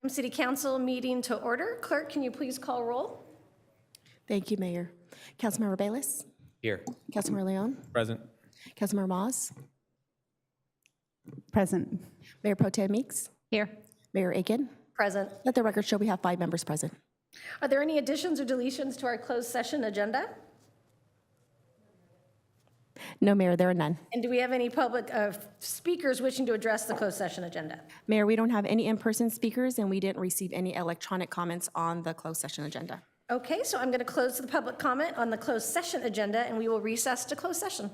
City Council meeting to order. Clerk, can you please call roll? Thank you, Mayor. Councilmember Bayless? Here. Councilmember Leon? Present. Councilmember Moss? Present. Mayor Pro Tem Meeks? Here. Mayor Aiken? Present. Let the record show we have 5 members present. Are there any additions or deletions to our closed session agenda? No, Mayor, there are none. And do we have any public speakers wishing to address the closed session agenda? Mayor, we don't have any in-person speakers, and we didn't receive any electronic comments on the closed session agenda. Okay, so I'm going to close the public comment on the closed session agenda, and we will recess to closed session.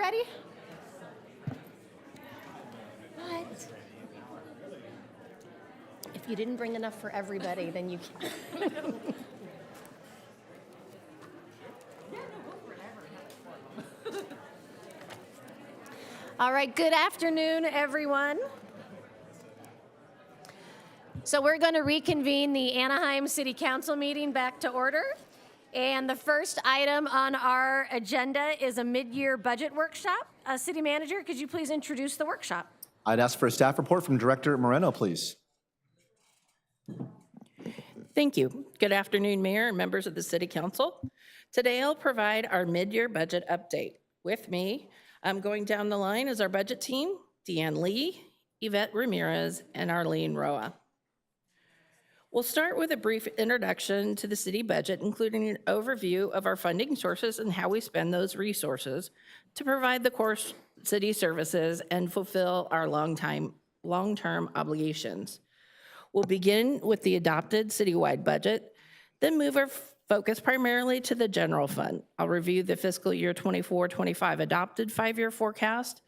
Ready? What? If you didn't bring enough for everybody, then you can't. All right, good afternoon, everyone. So we're going to reconvene the Anaheim City Council meeting back to order. And the first item on our agenda is a mid-year budget workshop. City Manager, could you please introduce the workshop? I'd ask for a staff report from Director Moreno, please. Thank you. Good afternoon, Mayor and members of the City Council. Today I'll provide our mid-year budget update. With me, going down the line is our budget team, Deanne Lee, Yvette Ramirez, and Arlene Roa. We'll start with a brief introduction to the city budget, including an overview of our funding sources and how we spend those resources to provide the core city services and fulfill our long-term obligations. We'll begin with the adopted citywide budget, then move our focus primarily to the general fund. I'll review the fiscal year 24-25 adopted 5-year forecast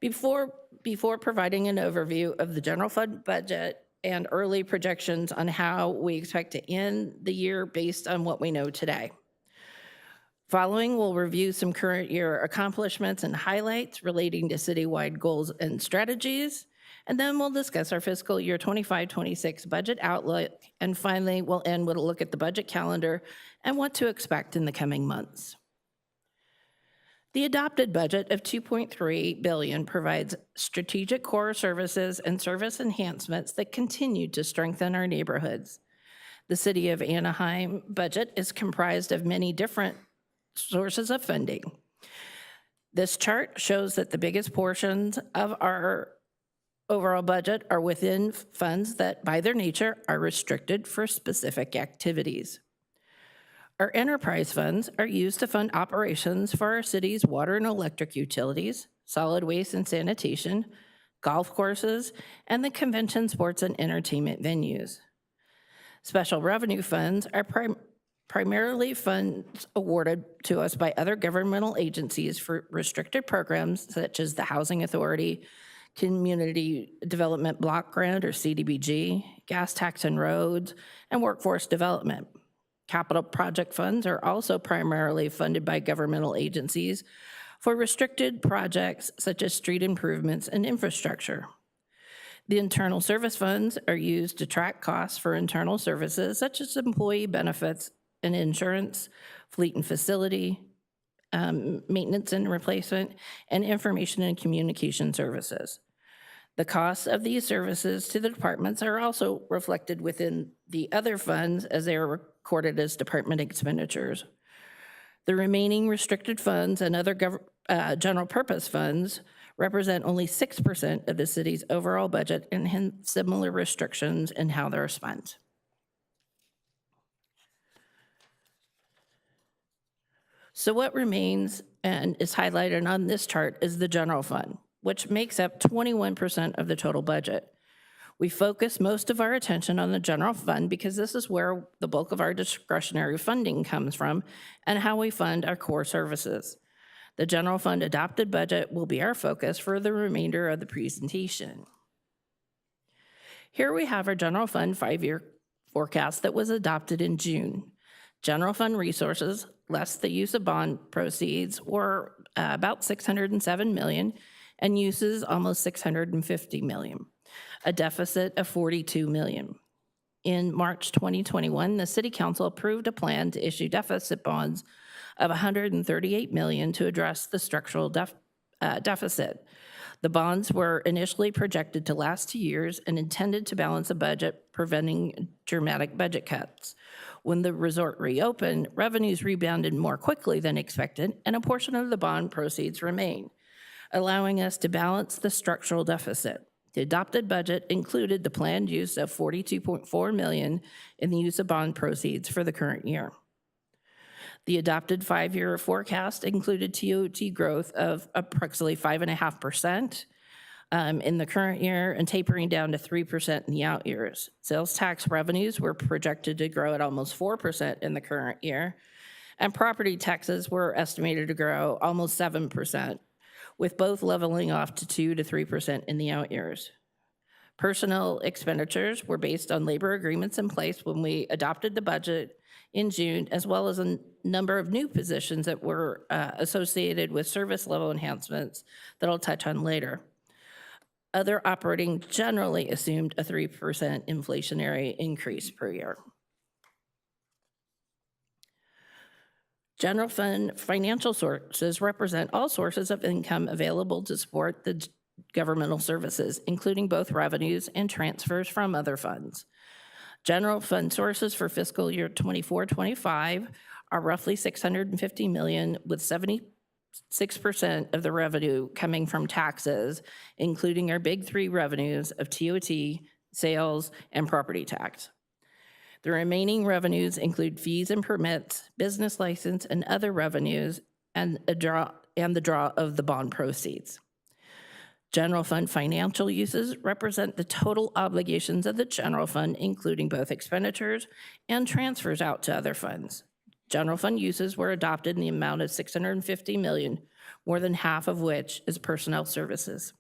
before providing an overview of the general fund budget and early projections on how we expect to end the year based on what we know today. Following, we'll review some current year accomplishments and highlights relating to citywide goals and strategies, and then we'll discuss our fiscal year 25-26 budget outlook, and finally, we'll end with a look at the budget calendar and what to expect in the coming months. The adopted budget of $2.3 billion provides strategic core services and service enhancements that continue to strengthen our neighborhoods. The City of Anaheim budget is comprised of many different sources of funding. This chart shows that the biggest portions of our overall budget are within funds that, by their nature, are restricted for specific activities. Our enterprise funds are used to fund operations for our city's water and electric utilities, solid waste and sanitation, golf courses, and the convention, sports, and entertainment venues. Special revenue funds are primarily funds awarded to us by other governmental agencies for restricted programs such as the Housing Authority, Community Development Block Grant, or CDBG, gas tax and roads, and workforce development. Capital project funds are also primarily funded by governmental agencies for restricted projects such as street improvements and infrastructure. The internal service funds are used to track costs for internal services such as employee benefits and insurance, fleet and facility, maintenance and replacement, and information and communication services. The costs of these services to the departments are also reflected within the other funds as they are recorded as department expenditures. The remaining restricted funds and other general purpose funds represent only 6% of the city's overall budget and hence similar restrictions in how they're spent. So what remains and is highlighted on this chart is the general fund, which makes up 21% of the total budget. We focus most of our attention on the general fund because this is where the bulk of our discretionary funding comes from and how we fund our core services. The general fund adopted budget will be our focus for the remainder of the presentation. Here we have our general fund 5-year forecast that was adopted in June. General fund resources, less the use of bond proceeds, were about $607 million, and uses almost $650 million, a deficit of $42 million. In March 2021, the City Council approved a plan to issue deficit bonds of $138 million to address the structural deficit. The bonds were initially projected to last 2 years and intended to balance a budget, preventing dramatic budget cuts. When the resort reopened, revenues rebounded more quickly than expected, and a portion of the bond proceeds remained, allowing us to balance the structural deficit. The adopted budget included the planned use of $42.4 million in the use of bond proceeds for the current year. The adopted 5-year forecast included TOT growth of approximately 5.5% in the current year and tapering down to 3% in the out years. Sales tax revenues were projected to grow at almost 4% in the current year, and property taxes were estimated to grow almost 7%, with both leveling off to 2 to 3% in the out years. Personnel expenditures were based on labor agreements in place when we adopted the budget in June, as well as a number of new positions that were associated with service level enhancements that I'll touch on later. Other operating generally assumed a 3% inflationary increase per year. General fund financial sources represent all sources of income available to support the governmental services, including both revenues and transfers from other funds. General fund sources for fiscal year 24-25 are roughly $650 million, with 76% of the revenue coming from taxes, including our big three revenues of TOT, sales, and property tax. The remaining revenues include fees and permits, business license, and other revenues, and the draw of the bond proceeds. General fund financial uses represent the total obligations of the general fund, including both expenditures and transfers out to other funds. General fund uses were adopted in the amount of $650 million, more than half of which is personnel services.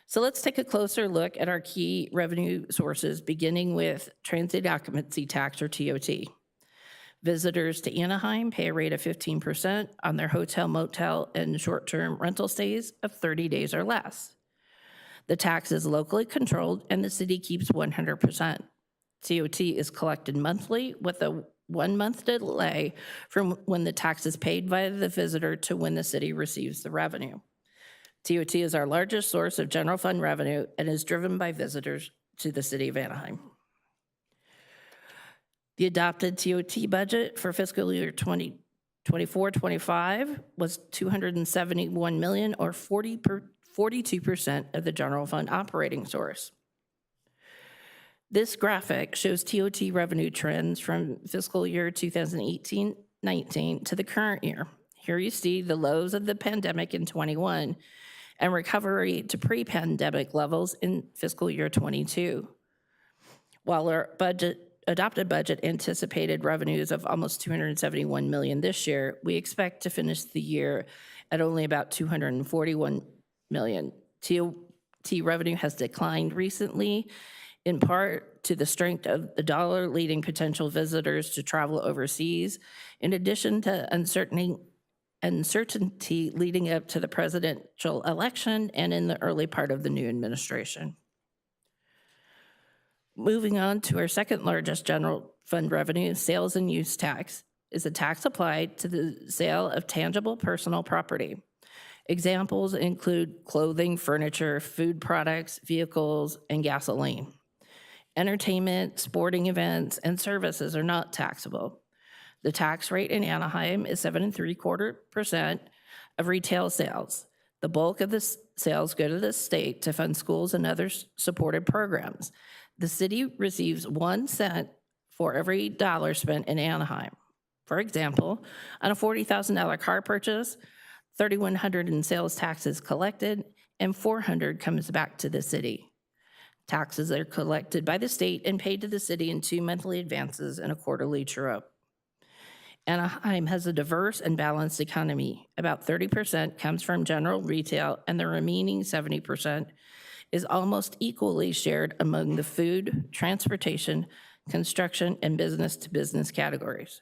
So let's take a closer look at our key revenue sources, beginning with transient occupancy tax, or TOT. Visitors to Anaheim pay a rate of 15% on their hotel, motel, and short-term rental stays of 30 days or less. The tax is locally controlled, and the city keeps 100%. TOT is collected monthly with a 1-month delay from when the tax is paid by the visitor to when the city receives the revenue. TOT is our largest source of general fund revenue and is driven by visitors to the city of Anaheim. The adopted TOT budget for fiscal year 2024-25 was $271 million, or 42% of the general fund operating source. This graphic shows TOT revenue trends from fiscal year 2018-19 to the current year. Here you see the lows of the pandemic in 21 and recovery to pre-pandemic levels in fiscal year 22. While our adopted budget anticipated revenues of almost $271 million this year, we expect to finish the year at only about $241 million. TOT revenue has declined recently, in part to the strength of the dollar, leading potential visitors to travel overseas, in addition to uncertainty leading up to the presidential election and in the early part of the new administration. Moving on to our second largest general fund revenue, sales and use tax, is a tax applied to the sale of tangible personal property. Examples include clothing, furniture, food products, vehicles, and gasoline. Entertainment, sporting events, and services are not taxable. The tax rate in Anaheim is 7.75% of retail sales. The bulk of the sales go to the state to fund schools and other supported programs. The city receives 1 cent for every dollar spent in Anaheim. For example, on a $40,000 car purchase, $3,100 in sales taxes collected, and $400 comes back to the city. Taxes are collected by the state and paid to the city in 2 monthly advances and a quarterly true-up. Anaheim has a diverse and balanced economy. About 30% comes from general retail, and the remaining 70% is almost equally shared among the food, transportation, construction, and business-to-business categories.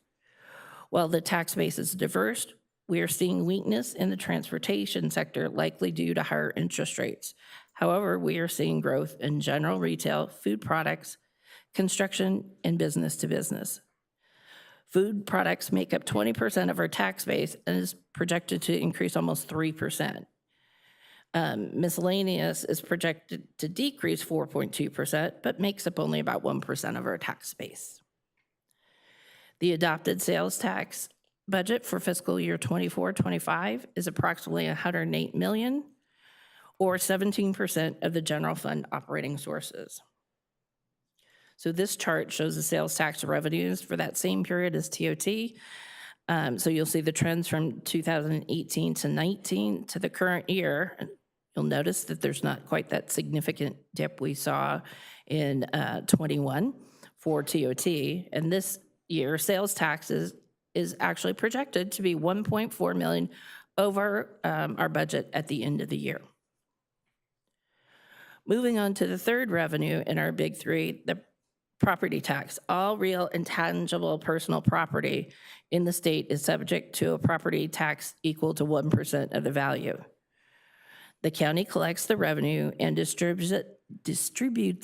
While the tax base is diverse, we are seeing weakness in the transportation sector, likely due to higher interest rates. However, we are seeing growth in general retail, food products, construction, and business-to-business. Food products make up 20% of our tax base and is projected to increase almost 3%. Miscellaneous is projected to decrease 4.2%, but makes up only about 1% of our tax base. The adopted sales tax budget for fiscal year 24-25 is approximately $108 million, or 17% of the general fund operating sources. So this chart shows the sales tax revenues for that same period as TOT. So you'll see the trends from 2018 to 19 to the current year. You'll notice that there's not quite that significant dip we saw in 21 for TOT. And this year, sales taxes is actually projected to be $1.4 million over our budget at the end of the year. Moving on to the third revenue in our big three, the property tax. All real and tangible personal property in the state is subject to a property tax equal to 1% of the value. The county collects the revenue and distributes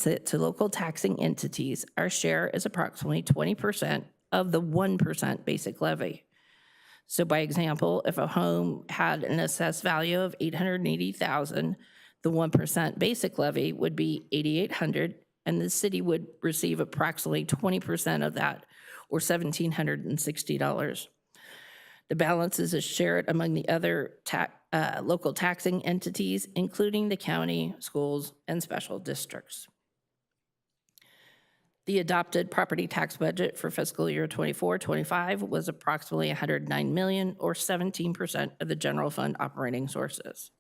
it to local taxing entities. Our share is approximately 20% of the 1% basic levy. So by example, if a home had an assessed value of $880,000, the 1% basic levy would be $8,800, and the city would receive approximately 20% of that, or $1,760. The balance is shared among the other local taxing entities, including the county, schools, and special districts. The adopted property tax budget for fiscal year 24-25 was approximately $109 million, or 17% of the general fund operating sources.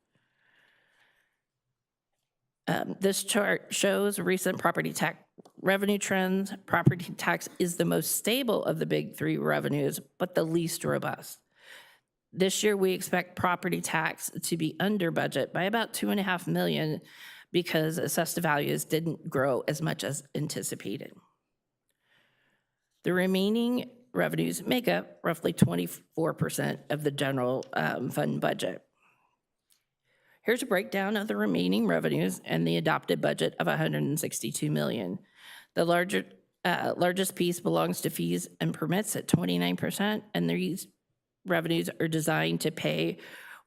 This chart shows recent property tax revenue trends. Property tax is the most stable of the big three revenues, but the least robust. This year, we expect property tax to be under budget by about $2.5 million because assessed values didn't grow as much as anticipated. The remaining revenues make up roughly 24% of the general fund budget. Here's a breakdown of the remaining revenues and the adopted budget of $162 million. The largest piece belongs to fees and permits at 29%, and these revenues are designed to pay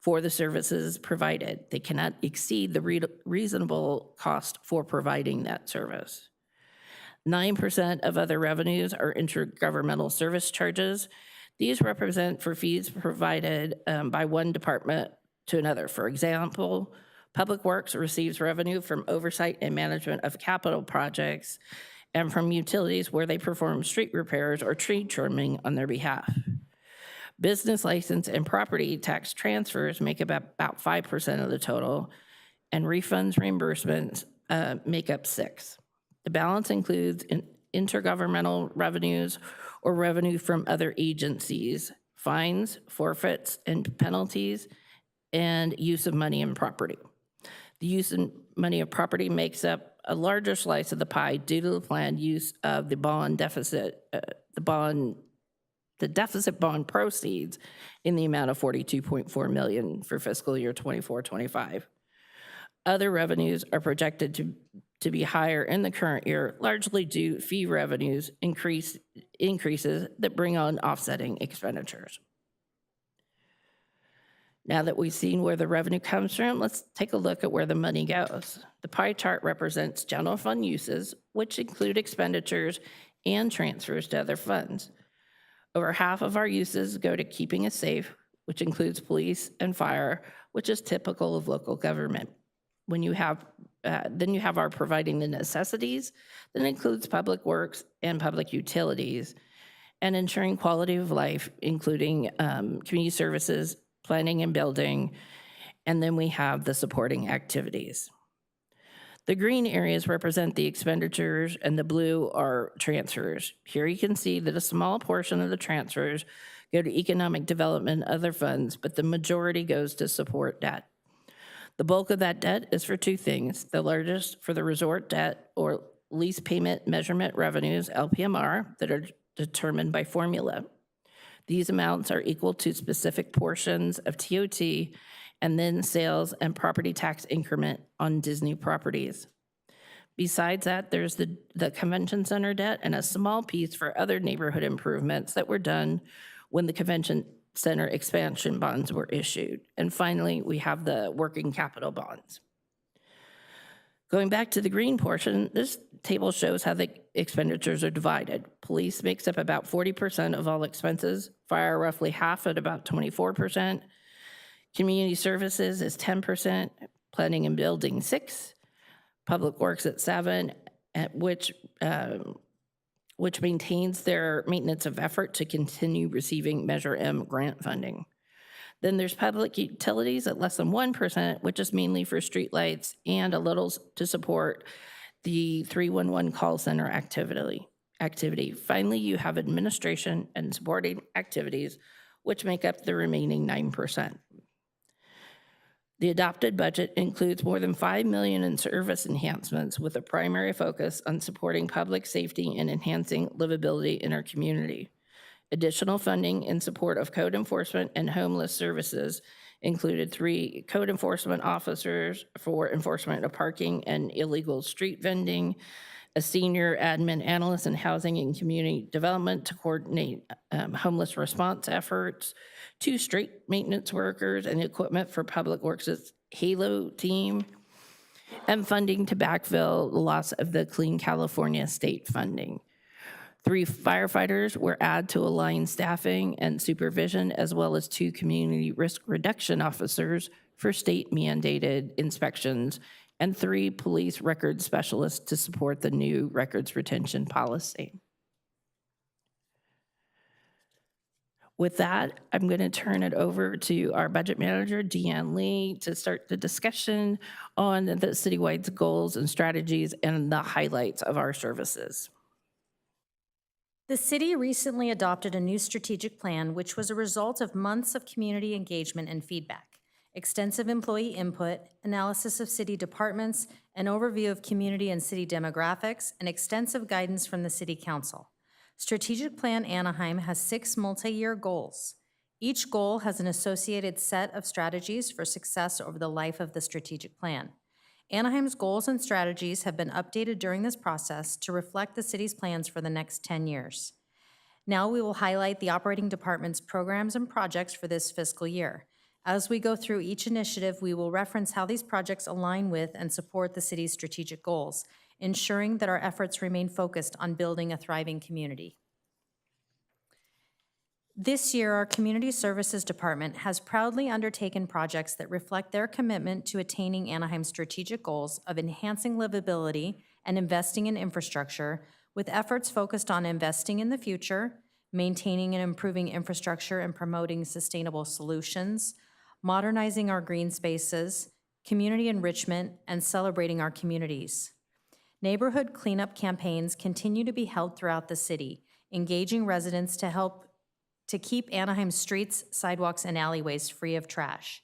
for the services provided. They cannot exceed the reasonable cost for providing that service. 9% of other revenues are intergovernmental service charges. These represent for fees provided by one department to another. For example, Public Works receives revenue from oversight and management of capital projects and from utilities where they perform street repairs or tree trimming on their behalf. Business license and property tax transfers make up about 5% of the total, and refunds, reimbursements make up 6%. The balance includes intergovernmental revenues or revenue from other agencies, fines, forfeits, and penalties, and use of money and property. The use of money of property makes up a larger slice of the pie due to the planned use of the bond deficit, the deficit bond proceeds in the amount of $42.4 million for fiscal year 24-25. Other revenues are projected to be higher in the current year, largely due to fee revenues increases that bring on offsetting expenditures. Now that we've seen where the revenue comes from, let's take a look at where the money goes. The pie chart represents general fund uses, which include expenditures and transfers to other funds. Over half of our uses go to keeping us safe, which includes police and fire, which is typical of local government. When you have, then you have our providing the necessities, that includes public works and public utilities, and ensuring quality of life, including community services, planning and building, and then we have the supporting activities. The green areas represent the expenditures and the blue are transfers. Here you can see that a small portion of the transfers go to economic development and other funds, but the majority goes to support debt. The bulk of that debt is for two things. The largest for the resort debt or lease payment measurement revenues, LPMR, that are determined by formula. These amounts are equal to specific portions of TOT and then sales and property tax increment on Disney properties. Besides that, there's the convention center debt and a small piece for other neighborhood improvements that were done when the convention center expansion bonds were issued. And finally, we have the working capital bonds. Going back to the green portion, this table shows how the expenditures are divided. Police makes up about 40% of all expenses, fire roughly half at about 24%, community services is 10%, planning and building 6%, public works at 7%, at which maintains their maintenance of effort to continue receiving Measure M grant funding. Then there's public utilities at less than 1%, which is mainly for streetlights and a little to support the 311 call center activity. Finally, you have administration and supporting activities, which make up the remaining 9%. The adopted budget includes more than $5 million in service enhancements with a primary focus on supporting public safety and enhancing livability in our community. Additional funding in support of code enforcement and homeless services included 3 code enforcement officers for enforcement of parking and illegal street vending, a senior admin analyst in housing and community development to coordinate homeless response efforts, 2 street maintenance workers and equipment for Public Works' HALO team, and funding to backfill the loss of the Clean California state funding. 3 firefighters were added to align staffing and supervision, as well as 2 community risk reduction officers for state-mandated inspections, and 3 police records specialists to support the new records retention policy. With that, I'm going to turn it over to our budget manager, Deanne Lee, to start the discussion on the citywide goals and strategies and the highlights of our services. The city recently adopted a new strategic plan, which was a result of months of community engagement and feedback, extensive employee input, analysis of city departments, an overview of community and city demographics, and extensive guidance from the City Council. Strategic Plan Anaheim has 6 multi-year goals. Each goal has an associated set of strategies for success over the life of the strategic plan. Anaheim's goals and strategies have been updated during this process to reflect the city's plans for the next 10 years. Now we will highlight the operating department's programs and projects for this fiscal year. As we go through each initiative, we will reference how these projects align with and support the city's strategic goals, ensuring that our efforts remain focused on building a thriving community. This year, our Community Services Department has proudly undertaken projects that reflect their commitment to attaining Anaheim's strategic goals of enhancing livability and investing in infrastructure, with efforts focused on investing in the future, maintaining and improving infrastructure and promoting sustainable solutions, modernizing our green spaces, community enrichment, and celebrating our communities. Neighborhood cleanup campaigns continue to be held throughout the city, engaging residents to help to keep Anaheim's streets, sidewalks, and alleyways free of trash.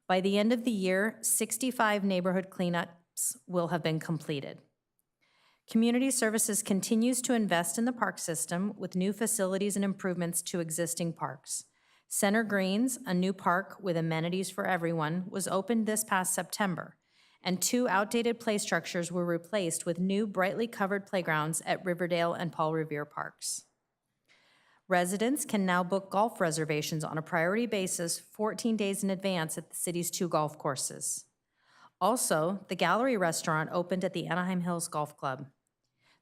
By the end of the year, 65 neighborhood cleanups will have been completed. Community Services continues to invest in the park system with new facilities and improvements to existing parks. Center Greens, a new park with amenities for everyone, was opened this past September, and 2 outdated play structures were replaced with new brightly covered playgrounds at Riverdale and Paul Revere parks. Residents can now book golf reservations on a priority basis 14 days in advance at the city's 2 golf courses. Also, the Gallery Restaurant opened at the Anaheim Hills Golf Club.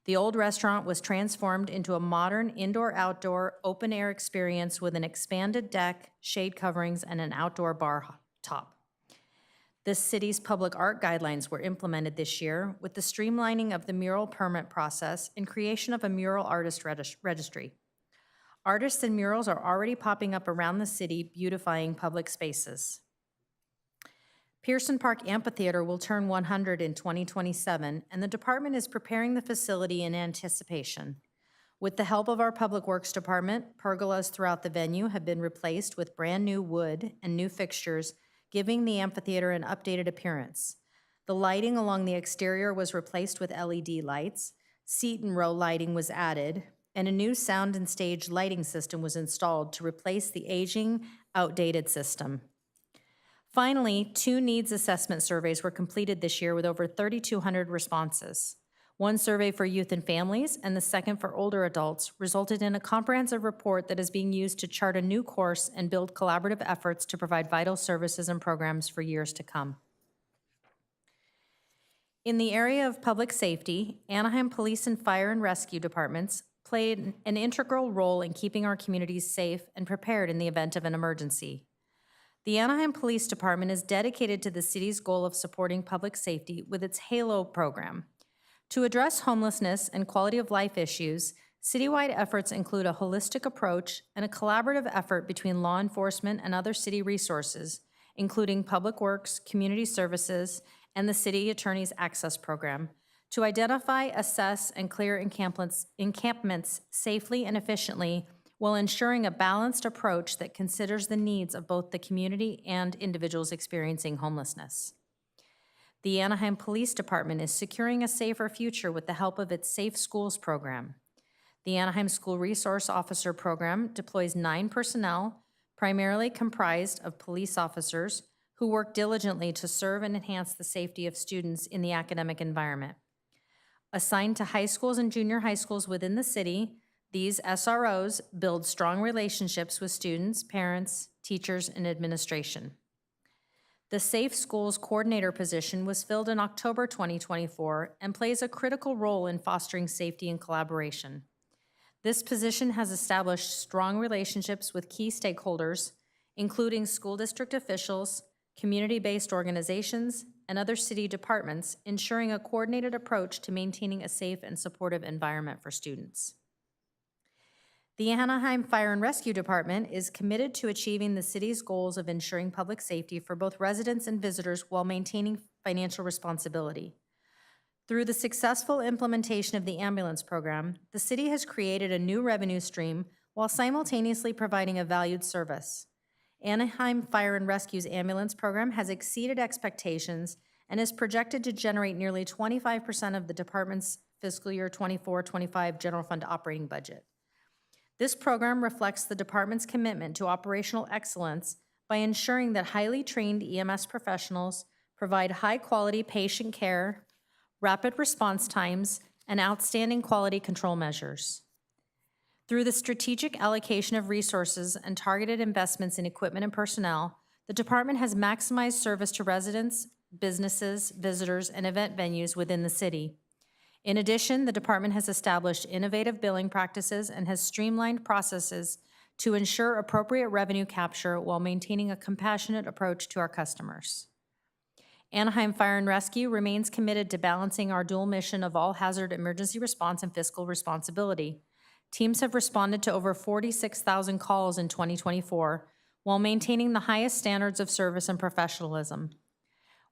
The old restaurant was transformed into a modern indoor-outdoor open-air experience with an expanded deck, shade coverings, and an outdoor bar top. The city's public art guidelines were implemented this year with the streamlining of the mural permit process and creation of a mural artist registry. Artists and murals are already popping up around the city, beautifying public spaces. Pearson Park Amphitheater will turn 100 in 2027, and the department is preparing the facility in anticipation. With the help of our Public Works Department, pergolas throughout the venue have been replaced with brand new wood and new fixtures, giving the amphitheater an updated appearance. The lighting along the exterior was replaced with LED lights, seat and row lighting was added, and a new sound and stage lighting system was installed to replace the aging, outdated system. Finally, 2 needs assessment surveys were completed this year with over 3,200 responses. One survey for youth and families and the second for older adults resulted in a comprehensive report that is being used to chart a new course and build collaborative efforts to provide vital services and programs for years to come. In the area of public safety, Anaheim Police and Fire and Rescue Departments played an integral role in keeping our communities safe and prepared in the event of an emergency. The Anaheim Police Department is dedicated to the city's goal of supporting public safety with its HALO program. To address homelessness and quality of life issues, citywide efforts include a holistic approach and a collaborative effort between law enforcement and other city resources, including Public Works, Community Services, and the City Attorney's Access Program, to identify, assess, and clear encampments safely and efficiently while ensuring a balanced approach that considers the needs of both the community and individuals experiencing homelessness. The Anaheim Police Department is securing a safer future with the help of its Safe Schools program. The Anaheim School Resource Officer Program deploys 9 personnel, primarily comprised of police officers, who work diligently to serve and enhance the safety of students in the academic environment. Assigned to high schools and junior high schools within the city, these SROs build strong relationships with students, parents, teachers, and administration. The Safe Schools Coordinator position was filled in October 2024 and plays a critical role in fostering safety and collaboration. This position has established strong relationships with key stakeholders, including school district officials, community-based organizations, and other city departments, ensuring a coordinated approach to maintaining a safe and supportive environment for students. The Anaheim Fire and Rescue Department is committed to achieving the city's goals of ensuring public safety for both residents and visitors while maintaining financial responsibility. Through the successful implementation of the ambulance program, the city has created a new revenue stream while simultaneously providing a valued service. Anaheim Fire and Rescue's ambulance program has exceeded expectations and is projected to generate nearly 25% of the department's fiscal year 24-25 general fund operating budget. This program reflects the department's commitment to operational excellence by ensuring that highly trained EMS professionals provide high-quality patient care, rapid response times, and outstanding quality control measures. Through the strategic allocation of resources and targeted investments in equipment and personnel, the department has maximized service to residents, businesses, visitors, and event venues within the city. In addition, the department has established innovative billing practices and has streamlined processes to ensure appropriate revenue capture while maintaining a compassionate approach to our customers. Anaheim Fire and Rescue remains committed to balancing our dual mission of all hazard emergency response and fiscal responsibility. Teams have responded to over 46,000 calls in 2024 while maintaining the highest standards of service and professionalism.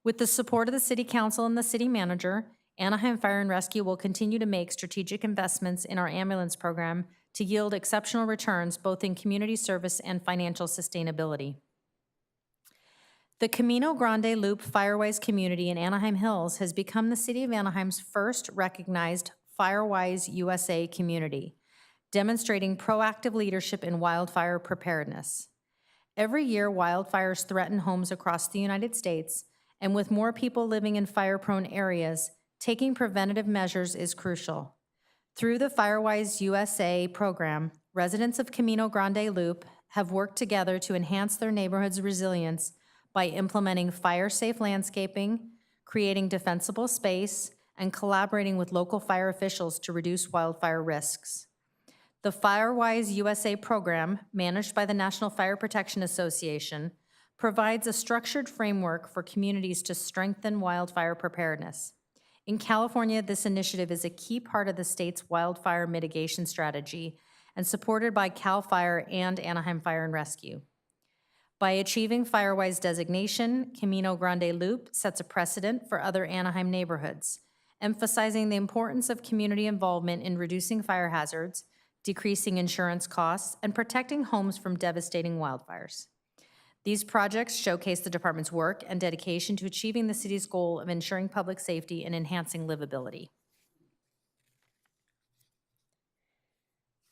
With the support of the City Council and the City Manager, Anaheim Fire and Rescue will continue to make strategic investments in our ambulance program to yield exceptional returns both in community service and financial sustainability. The Camino Grande Loop Firewise community in Anaheim Hills has become the City of Anaheim's first recognized Firewise USA community, demonstrating proactive leadership in wildfire preparedness. Every year, wildfires threaten homes across the United States, and with more people living in fire-prone areas, taking preventative measures is crucial. Through the Firewise USA program, residents of Camino Grande Loop have worked together to enhance their neighborhood's resilience by implementing fire-safe landscaping, creating defensible space, and collaborating with local fire officials to reduce wildfire risks. The Firewise USA program, managed by the National Fire Protection Association, provides a structured framework for communities to strengthen wildfire preparedness. In California, this initiative is a key part of the state's wildfire mitigation strategy and supported by CAL FIRE and Anaheim Fire and Rescue. By achieving Firewise designation, Camino Grande Loop sets a precedent for other Anaheim neighborhoods, emphasizing the importance of community involvement in reducing fire hazards, decreasing insurance costs, and protecting homes from devastating wildfires. These projects showcase the department's work and dedication to achieving the city's goal of ensuring public safety and enhancing livability.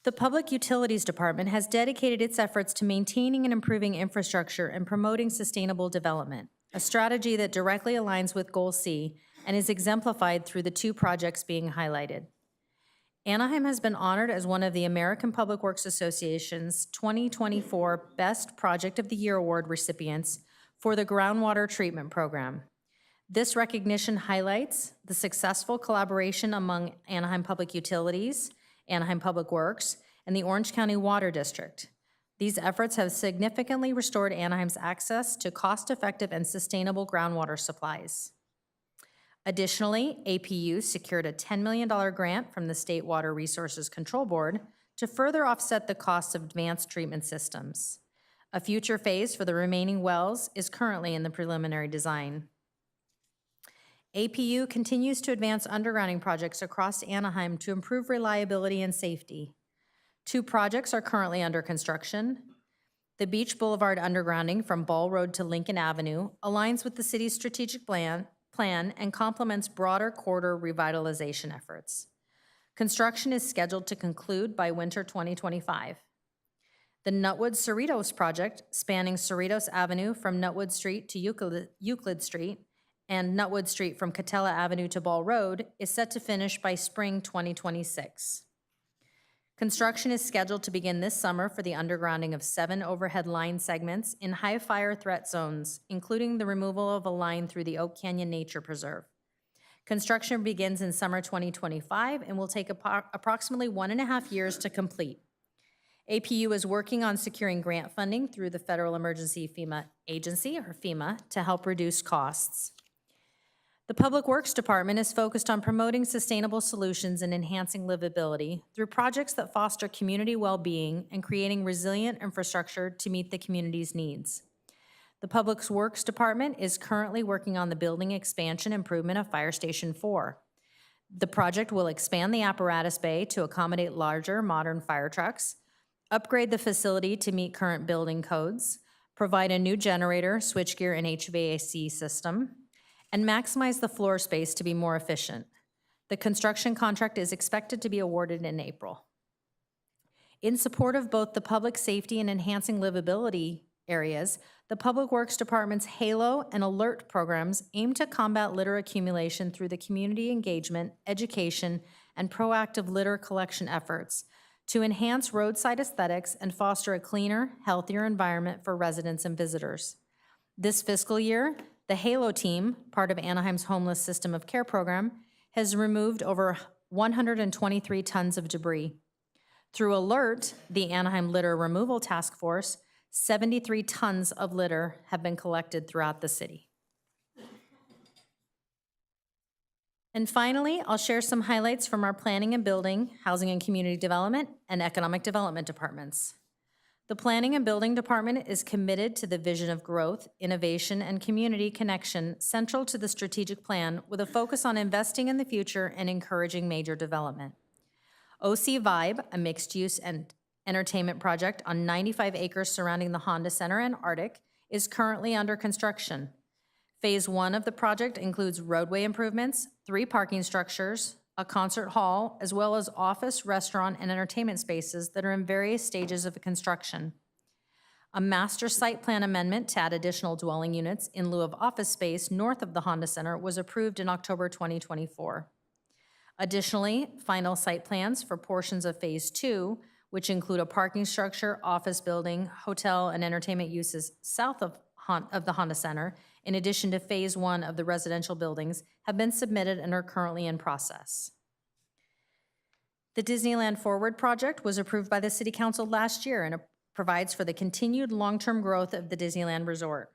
The Public Utilities Department has dedicated its efforts to maintaining and improving infrastructure and promoting sustainable development, a strategy that directly aligns with Goal C and is exemplified through the 2 projects being highlighted. Anaheim has been honored as one of the American Public Works Association's 2024 Best Project of the Year Award recipients for the groundwater treatment program. This recognition highlights the successful collaboration among Anaheim Public Utilities, Anaheim Public Works, and the Orange County Water District. These efforts have significantly restored Anaheim's access to cost-effective and sustainable groundwater supplies. Additionally, APU secured a $10 million grant from the State Water Resources Control Board to further offset the costs of advanced treatment systems. A future phase for the remaining wells is currently in the preliminary design. APU continues to advance undergrounding projects across Anaheim to improve reliability and safety. 2 projects are currently under construction. The Beach Boulevard undergrounding from Ball Road to Lincoln Avenue aligns with the city's strategic plan and complements broader corridor revitalization efforts. Construction is scheduled to conclude by winter 2025. The Nutwood Cerritos project, spanning Cerritos Avenue from Nutwood Street to Euclid Street and Nutwood Street from Catella Avenue to Ball Road, is set to finish by spring 2026. Construction is scheduled to begin this summer for the undergrounding of 7 overhead line segments in high fire threat zones, including the removal of a line through the Oak Canyon Nature Preserve. Construction begins in summer 2025 and will take approximately 1.5 years to complete. APU is working on securing grant funding through the Federal Emergency FEMA Agency, or FEMA, to help reduce costs. The Public Works Department is focused on promoting sustainable solutions and enhancing livability through projects that foster community well-being and creating resilient infrastructure to meet the community's needs. The Public Works Department is currently working on the building expansion improvement of Fire Station 4. The project will expand the apparatus bay to accommodate larger, modern fire trucks, upgrade the facility to meet current building codes, provide a new generator, switchgear, and HVAC system, and maximize the floor space to be more efficient. The construction contract is expected to be awarded in April. In support of both the public safety and enhancing livability areas, the Public Works Department's HALO and ALERT programs aim to combat litter accumulation through the community engagement, education, and proactive litter collection efforts to enhance roadside aesthetics and foster a cleaner, healthier environment for residents and visitors. This fiscal year, the HALO team, part of Anaheim's Homeless System of Care program, has removed over 123 tons of debris. Through ALERT, the Anaheim Litter Removal Task Force, 73 tons of litter have been collected throughout the city. And finally, I'll share some highlights from our Planning and Building, Housing and Community Development, and Economic Development departments. The Planning and Building Department is committed to the vision of growth, innovation, and community connection central to the strategic plan, with a focus on investing in the future and encouraging major development. OC Vibe, a mixed-use and entertainment project on 95 acres surrounding the Honda Center and Arctic, is currently under construction. Phase 1 of the project includes roadway improvements, 3 parking structures, a concert hall, as well as office, restaurant, and entertainment spaces that are in various stages of construction. A master site plan amendment to add additional dwelling units in lieu of office space north of the Honda Center was approved in October 2024. Additionally, final site plans for portions of Phase 2, which include a parking structure, office building, hotel, and entertainment uses south of the Honda Center, in addition to Phase 1 of the residential buildings, have been submitted and are currently in process. The Disneyland Forward project was approved by the City Council last year and provides for the continued long-term growth of the Disneyland Resort.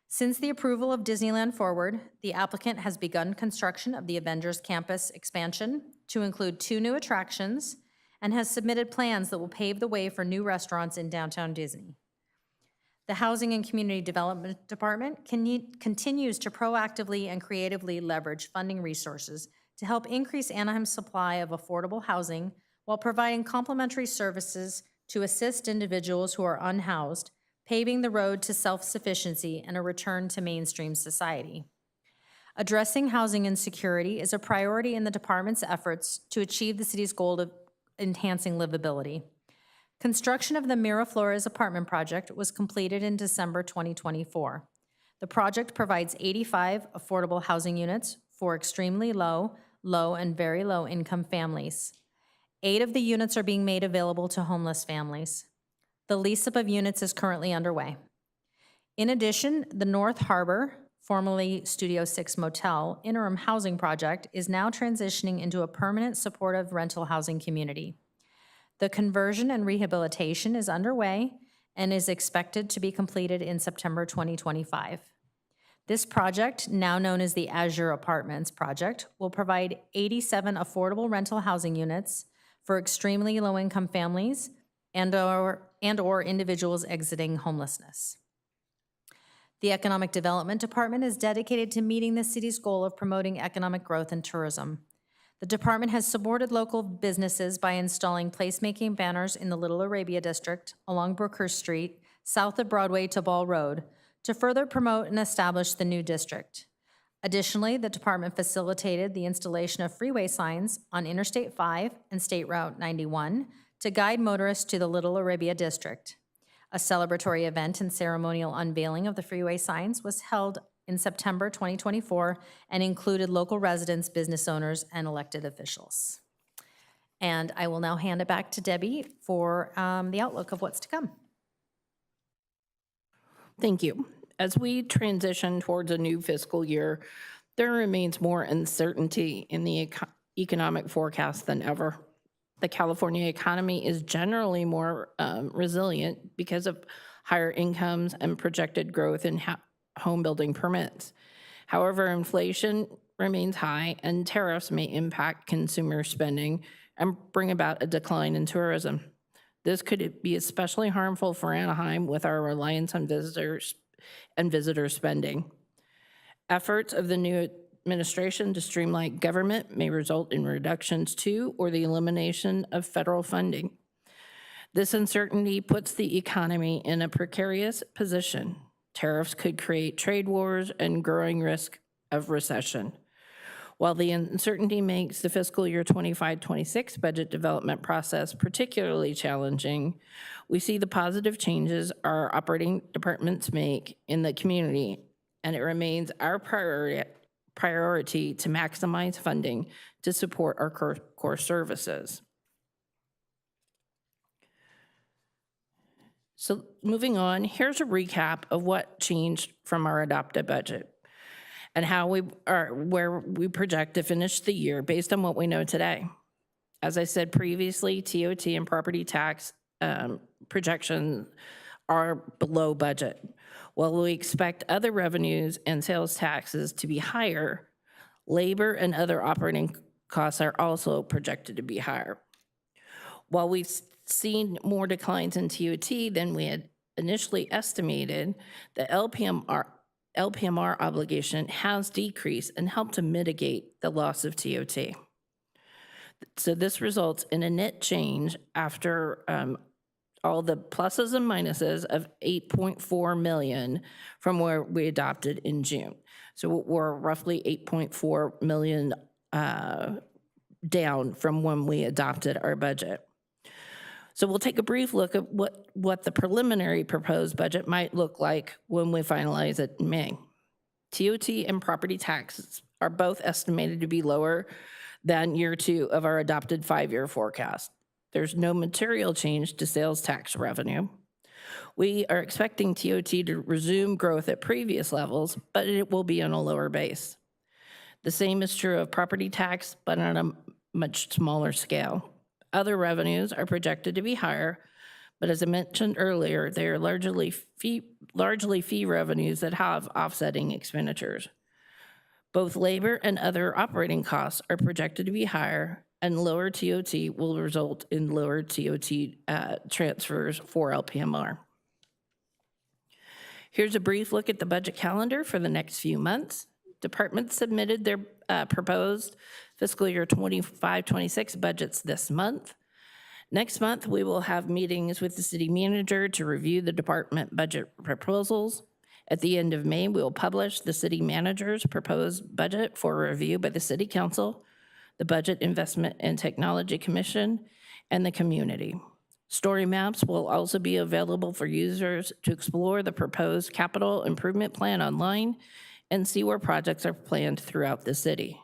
Since the approval of Disneyland Forward, the applicant has begun construction of the Avengers Campus expansion to include 2 new attractions and has submitted plans that will pave the way for new restaurants in downtown Disney. The Housing and Community Development Department continues to proactively and creatively leverage funding resources to help increase Anaheim's supply of affordable housing while providing complementary services to assist individuals who are unhoused, paving the road to self-sufficiency and a return to mainstream society. Addressing housing insecurity is a priority in the department's efforts to achieve the city's goal of enhancing livability. Construction of the Miraflores apartment project was completed in December 2024. The project provides 85 affordable housing units for extremely low, low, and very low income families. 8 of the units are being made available to homeless families. The lease-up of units is currently underway. In addition, the North Harbor, formerly Studio 6 Motel, interim housing project is now transitioning into a permanent supportive rental housing community. The conversion and rehabilitation is underway and is expected to be completed in September 2025. This project, now known as the Azure Apartments project, will provide 87 affordable rental housing units for extremely low-income families and/or individuals exiting homelessness. The Economic Development Department is dedicated to meeting the city's goal of promoting economic growth and tourism. The department has supported local businesses by installing placemaking banners in the Little Arabia District along Brookhurst Street, south of Broadway to Ball Road, to further promote and establish the new district. Additionally, the department facilitated the installation of freeway signs on Interstate 5 and State Route 91 to guide motorists to the Little Arabia District. A celebratory event and ceremonial unveiling of the freeway signs was held in September 2024 and included local residents, business owners, and elected officials. And I will now hand it back to Debbie for the outlook of what's to come. Thank you. As we transition towards a new fiscal year, there remains more uncertainty in the economic forecast than ever. The California economy is generally more resilient because of higher incomes and projected growth in home building permits. However, inflation remains high and tariffs may impact consumer spending and bring about a decline in tourism. This could be especially harmful for Anaheim with our reliance on visitors and visitor spending. Efforts of the new administration to streamline government may result in reductions to or the elimination of federal funding. This uncertainty puts the economy in a precarious position. Tariffs could create trade wars and growing risk of recession. While the uncertainty makes the fiscal year 25-26 budget development process particularly challenging, we see the positive changes our operating departments make in the community, and it remains our priority to maximize funding to support our core services. So moving on, here's a recap of what changed from our adopted budget and how where we project to finish the year based on what we know today. As I said previously, TOT and property tax projections are below budget. While we expect other revenues and sales taxes to be higher, labor and other operating costs are also projected to be higher. While we've seen more declines in TOT than we had initially estimated, the LPMR obligation has decreased and helped to mitigate the loss of TOT. So this results in a net change after all the pluses and minuses of $8.4 million from where we adopted in June. So we're roughly $8.4 million down from when we adopted our budget. So we'll take a brief look at what the preliminary proposed budget might look like when we finalize it in May. TOT and property taxes are both estimated to be lower than year 2 of our adopted 5-year forecast. There's no material change to sales tax revenue. We are expecting TOT to resume growth at previous levels, but it will be on a lower base. The same is true of property tax, but on a much smaller scale. Other revenues are projected to be higher, but as I mentioned earlier, they are largely fee revenues that have offsetting expenditures. Both labor and other operating costs are projected to be higher, and lower TOT will result in lower TOT transfers for LPMR. Here's a brief look at the budget calendar for the next few months. Departments submitted their proposed fiscal year 25-26 budgets this month. Next month, we will have meetings with the city manager to review the department budget proposals. At the end of May, we will publish the city manager's proposed budget for review by the city council, the Budget Investment and Technology Commission, and the community. Story maps will also be available for users to explore the proposed capital improvement plan online and see where projects are planned throughout the city.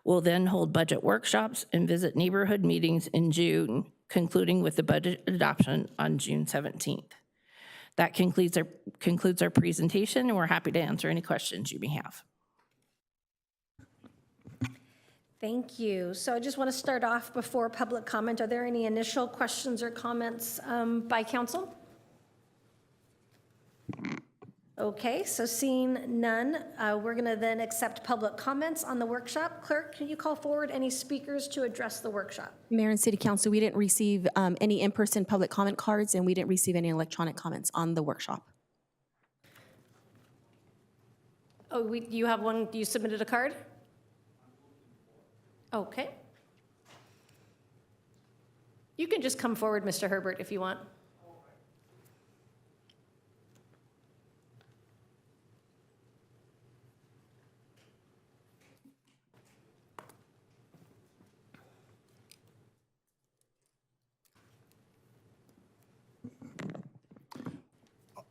We'll then hold budget workshops and visit neighborhood meetings in June, concluding with the budget adoption on June 17th. That concludes our presentation, and we're happy to answer any questions you may have. Thank you. So I just want to start off before public comment. Are there any initial questions or comments by council? Okay, so seeing none, we're going to then accept public comments on the workshop. Clerk, can you call forward any speakers to address the workshop? Mayor and City Council, we didn't receive any in-person public comment cards, and we didn't receive any electronic comments on the workshop. Oh, you have one, you submitted a card? Okay. You can just come forward, Mr. Herbert, if you want.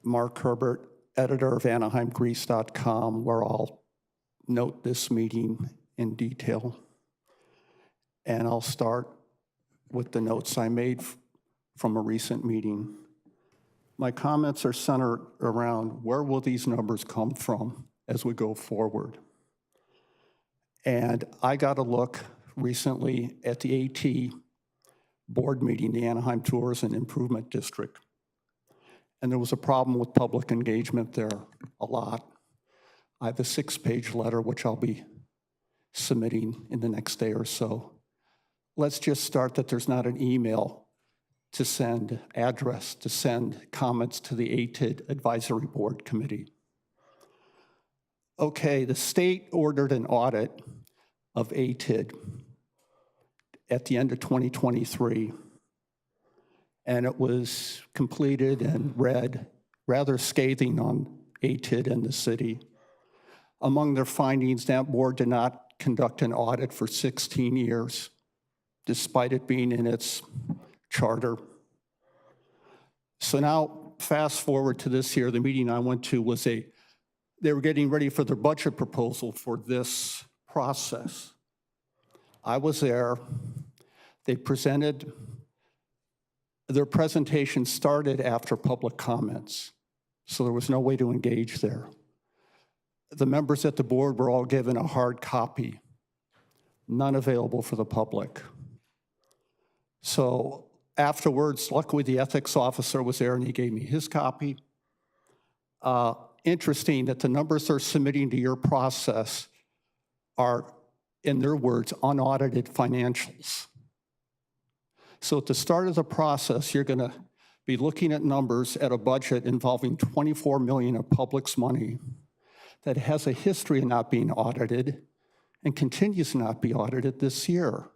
Mark Herbert, editor of AnaheimGrease.com, where I'll note this meeting in detail. And I'll start with the notes I made from a recent meeting. My comments are centered around where will these numbers come from as we go forward. And I got a look recently at the AT board meeting, the Anaheim Tourism Improvement District. And there was a problem with public engagement there, a lot. I have a 6-page letter, which I'll be submitting in the next day or so. Let's just start that there's not an email to send, address to send comments to the ATID Advisory Board Committee. Okay, the state ordered an audit of ATID at the end of 2023. And it was completed and read rather scathing on ATID and the city. Among their findings, that board did not conduct an audit for 16 years, despite it being in its charter. So now, fast forward to this year, the meeting I went to was they were getting ready for their budget proposal for this process. I was there. They presented. Their presentation started after public comments, so there was no way to engage there. The members at the board were all given a hard copy, none available for the public. So afterwards, luckily the ethics officer was there and he gave me his copy. Interesting that the numbers they're submitting to your process are, in their words, unaudited financials. So at the start of the process, you're going to be looking at numbers at a budget involving $24 million of public's money that has a history of not being audited and continues to not be audited this year.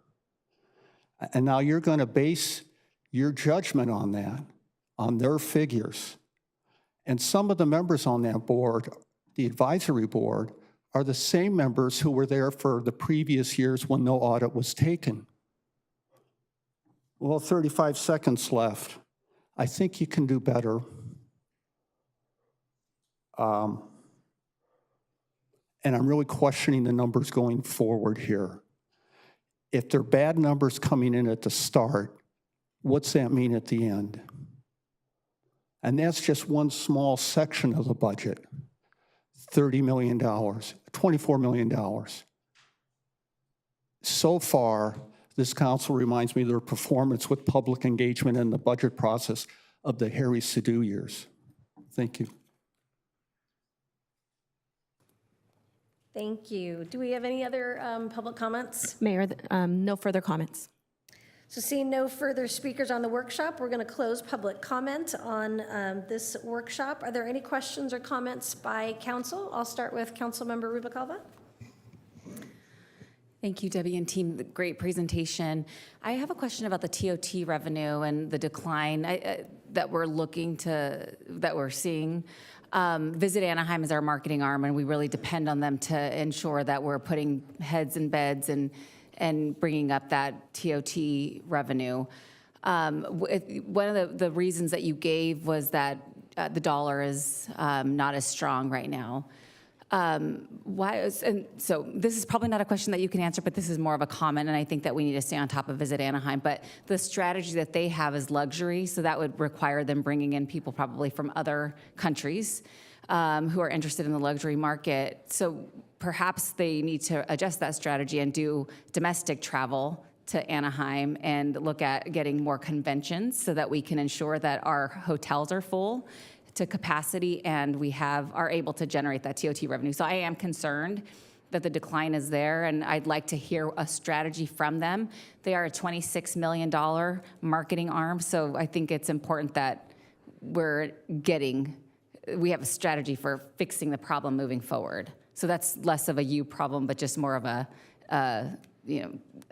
And now you're going to base your judgment on that, on their figures. And some of the members on that board, the advisory board, are the same members who were there for the previous years when no audit was taken. Well, 35 seconds left. I think you can do better. And I'm really questioning the numbers going forward here. If they're bad numbers coming in at the start, what's that mean at the end? And that's just one small section of the budget, $30 million, $24 million. So far, this council reminds me of their performance with public engagement in the budget process of the Harry Sidhu years. Thank you. Thank you. Do we have any other public comments? Mayor, no further comments. So seeing no further speakers on the workshop, we're going to close public comment on this workshop. Are there any questions or comments by council? I'll start with Councilmember Rubicalva. Thank you, Debbie and team. Great presentation. I have a question about the TOT revenue and the decline that we're seeing. Visit Anaheim is our marketing arm, and we really depend on them to ensure that we're putting heads in beds and bringing up that TOT revenue. One of the reasons that you gave was that the dollar is not as strong right now. And so this is probably not a question that you can answer, but this is more of a comment, and I think that we need to stay on top of Visit Anaheim. But the strategy that they have is luxury, so that would require them bringing in people probably from other countries who are interested in the luxury market. So perhaps they need to adjust that strategy and do domestic travel to Anaheim and look at getting more conventions so that we can ensure that our hotels are full to capacity and we are able to generate that TOT revenue. So I am concerned that the decline is there, and I'd like to hear a strategy from them. They are a $26 million marketing arm, so I think it's important that we have a strategy for fixing the problem moving forward. So that's less of a you problem, but just more of a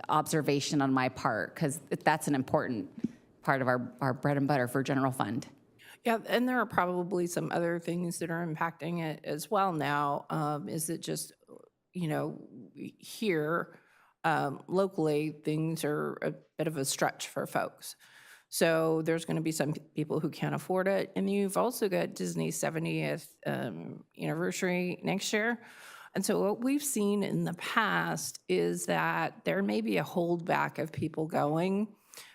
observation on my part, because that's an important part of our bread and butter for general fund. Yeah, and there are probably some other things that are impacting it as well now. Is it just, here locally, things are a bit of a stretch for folks. So there's going to be some people who can't afford it. And you've also got Disney's 70th anniversary next year. And so what we've seen in the past is that there may be a holdback of people going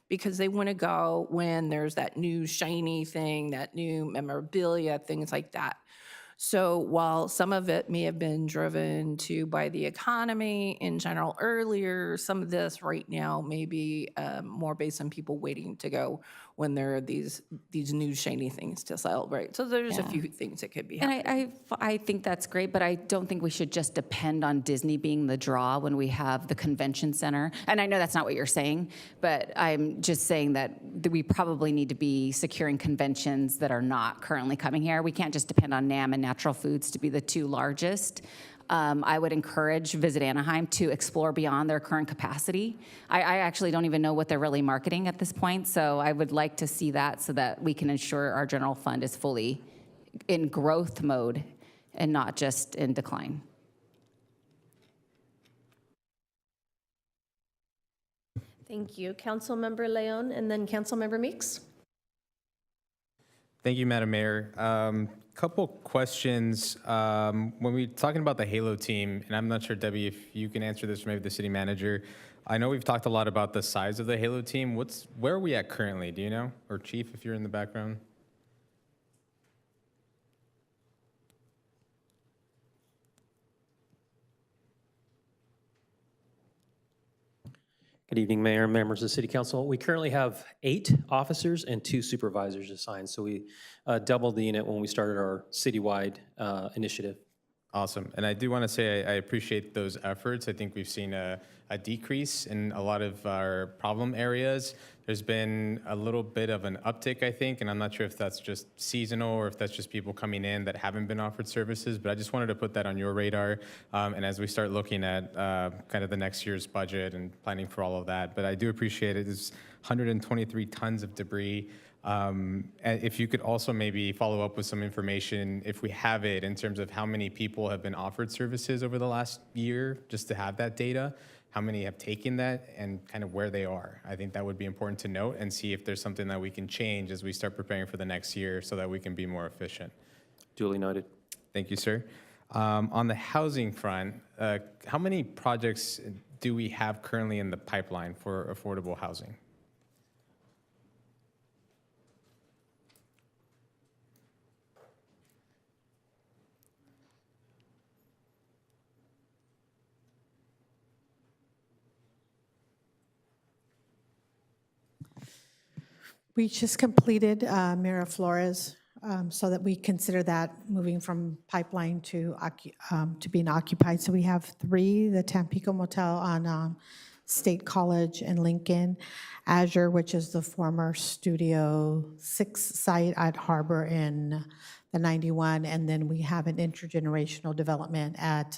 because they want to go when there's that new shiny thing, that new memorabilia, things like that. So while some of it may have been driven to by the economy in general earlier, some of this right now may be more based on people waiting to go when there are these new shiny things to celebrate. So there's a few things that could be happening. And I think that's great, but I don't think we should just depend on Disney being the draw when we have the convention center. And I know that's not what you're saying, but I'm just saying that we probably need to be securing conventions that are not currently coming here. We can't just depend on NAM and Natural Foods to be the two largest. I would encourage Visit Anaheim to explore beyond their current capacity. I actually don't even know what they're really marketing at this point, so I would like to see that so that we can ensure our general fund is fully in growth mode and not just in decline. Thank you. Councilmember Leon and then Councilmember Meeks. Thank you, Madam Mayor. Couple questions. When we're talking about the Halo team, and I'm not sure, Debbie, if you can answer this, or maybe the city manager. I know we've talked a lot about the size of the Halo team. Where are we at currently? Do you know? Or Chief, if you're in the background? Good evening, Mayor and members of the City Council. We currently have 8 officers and 2 supervisors assigned, so we doubled the unit when we started our citywide initiative. Awesome. And I do want to say I appreciate those efforts. I think we've seen a decrease in a lot of our problem areas. There's been a little bit of an uptick, I think, and I'm not sure if that's just seasonal or if that's just people coming in that haven't been offered services, but I just wanted to put that on your radar. And as we start looking at kind of the next year's budget and planning for all of that, but I do appreciate it. There's 123 tons of debris. And if you could also maybe follow up with some information, if we have it, in terms of how many people have been offered services over the last year, just to have that data, how many have taken that, and kind of where they are. I think that would be important to note and see if there's something that we can change as we start preparing for the next year so that we can be more efficient. Duly noted. Thank you, sir. On the housing front, how many projects do we have currently in the pipeline for affordable housing? We just completed Mira Flores, so that we consider that moving from pipeline to being occupied. So we have 3, the Tampico Motel on State College and Lincoln, Azure, which is the former Studio 6 site at Harbor in the 91, and then we have an intergenerational development at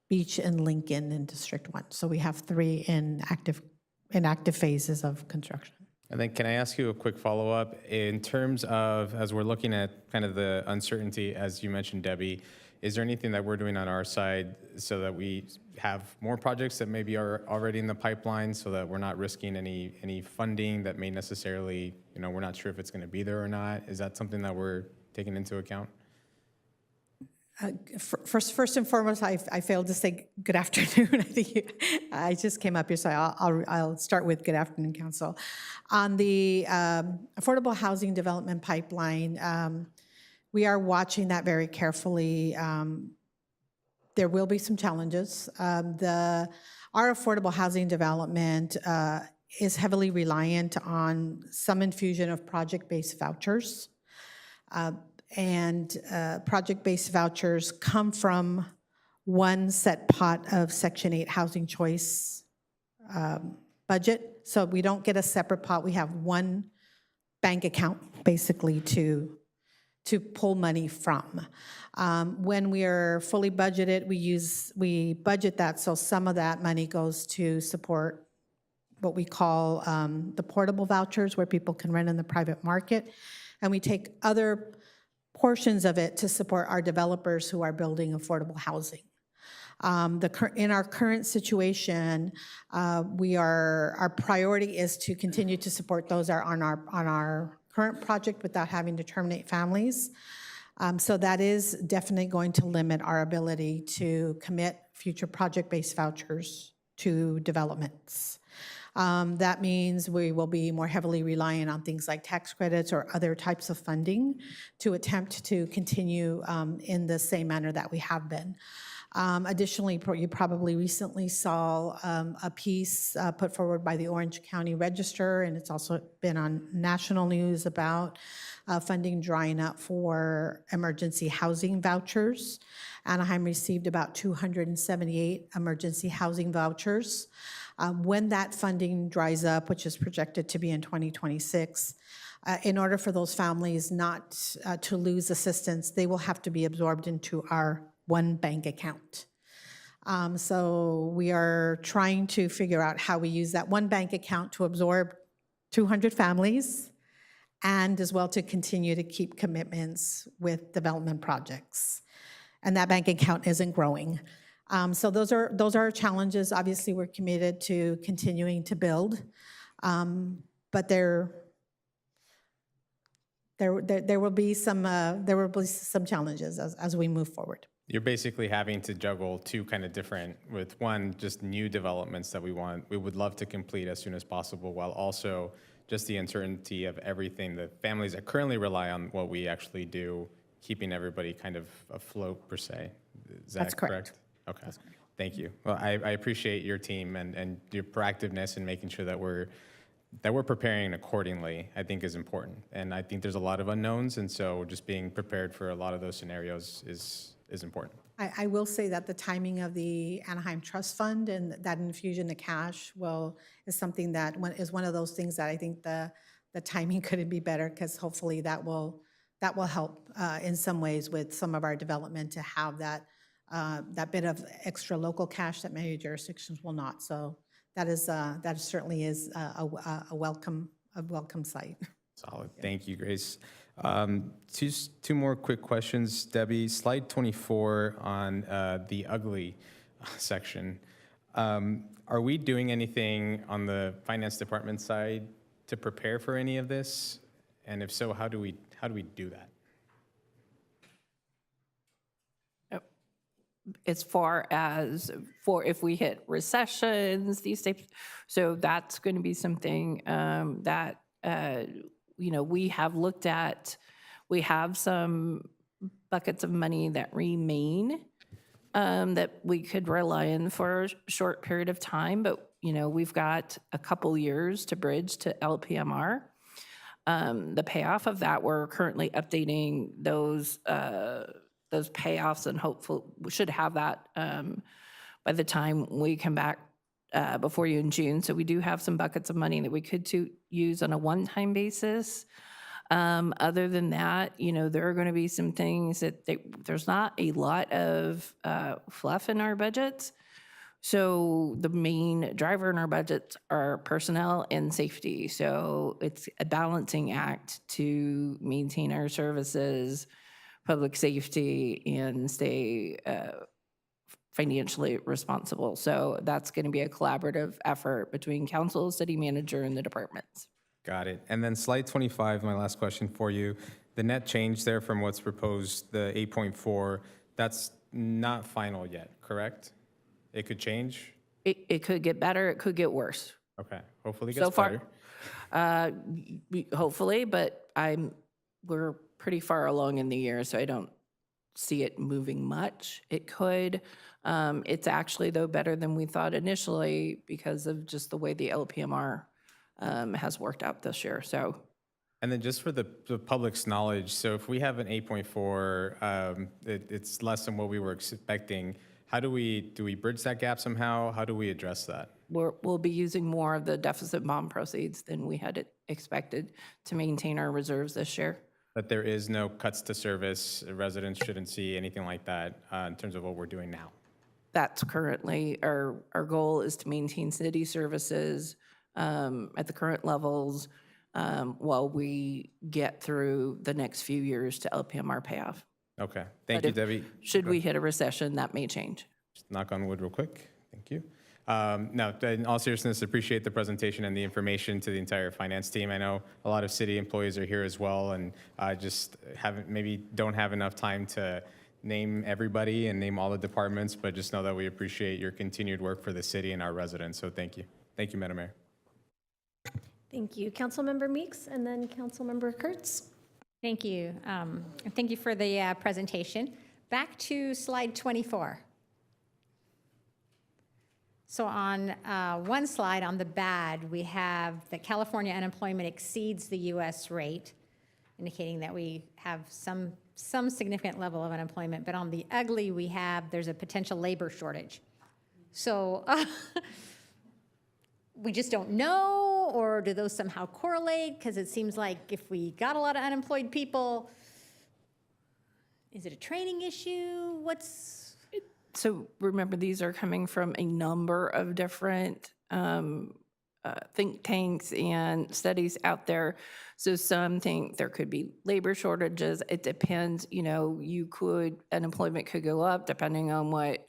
Beach and Lincoln in District 1. So we have 3 in active phases of construction. And then can I ask you a quick follow-up? In terms of, as we're looking at kind of the uncertainty, as you mentioned, Debbie, is there anything that we're doing on our side so that we have more projects that maybe are already in the pipeline so that we're not risking any funding that may necessarily, we're not sure if it's going to be there or not? Is that something that we're taking into account? First and foremost, I failed to say good afternoon. I think I just came up here, so I'll start with good afternoon, Council. On the affordable housing development pipeline, we are watching that very carefully. There will be some challenges. Our affordable housing development is heavily reliant on some infusion of project-based vouchers. And project-based vouchers come from one set pot of Section 8 Housing Choice budget. So we don't get a separate pot. We have one bank account, basically, to to pull money from. When we are fully budgeted, we budget that, so some of that money goes to support what we call the portable vouchers, where people can rent in the private market. And we take other portions of it to support our developers who are building affordable housing. In our current situation, our priority is to continue to support those that are on our current project without having to terminate families. So that is definitely going to limit our ability to commit future project-based vouchers to developments. That means we will be more heavily reliant on things like tax credits or other types of funding to attempt to continue in the same manner that we have been. Additionally, you probably recently saw a piece put forward by the Orange County Register, and it's also been on national news about funding drying up for emergency housing vouchers. Anaheim received about 278 emergency housing vouchers. When that funding dries up, which is projected to be in 2026, in order for those families not to lose assistance, they will have to be absorbed into our one bank account. So we are trying to figure out how we use that one bank account to absorb 200 families and as well to continue to keep commitments with development projects. And that bank account isn't growing. So those are our challenges. Obviously, we're committed to continuing to build, but there will be some challenges as we move forward. You're basically having to juggle two kind of different, with one, just new developments that we would love to complete as soon as possible, while also just the uncertainty of everything, the families that currently rely on what we actually do, keeping everybody kind of afloat per se. Is that That's correct. Okay, thank you. Well, I appreciate your team and your proactiveness in making sure that we're preparing accordingly, I think is important. And I think there's a lot of unknowns, and so just being prepared for a lot of those scenarios is important. I will say that the timing of the Anaheim Trust Fund and that infusion of cash is something that is one of those things that I think the timing couldn't be better, because hopefully that will help in some ways with some of our development to have that bit of extra local cash that many jurisdictions will not. So that certainly is a welcome sight. Solid. Thank you, Grace. Two more quick questions, Debbie. Slide 24 on the ugly section. Are we doing anything on the finance department side to prepare for any of this? And if so, how do we do that? As far as if we hit recessions, these types, so that's going to be something that we have looked at. We have some buckets of money that remain that we could rely on for a short period of time, but we've got a couple years to bridge to LPMR. The payoff of that, we're currently updating those payoffs, and hopefully we should have that by the time we come back before you in June. So we do have some buckets of money that we could use on a one-time basis. Other than that, there are going to be some things that there's not a lot of fluff in our budgets. So the main driver in our budgets are personnel and safety. So it's a balancing act to maintain our services, public safety, and stay financially responsible. So that's going to be a collaborative effort between council, city manager, and the departments. Got it. And then slide 25, my last question for you. The net change there from what's proposed, the 8.4, that's not final yet, correct? It could change? It could get better, it could get worse. Okay, hopefully it gets So far, better. hopefully, but we're pretty far along in the year, so I don't see it moving much. It could. It's actually, though, better than we thought initially because of just the way the LPMR has worked out this year. So, and then just for the public's knowledge, so if we have an 8.4, it's less than what we were expecting. How do we bridge that gap somehow? How do we address that? We'll be using more of the deficit bond proceeds than we had expected to maintain our reserves this year. But there is no cuts to service. Residents shouldn't see anything like that in terms of what we're doing now. That's currently, our goal is to maintain city services at the current levels while we get through the next few years to LPMR payoff. Okay, thank But you, if- Debbie. Should we hit a recession, that may change. Just knock on wood real quick. Thank you. No, in all seriousness, appreciate the presentation and the information to the entire finance team. I know a lot of city employees are here as well, and just don't have enough time to name everybody and name all the departments, but just know that we appreciate your continued work for the city and our residents. So thank you. Thank you, Madam Mayor. Thank you. Councilmember Meeks and then Councilmember Kurtz. Thank you. And thank you for the presentation. Back to slide 24. So on one slide, on the bad, we have that California unemployment exceeds the US rate, indicating that we have some significant level of unemployment. But on the ugly, there's a potential labor shortage. So we just don't know, or do those somehow correlate? Because it seems like if we got a lot of unemployed people, is it a training issue? So remember, these are coming from a number of different think tanks and studies out there. So some think there could be labor shortages. It depends, unemployment could go up depending on what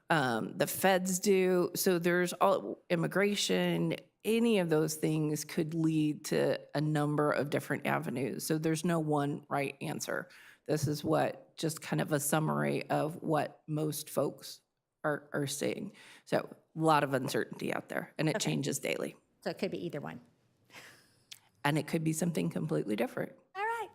the feds do. So there's all immigration, any of those things could lead to a number of different avenues. So there's no one right answer. This is just kind of a summary of what most folks are seeing. So a lot of uncertainty out there, and it changes daily. So it could be either one. And it could be something completely different. All right.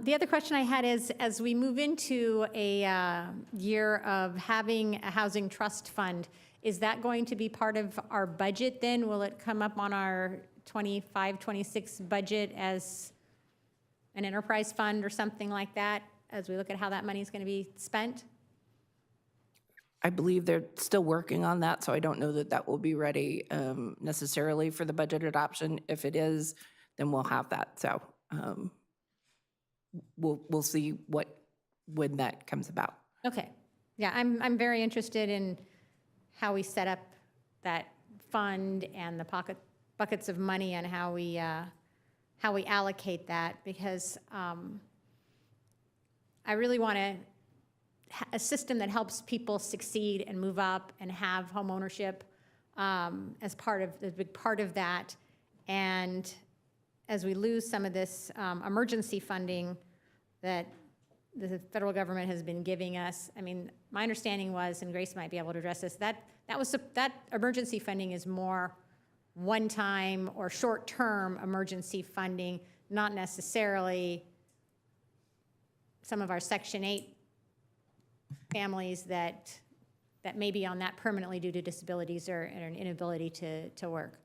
The other question I had is, as we move into a year of having a housing trust fund, is that going to be part of our budget then? Will it come up on our 25, 26 budget as an enterprise fund or something like that, as we look at how that money is going to be spent? I believe they're still working on that, so I don't know that will be ready necessarily for the budget adoption. If it is, then we'll have that. So we'll see when that comes about. Okay. Yeah, I'm very interested in how we set up that fund and the buckets of money and how we allocate that, because I really want a system that helps people succeed and move up and have home ownership as a big part of that. And as we lose some of this emergency funding that the federal government has been giving us, I mean, my understanding was, and Grace might be able to address this, that emergency funding is more one-time or short-term emergency funding, not necessarily some of our Section 8 families that may be on that permanently due to disabilities or an inability to work.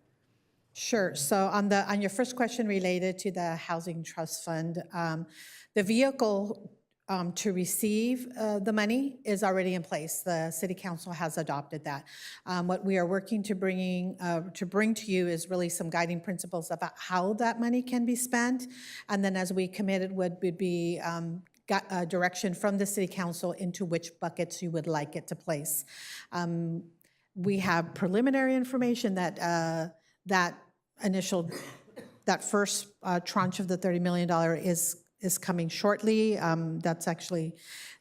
Sure. So on your first question related to the Housing Trust Fund, the vehicle to receive the money is already in place. The City Council has adopted that. What we are working to bring to you is really some guiding principles about how that money can be spent, and then as we committed would be direction from the City Council into which buckets you would like it to place. We have preliminary information that that first tranche of the $30 million is coming shortly. That's actually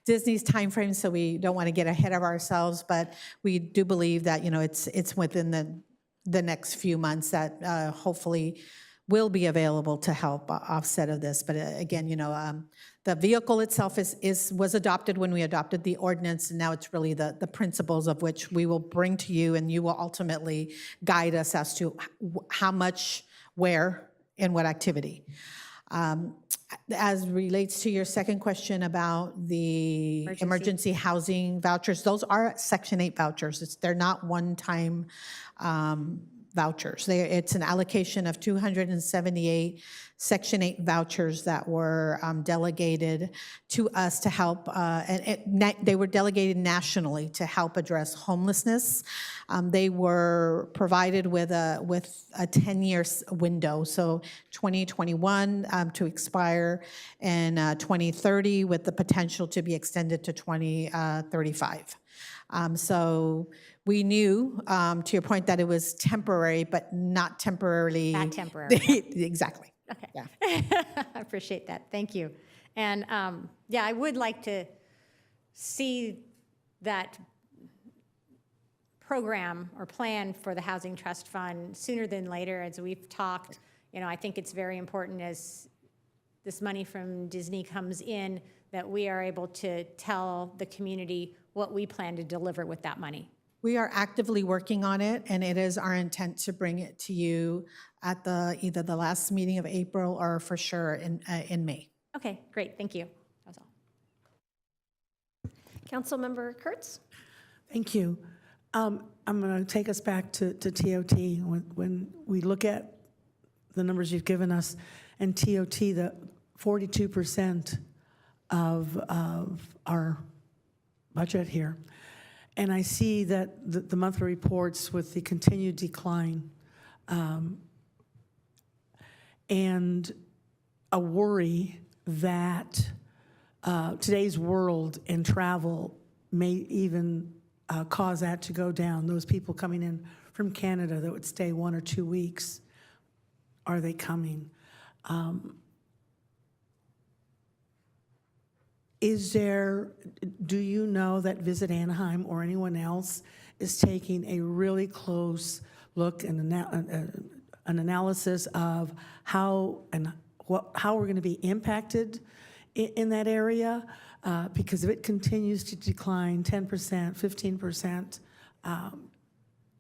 Disney's timeframe, so we don't want to get ahead of ourselves, but we do believe that it's within the next few months that hopefully will be available to help offset of this. But again, the vehicle itself was adopted when we adopted the ordinance, and now it's really the principles of which we will bring to you, and you will ultimately guide us as to how much, where, and what activity. As relates to your second question about the emergency housing vouchers, those are Section 8 vouchers. They're not one-time vouchers. It's an allocation of 278 Section 8 vouchers that were delegated to us to help, they were delegated nationally to help address homelessness. They were provided with a 10-year window, so 2021 to expire in 2030 with the potential to be extended to 2035. So we knew, to your point, that it was temporary, but not temporarily. Not temporary. Exactly. Okay. Yeah. I appreciate that. Thank you. And yeah, I would like to see that program or plan for the Housing Trust Fund sooner than later, as we've talked. You know, I think it's very important as this money from Disney comes in that we are able to tell the community what we plan to deliver with that money. We are actively working on it, and it is our intent to bring it to you at either the last meeting of April or for sure in May. Okay, great. Thank you. That's all. Councilmember Kurtz? Thank you. I'm going to take us back to TOT. When we look at the numbers you've given us, and TOT, the 42% of our budget here, and I see that the monthly reports with the continued decline, and a worry that today's world and travel may even cause that to go down. Those people coming in from Canada that would stay 1 or 2 weeks, are they coming? Do you know that Visit Anaheim or anyone else is taking a really close look and an analysis of how we're going to be impacted in that area? Because if it continues to decline 10%, 15%,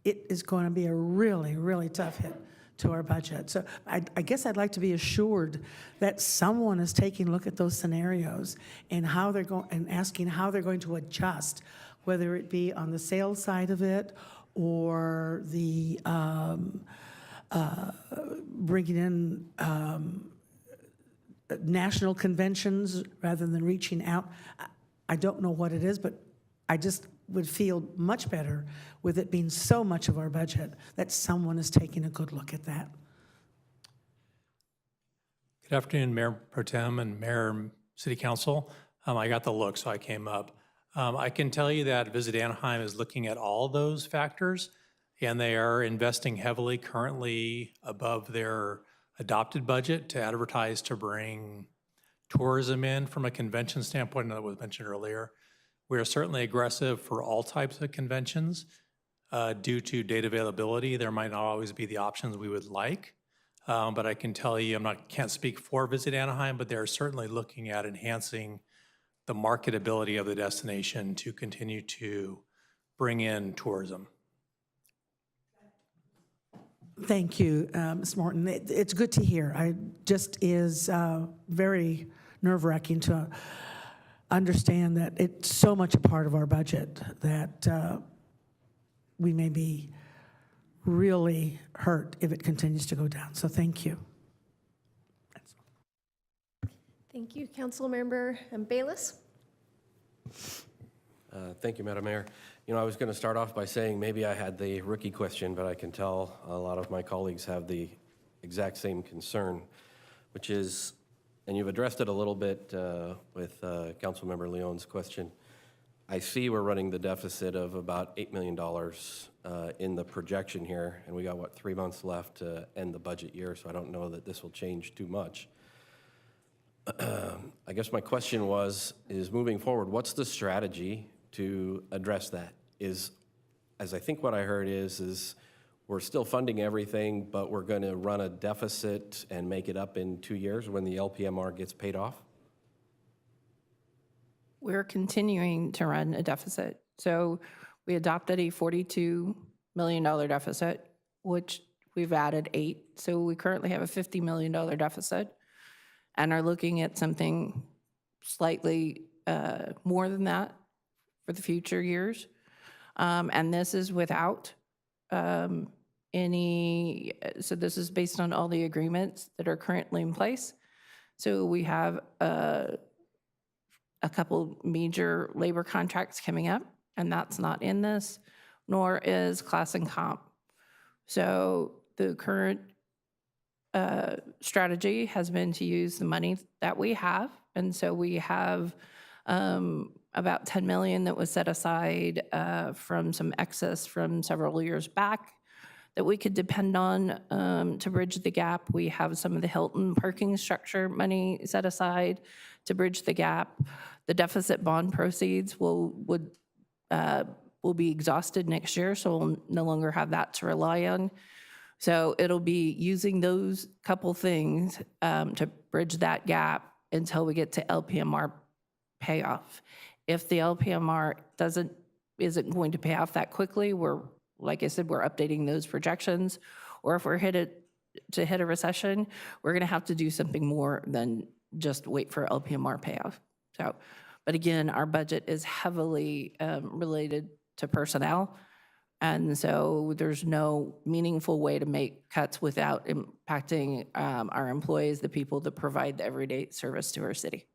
it is going to be a really, really tough hit to our budget. So I guess I'd like to be assured that someone is taking a look at those scenarios and how they're going, and asking how they're going to adjust, whether it be on the sales side of it or the bringing in national conventions rather than reaching out. I don't know what it is, but I just would feel much better with it being so much of our budget that someone is taking a good look at that. Good afternoon, Mayor Pro Tem and Mayor and City Council. I got the look, so I came up. I can tell you that Visit Anaheim is looking at all those factors, and they are investing heavily currently above their adopted budget to advertise to bring tourism in from a convention standpoint that was mentioned earlier. We are certainly aggressive for all types of conventions. Due to data availability, there might not always be the options we would like. But I can tell you, can't speak for Visit Anaheim, but they're certainly looking at enhancing the marketability of the destination to continue to bring in tourism. Thank you, Ms. Morton. It's good to hear. I just is very nerve-wracking to understand that it's so much a part of our budget that we may be really hurt if it continues to go down. So thank you. Thank you, Councilmember Bayless. Thank you, Madam Mayor. You know, I was going to start off by saying maybe I had the rookie question, but I can tell a lot of my colleagues have the exact same concern, which is, and you've addressed it a little bit with Councilmember Leon's question. I see we're running the deficit of about $8 million in the projection here, and we got, what, 3 months left to end the budget year, so I don't know that this will change too much. I guess my question is moving forward, what's the strategy to address that? As I think what I heard is we're still funding everything, but we're going to run a deficit and make it up in 2 years when the LPMR gets paid off? We're continuing to run a deficit. So we adopted a $42 million deficit, which we've added 8. So we currently have a $50 million deficit and are looking at something slightly more than that for the future years. And this is without any, so this is based on all the agreements that are currently in place. So we have a couple major labor contracts coming up, and that's not in this, nor is class and comp. So the current strategy has been to use the money that we have, and so we have about 10 million that was set aside from some excess from several years back that we could depend on to bridge the gap. We have some of the Hilton parking structure money set aside to bridge the gap. The deficit bond proceeds will be exhausted next year, so we'll no longer have that to rely on. So it'll be using those couple things to bridge that gap until we get to LPMR payoff. If the LPMR isn't going to pay off that quickly, like I said, we're updating those projections. Or if we're hit a recession, we're going to have to do something more than just wait for LPMR payoff. So, but again, our budget is heavily related to personnel. And so there's no meaningful way to make cuts without impacting our employees, the people that provide the everyday service to our city.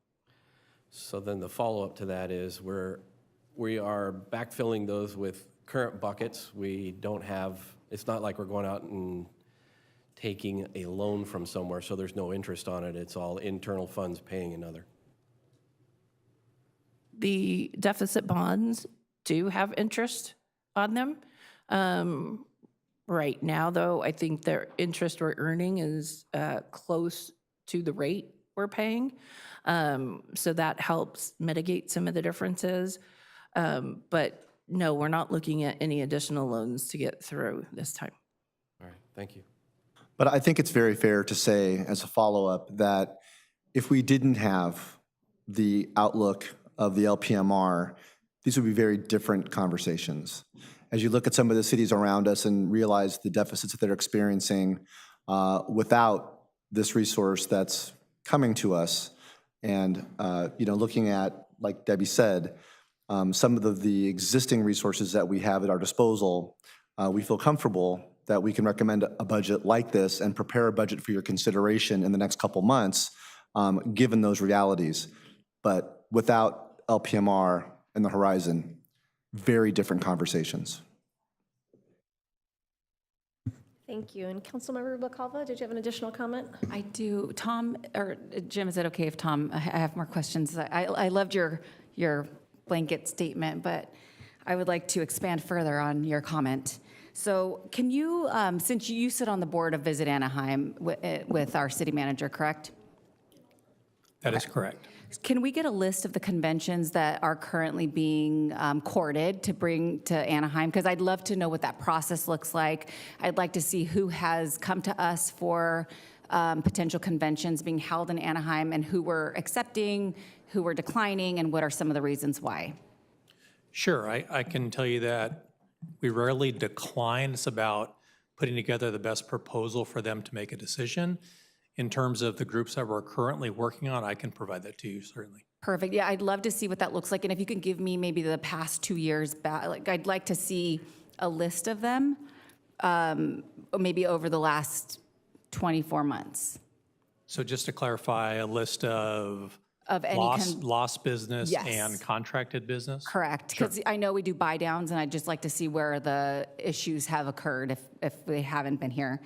So then the follow-up to that is we are backfilling those with current buckets. We don't have, it's not like we're going out and taking a loan from somewhere, so there's no interest on it. It's all internal funds paying another. The deficit bonds do have interest on them. Right now, though, I think their interest we're earning is close to the rate we're paying. So that helps mitigate some of the differences. But no, we're not looking at any additional loans to get through this time. All right, thank you. But I think it's very fair to say, as a follow-up, that if we didn't have the outlook of the LPMR, these would be very different conversations. As you look at some of the cities around us and realize the deficits that they're experiencing without this resource that's coming to us, and looking at, like Debbie said, some of the existing resources that we have at our disposal, we feel comfortable that we can recommend a budget like this and prepare a budget for your consideration in the next couple months, given those realities. But without LPMR in the horizon, very different conversations. Thank you. And Councilmember Rubalcava, did you have an additional comment? I do. Tom, or Jim, is it okay if Tom, I have more questions. I loved your blanket statement, but I would like to expand further on your comment. So can you, since you sit on the board of Visit Anaheim with our city manager, correct? That is correct. Can we get a list of the conventions that are currently being courted to bring to Anaheim? Because I'd love to know what that process looks like. I'd like to see who has come to us for potential conventions being held in Anaheim and who we're accepting, who we're declining, and what are some of the reasons why. Sure, I can tell you that we rarely decline. It's about putting together the best proposal for them to make a decision. In terms of the groups that we're currently working on, I can provide that to you, certainly. Perfect. Yeah, I'd love to see what that looks like. And if you can give me maybe the past 2 years back, like I'd like to see a list of them, maybe over the last 24 months. So just to clarify, a list of any lost business Yes. and contracted business? Correct, because I know we do buy downs, and I'd just like to see where the issues have occurred if they haven't been here.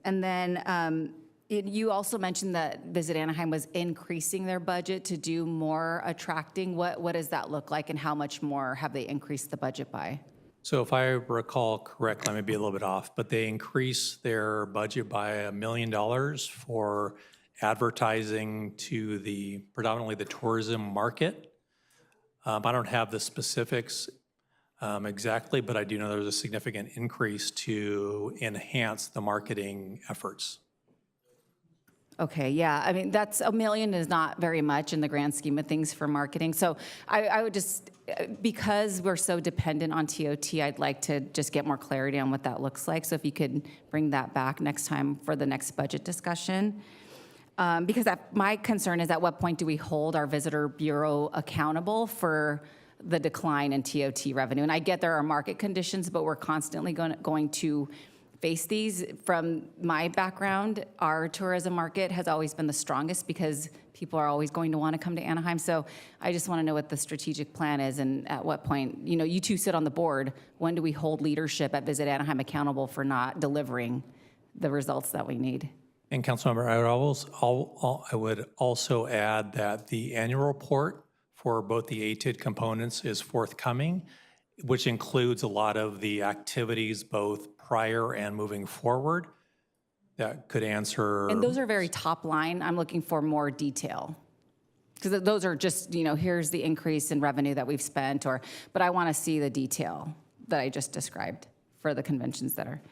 And then you also mentioned that Visit Anaheim was increasing their budget to do more attracting. What does that look like, and how much more have they increased the budget by? So if I recall correctly, I may be a little bit off, but they increased their budget by $1 million for advertising to predominantly the tourism market. I don't have the specifics exactly, but I do know there's a significant increase to enhance the marketing efforts. Okay, yeah, I mean, that's $1 million is not very much in the grand scheme of things for marketing. So I would just, because we're so dependent on TOT, I'd like to just get more clarity on what that looks like. So if you could bring that back next time for the next budget discussion. Because my concern is, at what point do we hold our visitor bureau accountable for the decline in TOT revenue? And I get there are market conditions, but we're constantly going to face these. From my background, our tourism market has always been the strongest because people are always going to want to come to Anaheim. So I just want to know what the strategic plan is and at what point, you two sit on the board. When do we hold leadership at Visit Anaheim accountable for not delivering the results that we need? And Councilmember, I would also add that the annual report for both the ATID components is forthcoming, which includes a lot of the activities both prior and moving forward that could answer. And those are very top line. I'm looking for more detail. Because those are just, here's the increase in revenue that we've spent, but I want to see the detail that I just described for the conventions that are.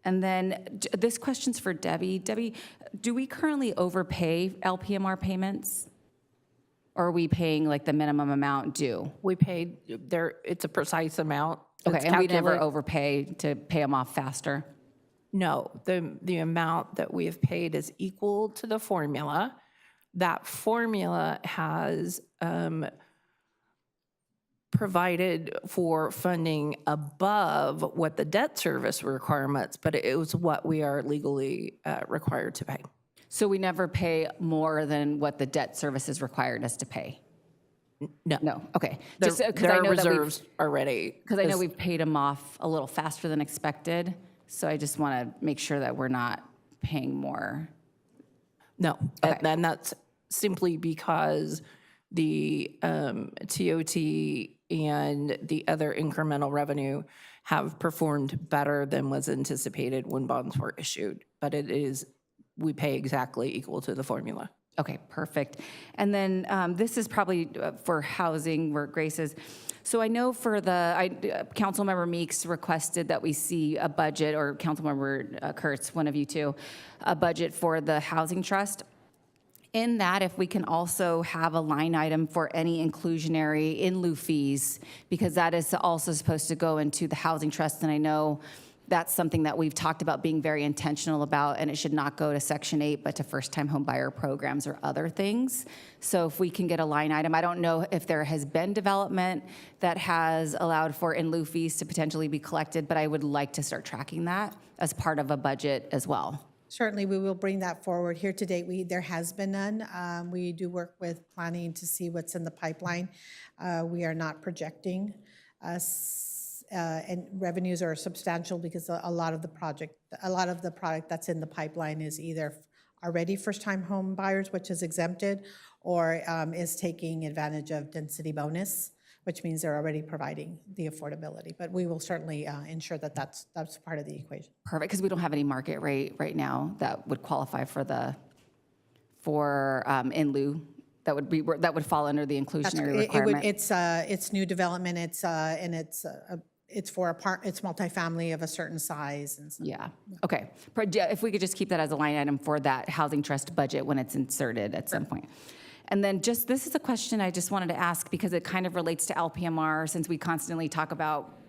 And then this question's for Debbie. Debbie, do we currently overpay LPMR payments? Or are we paying like the minimum amount due? We paid, it's a precise amount. Okay, It's and we never calculated. overpay to pay them off faster? No, the amount that we have paid is equal to the formula. That formula has provided for funding above what the debt service requirements, but it was what we are legally required to pay. So we never pay more than what the debt service is required us to pay? No. No, okay. There, Just, 'cause there I are know that we've- reserves already. Because I know we've paid them off a little faster than expected, so I just want to make sure that we're not paying more. No, and that's simply because the TOT and the other incremental revenue have performed better than was anticipated when bonds were issued. But we pay exactly equal to the formula. Okay, perfect. And then this is probably for housing, where Grace is. So I know for Councilmember Meeks requested that we see a budget, or Councilmember Kurtz, one of you two, a budget for the housing trust. In that, if we can also have a line item for any inclusionary in lieu fees, because that is also supposed to go into the housing trust, and I know that's something that we've talked about being very intentional about, and it should not go to Section 8, but to first-time home buyer programs or other things. So if we can get a line item, I don't know if there has been development that has allowed for in lieu fees to potentially be collected, but I would like to start tracking that as part of a budget as well. Certainly, we will bring that forward. Here to date, there has been none. We do work with planning to see what's in the pipeline. We are not projecting, and revenues are substantial because a lot of the product that's in the pipeline is either already first-time home buyers, which is exempted, or is taking advantage of density bonus, which means they're already providing the affordability. But we will certainly ensure that that's part of the equation. Perfect, because we don't have any market rate right now that would qualify for in lieu, that would fall under the inclusionary requirement. It's new development. It's multifamily of a certain size and so. Yeah, okay. If we could just keep that as a line item for that housing trust budget when it's inserted at some point. And then this is a question I just wanted to ask because it kind of relates to LPMR, since we constantly talk about,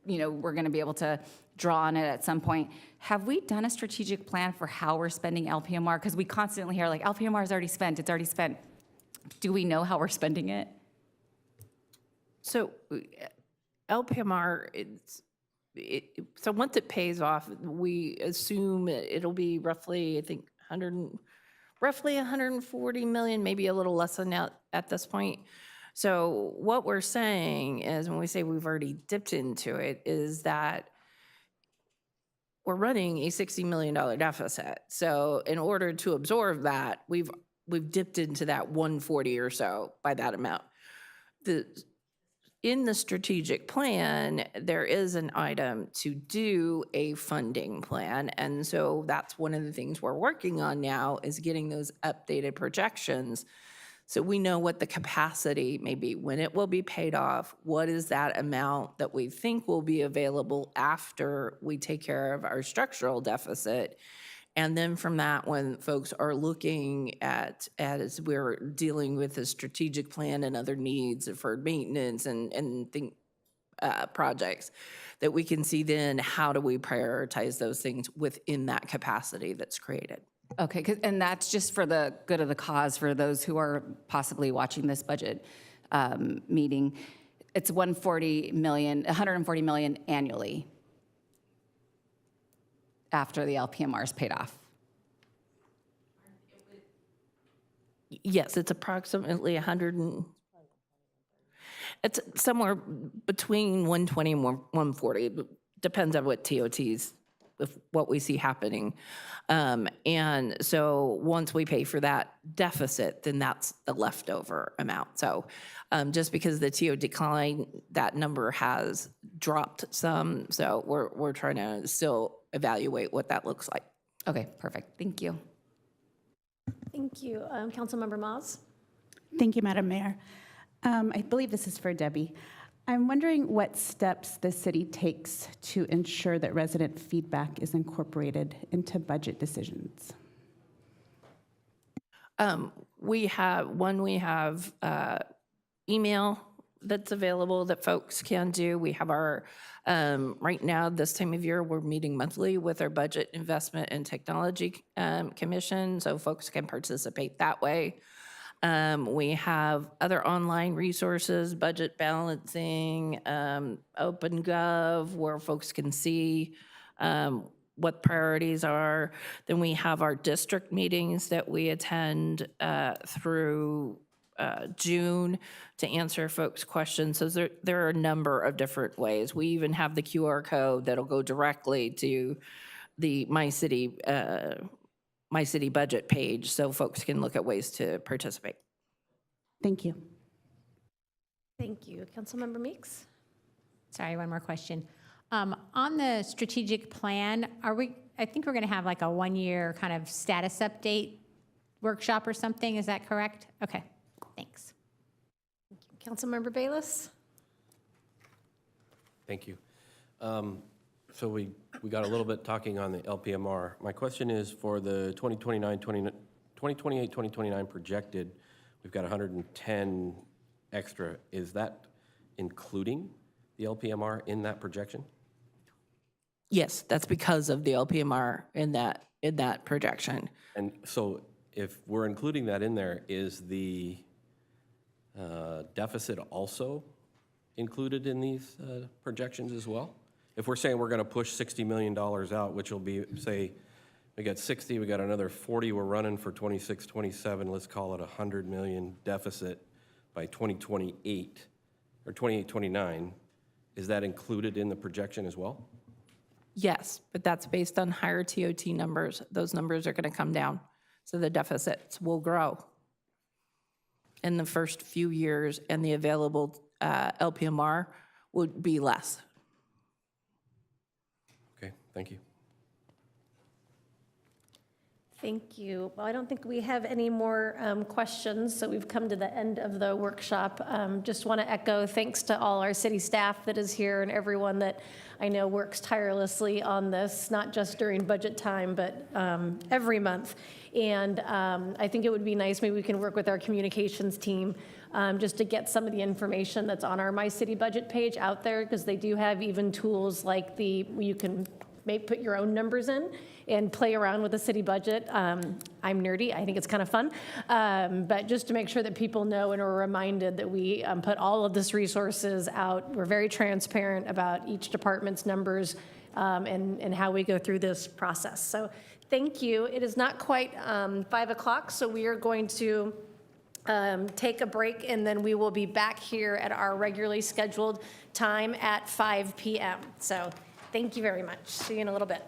we're going to be able to draw on it at some point. Have we done a strategic plan for how we're spending LPMR? Because we constantly hear like, LPMR is already spent, it's already spent. Do we know how we're spending it? So LPMR, so once it pays off, we assume it'll be roughly, I think, roughly 140 million, maybe a little less than that at this point. So what we're saying is, when we say we've already dipped into it, is that we're running a $60 million deficit. So in order to absorb that, we've dipped into that 140 or so by that amount. In the strategic plan, there is an item to do a funding plan. And so that's one of the things we're working on now, is getting those updated projections so we know what the capacity may be, when it will be paid off, what is that amount that we think will be available after we take care of our structural deficit. And then from that, when folks are looking at as we're dealing with the strategic plan and other needs for maintenance and projects, that we can see then how do we prioritize those things within that capacity that's created. Okay, and that's just for the good of the cause for those who are possibly watching this budget meeting. It's 140 million annually. after the LPMR is paid off? Yes, it's approximately 100 and, it's somewhere between 120 and 140. It depends on what TOTs, if what we see happening. And so once we pay for that deficit, then that's the leftover amount. So just because the TO decline, that number has dropped some. So we're trying to still evaluate what that looks like. Okay, perfect. Thank you. Thank you. Councilmember Moss? Thank you, Madam Mayor. I believe this is for Debbie. I'm wondering what steps the city takes to ensure that resident feedback is incorporated into budget decisions. We have email that's available that folks can do. We have our, right now, this time of year, we're meeting monthly with our Budget Investment and Technology Commission, so folks can participate that way. We have other online resources, budget balancing, OpenGov, where folks can see what priorities are. Then we have our district meetings that we attend through June to answer folks' questions. So there are a number of different ways. We even have the QR code that'll go directly to the My City budget page, so folks can look at ways to participate. Thank you. Thank you. Councilmember Meeks? Sorry, one more question. On the strategic plan, I think we're going to have like a 1-year kind of status update workshop or something. Is that correct? Okay, thanks. Councilmember Bayless? Thank you. So we got a little bit talking on the LPMR. My question is for the 2028, 2029 projected, we've got 110 extra. Is that including the LPMR in that projection? Yes, that's because of the LPMR in that projection. And so if we're including that in there, is the deficit also included in these projections as well? If we're saying we're going to push $60 million out, which will be, say, we got 60, we got another 40 we're running for 26, 27, let's call it 100 million deficit by 2028 or 28, 29, is that included in the projection as well? Yes, but that's based on higher TOT numbers. Those numbers are going to come down, so the deficits will grow in the first few years, and the available LPMR would be less. Okay, thank you. Thank you. Well, I don't think we have any more questions, so we've come to the end of the workshop. Just want to echo thanks to all our city staff that is here and everyone that I know works tirelessly on this, not just during budget time, but every month. And I think it would be nice, maybe we can work with our communications team just to get some of the information that's on our My City budget page out there, because they do have even tools like you can put your own numbers in and play around with the city budget. I'm nerdy, I think it's kind of fun. But just to make sure that people know and are reminded that we put all of this resources out. We're very transparent about each department's numbers and how we go through this process. So thank you. It is not quite 5 o'clock, so we are going to take a break, and then we will be back here at our regularly scheduled time at 5 p.m. So thank you very much. See you in a little bit.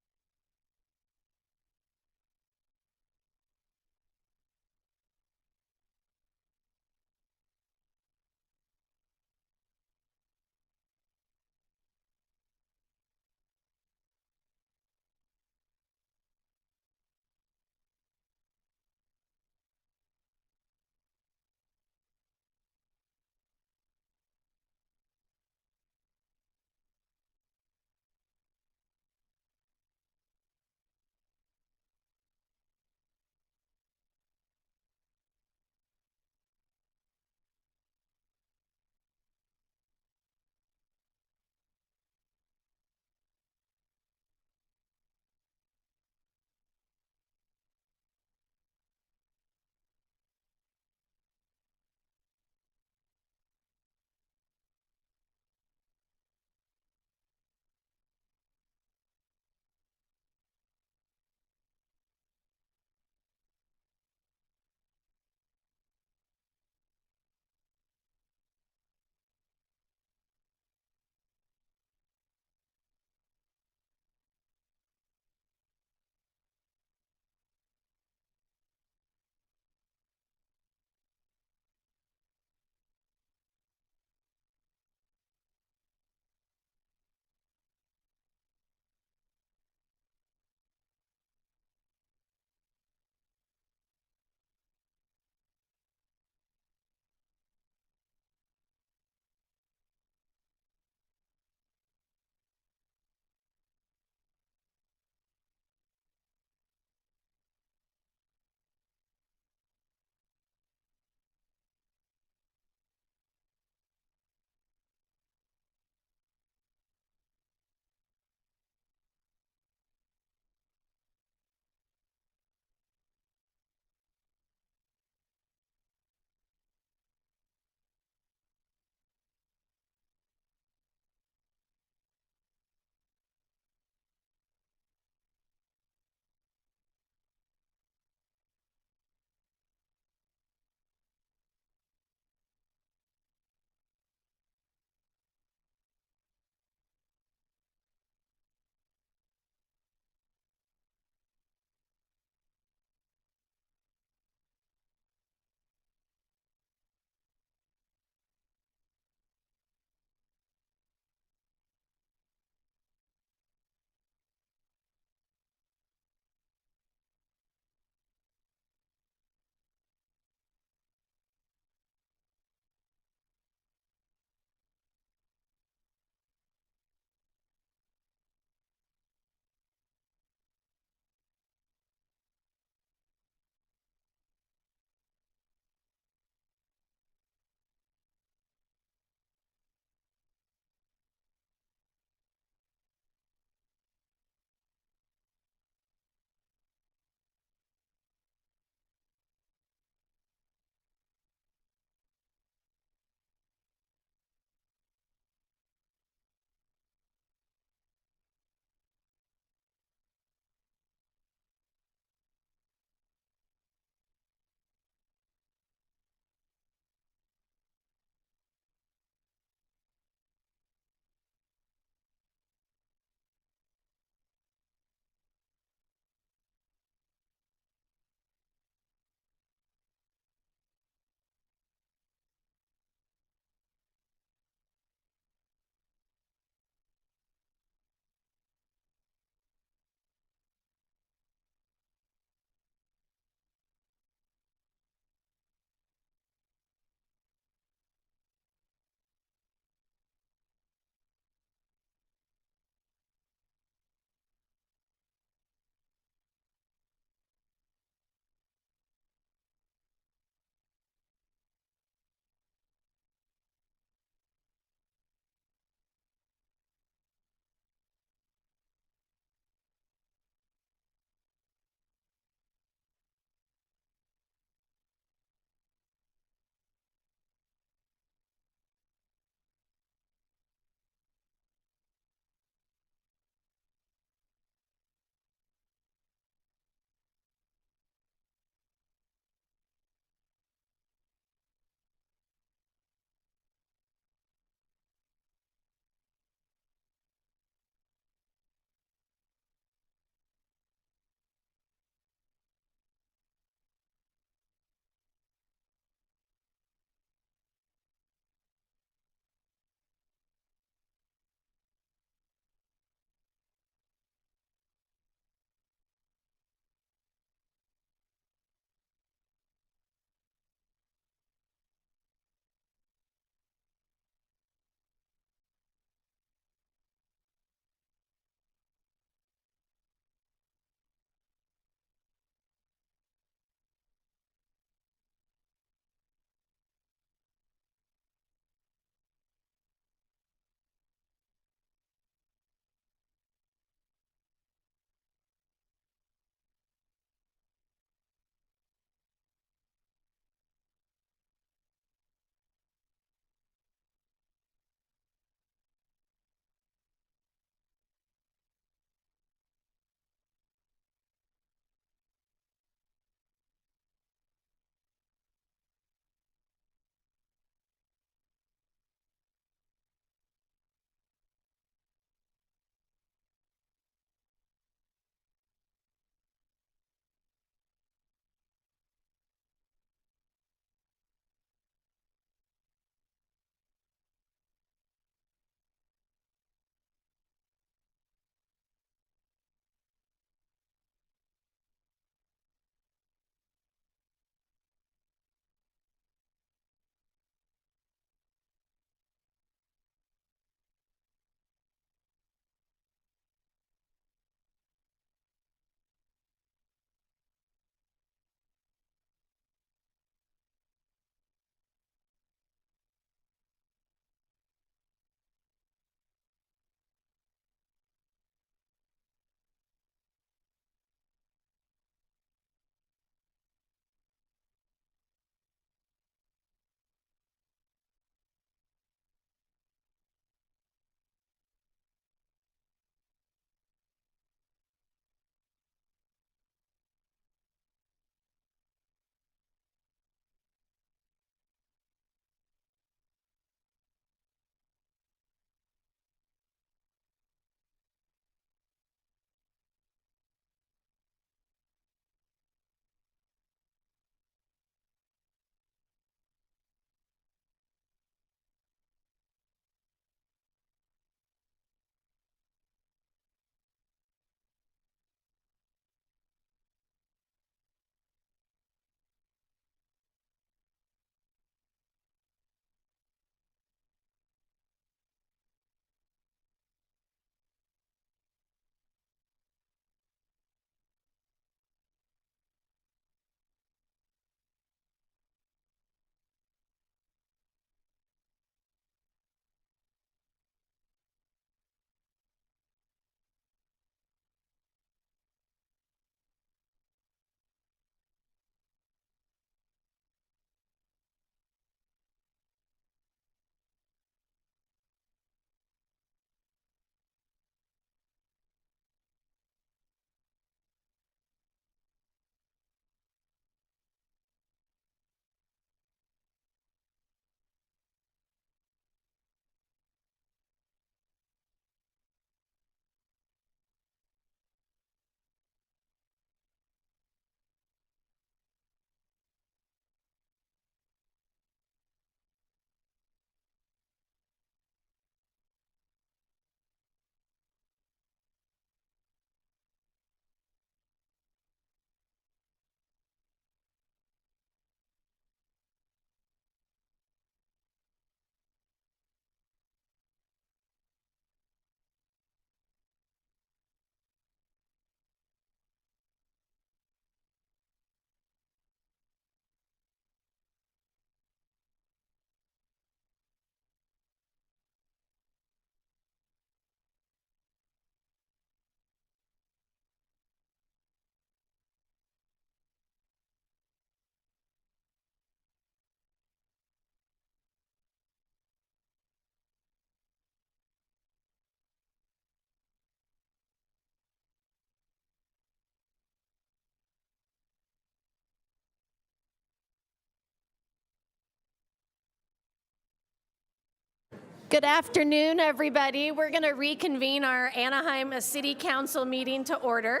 Good afternoon, everybody. We're going to reconvene our Anaheim City Council meeting to order.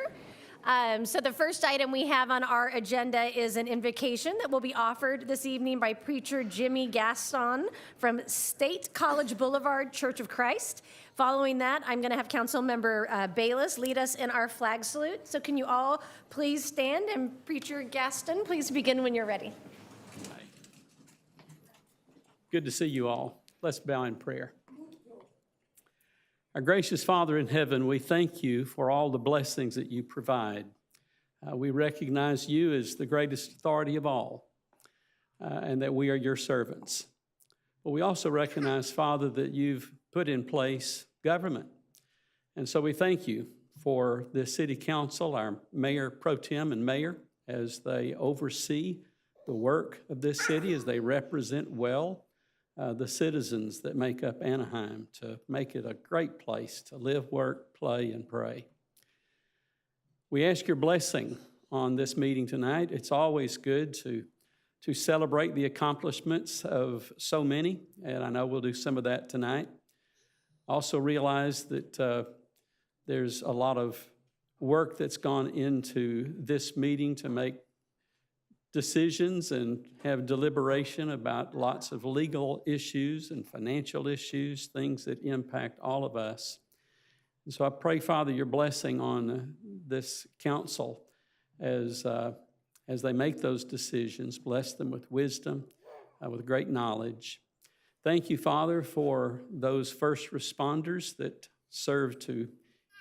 So the first item we have on our agenda is an invocation that will be offered this evening by preacher Jimmy Gaston from State College Boulevard Church of Christ. Following that, I'm going to have Councilmember Bayless lead us in our flag salute. So can you all please stand, and preacher Gaston, please begin when you're ready. Good to see you all. Let's bow in prayer. Our gracious Father in heaven, we thank you for all the blessings that you provide. We recognize you as the greatest authority of all, and that we are your servants. But we also recognize, Father, that you've put in place government. And so we thank you for the city council, our mayor pro tem and mayor, as they oversee the work of this city, as they represent well the citizens that make up Anaheim, to make it a great place to live, work, play, and pray. We ask your blessing on this meeting tonight. It's always good to celebrate the accomplishments of so many, and I know we'll do some of that tonight. Also realize that there's a lot of work that's gone into this meeting to make decisions and have deliberation about lots of legal issues and financial issues, things that impact all of us. And so I pray, Father, your blessing on this council as they make those decisions. Bless them with wisdom, with great knowledge. Thank you, Father, for those first responders that serve to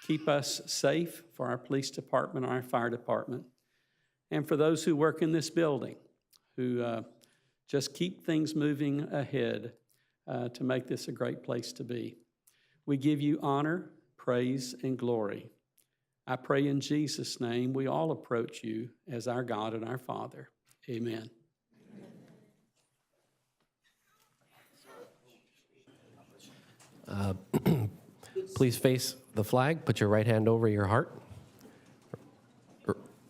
keep us safe, for our police department, our fire department, and for those who work in this building, who just keep things moving ahead to make this a great place to be. We give you honor, praise, and glory. I pray in Jesus' name we all approach you as our God and our Father. Amen. Please face the flag, put your right hand over your heart,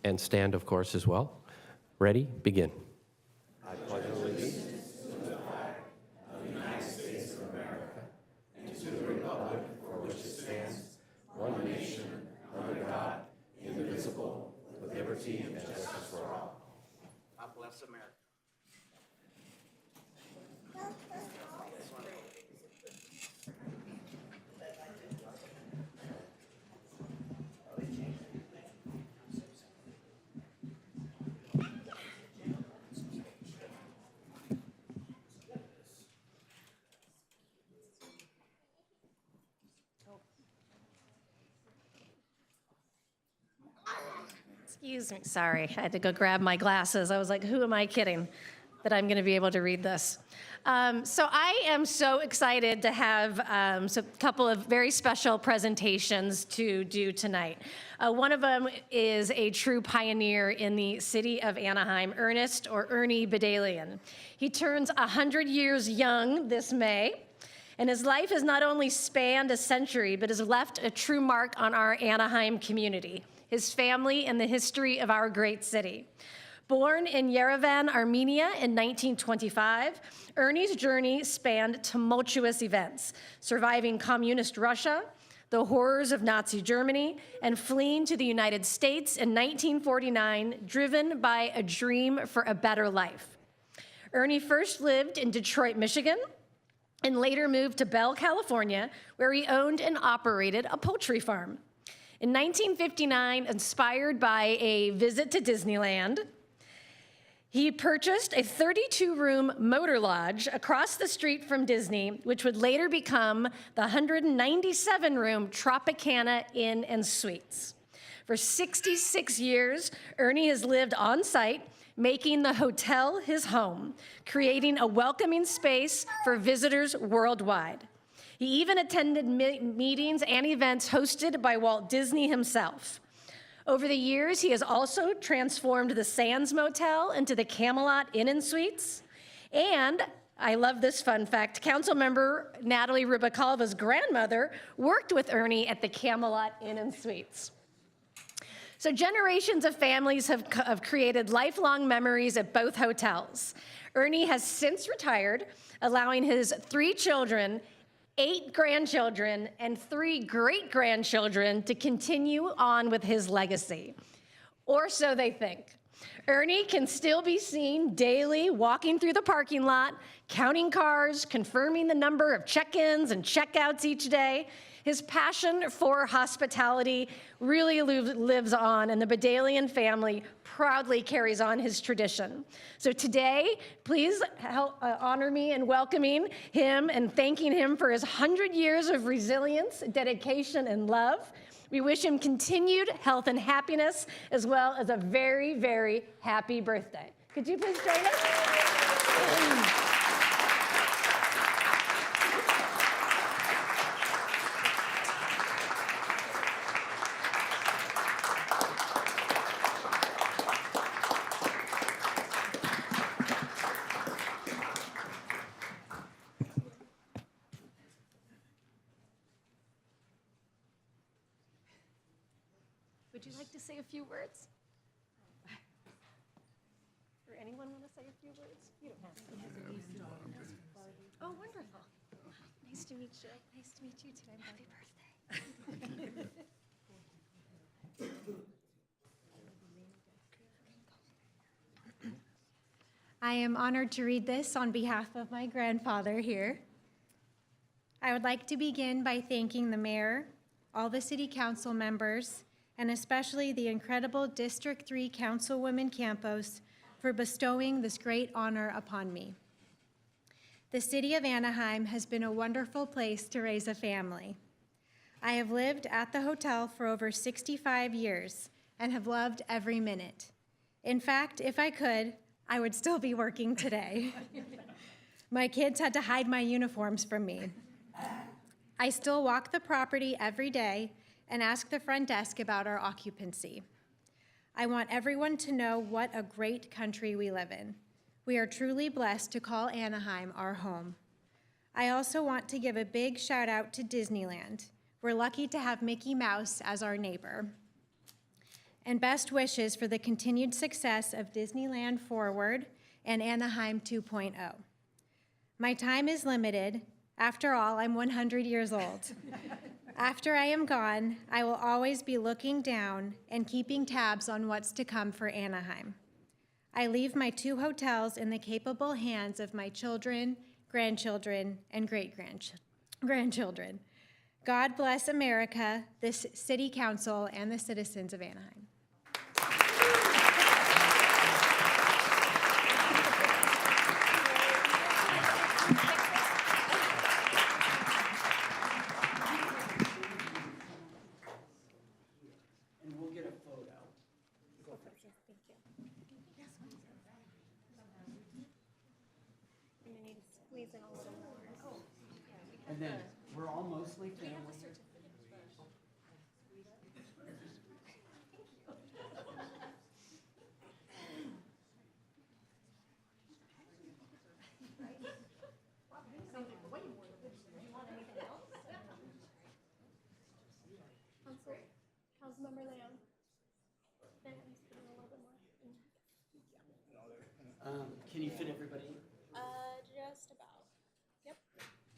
and stand, of course, as well. Ready? Begin. I pledge allegiance to the flag of the United States of America and to the republic for which it stands, one nation, under God, indivisible, with liberty and justice for all. God bless America. Excuse me, sorry, I had to go grab my glasses. I was like, who am I kidding that I'm going to be able to read this? So I am so excited to have a couple of very special presentations to do tonight. One of them is a true pioneer in the city of Anaheim, Ernest, or Ernie Badalian. He turns 100 years young this May, and his life has not only spanned a century, but has left a true mark on our Anaheim community, his family, and the history of our great city. Born in Yerevan, Armenia in 1925, Ernie's journey spanned tumultuous events, surviving communist Russia, the horrors of Nazi Germany, and fleeing to the United States in 1949, driven by a dream for a better life. Ernie first lived in Detroit, Michigan, and later moved to Bell, California, where he owned and operated a poultry farm. In 1959, inspired by a visit to Disneyland, he purchased a 32-room motor lodge across the street from Disney, which would later become the 197-room Tropicana Inn and Suites. For 66 years, Ernie has lived on site, making the hotel his home, creating a welcoming space for visitors worldwide. He even attended meetings and events hosted by Walt Disney himself. Over the years, he has also transformed the Sands Motel into the Camelot Inn and Suites. And I love this fun fact, Councilmember Natalie Rubicalva's grandmother worked with Ernie at the Camelot Inn and Suites. So generations of families have created lifelong memories at both hotels. Ernie has since retired, allowing his 3 children 8 grandchildren, and 3 great-grandchildren to continue on with his legacy. Or so they think. Ernie can still be seen daily walking through the parking lot, counting cars, confirming the number of check-ins and check-outs each day. His passion for hospitality really lives on, and the Badalian family proudly carries on his tradition. So today, please help honor me in welcoming him and thanking him for his 100 years of resilience, dedication, and love. We wish him continued health and happiness, as well as a very, very happy birthday. Could you please join us? Would you like to say a few words? Or anyone want to say a few words? You don't have to. Oh, wonderful. Nice to meet you. Nice to meet you too. Happy birthday. I am honored to read this on behalf of my grandfather here. I would like to begin by thanking the mayor, all the city council members, and especially the incredible District 3 Councilwoman Campos for bestowing this great honor upon me. The city of Anaheim has been a wonderful place to raise a family. I have lived at the hotel for over 65 years and have loved every minute. In fact, if I could, I would still be working today. My kids had to hide my uniforms from me. I still walk the property every day and ask the front desk about our occupancy. I want everyone to know what a great country we live in. We are truly blessed to call Anaheim our home. I also want to give a big shout out to Disneyland. We're lucky to have Mickey Mouse as our neighbor. And best wishes for the continued success of Disneyland Forward and Anaheim 2.0. My time is limited. After all, I'm 100 years old. After I am gone, I will always be looking down and keeping tabs on what's to come for Anaheim. I leave my 2 hotels in the capable hands of my children, grandchildren, and great-grandchildren. God bless America, this city council, and the citizens of Anaheim. And then we're all mostly family. Councilmember Lamb. Can you fit everybody in? Just about. Yep.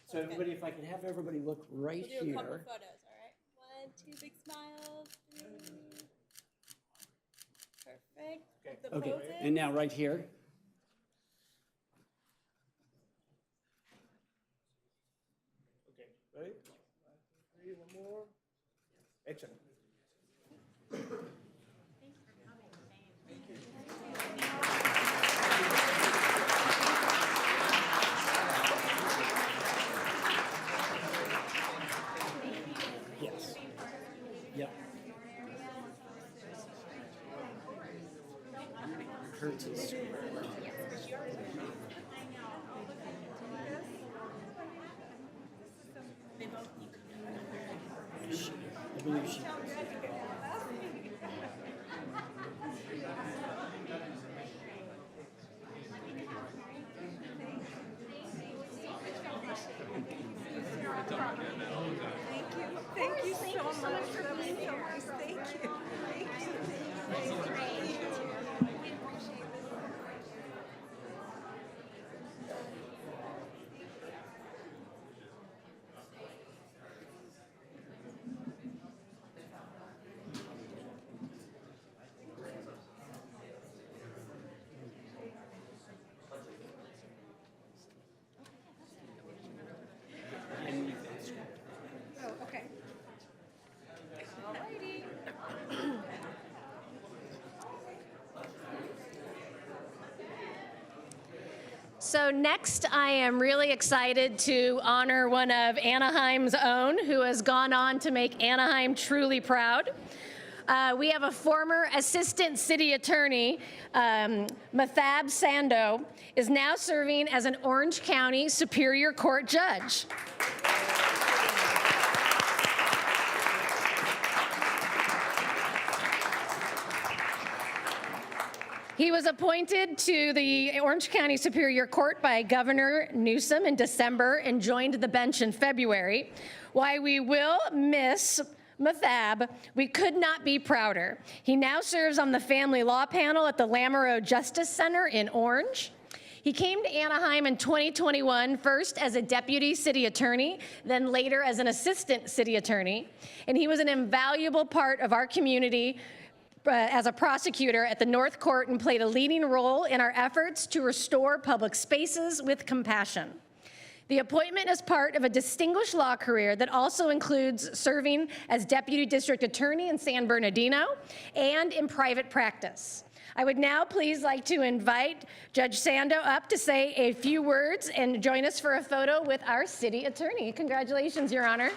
So everybody, if I could have everybody look right We'll do a couple here. photos, all right? 1, 2 big smiles. 3. Perfect. The Okay, poses. and now right here. Okay, ready? 3, one more. Excellent. Yes. Yep. Curtis. I believe she. Thank you so much for being so nice. Thank you. So next, I am really excited to honor one of Anaheim's own who has gone on to make Anaheim truly proud. We have a former assistant city attorney, Mathab Sando, is now serving as an Orange County Superior Court judge. He was appointed to the Orange County Superior Court by Governor Newsom in December and joined the bench in February. While we will miss Mathab, we could not be prouder. He now serves on the family law panel at the Lamoureux Justice Center in Orange. He came to Anaheim in 2021, first as a deputy city attorney, then later as an assistant city attorney. And he was an invaluable part of our community as a prosecutor at the North Court and played a leading role in our efforts to restore public spaces with compassion. The appointment is part of a distinguished law career that also includes serving as deputy district attorney in San Bernardino and in private practice. I would now please like to invite Judge Sando up to say a few words and join us for a photo with our city attorney. Congratulations, Your Honor.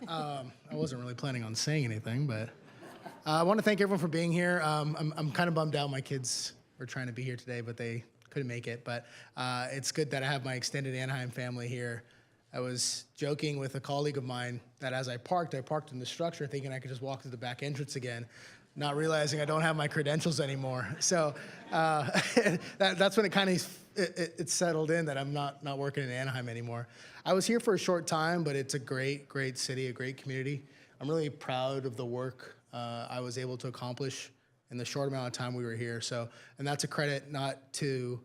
I wasn't really planning on saying anything, but I want to thank everyone for being here. I'm kind of bummed out. My kids were trying to be here today, but they couldn't make it. But it's good that I have my extended Anaheim family here. I was joking with a colleague of mine that as I parked in the structure thinking I could just walk through the back entrance again, not realizing I don't have my credentials anymore. So that's when it kind of it settled in that I'm not working in Anaheim anymore. I was here for a short time, but it's a great, great city, a great community. I'm really proud of the work I was able to accomplish in the short amount of time we were here. So, and that's a credit not to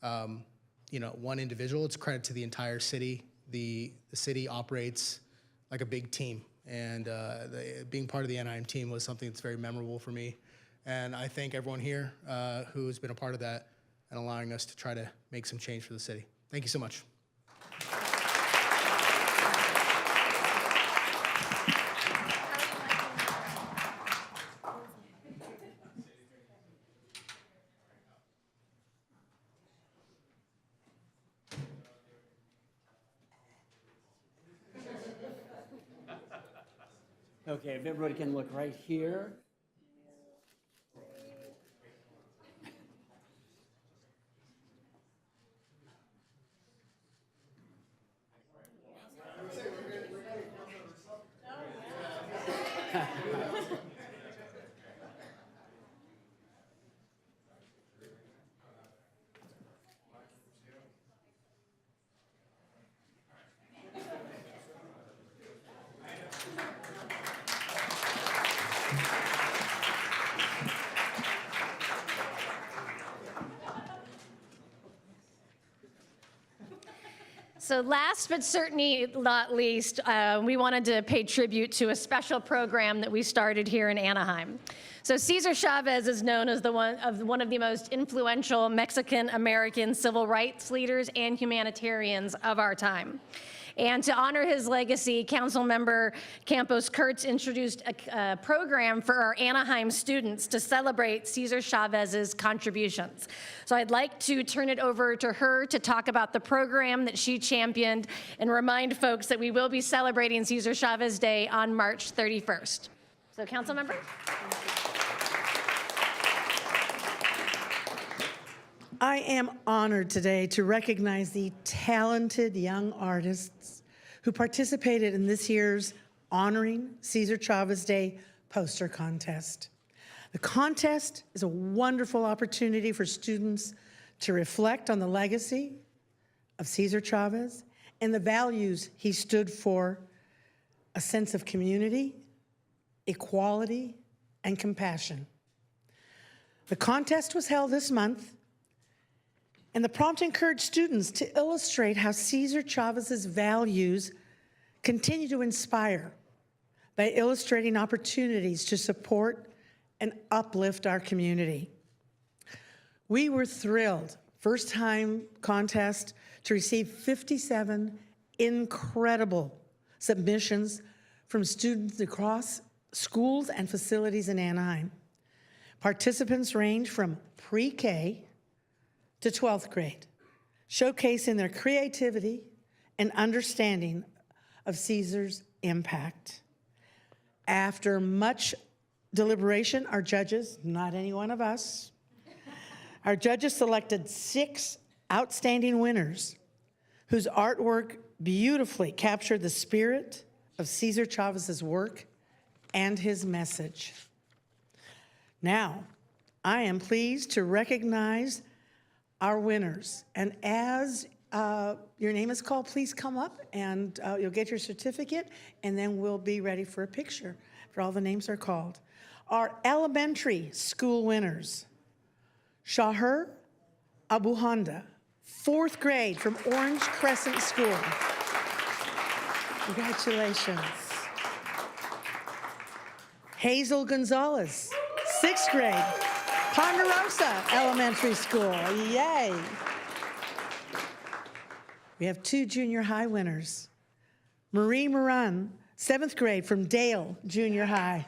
one individual. It's a credit to the entire city. The city operates like a big team, and being part of the Anaheim team was something that's very memorable for me. And I thank everyone here who's been a part of that and allowing us to try to make some change for the city. Thank you so much. Okay, if everybody can look right here. So last but certainly not least, we wanted to pay tribute to a special program that we started here in Anaheim. So Cesar Chavez is known as one of the most influential Mexican-American civil rights leaders and humanitarians of our time. And to honor his legacy, Councilmember Campos Kurtz introduced a program for our Anaheim students to celebrate Cesar Chavez's contributions. So I'd like to turn it over to her to talk about the program that she championed and remind folks that we will be celebrating Cesar Chavez Day on March 31st. So Councilmember. I am honored today to recognize the talented young artists who participated in this year's Honoring Cesar Chavez Day poster contest. The contest is a wonderful opportunity for students to reflect on the legacy of Cesar Chavez and the values he stood for: a sense of community, equality, and compassion. The contest was held this month, and the prompt encouraged students to illustrate how Cesar Chavez's values continue to inspire by illustrating opportunities to support and uplift our community. We were thrilled for first time contest to receive 57 incredible submissions from students across schools and facilities in Anaheim. Participants range from pre-K to 12th grade, showcasing their creativity and understanding of Caesar's impact. After much deliberation, our judges, not any one of us, our judges selected 6 outstanding winners whose artwork beautifully captured the spirit of Cesar Chavez's work and his message. Now, I am pleased to recognize our winners. And as your name is called, please come up and you'll get your certificate, and then we'll be ready for a picture after all the names are called. Our elementary school winners: Shahar Abu Honda, 4th grade from Orange Crescent School. Congratulations. Hazel Gonzalez, 6th grade, Ponderosa Elementary School. Yay. We have 2 junior high winners. Marie Moran, 7th grade from Dale Junior High.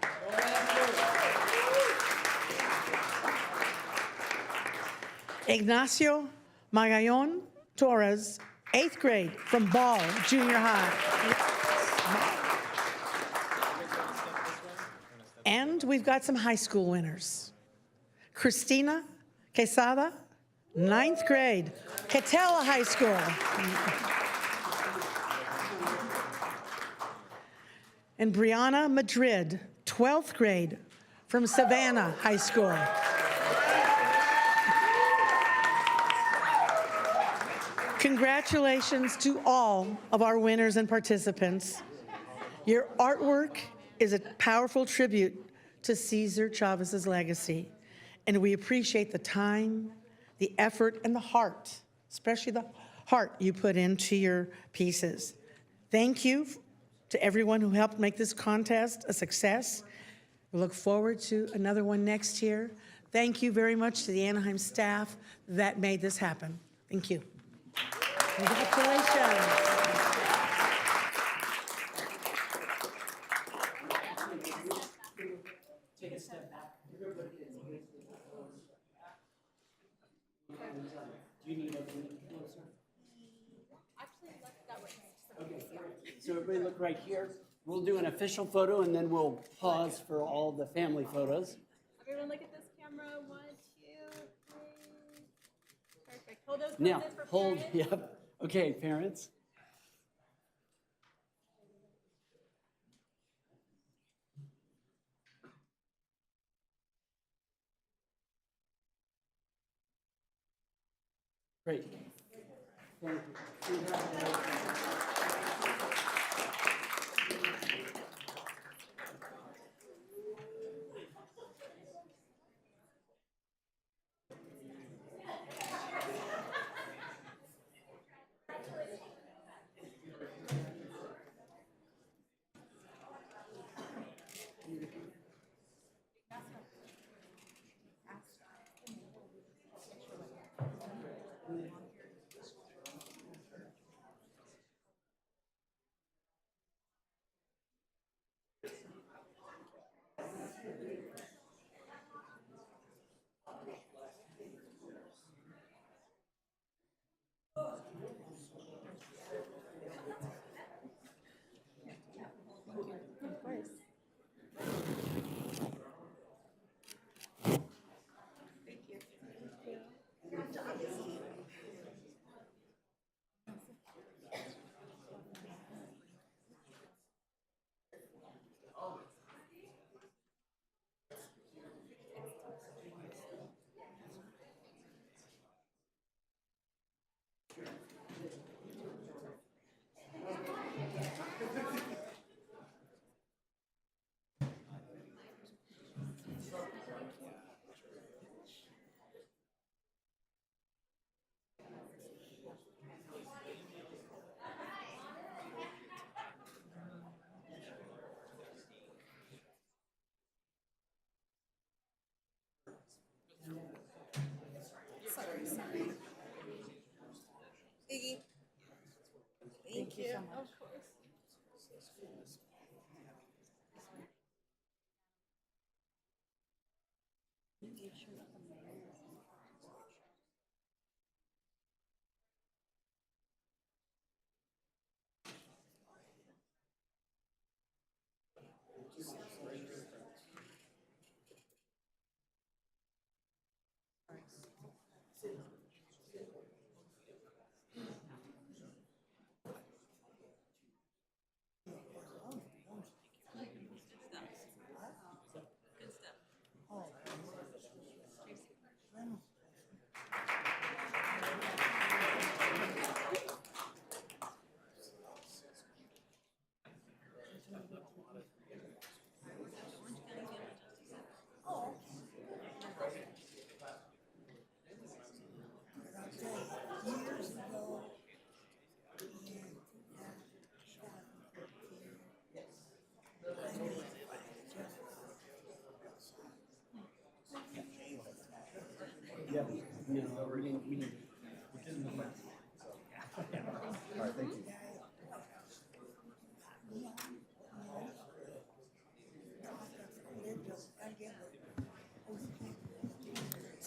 Ignacio Magallon Torres, 8th grade from Ball Junior High. And we've got some high school winners. Christina Quesada, 9th grade, Catella High School. And Brianna Madrid, 12th grade from Savannah High School. Congratulations to all of our winners and participants. Your artwork is a powerful tribute to Cesar Chavez's legacy, and we appreciate the time, the effort, and the heart, especially the heart you put into your pieces. Thank you to everyone who helped make this contest a success. We look forward to another one next year. Thank you very much to the Anaheim staff that made this happen. Thank you. Congratulations. Take a step back. Do you need a minute closer? Okay, so everybody look right here. We'll do an official photo and then we'll pause for all the family photos. Everyone look at this camera. 1, 2, 3. Perfect. Hold those Now, poses for hold, parents. yep. Okay, parents. Great. Thank you. Congratulations.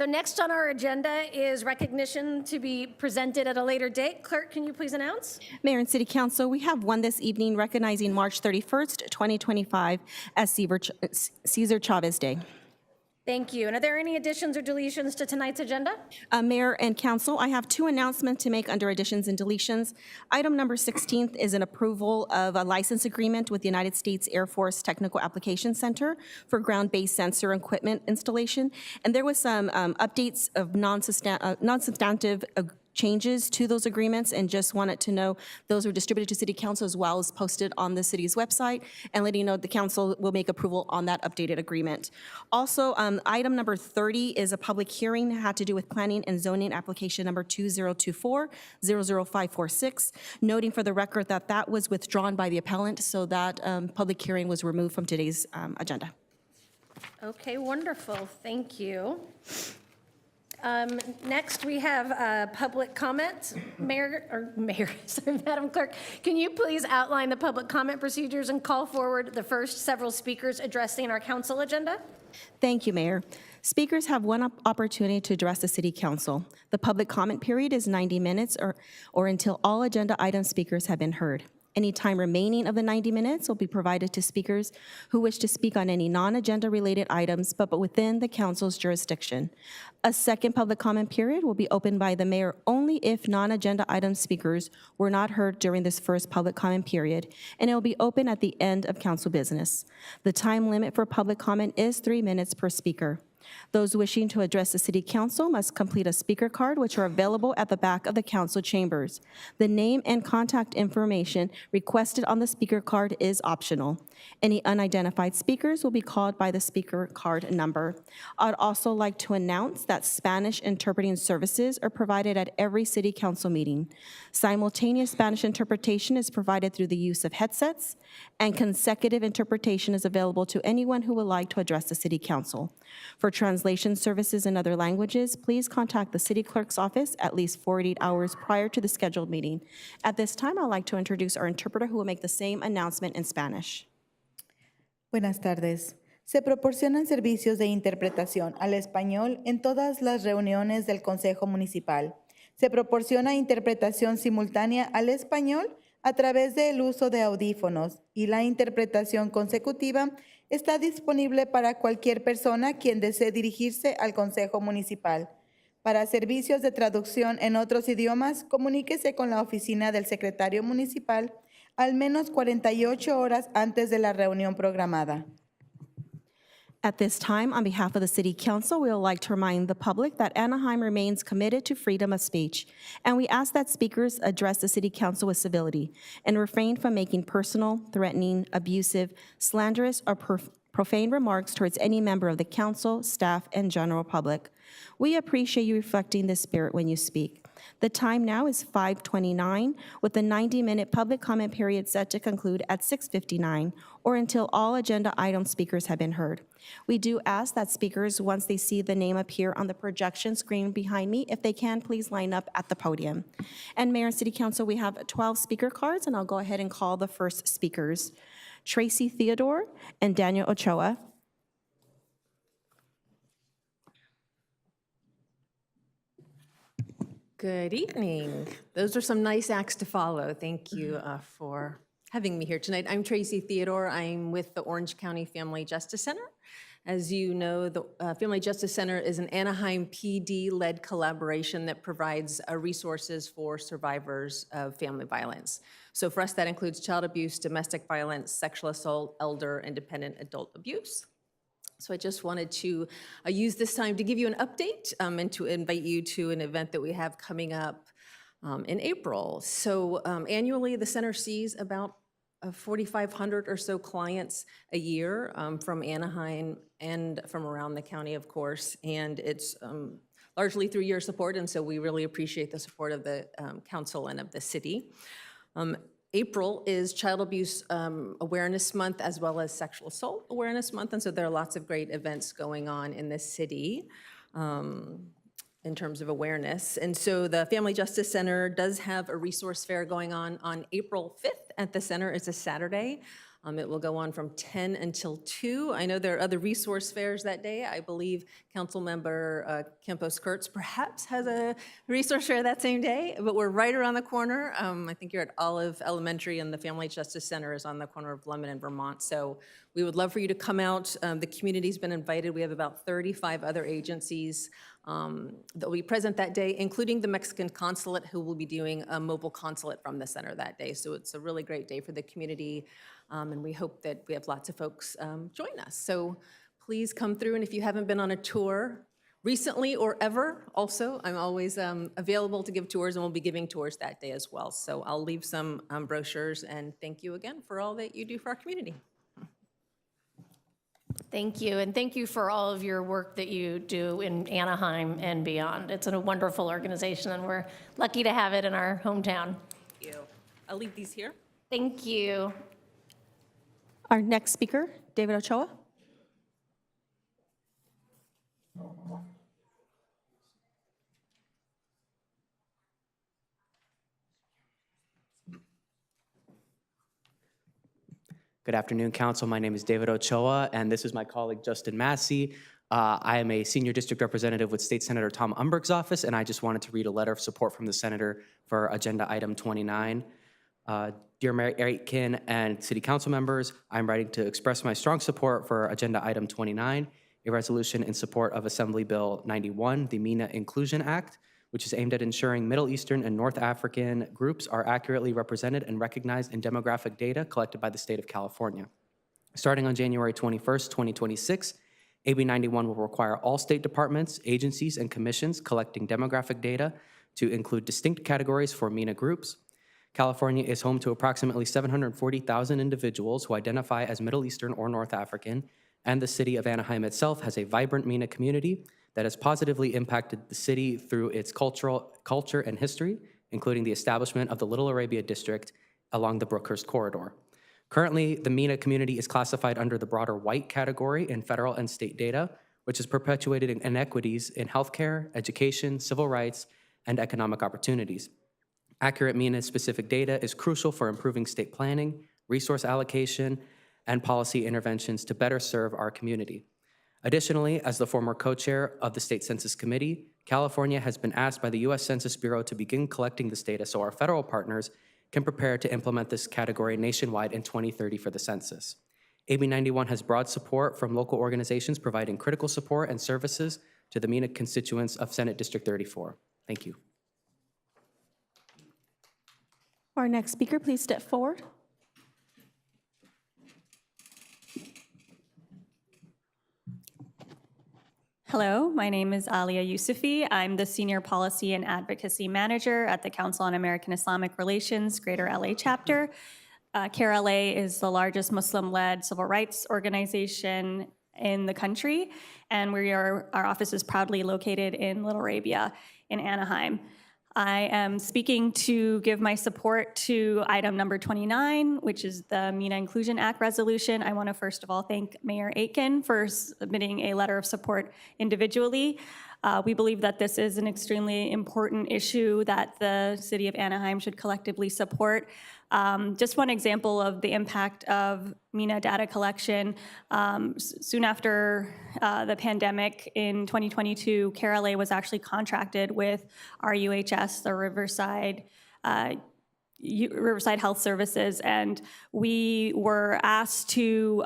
So next on our agenda is recognition to be presented at a later date. Clerk, can you please announce? Mayor and City Council, we have one this evening recognizing March 31st, 2025 as Cesar Chavez Day. Thank you. And are there any additions or deletions to tonight's agenda? Mayor and Council, I have two announcements to make under additions and deletions. Item number 16 is an approval of a license agreement with the United States Air Force Technical Application Center for ground-based sensor equipment installation. And there was some updates of non-substantive changes to those agreements, and just wanted to know those were distributed to City Council as well as posted on the city's website, and letting you know the council will make approval on that updated agreement. Also, item number 30 is a public hearing, had to do with planning and zoning application number 2024-00546, noting for the record that that was withdrawn by the appellant, so that public hearing was removed from today's agenda. Okay, wonderful. Thank you. Next, we have public comment. Sorry, Madam Clerk, can you please outline the public comment procedures and call forward the first several speakers addressing our council agenda? Thank you, Mayor. Speakers have one opportunity to address the City Council. The public comment period is 90 minutes or until all agenda item speakers have been heard. Any time remaining of the 90 minutes will be provided to speakers who wish to speak on any non-agenda related items, but within the council's jurisdiction. A second public comment period will be opened by the mayor only if non-agenda item speakers were not heard during this first public comment period, and it will be open at the end of council business. The time limit for public comment is 3 minutes per speaker. Those wishing to address the City Council must complete a speaker card, which are available at the back of the council chambers. The name and contact information requested on the speaker card is optional. Any unidentified speakers will be called by the speaker card number. I'd also like to announce that Spanish interpreting services are provided at every City Council meeting. Simultaneous Spanish interpretation is provided through the use of headsets, and consecutive interpretation is available to anyone who would like to address the City Council. For translation services in other languages, please contact the City Clerk's office at least 48 hours prior to the scheduled meeting. At this time, I'd like to introduce our interpreter who will make the same announcement in Spanish. Buenas tardes. Se proporcionan servicios de interpretación al español en todas las reuniones del Consejo Municipal. Se proporciona interpretación simultánea al español a través del uso de audífonos, y la interpretación consecutiva está disponible para cualquier persona quien desee dirigirse al Consejo Municipal. Para servicios de traducción en otros idiomas, comuníquese con la oficina del secretario municipal al menos 48 horas antes de la reunión programada. At this time, on behalf of the City Council, we would like to remind the public that Anaheim remains committed to freedom of speech, and we ask that speakers address the City Council with civility and refrain from making personal, threatening, abusive, slanderous, or profane remarks towards any member of the council, staff, and general public. We appreciate you reflecting this spirit when you speak. The time now is 5:29, with the 90-minute public comment period set to conclude at 6:59, or until all agenda item speakers have been heard. We do ask that speakers, once they see the name appear on the projection screen behind me, if they can, please line up at the podium. And Mayor and City Council, we have 12 speaker cards, and I'll go ahead and call the first speakers. Tracy Theodore and Daniel Ochoa. Good evening. Those are some nice acts to follow. Thank you for having me here tonight. I'm Tracy Theodore. I'm with the Orange County Family Justice Center. As you know, the Family Justice Center is an Anaheim PD-led collaboration that provides resources for survivors of family violence. So for us, that includes child abuse, domestic violence, sexual assault, elder and dependent adult abuse. So I just wanted to use this time to give you an update and to invite you to an event that we have coming up in April. So annually, the center sees about 4,500 or so clients a year from Anaheim and from around the county, of course, and it's largely through your support, and so we really appreciate the support of the council and of the city. April is Child Abuse Awareness Month as well as Sexual Assault Awareness Month, and so there are lots of great events going on in this city in terms of awareness. And so the Family Justice Center does have a resource fair going on April 5th at the center. It's a Saturday. It will go on from 10 until 2. I know there are other resource fairs that day. I believe Councilmember Campos Kurtz perhaps has a resource fair that same day, but we're right around the corner. I think you're at Olive Elementary, and the Family Justice Center is on the corner of Lemon and Vermont. So we would love for you to come out. The community's been invited. We have about 35 other agencies that will be present that day, including the Mexican consulate, who will be doing a mobile consulate from the center that day. So it's a really great day for the community, and we hope that we have lots of folks join us. So please come through, and if you haven't been on a tour recently or ever, also, I'm always available to give tours, and we'll be giving tours that day as well. So I'll leave some brochures, and thank you again for all that you do for our community. Thank you, and thank you for all of your work that you do in Anaheim and beyond. It's a wonderful organization, and we're lucky to have it in our hometown. Thank you. I'll leave these here. Thank you. Our next speaker, David Ochoa. Good afternoon, Council. My name is David Ochoa, and this is my colleague, Justin Massey. I am a senior district representative with State Senator Tom Umberg's office, and I just wanted to read a letter of support from the senator for Agenda Item 29. Dear Mayor Aitken and City Council members, I'm writing to express my strong support for Agenda Item 29, a resolution in support of Assembly Bill 91, the MENA Inclusion Act, which is aimed at ensuring Middle Eastern and North African groups are accurately represented and recognized in demographic data collected by the state of California. Starting on January 21st, 2026, AB 91 will require all state departments, agencies, and commissions collecting demographic data to include distinct categories for MENA groups. California is home to approximately 740,000 individuals who identify as Middle Eastern or North African, and the city of Anaheim itself has a vibrant MENA community that has positively impacted the city through its culture and history, including the establishment of the Little Arabia District along the Brookhurst Corridor. Currently, the MENA community is classified under the broader white category in federal and state data, which has perpetuated inequities in healthcare, education, civil rights, and economic opportunities. Accurate MENA-specific data is crucial for improving state planning, resource allocation, and policy interventions to better serve our community. Additionally, as the former co-chair of the State Census Committee, California has been asked by the U.S. Census Bureau to begin collecting this data so our federal partners can prepare to implement this category nationwide in 2030 for the census. AB 91 has broad support from local organizations providing critical support and services to the MENA constituents of Senate District 34. Thank you. Our next speaker, please step forward. Hello, my name is Alia Yousufi. I'm the Senior Policy and Advocacy Manager at the Council on American Islamic Relations Greater LA Chapter. CARE LA is the largest Muslim-led civil rights organization in the country, and our office is proudly located in Little Arabia in Anaheim. I am speaking to give my support to item number 29, which is the MENA Inclusion Act resolution. I want to first of all thank Mayor Aitken for submitting a letter of support individually. We believe that this is an extremely important issue that the city of Anaheim should collectively support. Just one example of the impact of MENA data collection. Soon after the pandemic in 2022, CARE LA was actually contracted with RUHS, the Riverside Health Services, and we were asked to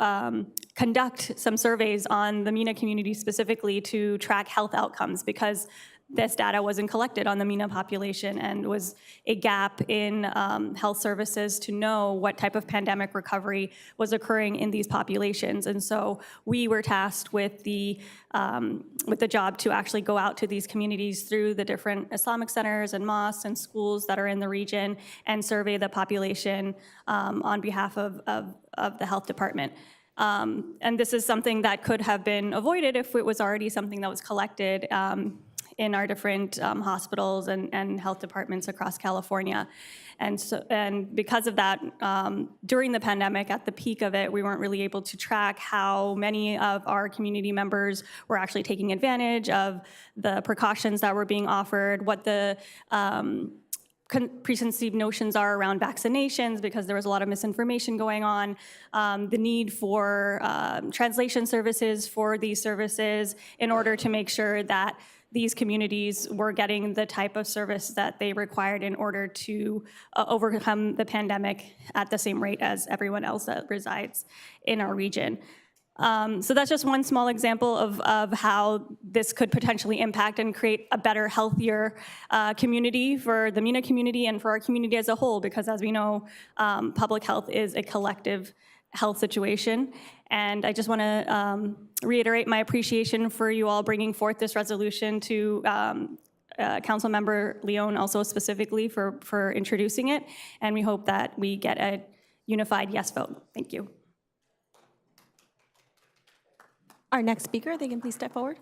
conduct some surveys on the MENA community specifically to track health outcomes, because this data wasn't collected on the MENA population and was a gap in health services to know what type of pandemic recovery was occurring in these populations. And so we were tasked with the job to actually go out to these communities through the different Islamic centers and mosques and schools that are in the region and survey the population on behalf of the health department. And this is something that could have been avoided if it was already something that was collected in our different hospitals and health departments across California. And because of that, during the pandemic, at the peak of it, we weren't really able to track how many of our community members were actually taking advantage of the precautions that were being offered, what the preconceived notions are around vaccinations, because there was a lot of misinformation going on, the need for translation services for these services in order to make sure that these communities were getting the type of service that they required in order to overcome the pandemic at the same rate as everyone else that resides in our region. So that's just one small example of how this could potentially impact and create a better, healthier community for the MENA community and for our community as a whole, because as we know, public health is a collective health situation. And I just want to reiterate my appreciation for you all bringing forth this resolution, to Councilmember Leon also specifically for introducing it. And we hope that we get a unified yes vote. Thank you. Our next speaker, they can please step forward.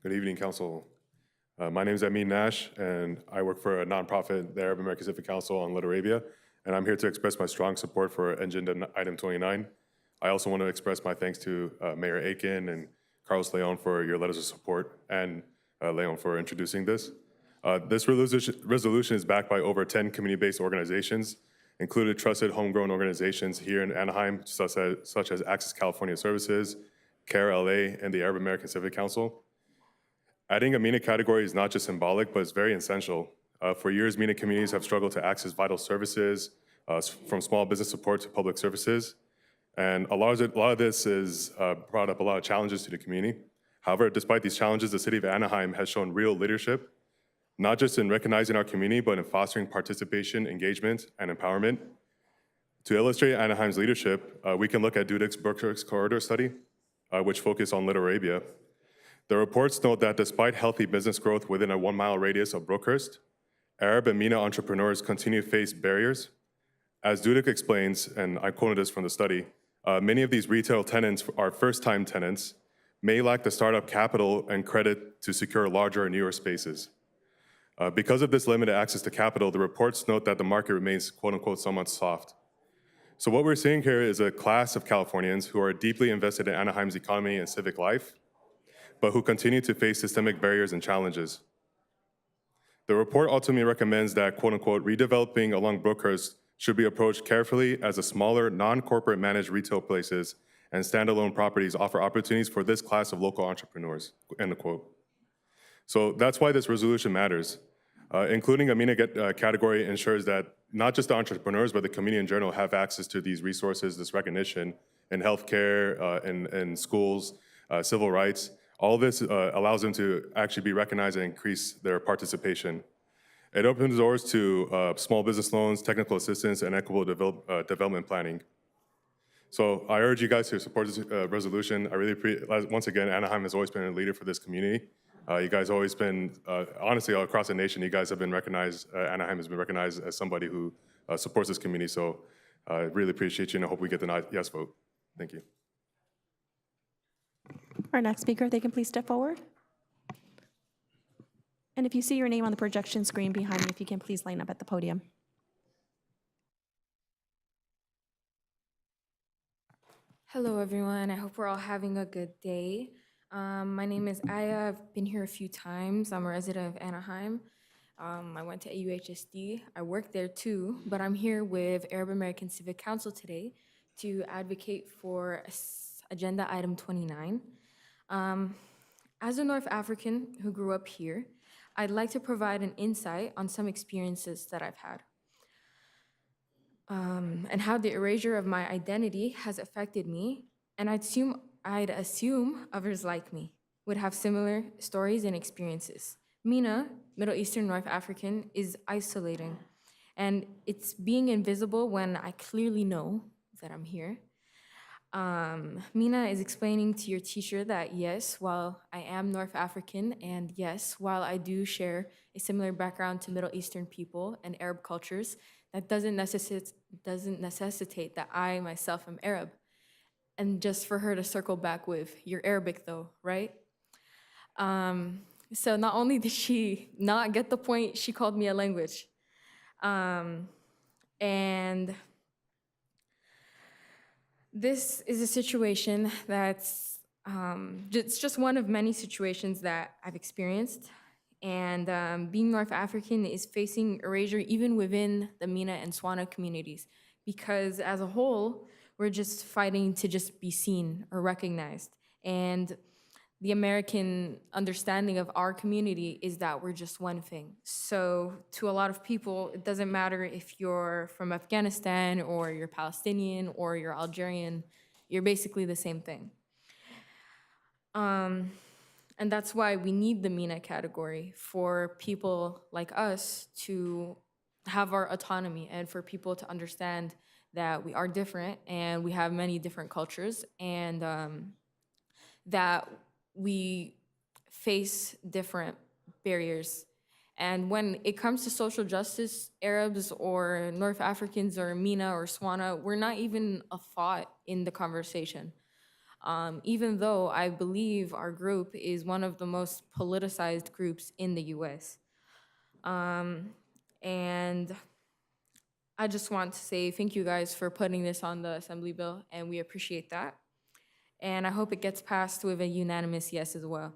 Good evening, Council. My name is Amin Nash, and I work for a nonprofit, the Arab American Civic Council on Little Arabia, and I'm here to express my strong support for Agenda Item 29. I also want to express my thanks to Mayor Aiken and Carlos Leon for your letters of support, and Leon for introducing this. This resolution is backed by over 10 community-based organizations, included trusted homegrown organizations here in Anaheim, such as Access California Services, CARE LA, and the Arab American Civic Council. Adding a MENA category is not just symbolic, but it's very essential. For years, MENA communities have struggled to access vital services, from small business support to public services. And a lot of this has brought up a lot of challenges to the community. However, despite these challenges, the city of Anaheim has shown real leadership, not just in recognizing our community, but in fostering participation, engagement, and empowerment. To illustrate Anaheim's leadership, we can look at Dudek's Brookhurst Corridor study, which focused on Little Arabia. The reports note that despite healthy business growth within a 1-mile radius of Brookhurst, Arab and MENA entrepreneurs continue to face barriers. As Dudek explains, and I quoted this from the study, many of these retail tenants are first-time tenants, may lack the startup capital and credit to secure larger and newer spaces. Because of this limited access to capital, the reports note that the market remains quote-unquote somewhat soft. So what we're seeing here is a class of Californians who are deeply invested in Anaheim's economy and civic life, but who continue to face systemic barriers and challenges. The report ultimately recommends that, quote-unquote, redeveloping along Brookhurst should be approached carefully, as the smaller, non-corporate managed retail places and standalone properties offer opportunities for this class of local entrepreneurs, end quote. So that's why this resolution matters. Including a MENA category ensures that not just the entrepreneurs, but the community in general have access to these resources, this recognition in healthcare, in schools, civil rights. All this allows them to actually be recognized and increase their participation. It opens doors to small business loans, technical assistance, and equitable development planning. So I urge you guys to support this resolution. I really appreciate, once again, Anaheim has always been a leader for this community. You guys have always been, honestly, all across the nation, you guys have been recognized, Anaheim has been recognized as somebody who supports this community. So I really appreciate you, and I hope we get the yes vote. Thank you. Our next speaker, they can please step forward. And if you see your name on the projection screen behind me, if you can please line up at the podium. Hello, everyone. I hope we're all having a good day. My name is Aya. I've been here a few times. I'm a resident of Anaheim. I went to AUHSD. I work there too, but I'm here with Arab American Civic Council today to advocate for Agenda Item 29. As a North African who grew up here, I'd like to provide an insight on some experiences that I've had, and how the erasure of my identity has affected me, and I'd assume others like me would have similar stories and experiences. MENA, Middle Eastern North African, is isolating, and it's being invisible when I clearly know that I'm here. MENA is explaining to your teacher that yes, while I am North African, and yes, while I do share a similar background to Middle Eastern people and Arab cultures, that doesn't necessitate that I myself am Arab. And just for her to circle back with, you're Arabic though, right? So not only did she not get the point, she called me a language. And this is a situation that's It's just one of many situations that I've experienced. And being North African is facing erasure even within the Mina and Swana communities, because as a whole, we're just fighting to just be seen or recognized. And the American understanding of our community is that we're just one thing. So to a lot of people, it doesn't matter if you're from Afghanistan or you're Palestinian or you're Algerian, you're basically the same thing. And that's why we need the MENA category for people like us to have our autonomy and for people to understand that we are different and we have many different cultures, and that we face different barriers. And when it comes to social justice, Arabs or North Africans or MENA or Swana, we're not even a thought in the conversation. Even though I believe our group is one of the most politicized groups in the US. And I just want to say thank you guys for putting this on the Assembly bill, and we appreciate that. And I hope it gets passed with a unanimous yes as well.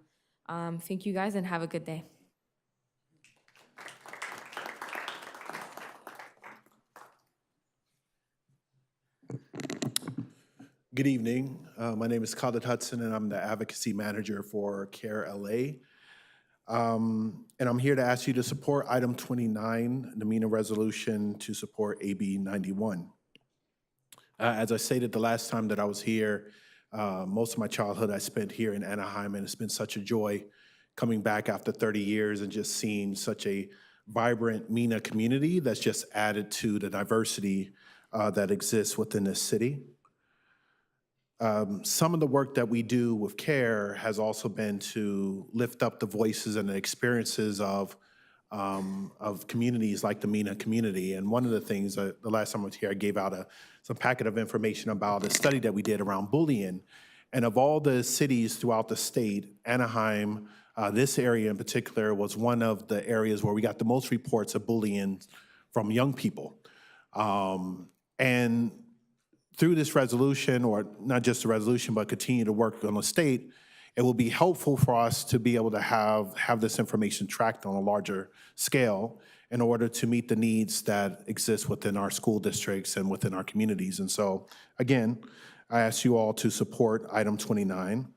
Thank you guys and have a good day. Good evening. My name is Khalid Hudson, and I'm the advocacy manager for CARE LA. And I'm here to ask you to support item 29, the MENA resolution to support AB 91. As I stated the last time that I was here, most of my childhood I spent here in Anaheim, and it's been such a joy coming back after 30 years and just seeing such a vibrant MENA community that's just added to the diversity that exists within this city. Some of the work that we do with CARE has also been to lift up the voices and the experiences of communities like the MENA community. And one of the things, the last time I was here, I gave out some packet of information about a study that we did around bullying. And of all the cities throughout the state, Anaheim, this area in particular, was one of the areas where we got the most reports of bullying from young people. And through this resolution, or not just the resolution, but continue to work on the state, it will be helpful for us to be able to have this information tracked on a larger scale in order to meet the needs that exist within our school districts and within our communities. And so, again, I ask you all to support item 29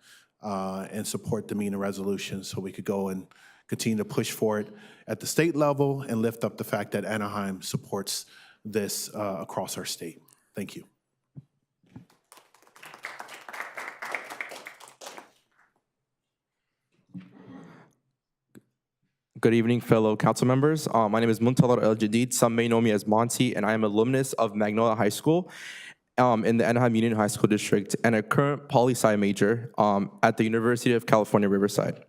and support the MENA resolution so we could go and continue to push for it at the state level and lift up the fact that Anaheim supports this across our state. Thank you. Good evening, fellow council members. My name is Muntalar El-Jadid. Some may know me as Monty, and I am an alumnus of Magnolia High School in the Anaheim Union High School District and a current poli-sci major at the University of California, Riverside.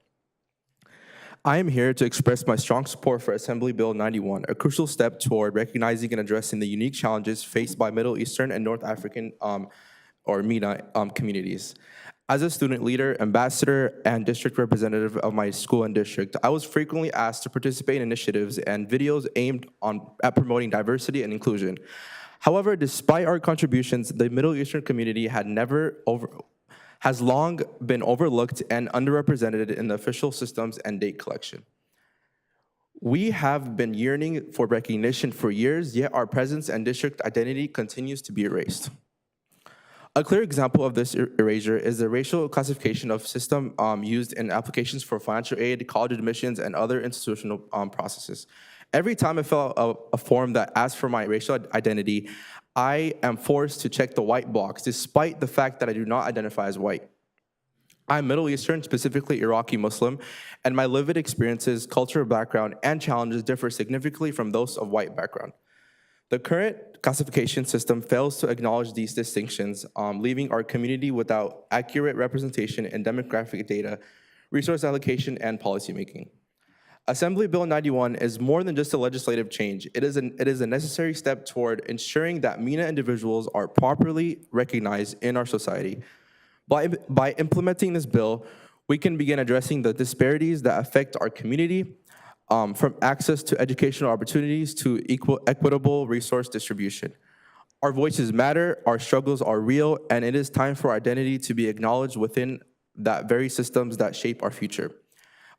I am here to express my strong support for Assembly Bill 91, a crucial step toward recognizing and addressing the unique challenges faced by Middle Eastern and North African or MENA communities. As a student leader, ambassador, and district representative of my school and district, I was frequently asked to participate in initiatives and videos aimed at promoting diversity and inclusion. However, despite our contributions, the Middle Eastern community has long been overlooked and underrepresented in the official systems and data collection. We have been yearning for recognition for years, yet our presence and district identity continues to be erased. A clear example of this erasure is the racial classification of system used in applications for financial aid, college admissions, and other institutional processes. Every time I fill out a form that asks for my racial identity, I am forced to check the white box, despite the fact that I do not identify as white. I'm Middle Eastern, specifically Iraqi Muslim, and my lived experiences, cultural background, and challenges differ significantly from those of white background. The current classification system fails to acknowledge these distinctions, leaving our community without accurate representation in demographic data, resource allocation, and policymaking. Assembly Bill 91 is more than just a legislative change. It is a necessary step toward ensuring that MENA individuals are properly recognized in our society. By implementing this bill, we can begin addressing the disparities that affect our community, from access to educational opportunities to equitable resource distribution. Our voices matter, our struggles are real, and it is time for our identity to be acknowledged within that very systems that shape our future.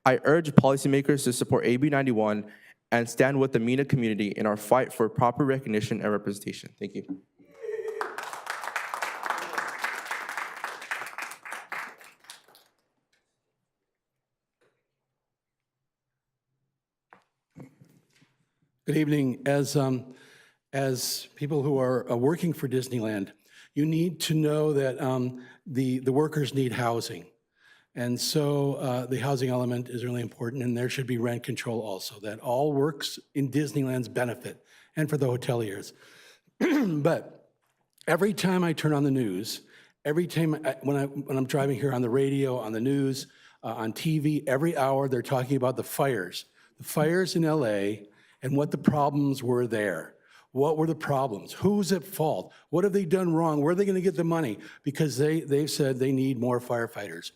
I urge policymakers to support AB 91 and stand with the MENA community in our fight for proper recognition and representation. Thank you. Good evening. As people who are working for Disneyland, you need to know that the workers need housing. And so the housing element is really important, and there should be rent control also. That all works in Disneyland's benefit and for the hoteliers. But every time I turn on the news, every time when I'm driving here on the radio, on the news, on TV, every hour they're talking about the fires in LA and what the problems were there. What were the problems? Who's at fault? What have they done wrong? Where are they going to get the money? Because they've said they need more firefighters.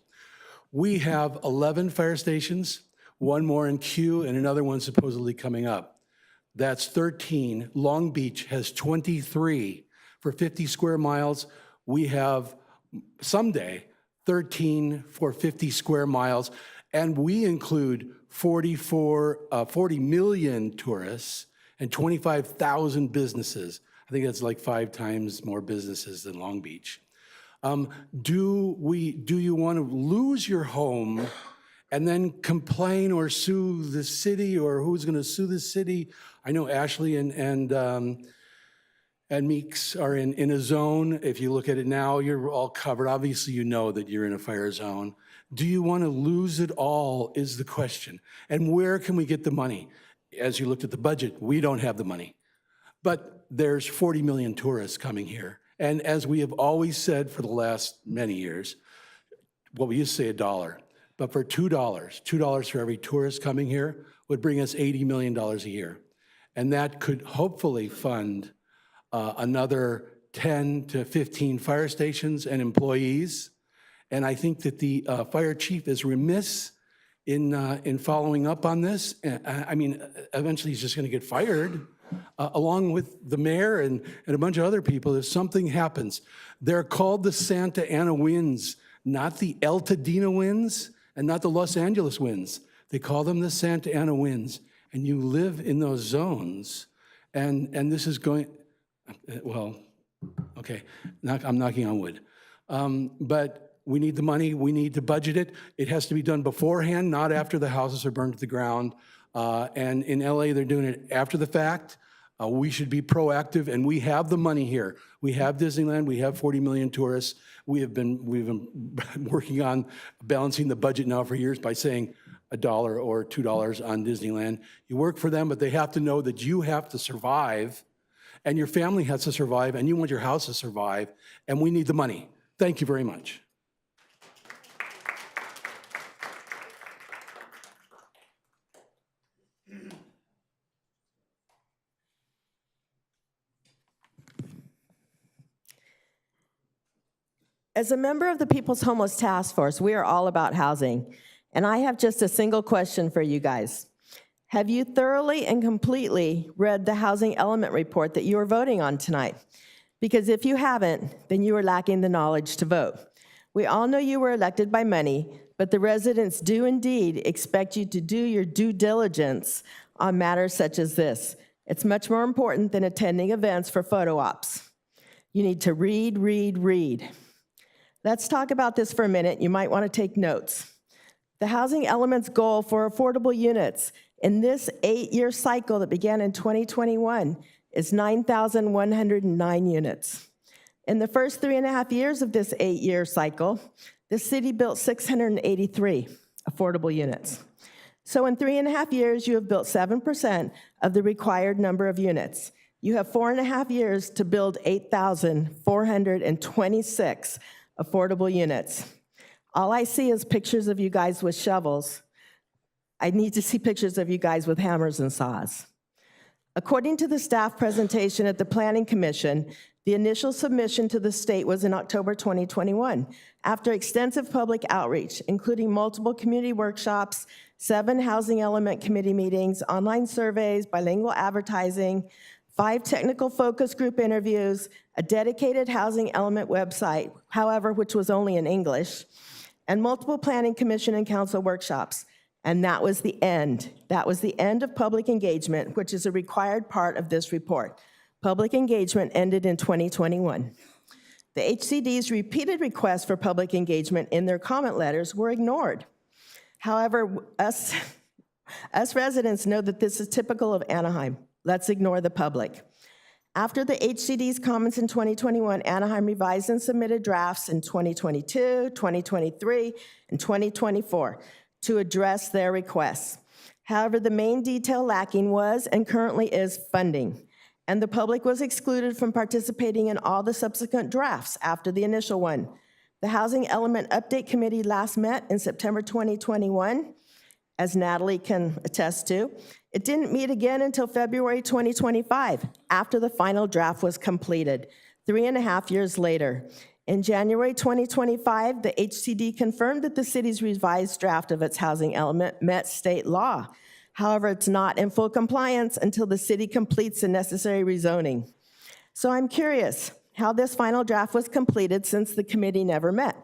We have 11 fire stations, one more in queue and another one supposedly coming up. That's 13. Long Beach has 23 for 50 square miles. We have someday 13 for 50 square miles, and we include 40 million tourists and 25,000 businesses. I think that's like 5 times more businesses than Long Beach. Do you want to lose your home and then complain or sue the city, or who's going to sue the city? I know Ashley and Meeks are in a zone. If you look at it now, you're all covered. Obviously, you know that you're in a fire zone. Do you want to lose it all is the question. And where can we get the money? As you looked at the budget, we don't have the money. But there's 40 million tourists coming here. And as we have always said for the last many years, well, we used to say $1, but for $2 for every tourist coming here would bring us $80 million a year. And that could hopefully fund another 10 to 15 fire stations and employees. And I think that the fire chief is remiss in following up on this. I mean, eventually he's just going to get fired, along with the mayor and a bunch of other people if something happens. They're called the Santa Ana winds, not the El Tadino winds and not the Los Angeles winds. They call them the Santa Ana winds. And you live in those zones. And this is going, well, okay, I'm knocking on wood. But we need the money, we need to budget it. It has to be done beforehand, not after the houses are burned to the ground. And in LA, they're doing it after the fact. We should be proactive, and we have the money here. We have Disneyland, we have 40 million tourists. We've been working on balancing the budget now for years by saying $1 or $2 on Disneyland. You work for them, but they have to know that you have to survive, and your family has to survive, and you want your house to survive, and we need the money. Thank you very much. As a member of the People's Homeless Task Force, we are all about housing. And I have just a single question for you guys. Have you thoroughly and completely read the housing element report that you are voting on tonight? Because if you haven't, then you are lacking the knowledge to vote. We all know you were elected by money, but the residents do indeed expect you to do your due diligence on matters such as this. It's much more important than attending events for photo ops. You need to read, read, read. Let's talk about this for a minute. You might want to take notes. The housing element's goal for affordable units in this 8-year cycle that began in 2021 is 9,109 units. In the first 3.5 years of this 8-year cycle, the city built 683 affordable units. So in 3.5 years, you have built 7% of the required number of units. You have 4.5 years to build 8,426 affordable units. All I see is pictures of you guys with shovels. I need to see pictures of you guys with hammers and saws. According to the staff presentation at the Planning Commission, the initial submission to the state was in October 2021, after extensive public outreach, including multiple community workshops, 7 housing element committee meetings, online surveys, bilingual advertising, 5 technical focus group interviews, a dedicated housing element website, however, which was only in English, and multiple planning commission and council workshops. And that was the end. That was the end of public engagement, which is a required part of this report. Public engagement ended in 2021. The HCD's repeated requests for public engagement in their comment letters were ignored. However, us residents know that this is typical of Anaheim. Let's ignore the public. After the HCD's comments in 2021, Anaheim revised and submitted drafts in 2022, 2023, and 2024 to address their requests. However, the main detail lacking was and currently is funding, and the public was excluded from participating in all the subsequent drafts after the initial one. The Housing Element Update Committee last met in September 2021, as Natalie can attest to. It didn't meet again until February 2025, after the final draft was completed, 3.5 years later. In January 2025, the HCD confirmed that the city's revised draft of its housing element met state law. However, it's not in full compliance until the city completes the necessary rezoning. So I'm curious how this final draft was completed since the committee never met.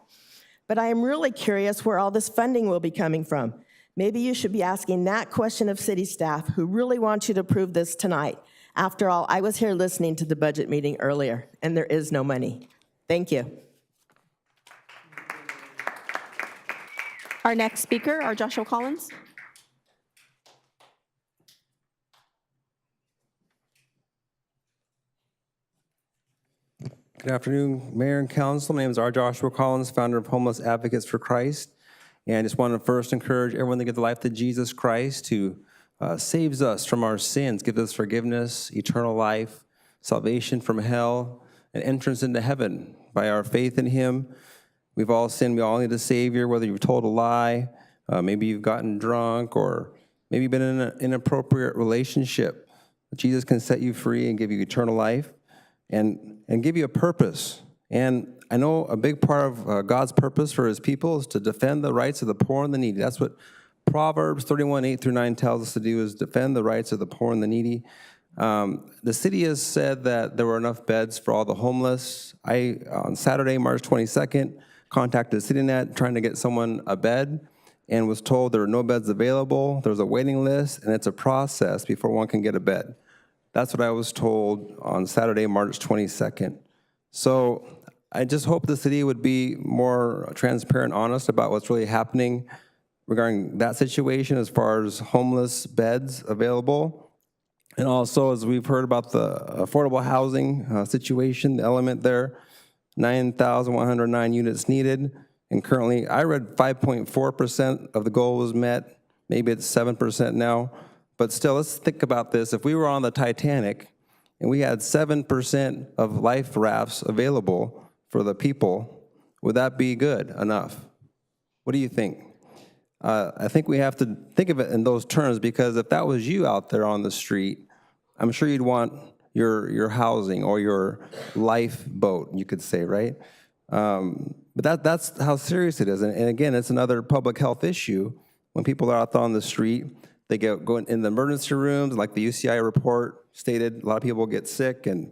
But I am really curious where all this funding will be coming from. Maybe you should be asking that question of city staff who really want you to approve this tonight. After all, I was here listening to the budget meeting earlier, and there is no money. Thank you. Our next speaker, are Joshua Collins. Good afternoon, Mayor and Council. My name is R. Joshua Collins, founder of Homeless Advocates for Christ. And I just want to first encourage everyone to give the life to Jesus Christ, who saves us from our sins, gives us forgiveness, eternal life, salvation from hell, and entrance into heaven. By our faith in him, we've all sinned. We all need a Savior, whether you've told a lie, maybe you've gotten drunk, or maybe been in an inappropriate relationship. Jesus can set you free and give you eternal life and give you a purpose. And I know a big part of God's purpose for his people is to defend the rights of the poor and the needy. That's what Proverbs 31:8-9 tells us to do, is defend the rights of the poor and the needy. The city has said that there were enough beds for all the homeless. On Saturday, March 22nd, contacted CityNet trying to get someone a bed and was told there are no beds available. There's a waiting list, and it's a process before one can get a bed. That's what I was told on Saturday, March 22nd. So I just hope the city would be more transparent, honest about what's really happening regarding that situation as far as homeless beds available. And also, as we've heard about the affordable housing situation, the element there, 9,109 units needed. And currently, I read 5.4% of the goal was met. Maybe it's 7% now. But still, let's think about this. If we were on the Titanic and we had 7% of life rafts available for the people, would that be good enough? What do you think? I think we have to think of it in those terms, because if that was you out there on the street, I'm sure you'd want your housing or your lifeboat, you could say, right? But that's how serious it is. And again, it's another public health issue. When people are out there on the street, they go in the emergency rooms, like the UCI report stated, a lot of people get sick and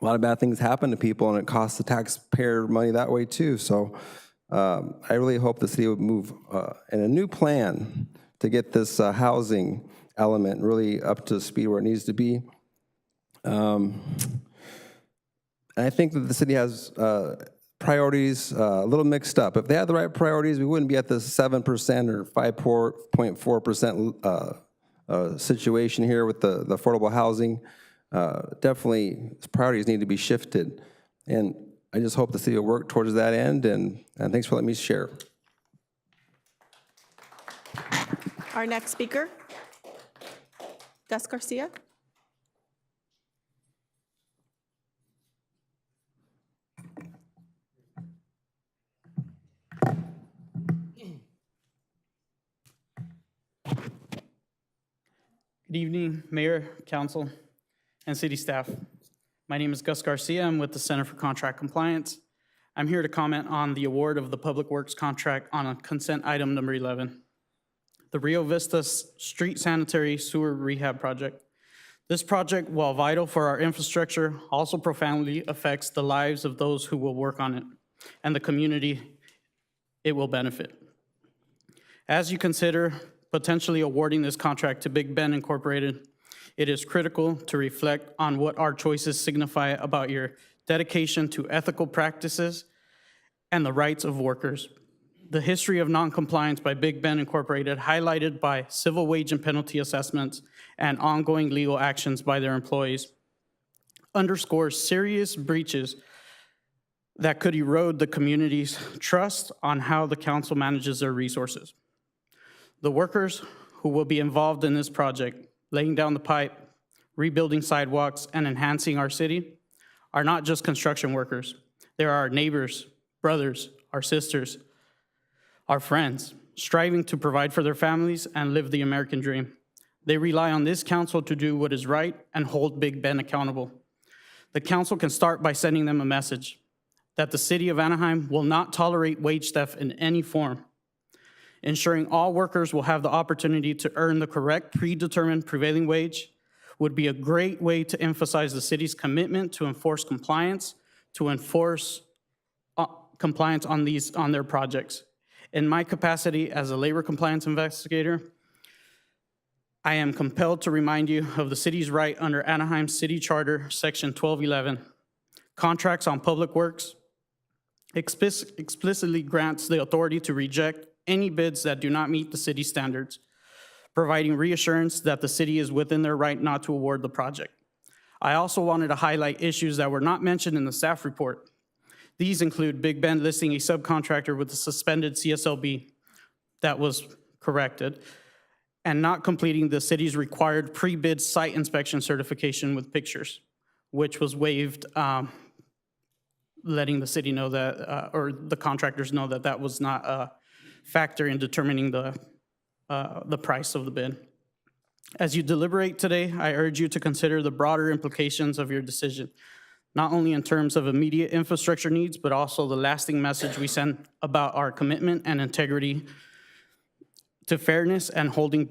a lot of bad things happen to people, and it costs the taxpayer money that way too. So I really hope the city would move in a new plan to get this housing element really up to speed where it needs to be. And I think that the city has priorities a little mixed up. If they had the right priorities, we wouldn't be at this 7% or 5.4% situation here with the affordable housing. Definitely, priorities need to be shifted. And I just hope the city will work towards that end, and thanks for letting me share. Our next speaker, Gus Garcia. Good evening, Mayor, Council, and City staff. My name is Gus Garcia. I'm with the Center for Contract Compliance. I'm here to comment on the award of the Public Works contract on a consent item number 11, the Rio Vista Street Sanitary Sewer Rehab Project. This project, while vital for our infrastructure, also profoundly affects the lives of those who will work on it and the community it will benefit. As you consider potentially awarding this contract to Big Ben Incorporated, it is critical to reflect on what our choices signify about your dedication to ethical practices and the rights of workers. The history of noncompliance by Big Ben Incorporated, highlighted by civil wage and penalty assessments and ongoing legal actions by their employees, underscores serious breaches that could erode the community's trust on how the council manages their resources. The workers who will be involved in this project, laying down the pipe, rebuilding sidewalks, and enhancing our city, are not just construction workers. They are our neighbors, brothers, our sisters, our friends, striving to provide for their families and live the American dream. They rely on this council to do what is right and hold Big Ben accountable. The council can start by sending them a message that the city of Anaheim will not tolerate wage theft in any form. Ensuring all workers will have the opportunity to earn the correct predetermined prevailing wage would be a great way to emphasize the city's commitment to enforce compliance, compliance on their projects. In my capacity as a labor compliance investigator, I am compelled to remind you of the city's right under Anaheim City Charter, Section 1211. Contracts on public works explicitly grants the authority to reject any bids that do not meet the city standards, providing reassurance that the city is within their right not to award the project. I also wanted to highlight issues that were not mentioned in the staff report. These include Big Ben listing a subcontractor with a suspended CSLB that was corrected, and not completing the city's required pre-bid site inspection certification with pictures, which was waived, letting the city know that, or the contractors know that that was not a factor in determining the price of the bid. As you deliberate today, I urge you to consider the broader implications of your decision, not only in terms of immediate infrastructure needs, but also the lasting message we send about our commitment and integrity to fairness, and holding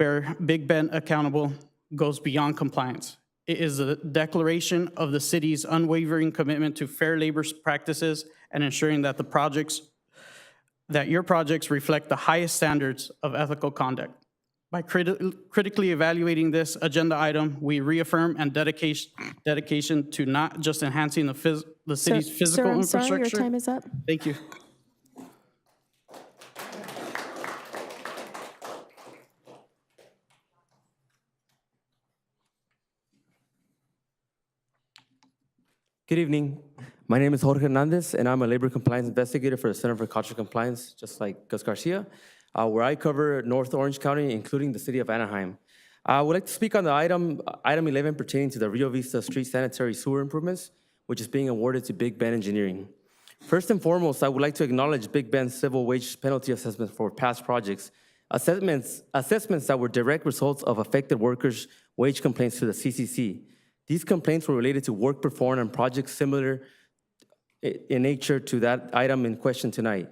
Big Ben accountable goes beyond compliance. It is a declaration of the city's unwavering commitment to fair labor practices and ensuring that your projects reflect the highest standards of ethical conduct. By critically evaluating this agenda item, we reaffirm and dedication to not just enhancing the city's physical infrastructure. Sir, I'm sorry, your time is up. Thank you. Good evening. My name is Jorge Hernandez, and I'm a labor compliance investigator for the Center for Contract Compliance, just like Gus Garcia, where I cover North Orange County, including the city of Anaheim. I would like to speak on the item 11 pertaining to the Rio Vista Street sanitary sewer improvements, which is being awarded to Big Ben Engineering. First and foremost, I would like to acknowledge Big Ben's civil wage penalty assessment for past projects, assessments that were direct results of affected workers' wage complaints to the CCC. These complaints were related to work performed on projects similar in nature to that item in question tonight.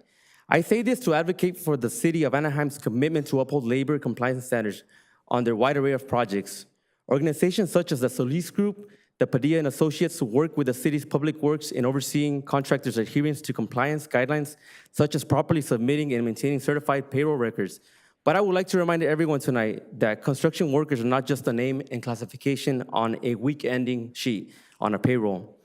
I say this to advocate for the city of Anaheim's commitment to uphold labor compliance standards on their wide array of projects. Organizations such as the Solis Group, the Padilla and Associates, who work with the city's public works in overseeing contractors' adherence to compliance guidelines, such as properly submitting and maintaining certified payroll records. But I would like to remind everyone tonight that construction workers are not just a name and classification on a week-ending sheet on a payroll.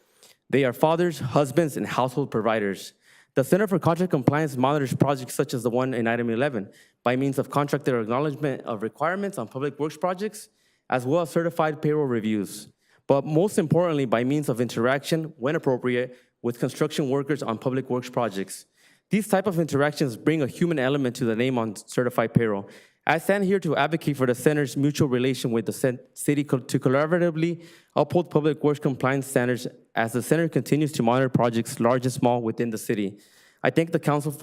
They are fathers, husbands, and household providers. The Center for Contract Compliance monitors projects such as the one in item 11 by means of contractor acknowledgement of requirements on public works projects, as well as certified payroll reviews. But most importantly, by means of interaction, when appropriate, with construction workers on public works projects. These type of interactions bring a human element to the name on certified payroll. I stand here to advocate for the center's mutual relation with the city to collaboratively uphold public works compliance standards as the center continues to monitor projects large and small within the city. I thank the council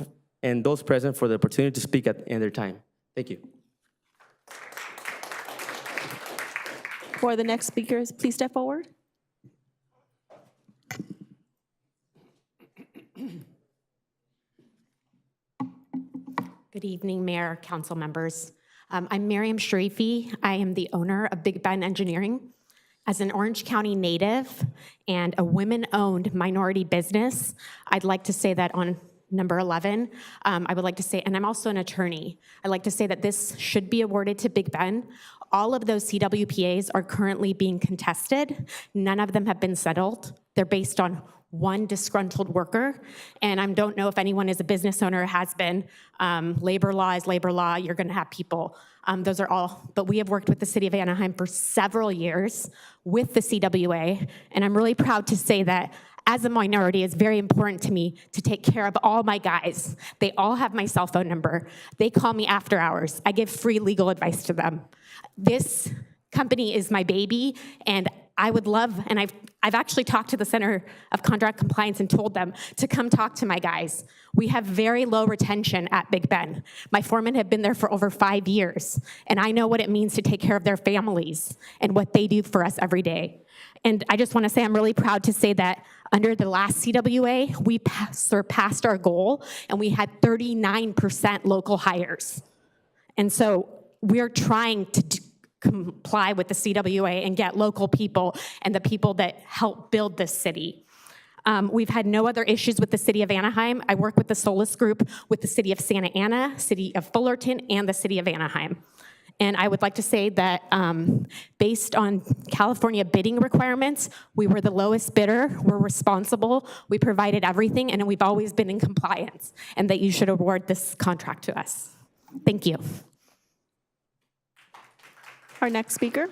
and those present for the opportunity to speak in their time. Thank you. For the next speakers, please step forward. Good evening, Mayor, council members. I'm Miriam Sharifi. I am the owner of Big Ben Engineering. As an Orange County native and a women-owned minority business, I'd like to say that on number 11, I would like to say, and I'm also an attorney, I'd like to say that this should be awarded to Big Ben. All of those CWPAs are currently being contested. None of them have been settled. They're based on one disgruntled worker, and I don't know if anyone is a business owner or has been. Labor law is labor law. You're going to have people. Those are all, but we have worked with the city of Anaheim for several years with the CWA, and I'm really proud to say that as a minority, it's very important to me to take care of all my guys. They all have my cell phone number. They call me after hours. I give free legal advice to them. This company is my baby, and I would love, and I've actually talked to the Center of Contract Compliance and told them to come talk to my guys. We have very low retention at Big Ben. My foremen have been there for over 5 years, and I know what it means to take care of their families and what they do for us every day. And I just want to say I'm really proud to say that under the last CWA, we surpassed our goal, and we had 39% local hires. And so we're trying to comply with the CWA and get local people and the people that help build this city. We've had no other issues with the city of Anaheim. I work with the Solus Group with the city of Santa Ana, city of Fullerton, and the city of Anaheim. And I would like to say that based on California bidding requirements, we were the lowest bidder, we're responsible, we provided everything, and we've always been in compliance, and that you should award this contract to us. Thank you. Our next speaker.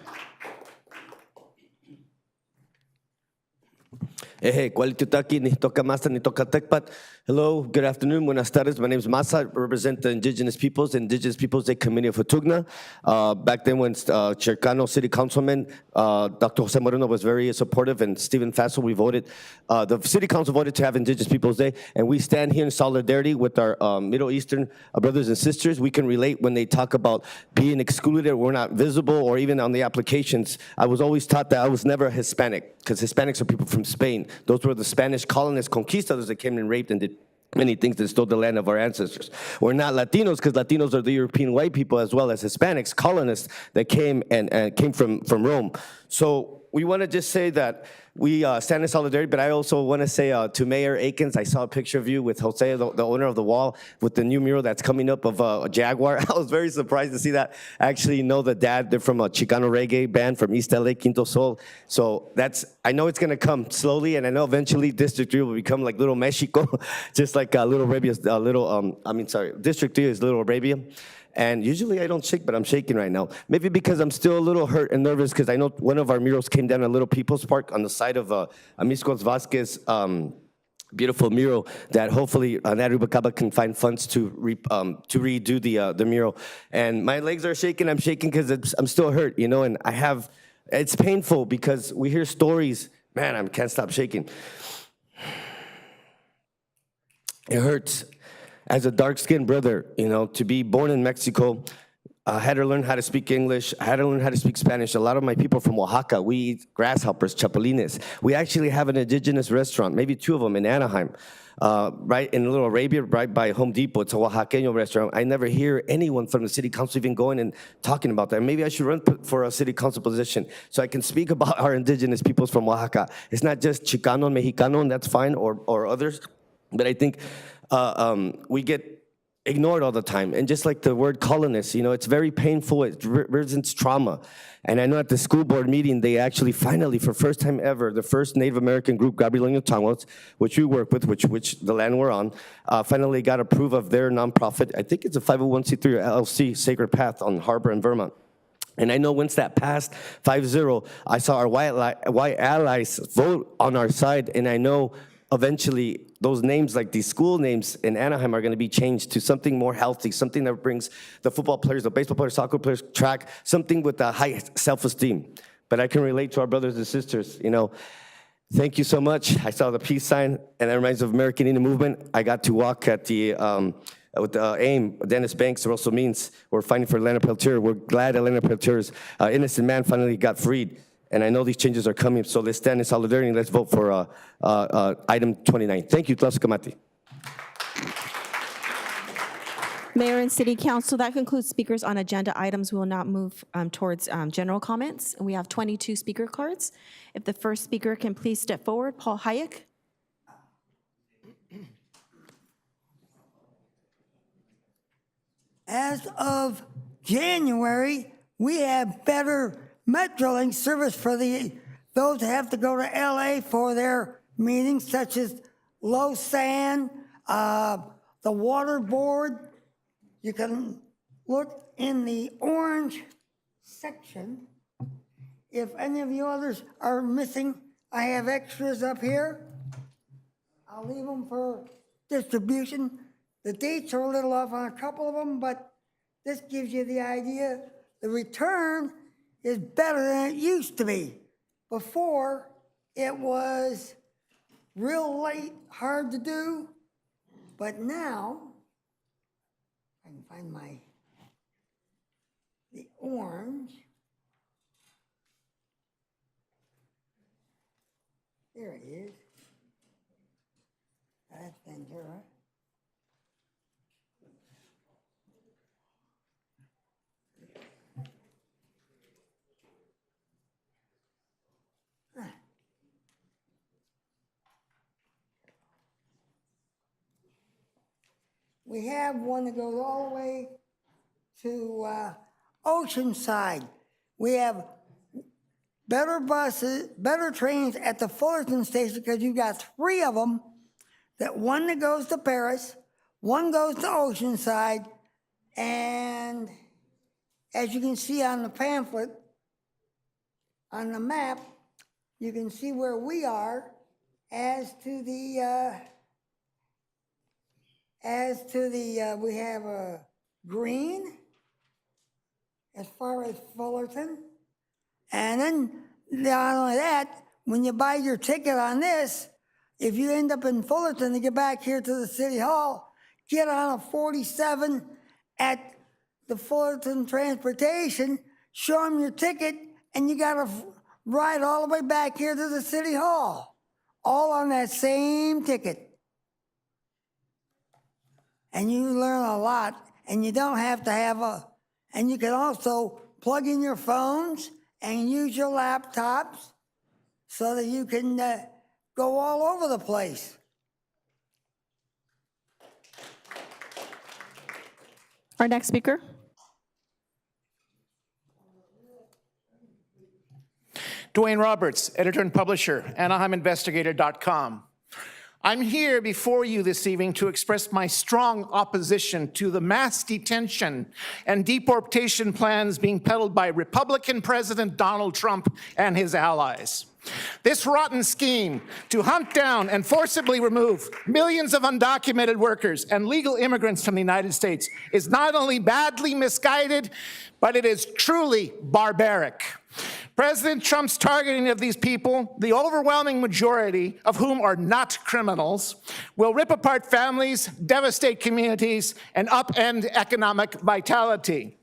Hey, Kualitutaki, ni toka Masa, ni toka Tekpat. Hello, good afternoon, buenas tardes. My name is Masa. I represent the Indigenous Peoples Day Committee of Futugna. Back then when Chircano City Councilman, Dr. Jose Moreno was very supportive, and Stephen Fassel, we voted. The City Council voted to have Indigenous Peoples Day, and we stand here in solidarity with our Middle Eastern brothers and sisters. We can relate when they talk about being excluded, we're not visible, or even on the applications. I was always taught that I was never Hispanic, because Hispanics are people from Spain. Those were the Spanish colonists, conquistadors that came and raped and did many things that stole the land of our ancestors. We're not Latinos, because Latinos are the European white people, as well as Hispanics, colonists that came and came from Rome. So we want to just say that we stand in solidarity, but I also want to say to Mayor Akins, I saw a picture of you with Jose, the owner of the wall, with the new mural that's coming up of a Jaguar. I was very surprised to see that. I actually know the dad. They're from a Chicano reggae band from East LA, Quinto Sol. So I know it's going to come slowly, and I know eventually District 3 will become like Little Mexico, just like Little Arabia's District 3 is Little Arabia. And usually I don't shake, but I'm shaking right now. Maybe because I'm still a little hurt and nervous, because I know one of our murals came down at Little People's Park on the side of Amiscos Vasquez beautiful mural that hopefully Natalie Bacaba can find funds to redo the mural. And my legs are shaking. I'm shaking because I'm still hurt, and it's painful because we hear stories. Man, I can't stop shaking. It hurts. As a dark-skinned brother, to be born in Mexico, I had to learn how to speak English. I had to learn how to speak Spanish. A lot of my people from Oaxaca, we eat grasshoppers, chapulines. We actually have an indigenous restaurant, maybe 2 of them in Anaheim, right in Little Arabia, right by Home Depot. It's a Oaxaqueño restaurant. I never hear anyone from the city council even going and talking about that. Maybe I should run for a city council position so I can speak about our indigenous peoples from Oaxaca. It's not just Chicano, Mexicano, and that's fine, or others, but I think we get ignored all the time. And just like the word colonist, it's very painful. It represents trauma. And I know at the school board meeting, they actually finally, for first time ever, the first Native American group, Gabrielino Tangos, which we work with, which the land we're on, finally got approved of their nonprofit. I think it's a 501c3 or LLC, Sacred Path on Harbor and Vermont. And I know once that passed 5-0, I saw our white allies vote on our side, and I know eventually those names, like these school names in Anaheim, are going to be changed to something more healthy, something that brings the football players, the baseball players, soccer players, track, something with a high self-esteem. But I can relate to our brothers and sisters, Thank you so much. I saw the peace sign, and that reminds me of American Indian Movement. I got to walk at the with AIM, Dennis Banks, Russell Means. We're fighting for Elena Peltier. We're glad Elena Peltier's innocent man finally got freed. And I know these changes are coming, so let's stand in solidarity and let's vote for item 29. Thank you, Tlaxcamati. Mayor and City Council, that concludes speakers on agenda items. We will now move towards general comments. We have 22 speaker cards. If the first speaker can please step forward, Paul Hayek. As of January, we have better Metrolink service for those that have to go to LA for their meetings, such as Losan, the Water Board. You can look in the orange section. If any of you others are missing, I have extras up here. I'll leave them for distribution. The dates are a little off on a couple of them, but this gives you the idea. The return is better than it used to be. Before, it was real late, hard to do, but now, I can find the orange. There it is. That's Ventura. We have one that goes all the way to Oceanside. We have better buses, better trains at the Fullerton station because you've got 3 of them. One that goes to Paris, one goes to Oceanside, and as you can see on the pamphlet, on the map, you can see where we are as to the we have a green as far as Fullerton. And then, not only that, when you buy your ticket on this, if you end up in Fullerton to get back here to the City Hall, get on a 47 at the Fullerton Transportation, show them your ticket, and you got to ride all the way back here to the City Hall, all on that same ticket. And you learn a lot, and you don't have to have and you can also plug in your phones and use your laptops so that you can go all over the place. Our next speaker. Dwayne Roberts, editor and publisher, AnaheimInvestigator.com. I'm here before you this evening to express my strong opposition to the mass detention and deportation plans being peddled by Republican President Donald Trump and his allies. This rotten scheme to hunt down and forcibly remove millions of undocumented workers and legal immigrants from the United States is not only badly misguided, but it is truly barbaric. President Trump's targeting of these people, the overwhelming majority of whom are not criminals, will rip apart families, devastate communities, and upend economic vitality.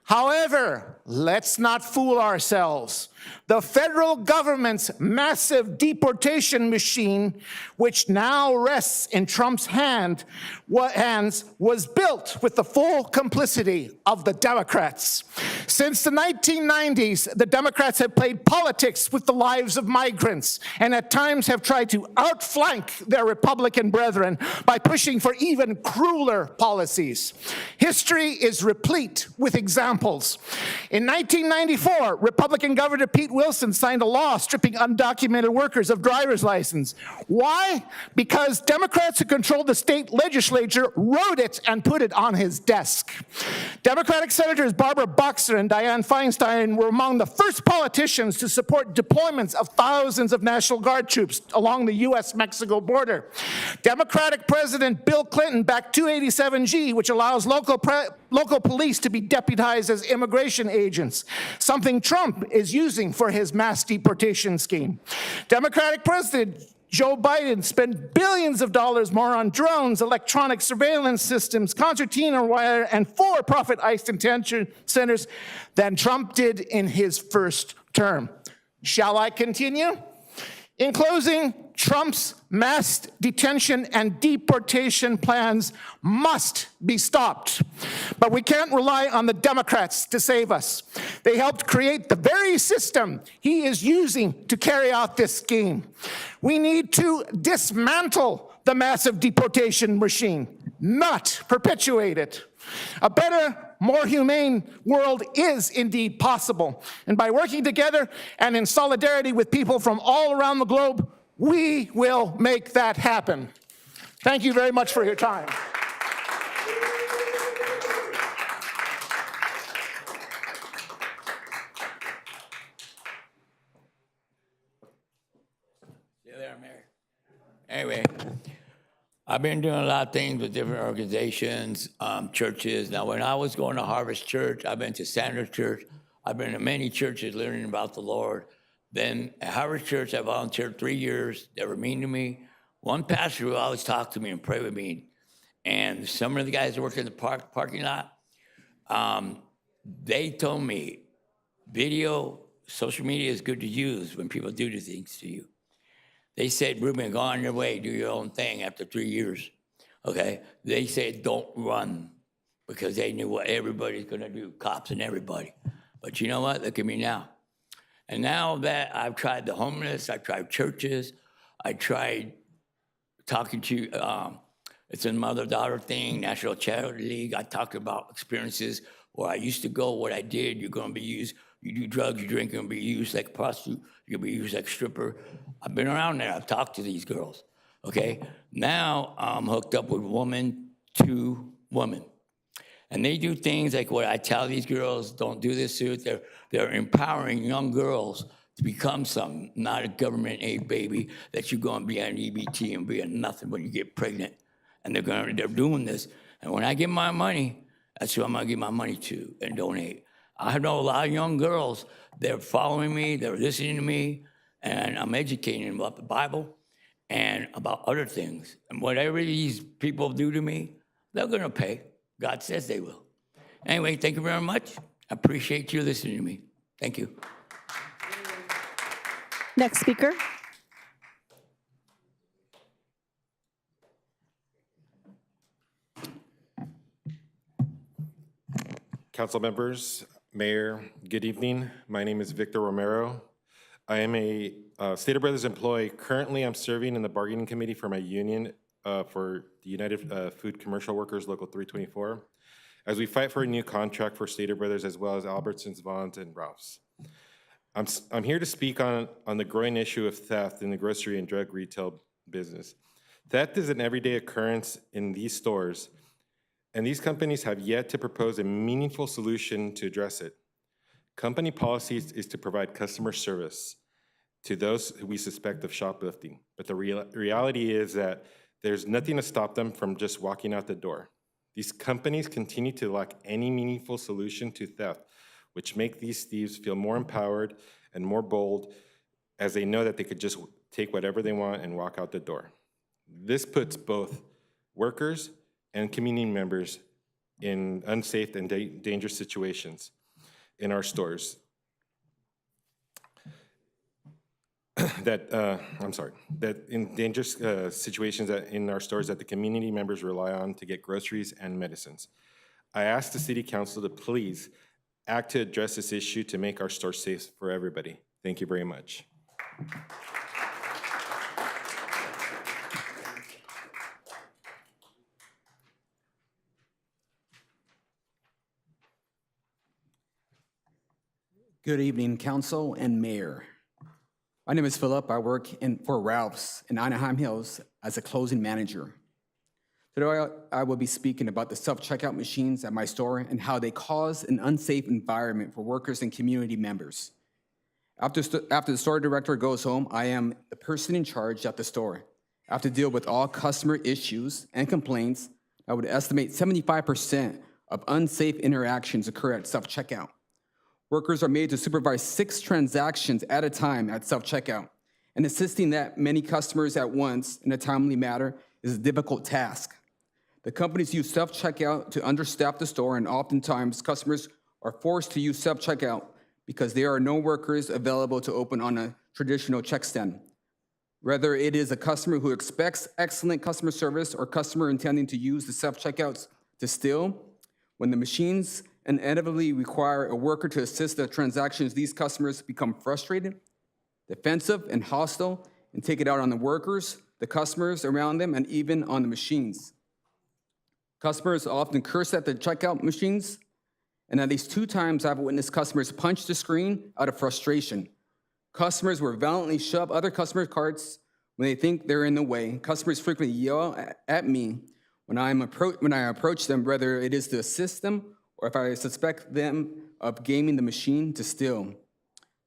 However, let's not fool ourselves. The federal government's massive deportation machine, which now rests in Trump's hands, was built with the full complicity of the Democrats. Since the 1990s, the Democrats have played politics with the lives of migrants and at times have tried to outflank their Republican brethren by pushing for even crueler policies. History is replete with examples. In 1994, Republican Governor Pete Wilson signed a law stripping undocumented workers of driver's license. Why? Because Democrats who controlled the state legislature wrote it and put it on his desk. Democratic Senators Barbara Boxer and Dianne Feinstein were among the first politicians to support deployments of thousands of National Guard troops along the U.S.-Mexico border. Democratic President Bill Clinton backed 287G, which allows local police to be deputized as immigration agents, something Trump is using for his mass deportation scheme. Democratic President Joe Biden spent billions of dollars more on drones, electronic surveillance systems, concertina wire, and for-profit ICE detention centers than Trump did in his first term. Shall I continue? In closing, Trump's mass detention and deportation plans must be stopped. But we can't rely on the Democrats to save us. They helped create the very system he is using to carry out this scheme. We need to dismantle the massive deportation machine, not perpetuate it. A better, more humane world is indeed possible. And by working together and in solidarity with people from all around the globe, we will make that happen. Thank you very much for your time. Anyway, I've been doing a lot of things with different organizations, churches. Now, when I was going to Harvest Church, I've been to Sanders Church. I've been to many churches learning about the Lord. Then at Harvest Church, I volunteered 3 years. They were mean to me. One pastor would always talk to me and pray with me. And some of the guys that worked in the parking lot, they told me, video, social media is good to use when people do the things to you. They said, Ruben, go on your way, do your own thing after 3 years, okay? They said, don't run, because they knew what everybody's gonna do, cops and everybody. But you know what, look at me now. And now that I've tried the homeless, I've tried churches, I tried talking to, it's a mother-daughter thing, National Charity League. I talked about experiences where I used to go, what I did, you're gonna be used, you do drugs, you drink, you're gonna be used like a prostitute, you're gonna be used like a stripper. I've been around there, I've talked to these girls, okay? Now I'm hooked up with woman to woman. And they do things like what I tell these girls, don't do this to it. They're empowering young girls to become something, not a government aid baby that you're gonna be an EBT and be a nothing when you get pregnant. And they're doing this. And when I get my money, that's who I'm gonna give my money to and donate. I know a lot of young girls, they're following me, they're listening to me, and I'm educating them about the Bible and about other things. And whatever these people do to me, they're gonna pay. God says they will. Anyway, thank you very much. I appreciate you listening to me. Thank you. Next speaker. Council members, Mayor, good evening. My name is Victor Romero. I am a Stater Brothers employee. Currently, I'm serving in the bargaining committee for my union for the United Food Commercial Workers, Local 324, as we fight for a new contract for Stater Brothers as well as Albertsons, Vons, and Ralph's. I'm here to speak on the growing issue of theft in the grocery and drug retail business. Theft is an everyday occurrence in these stores, and these companies have yet to propose a meaningful solution to address it. Company policies is to provide customer service to those who we suspect of shoplifting, but the reality is that there's nothing to stop them from just walking out the door. These companies continue to lack any meaningful solution to theft, which make these thieves feel more empowered and more bold as they know that they could just take whatever they want and walk out the door. This puts both workers and community members in unsafe and dangerous situations in our stores. that in dangerous situations that in our stores that the community members rely on to get groceries and medicines. I ask the City Council to please act to address this issue to make our stores safe for everybody. Thank you very much. Good evening, Council and Mayor. My name is Philip. I work for Ralph's in Anaheim Hills as a closing manager. Today, I will be speaking about the self-checkout machines at my store and how they cause an unsafe environment for workers and community members. After the store director goes home, I am the person in charge at the store. I have to deal with all customer issues and complaints. I would estimate 75% of unsafe interactions occur at self-checkout. Workers are made to supervise 6 transactions at a time at self-checkout, and assisting that many customers at once in a timely manner is a difficult task. The companies use self-checkout to understaff the store, and oftentimes customers are forced to use self-checkout because there are no workers available to open on a traditional check stand. Whether it is a customer who expects excellent customer service or customer intending to use the self-checkouts to steal, when the machines inevitably require a worker to assist the transactions, these customers become frustrated, defensive, and hostile, and take it out on the workers, the customers around them, and even on the machines. Customers often curse at the checkout machines, and at least 2 times I've witnessed customers punch the screen out of frustration. Customers will violently shove other customers' carts when they think they're in the way. Customers frequently yell at me when I approach them, whether it is to assist them or if I suspect them of gaming the machine to steal.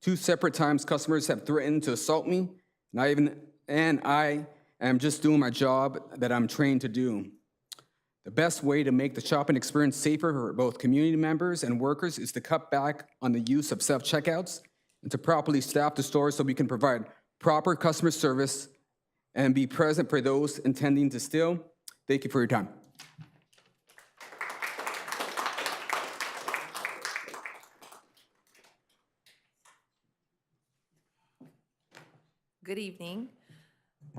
2 separate times, customers have threatened to assault me, and I am just doing my job that I'm trained to do. The best way to make the shopping experience safer for both community members and workers is to cut back on the use of self-checkouts and to properly staff the store so we can provide proper customer service and be present for those intending to steal. Thank you for your time. Good evening,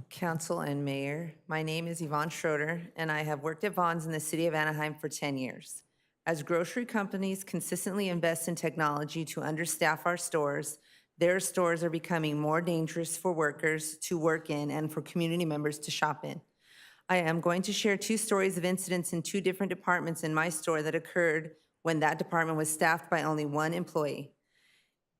Council and Mayor. My name is Yvonne Schroeder, and I have worked at Vons in the city of Anaheim for 10 years. As grocery companies consistently invest in technology to understaff our stores, their stores are becoming more dangerous for workers to work in and for community members to shop in. I am going to share 2 stories of incidents in 2 different departments in my store that occurred when that department was staffed by only 1 employee.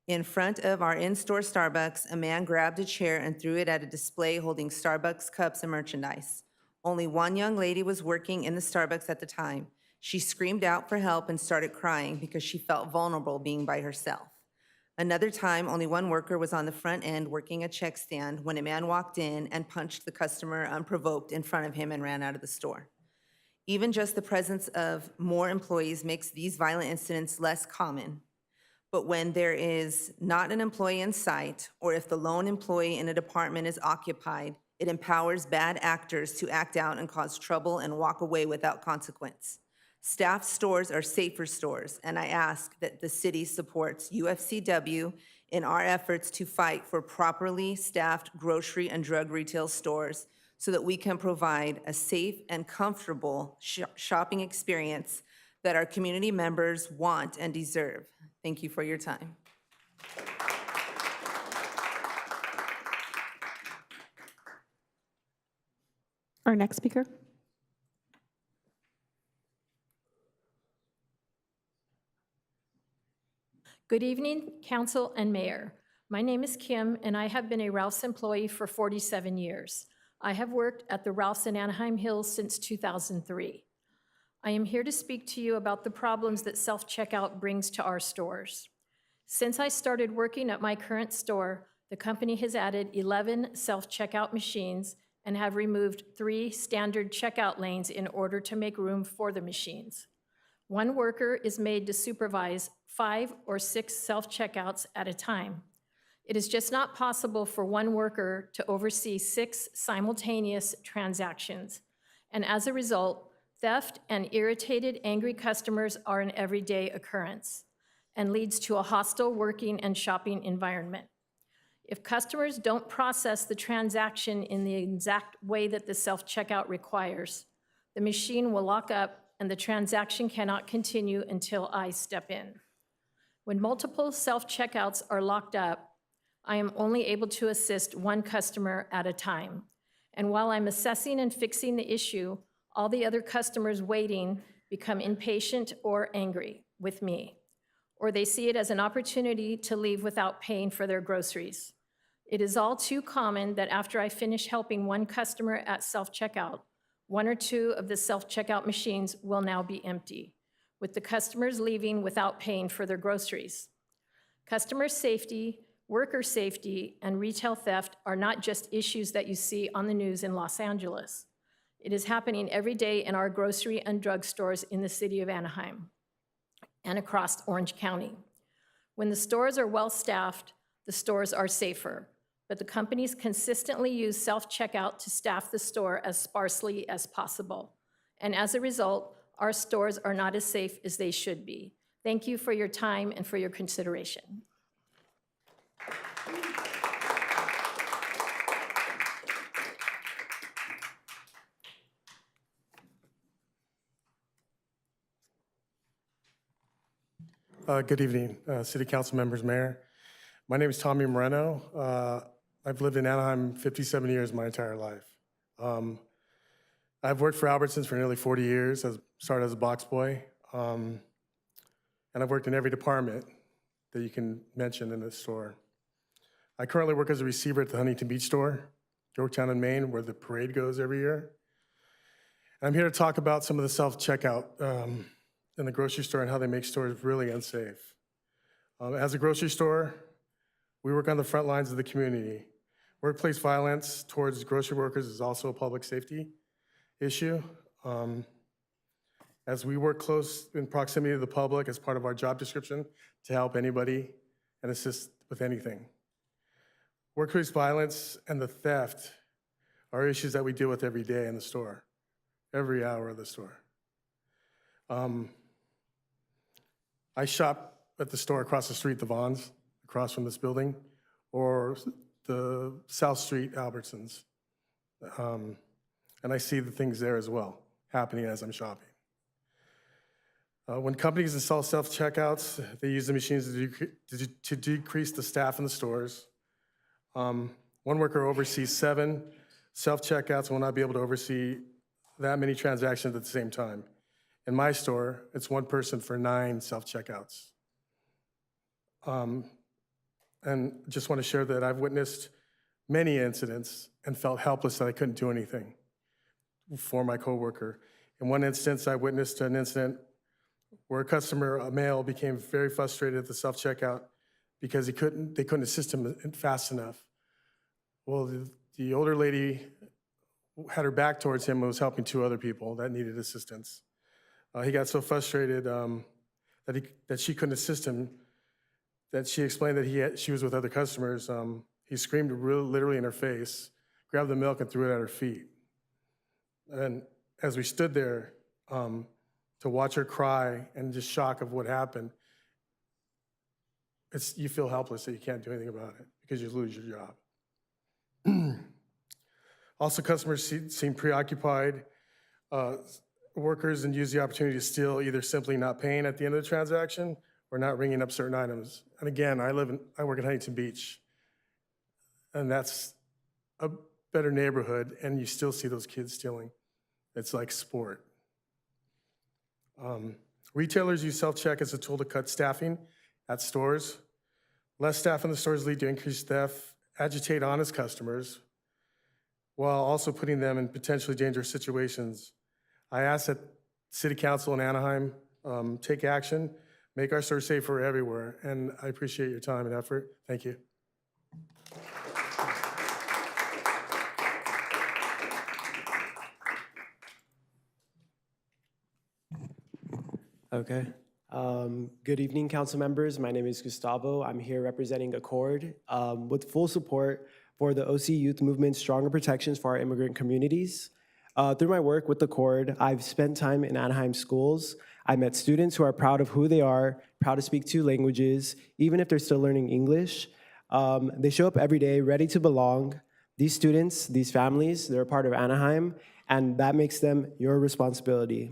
In front of our in-store Starbucks, a man grabbed a chair and threw it at a display holding Starbucks cups and merchandise. Only 1 young lady was working in the Starbucks at the time. She screamed out for help and started crying because she felt vulnerable being by herself. Another time, only 1 worker was on the front end working a check stand when a man walked in and punched the customer unprovoked in front of him and ran out of the store. Even just the presence of more employees makes these violent incidents less common. But when there is not an employee in sight, or if the lone employee in a department is occupied, it empowers bad actors to act out and cause trouble and walk away without consequence. Staffed stores are safer stores, and I ask that the city supports UFCW in our efforts to fight for properly staffed grocery and drug retail stores so that we can provide a safe and comfortable shopping experience that our community members want and deserve. Thank you for your time. Our next speaker. Good evening, Council and Mayor. My name is Kim, and I have been a Ralph's employee for 47 years. I have worked at the Ralph's in Anaheim Hills since 2003. I am here to speak to you about the problems that self-checkout brings to our stores. Since I started working at my current store, the company has added 11 self-checkout machines and have removed 3 standard checkout lanes in order to make room for the machines. 1 worker is made to supervise 5 or 6 self-checkouts at a time. It is just not possible for 1 worker to oversee 6 simultaneous transactions. And as a result, theft and irritated, angry customers are an everyday occurrence and leads to a hostile working and shopping environment. If customers don't process the transaction in the exact way that the self-checkout requires, the machine will lock up and the transaction cannot continue until I step in. When multiple self-checkouts are locked up, I am only able to assist 1 customer at a time. And while I'm assessing and fixing the issue, all the other customers waiting become impatient or angry with me, or they see it as an opportunity to leave without paying for their groceries. It is all too common that after I finish helping 1 customer at self-checkout, 1 or 2 of the self-checkout machines will now be empty, with the customers leaving without paying for their groceries. Customer safety, worker safety, and retail theft are not just issues that you see on the news in Los Angeles. It is happening every day in our grocery and drug stores in the city of Anaheim and across Orange County. When the stores are well-staffed, the stores are safer, but the companies consistently use self-checkout to staff the store as sparsely as possible. And as a result, our stores are not as safe as they should be. Thank you for your time and for your consideration. Good evening, City Council members, Mayor. My name is Tommy Moreno. I've lived in Anaheim 57 years, my entire life. I've worked for Albertsons for nearly 40 years, started as a box boy, and I've worked in every department that you can mention in a store. I currently work as a receiver at the Huntington Beach store, Yorktown in Maine, where the parade goes every year. And I'm here to talk about some of the self-checkout in the grocery store and how they make stores really unsafe. As a grocery store, we work on the front lines of the community. Workplace violence towards grocery workers is also a public safety issue. As we work close in proximity to the public as part of our job description to help anybody and assist with anything. Workplace violence and the theft are issues that we deal with every day in the store, every hour of the store. I shop at the store across the street, the Vons, across from this building, or the South Street Albertsons. And I see the things there as well, happening as I'm shopping. When companies install self-checkouts, they use the machines to decrease the staff in the stores. One worker oversees 7 self-checkouts and will not be able to oversee that many transactions at the same time. In my store, it's 1 person for 9 self-checkouts. And just want to share that I've witnessed many incidents and felt helpless that I couldn't do anything for my coworker. In one instance, I witnessed an incident where a customer, a male, became very frustrated at the self-checkout because they couldn't assist him fast enough. Well, the older lady had her back towards him and was helping 2 other people that needed assistance. He got so frustrated that she couldn't assist him that she explained that she was with other customers. He screamed literally in her face, grabbed the milk and threw it at her feet. And as we stood there to watch her cry and just shock of what happened, you feel helpless that you can't do anything about it because you lose your job. Also, customers seem preoccupied. Workers and use the opportunity to steal, either simply not paying at the end of the transaction or not ringing up certain items. And again, I work in Huntington Beach, and that's a better neighborhood, and you still see those kids stealing. It's like sport. Retailers use self-check as a tool to cut staffing at stores. Less staff in the stores lead to increased theft, agitate honest customers, while also putting them in potentially dangerous situations. I ask that City Council in Anaheim take action, make our stores safer everywhere, and I appreciate your time and effort. Thank you. Okay. Good evening, council members. My name is Gustavo. I'm here representing Accord with full support for the OC Youth Movement's Stronger Protections for Our Immigrant Communities. Through my work with Accord, I've spent time in Anaheim schools. I met students who are proud of who they are, proud to speak 2 languages, even if they're still learning English. They show up every day ready to belong. These students, these families, they're a part of Anaheim, and that makes them your responsibility.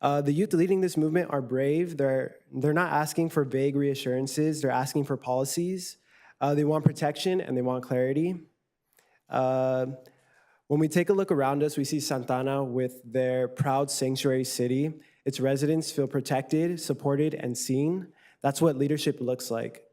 The youth leading this movement are brave. They're not asking for vague reassurances. They're asking for policies. They want protection and they want clarity. When we take a look around us, we see Santana with their proud sanctuary city. Its residents feel protected, supported, and seen. That's what leadership looks like.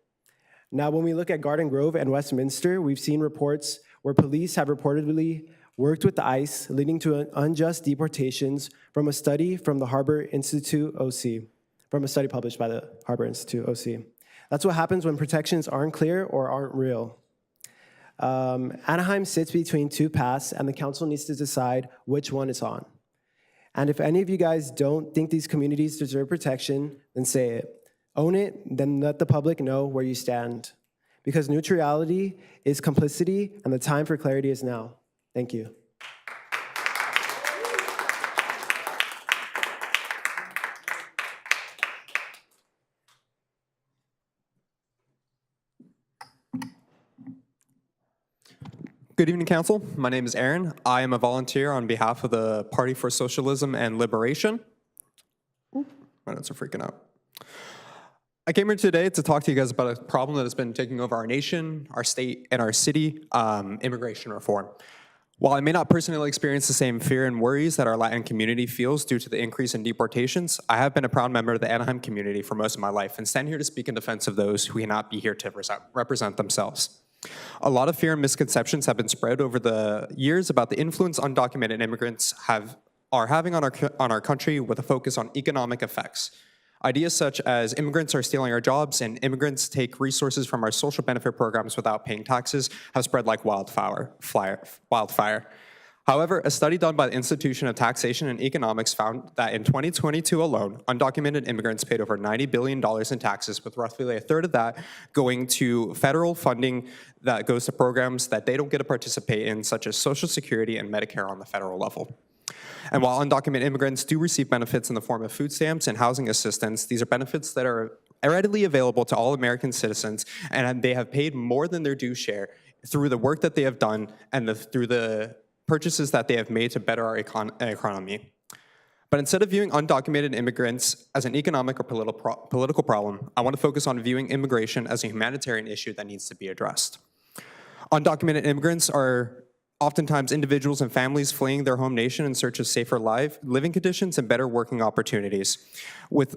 Now, when we look at Garden Grove and Westminster, we've seen reports where police have reportedly worked with the ICE, leading to unjust deportations from a study from the Harbor Institute OC, from a study published by the Harbor Institute OC. That's what happens when protections aren't clear or aren't real. Anaheim sits between 2 paths, and the council needs to decide which one it's on. And if any of you guys don't think these communities deserve protection, then say it. Own it, then let the public know where you stand. Because neutrality is complicity, and the time for clarity is now. Thank you. Good evening, Council. My name is Aaron. I am a volunteer on behalf of the Party for Socialism and Liberation. Ooh, my notes are freaking out. I came here today to talk to you guys about a problem that has been taking over our nation, our state, and our city, immigration reform. While I may not personally experience the same fear and worries that our Latin community feels due to the increase in deportations, I have been a proud member of the Anaheim community for most of my life and stand here to speak in defense of those who cannot be here to represent themselves. A lot of fear and misconceptions have been spread over the years about the influence undocumented immigrants are having on our country with a focus on economic effects. Ideas such as immigrants are stealing our jobs and immigrants take resources from our social benefit programs without paying taxes have spread like wildfire. However, a study done by the Institution of Taxation and Economics found that in 2022 alone, undocumented immigrants paid over $90 billion in taxes, with roughly a third of that going to federal funding that goes to programs that they don't get to participate in, such as Social Security and Medicare on the federal level. And while undocumented immigrants do receive benefits in the form of food stamps and housing assistance, these are benefits that are readily available to all American citizens, and they have paid more than their due share through the work that they have done and through the purchases that they have made to better our economy. But instead of viewing undocumented immigrants as an economic or political problem, I want to focus on viewing immigration as a humanitarian issue that needs to be addressed. Undocumented immigrants are oftentimes individuals and families fleeing their home nation in search of safer living conditions and better working opportunities. With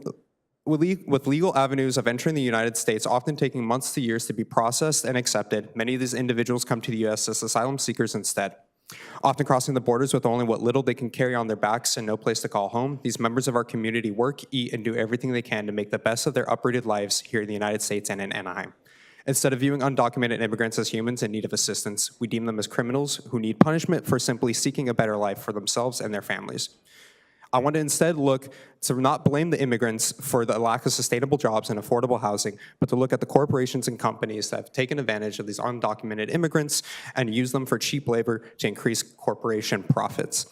legal avenues of entering the United States often taking months to years to be processed and accepted, many of these individuals come to the U.S. as asylum seekers instead. Often crossing the borders with only what little they can carry on their backs and no place to call home, these members of our community work, eat, and do everything they can to make the best of their uprooted lives here in the United States and in Anaheim. Instead of viewing undocumented immigrants as humans in need of assistance, we deem them as criminals who need punishment for simply seeking a better life for themselves and their families. I want to instead look to not blame the immigrants for the lack of sustainable jobs and affordable housing, but to look at the corporations and companies that have taken advantage of these undocumented immigrants and use them for cheap labor to increase corporation profits.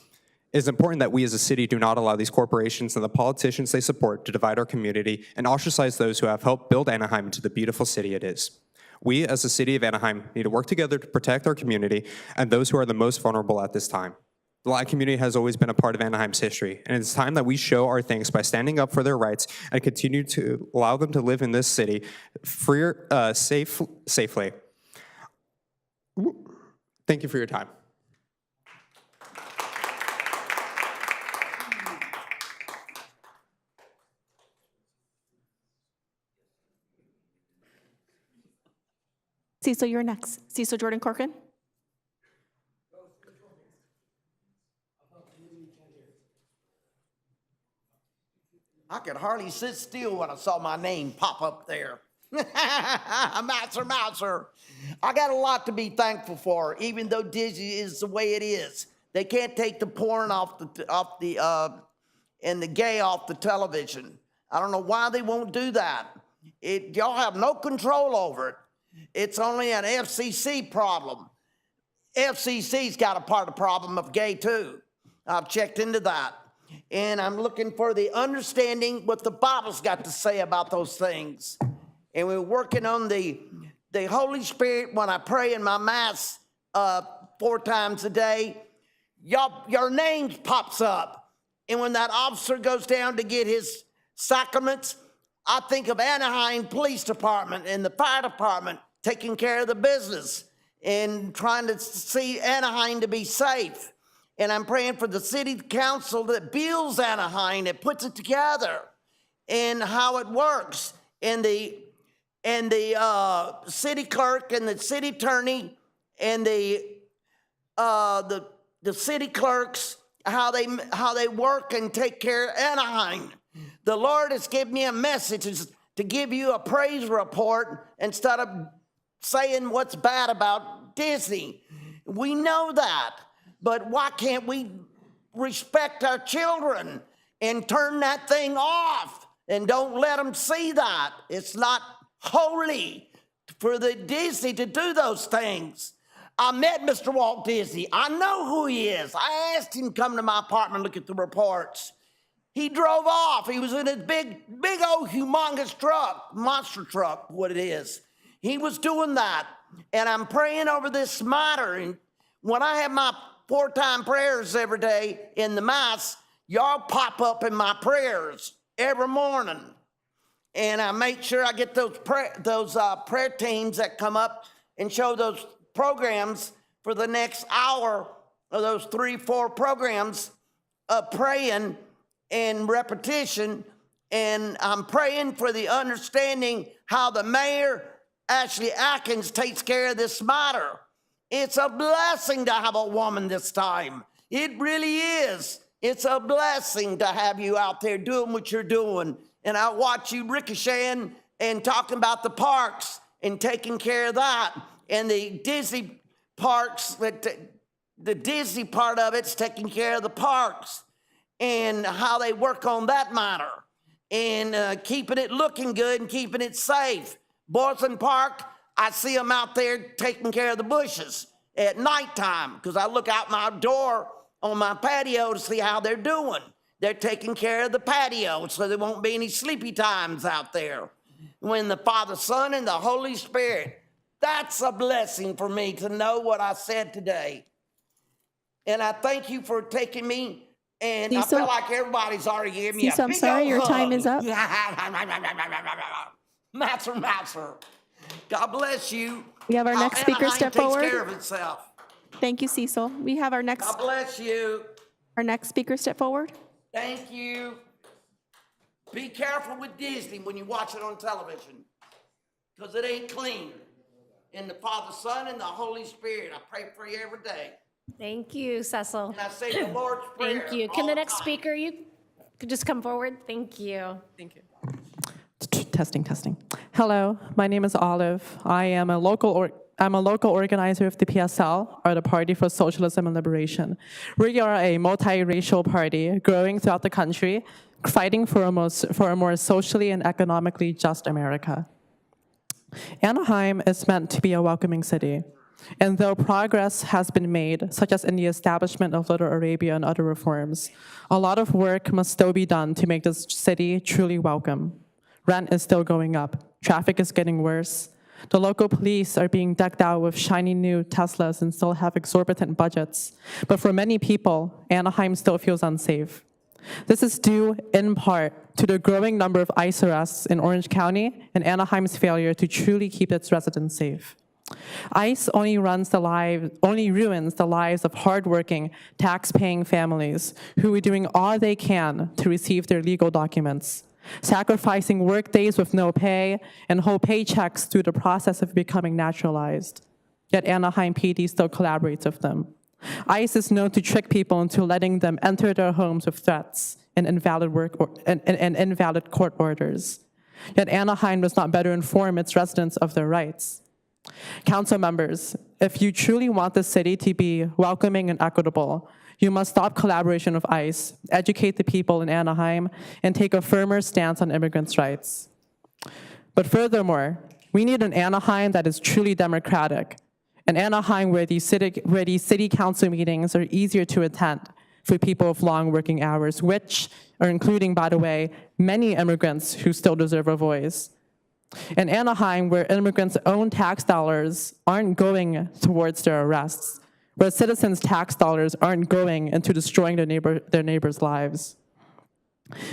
It is important that we as a city do not allow these corporations and the politicians they support to divide our community and ostracize those who have helped build Anaheim into the beautiful city it is. We, as the city of Anaheim, need to work together to protect our community and those who are the most vulnerable at this time. The Latin community has always been a part of Anaheim's history, and it's time that we show our thanks by standing up for their rights and continue to allow them to live in this city safely. Thank you for your time. Cecil, you're next. Cecil Jordan Corcoran. I could hardly sit still when I saw my name pop up there. Mouser. I got a lot to be thankful for, even though Disney is the way it is. They can't take the porn and the gay off the television. I don't know why they won't do that. Y'all have no control over it. It's only an FCC problem. FCC's got a part of the problem of gay too. I've checked into that. And I'm looking for the understanding what the Bible's got to say about those things. And we're working on the Holy Spirit when I pray in my Mass 4 times a day. Your name pops up. And when that officer goes down to get his sacraments, I think of Anaheim Police Department and the fire department taking care of the business and trying to see Anaheim to be safe. And I'm praying for the city council that builds Anaheim, that puts it together, and how it works. And the city clerk and the city attorney and the city clerks, how they work and take care of Anaheim. The Lord has given me a message to give you a praise report instead of saying what's bad about Disney. We know that. But why can't we respect our children and turn that thing off and don't let them see that? It's not holy for the Disney to do those things. I met Mr. Walt Disney. I know who he is. I asked him to come to my apartment and look at the reports. He drove off. He was in his big old humongous truck, monster truck, what it is. He was doing that. And I'm praying over this matter. And when I have my 4-time prayers every day in the Mass, y'all pop up in my prayers every morning. And I make sure I get those prayer teams that come up and show those programs for the next hour of those 3-4 programs of praying and repetition. And I'm praying for the understanding how the mayor, Ashley Atkins, takes care of this matter. It's a blessing to have a woman this time. It really is. It's a blessing to have you out there doing what you're doing. And I watch you ricocheting and talking about the parks and taking care of that. And the Disney parks, the Disney part of it's taking care of the parks and how they work on that matter and keeping it looking good and keeping it safe. Boylan Park, I see them out there taking care of the bushes at nighttime because I look out my door on my patio to see how they're doing. They're taking care of the patio so there won't be any sleepy times out there. When the Father, Son, and the Holy Spirit, that's a blessing for me to know what I said today. And I thank you for taking me, and I feel like everybody's already giving me a big I'm sorry, your time is up. Masser. God bless you. We have our next speaker Anaheim step takes forward. care of itself. Thank you, Cecil. We have our God next bless you. speaker step forward. Thank you. Be careful with Disney when you watch it on television, because it ain't clean. In the Father, Son, and the Holy Spirit, I pray for you every day. Thank you, Cecil. And I say the Lord's Prayer. Thank you. Can the next speaker, you could just come forward? Thank you. Thank you. Testing. Hello, my name is Olive. I'm a local organizer of the PSL, or the Party for Socialism and Liberation. We are a multiracial party growing throughout the country, fighting for a more socially and economically just America. Anaheim is meant to be a welcoming city. And though progress has been made, such as in the establishment of Little Arabia and other reforms, a lot of work must still be done to make this city truly welcome. Rent is still going up. Traffic is getting worse. The local police are being decked out with shiny new Teslas and still have exorbitant budgets. But for many people, Anaheim still feels unsafe. This is due, in part, to the growing number of ICE arrests in Orange County and Anaheim's failure to truly keep its residents safe. ICE only ruins the lives of hardworking, tax-paying families who are doing all they can to receive their legal documents, sacrificing work days with no pay and whole paychecks through the process of becoming naturalized. Yet Anaheim PD still collaborates with them. ICE is known to trick people into letting them enter their homes with threats and invalid court orders. Yet Anaheim does not better inform its residents of their rights. Council members, if you truly want the city to be welcoming and equitable, you must stop collaboration with ICE, educate the people in Anaheim, and take a firmer stance on immigrants' rights. But furthermore, we need an Anaheim that is truly democratic, an Anaheim where these city council meetings are easier to attend for people with long working hours, which are including, by the way, many immigrants who still deserve a voice. In Anaheim, where immigrants' own tax dollars aren't going towards their arrests, where citizens' tax dollars aren't going into destroying their neighbors' lives.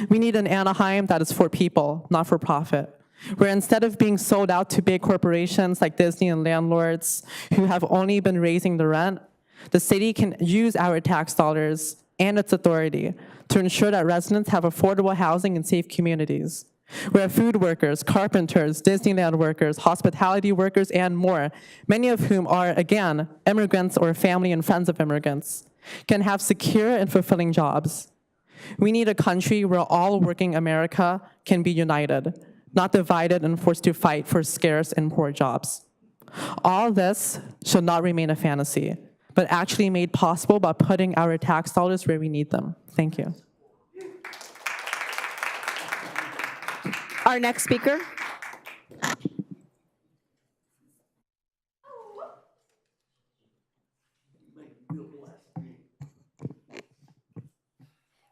We need an Anaheim that is for people, not for profit, where instead of being sold out to big corporations like Disney and landlords who have only been raising the rent, the city can use our tax dollars and its authority to ensure that residents have affordable housing and safe communities, where food workers, carpenters, Disneyland workers, hospitality workers, and more, many of whom are, again, immigrants or family and friends of immigrants, can have secure and fulfilling jobs. We need a country where all working America can be united, not divided and forced to fight for scarce and poor jobs. All this should not remain a fantasy, but actually made possible by putting our tax dollars where we need them. Thank you. Our next speaker.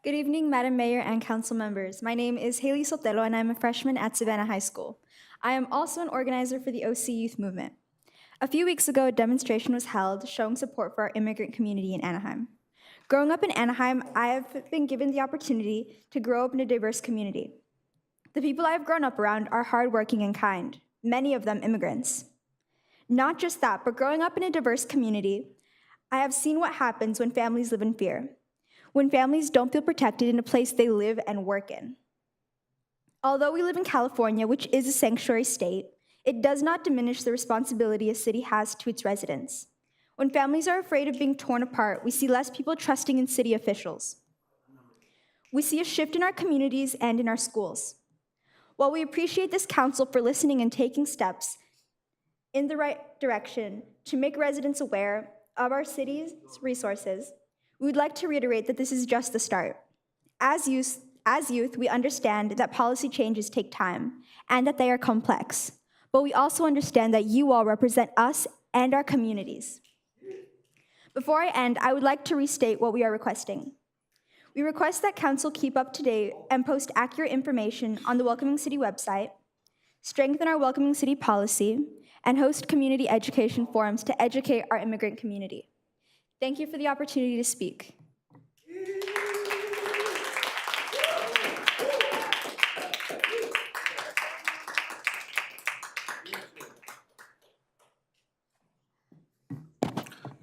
Good evening, Madam Mayor and council members. My name is Haley Sotelo, and I'm a freshman at Savannah High School. I am also an organizer for the OC Youth Movement. A few weeks ago, a demonstration was held showing support for our immigrant community in Anaheim. Growing up in Anaheim, I have been given the opportunity to grow up in a diverse community. The people I have grown up around are hardworking and kind, many of them immigrants. Not just that, but growing up in a diverse community, I have seen what happens when families live in fear, when families don't feel protected in a place they live and work in. Although we live in California, which is a sanctuary state, it does not diminish the responsibility a city has to its residents. When families are afraid of being torn apart, we see less people trusting in city officials. We see a shift in our communities and in our schools. While we appreciate this council for listening and taking steps in the right direction to make residents aware of our city's resources, we would like to reiterate that this is just the start. As youth, we understand that policy changes take time and that they are complex, but we also understand that you all represent us and our communities. Before I end, I would like to restate what we are requesting. We request that council keep up to date and post accurate information on the Welcoming City website, strengthen our Welcoming City policy, and host community education forums to educate our immigrant community. Thank you for the opportunity to speak.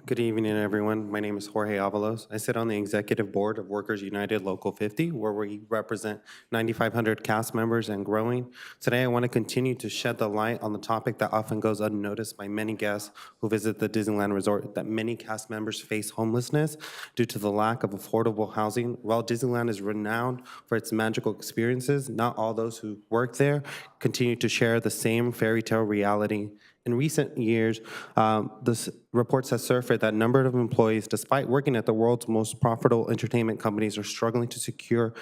Good evening, everyone. My name is Jorge Avalos. I sit on the executive board of Workers United Local 50, where we represent 9,500 cast members and growing. Today, I want to continue to shed the light on the topic that often goes unnoticed by many guests who visit the Disneyland Resort, that many cast members face homelessness due to the lack of affordable housing. While Disneyland is renowned for its magical experiences, not all those who work there continue to share the same fairy tale reality. In recent years, this reports have surfaced that a number of employees, despite working at the world's most profitable entertainment companies, are struggling to secure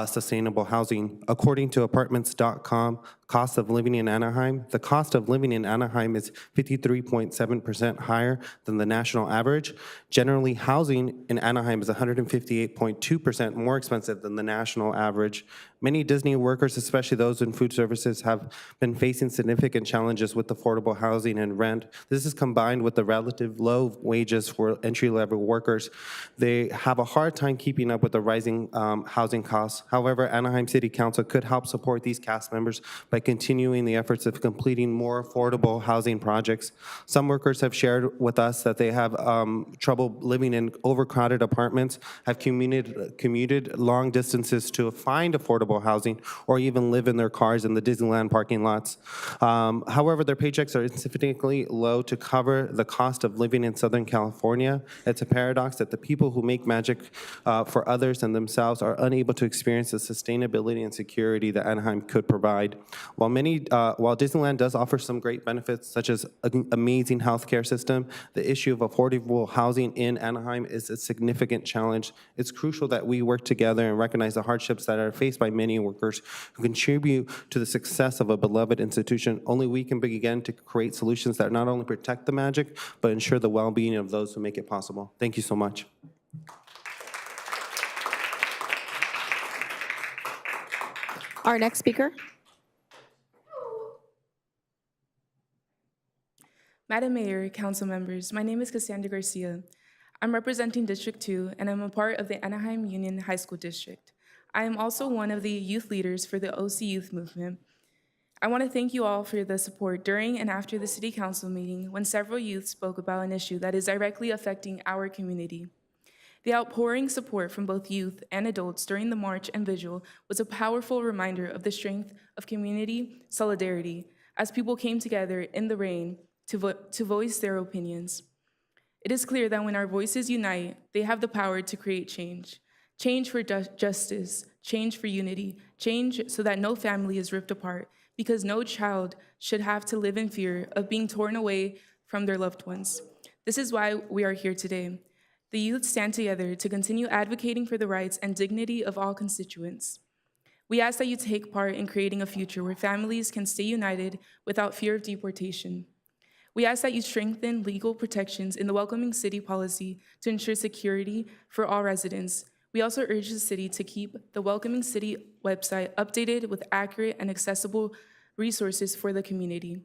sustainable housing. According to apartments.com, cost of living in Anaheim, the cost of living in Anaheim is 53.7% higher than the national average. Generally, housing in Anaheim is 158.2% more expensive than the national average. Many Disney workers, especially those in food services, have been facing significant challenges with affordable housing and rent. This is combined with the relative low wages for entry-level workers. They have a hard time keeping up with the rising housing costs. However, Anaheim City Council could help support these cast members by continuing the efforts of completing more affordable housing projects. Some workers have shared with us that they have trouble living in overcrowded apartments, have commuted long distances to find affordable housing, or even live in their cars in the Disneyland parking lots. However, their paychecks are insufficiently low to cover the cost of living in Southern California. It's a paradox that the people who make magic for others and themselves are unable to experience the sustainability and security that Anaheim could provide. While Disneyland does offer some great benefits, such as an amazing healthcare system, the issue of affordable housing in Anaheim is a significant challenge. It's crucial that we work together and recognize the hardships that are faced by many workers who contribute to the success of a beloved institution. Only we can begin to create solutions that not only protect the magic, but ensure the well-being of those who make it possible. Thank you so much. Our next speaker. Madam Mayor, council members, my name is Cassandra Garcia. I'm representing District 2, and I'm a part of the Anaheim Union High School District. I am also one of the youth leaders for the OC Youth Movement. I want to thank you all for the support during and after the City Council meeting when several youth spoke about an issue that is directly affecting our community. The outpouring support from both youth and adults during the march and vigil was a powerful reminder of the strength of community solidarity as people came together in the rain to voice their opinions. It is clear that when our voices unite, they have the power to create change. Change for justice, change for unity, change so that no family is ripped apart, because no child should have to live in fear of being torn away from their loved ones. This is why we are here today. The youth stand together to continue advocating for the rights and dignity of all constituents. We ask that you take part in creating a future where families can stay united without fear of deportation. We ask that you strengthen legal protections in the Welcoming City policy to ensure security for all residents. We also urge the city to keep the Welcoming City website updated with accurate and accessible resources for the community.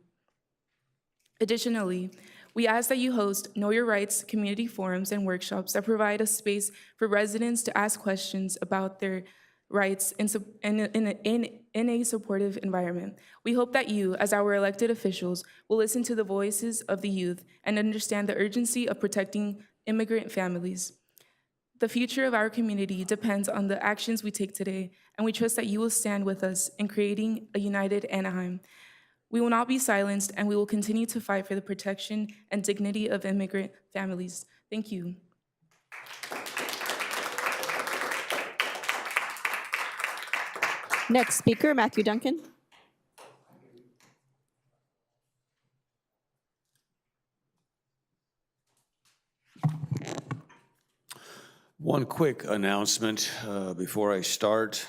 Additionally, we ask that you host Know Your Rights community forums and workshops that provide a space for residents to ask questions about their rights in a supportive environment. We hope that you, as our elected officials, will listen to the voices of the youth and understand the urgency of protecting immigrant families. The future of our community depends on the actions we take today, and we trust that you will stand with us in creating a united Anaheim. We will not be silenced, and we will continue to fight for the protection and dignity of immigrant families. Thank you. Next speaker, Matthew Duncan. One quick announcement before I start.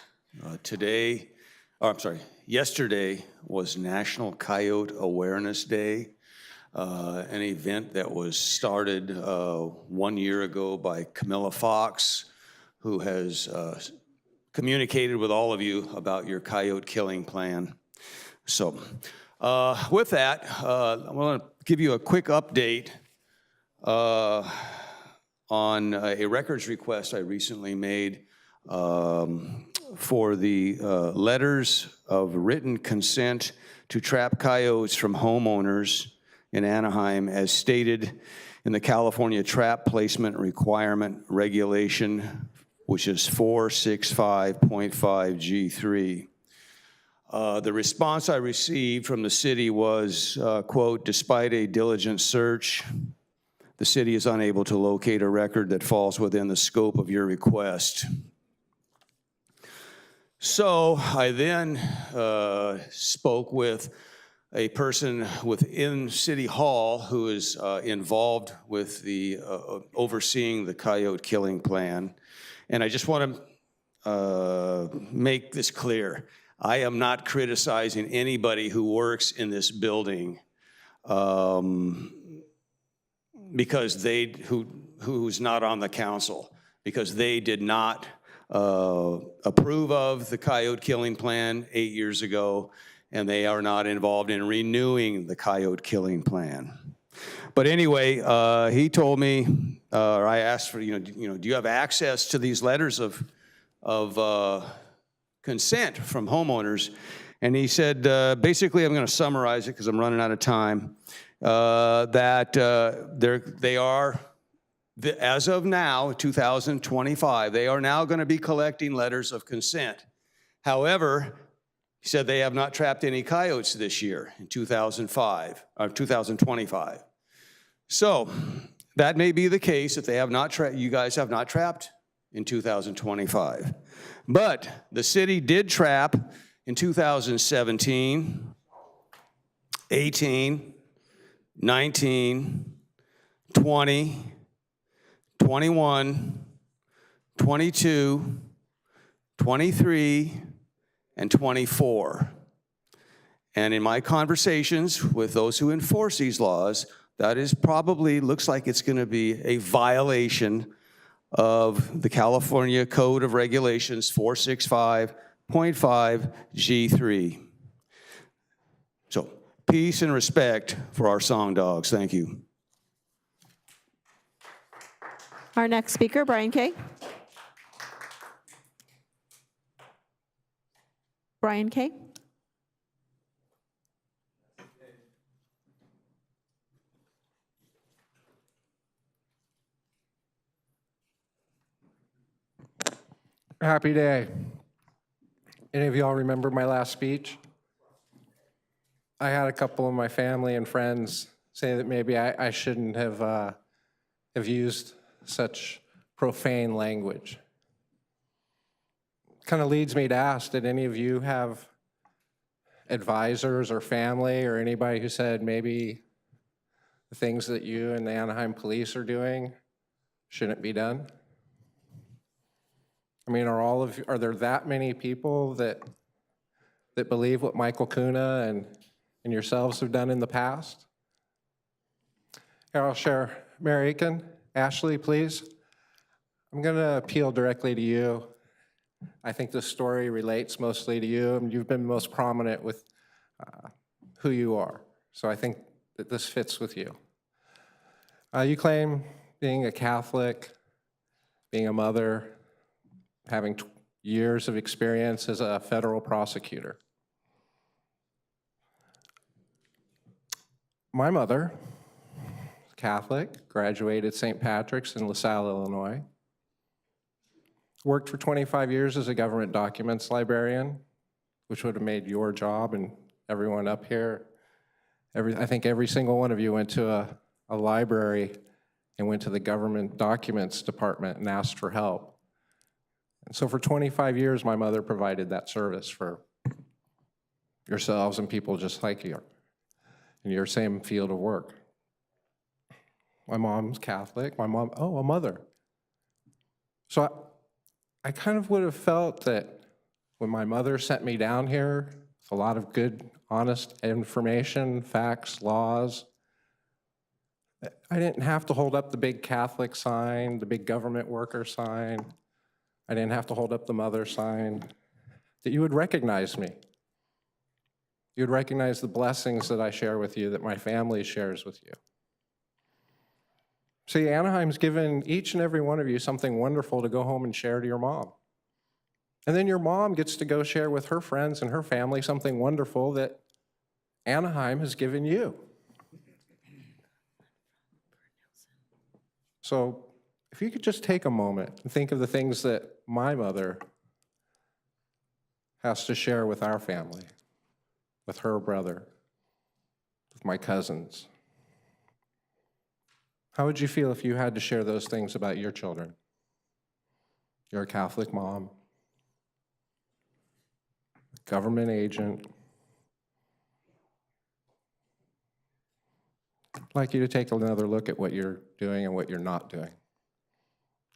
Yesterday was National Coyote Awareness Day, an event that was started 1 year ago by Camilla Fox, who has communicated with all of you about your coyote killing plan. So with that, I want to give you a quick update on a records request I recently made for the letters of written consent to trap coyotes from homeowners in Anaheim as stated in the California Trap Placement Requirement Regulation, which is 465.5 G3. The response I received from the city was, quote, despite a diligent search, the city is unable to locate a record that falls within the scope of your request. So I then spoke with a person within City Hall who is involved with the overseeing the coyote killing plan. And I just want to make this clear. I am not criticizing anybody who works in this building because who's not on the council, because they did not approve of the coyote killing plan 8 years ago, and they are not involved in renewing the coyote killing plan. But anyway, he told me, or I asked for, do you have access to these letters of consent from homeowners? And he said, basically, I'm going to summarize it because I'm running out of time. That they are, as of now, 2025, they are now going to be collecting letters of consent. However, he said they have not trapped any coyotes this year in 2025. So that may be the case if they have not you guys have not trapped in 2025. But the city did trap in 2017, 18, 19, 20, 21, 22, 23, and 24. And in my conversations with those who enforce these laws, that is probably, looks like it's going to be a violation of the California Code of Regulations 465.5 G3. So, peace and respect for our song dogs. Thank you. Our next speaker, Brian Kay. Brian Kay. Happy day. Any of y'all remember my last speech? I had a couple of my family and friends say that maybe I shouldn't have used such profane language. Kind of leads me to ask, did any of you have advisors or family or anybody who said maybe the things that you and the Anaheim police are doing shouldn't be done? I mean, are there that many people that believe what Michael Kuna and yourselves have done in the past? Here, I'll share. Mayor Aiken, Ashley, please. I'm going to appeal directly to you. I think this story relates mostly to you, and you've been most prominent with who you are. So I think that this fits with you. You claim being a Catholic, being a mother, having years of experience as a federal prosecutor. My mother, Catholic, graduated St. Patrick's in LaSalle, Illinois. Worked for 25 years as a government documents librarian, which would have made your job and everyone up here. I think every single one of you went to a library and went to the government documents department and asked for help. And so for 25 years, my mother provided that service for yourselves and people just like you in your same field of work. My mom's Catholic, a mother. So I kind of would have felt that when my mother sent me down here with a lot of good, honest information, facts, laws, I didn't have to hold up the big Catholic sign, the big government worker sign. I didn't have to hold up the mother sign, that you would recognize me. You would recognize the blessings that I share with you, that my family shares with you. See, Anaheim's given each and every one of you something wonderful to go home and share to your mom. And then your mom gets to go share with her friends and her family something wonderful that Anaheim has given you. So if you could just take a moment and think of the things that my mother has to share with our family, with her brother, with my cousins. How would you feel if you had to share those things about your children? You're a Catholic mom, a government agent. I'd like you to take another look at what you're doing and what you're not doing.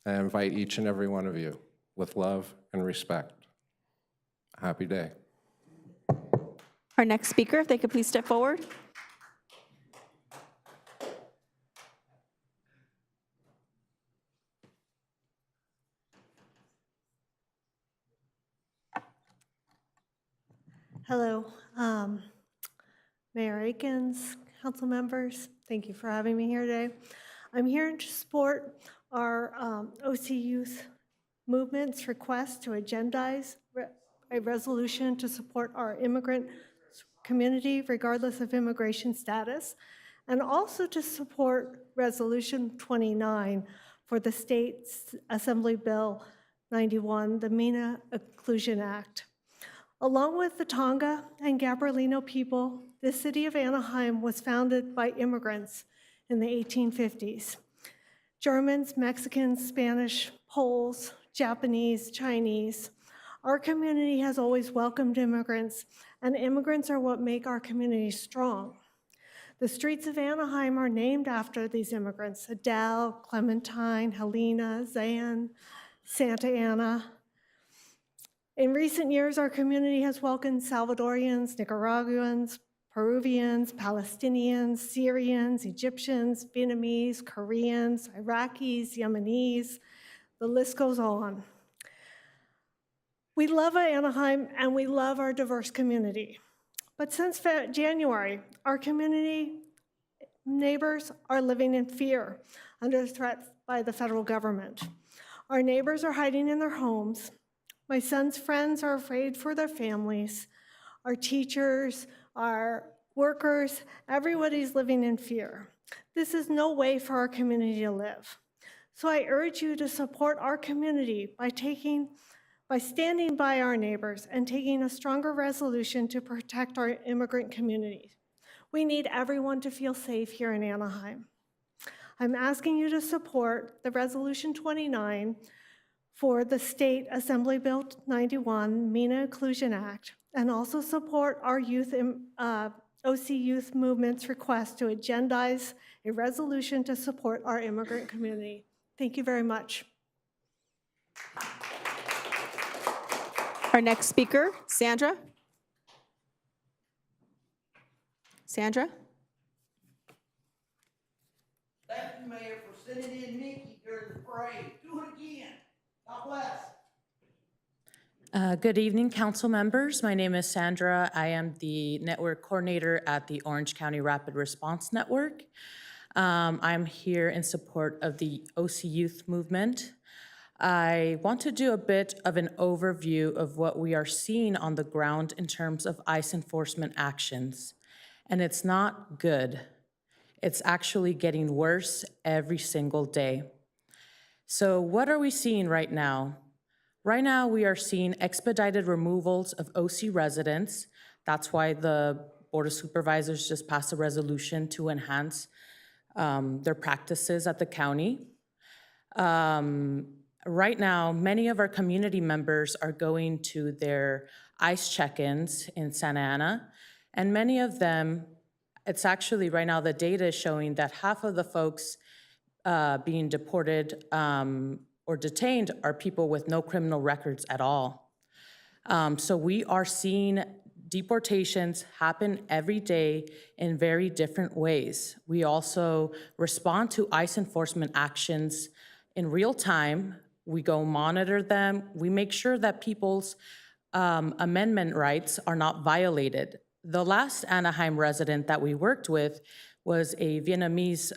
I invite each and every one of you with love and respect. Happy day. Our next speaker, if they could please step forward. Hello, Mayor Akins, council members, thank you for having me here today. I'm here to support our OC Youth Movement's request to agendize a resolution to support our immigrant community regardless of immigration status, and also to support Resolution 29 for the State's Assembly Bill 91, the MENA Inclusion Act. Along with the Tonga and Gabrielino people, the city of Anaheim was founded by immigrants in the 1850s. Germans, Mexicans, Spanish, Poles, Japanese, Chinese. Our community has always welcomed immigrants, and immigrants are what make our community strong. The streets of Anaheim are named after these immigrants: Adele, Clementine, Helena, Zan, Santa Ana. In recent years, our community has welcomed Salvadorians, Nicaraguans, Peruvians, Palestinians, Syrians, Egyptians, Vietnamese, Koreans, Iraqis, Yemenis, the list goes on. We love Anaheim and we love our diverse community. But since January, our community neighbors are living in fear under threat by the federal government. Our neighbors are hiding in their homes. My son's friends are afraid for their families. Our teachers, our workers, everybody's living in fear. This is no way for our community to live. So I urge you to support our community by standing by our neighbors and taking a stronger resolution to protect our immigrant community. We need everyone to feel safe here in Anaheim. I'm asking you to support the Resolution 29 for the State Assembly Bill 91, MENA Inclusion Act, and also support our OC Youth Movement's request to agendize a resolution to support our immigrant community. Thank you very much. Our next speaker, Sandra. Sandra? Thank you, Mayor, for sending in Nikki during the parade. Do it again. God bless. Good evening, council members. My name is Sandra. I am the network coordinator at the Orange County Rapid Response Network. I'm here in support of the OC Youth Movement. I want to do a bit of an overview of what we are seeing on the ground in terms of ICE enforcement actions. And it's not good. It's actually getting worse every single day. So what are we seeing right now? Right now, we are seeing expedited removals of OC residents. That's why the Board of Supervisors just passed a resolution to enhance their practices at the county. Right now, many of our community members are going to their ICE check-ins in Santa Ana, and many of them, it's actually right now the data is showing that half of the folks being deported or detained are people with no criminal records at all. So we are seeing deportations happen every day in very different ways. We also respond to ICE enforcement actions in real time. We go monitor them. We make sure that people's amendment rights are not violated. The last Anaheim resident that we worked with was a Vietnamese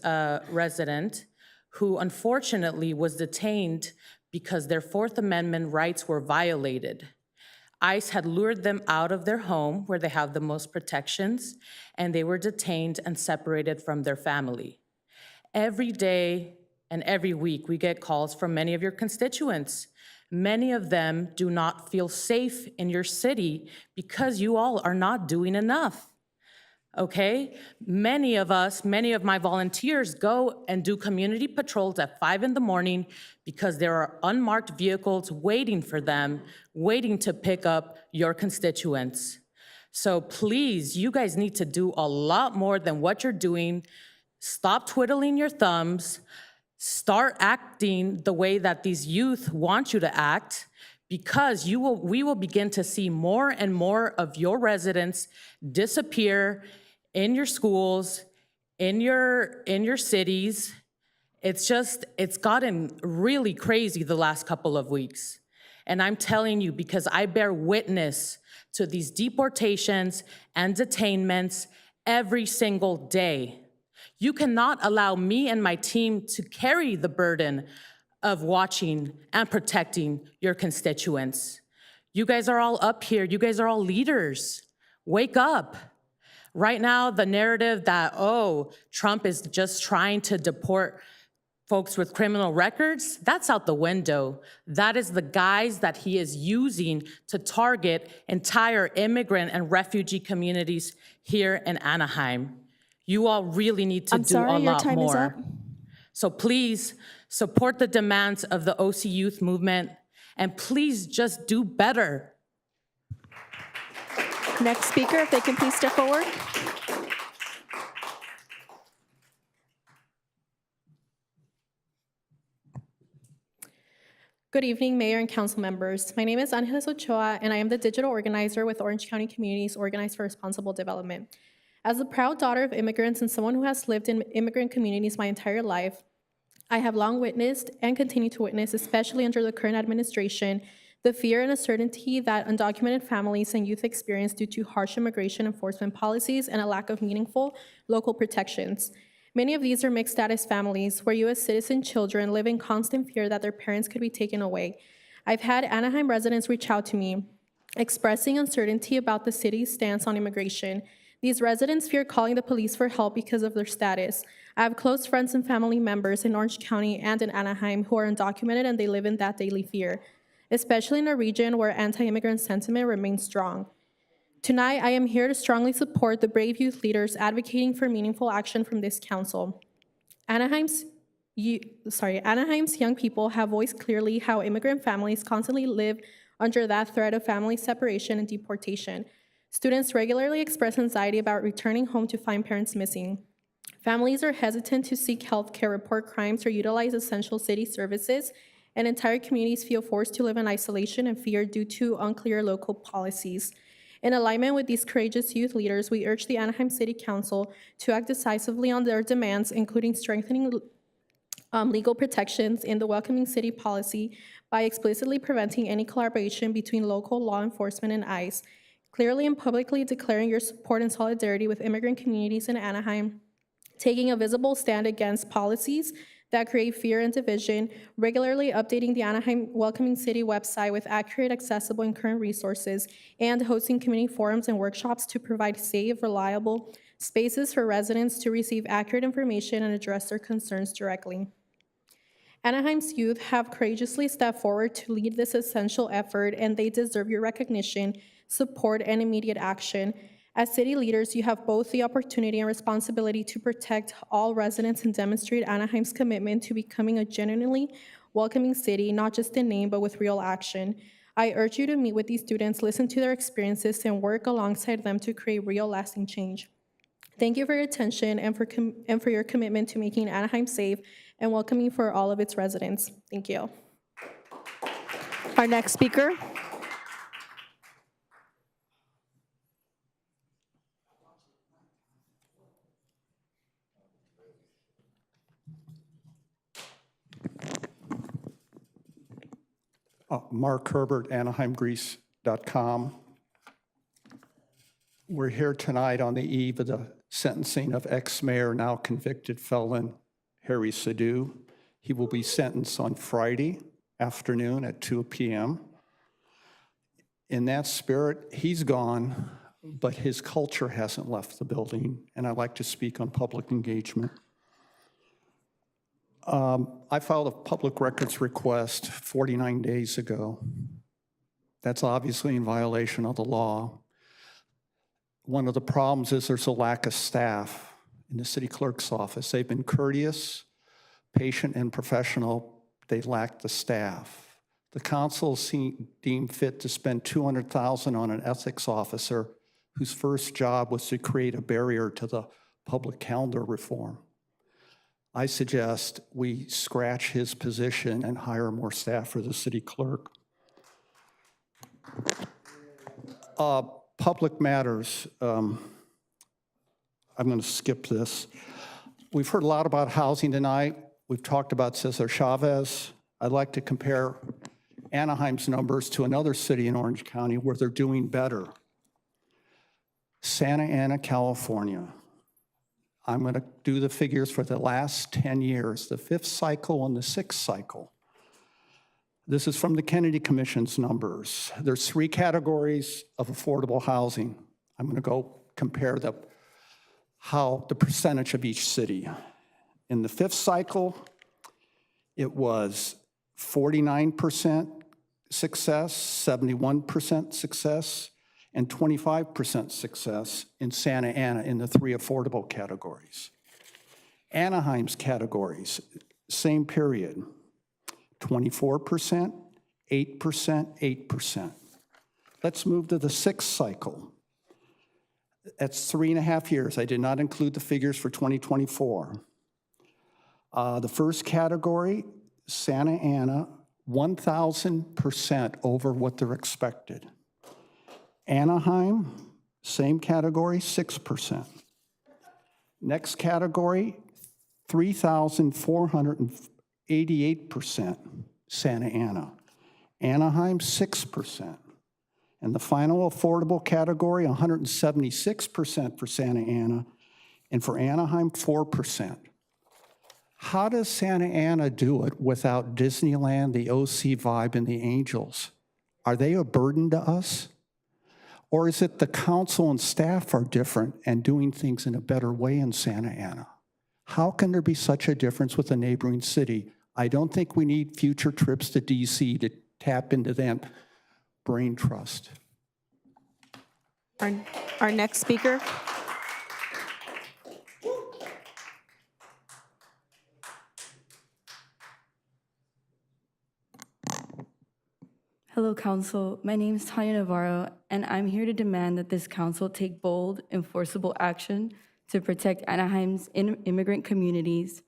resident who unfortunately was detained because their Fourth Amendment rights were violated. ICE had lured them out of their home where they have the most protections, and they were detained and separated from their family. Every day and every week, we get calls from many of your constituents. Many of them do not feel safe in your city because you all are not doing enough. Okay? Many of my volunteers go and do community patrols at 5 in the morning because there are unmarked vehicles waiting for them, waiting to pick up your constituents. So please, you guys need to do a lot more than what you're doing. Stop twiddling your thumbs. Start acting the way that these youth want you to act, because we will begin to see more and more of your residents disappear in your schools, in your cities. It's gotten really crazy the last couple of weeks. And I'm telling you, because I bear witness to these deportations and detainments every single day. You cannot allow me and my team to carry the burden of watching and protecting your constituents. You guys are all up here. You guys are all leaders. Wake up. Right now, the narrative that, oh, Trump is just trying to deport folks with criminal records, that's out the window. That is the guise that he is using to target entire immigrant and refugee communities here in Anaheim. You all really need to do a lot more. So please support the demands of the OC Youth Movement, and please just do better. Next speaker, if they can please step forward. Good evening, Mayor and Council members. My name is Angeles Ochoa, and I am the digital organizer with Orange County Communities Organized for Responsible Development. As a proud daughter of immigrants and someone who has lived in immigrant communities my entire life, I have long witnessed and continue to witness, especially under the current administration, the fear and uncertainty that undocumented families and youth experience due to harsh immigration enforcement policies and a lack of meaningful local protections. Many of these are mixed status families where U.S. citizen children live in constant fear that their parents could be taken away. I've had Anaheim residents reach out to me, expressing uncertainty about the city's stance on immigration. These residents fear calling the police for help because of their status. I have close friends and family members in Orange County and in Anaheim who are undocumented, and they live in that daily fear, especially in a region where anti-immigrant sentiment remains strong. Tonight, I am here to strongly support the brave youth leaders advocating for meaningful action from this council. Anaheim's young people have voiced clearly how immigrant families constantly live under that threat of family separation and deportation. Students regularly express anxiety about returning home to find parents missing. Families are hesitant to seek health care, report crimes, or utilize essential city services, and entire communities feel forced to live in isolation and fear due to unclear local policies. In alignment with these courageous youth leaders, we urge the Anaheim City Council to act decisively on their demands, including strengthening legal protections in the Welcoming City policy by explicitly preventing any collaboration between local law enforcement and ICE, clearly and publicly declaring your support and solidarity with immigrant communities in Anaheim, taking a visible stand against policies that create fear and division, regularly updating the Anaheim Welcoming City website with accurate, accessible, and current resources, and hosting community forums and workshops to provide safe, reliable, spaces for residents to receive accurate information and address their concerns directly. Anaheim's youth have courageously stepped forward to lead this essential effort, and they deserve your recognition, support, and immediate action. As city leaders, you have both the opportunity and responsibility to protect all residents and demonstrate Anaheim's commitment to becoming a genuinely welcoming city, not just in name, but with real action. I urge you to meet with these students, listen to their experiences, and work alongside them to create real, lasting change. Thank you for your attention and for your commitment to making Anaheim safe and welcoming for all of its residents. Thank you. Our next speaker. Mark Herbert, AnaheimGreece.com. We're here tonight on the eve of the sentencing of ex-mayor, now convicted felon, Harry Sadu. He will be sentenced on Friday afternoon at 2 p.m. In that spirit, he's gone, but his culture hasn't left the building, and I'd like to speak on public engagement. I filed a public records request 49 days ago. That's obviously in violation of the law. One of the problems is there's a lack of staff in the city clerk's office. They've been courteous, patient, and professional. They lack the staff. The council deemed fit to spend $200,000 on an ethics officer whose first job was to create a barrier to the public calendar reform. I suggest we scratch his position and hire more staff for the city clerk. Public matters. I'm going to skip this. We've heard a lot about housing tonight. We've talked about Cesar Chavez. I'd like to compare Anaheim's numbers to another city in Orange County where they're doing better. Santa Ana, California. I'm going to do the figures for the last 10 years, the 5th cycle and the 6th cycle. This is from the Kennedy Commission's numbers. There's 3 categories of affordable housing. I'm going to go compare the percentage of each city. In the 5th cycle, it was 49% success, 71% success, and 25% success in Santa Ana in the 3 affordable categories. Anaheim's categories, same period, 24%, 8%, 8%. Let's move to the 6th cycle. That's 3.5 years. I did not include the figures for 2024. The first category, Santa Ana, 1,000% over what they're expected. Anaheim, same category, 6%. Next category, 3,488%, Santa Ana. Anaheim, 6%. And the final affordable category, 176% for Santa Ana, and for Anaheim, 4%. How does Santa Ana do it without Disneyland, the OC Vibe, and the Angels? Are they a burden to us? Or is it the council and staff are different and doing things in a better way in Santa Ana? How can there be such a difference with a neighboring city? I don't think we need future trips to DC to tap into that brain trust. Our next speaker. Hello, Council. My name is Tanya Navarro, and I'm here to demand that this Council take bold, enforceable action to protect Anaheim's immigrant communities.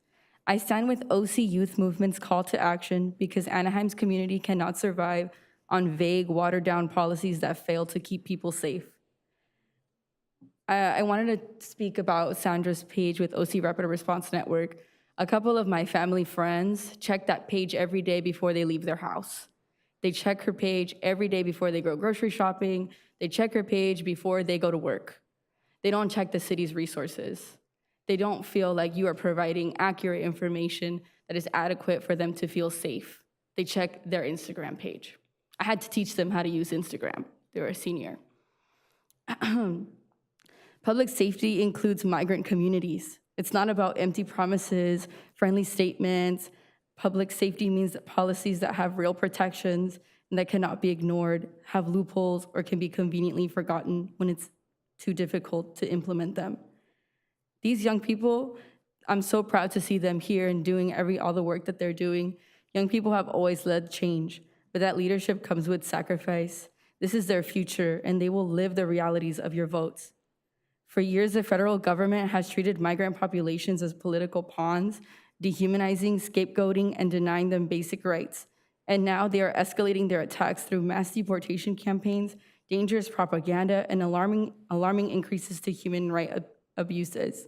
I stand with OC Youth Movement's call to action because Anaheim's community cannot survive on vague, watered-down policies that fail to keep people safe. I wanted to speak about Sandra's page with OC Rapid Response Network. A couple of my family friends check that page every day before they leave their house. They check her page every day before they go grocery shopping. They check her page before they go to work. They don't check the city's resources. They don't feel like you are providing accurate information that is adequate for them to feel safe. They check their Instagram page. I had to teach them how to use Instagram. They were a senior. Public safety includes migrant communities. It's not about empty promises, friendly statements. Public safety means that policies that have real protections and that cannot be ignored, have loopholes, or can be conveniently forgotten when it's too difficult to implement them. These young people, I'm so proud to see them here and doing all the work that they're doing. Young people have always led change, but that leadership comes with sacrifice. This is their future, and they will live the realities of your votes. For years, the federal government has treated migrant populations as political pawns, dehumanizing, scapegoating, and denying them basic rights. And now they are escalating their attacks through mass deportation campaigns, dangerous propaganda, and alarming increases to human rights abuses.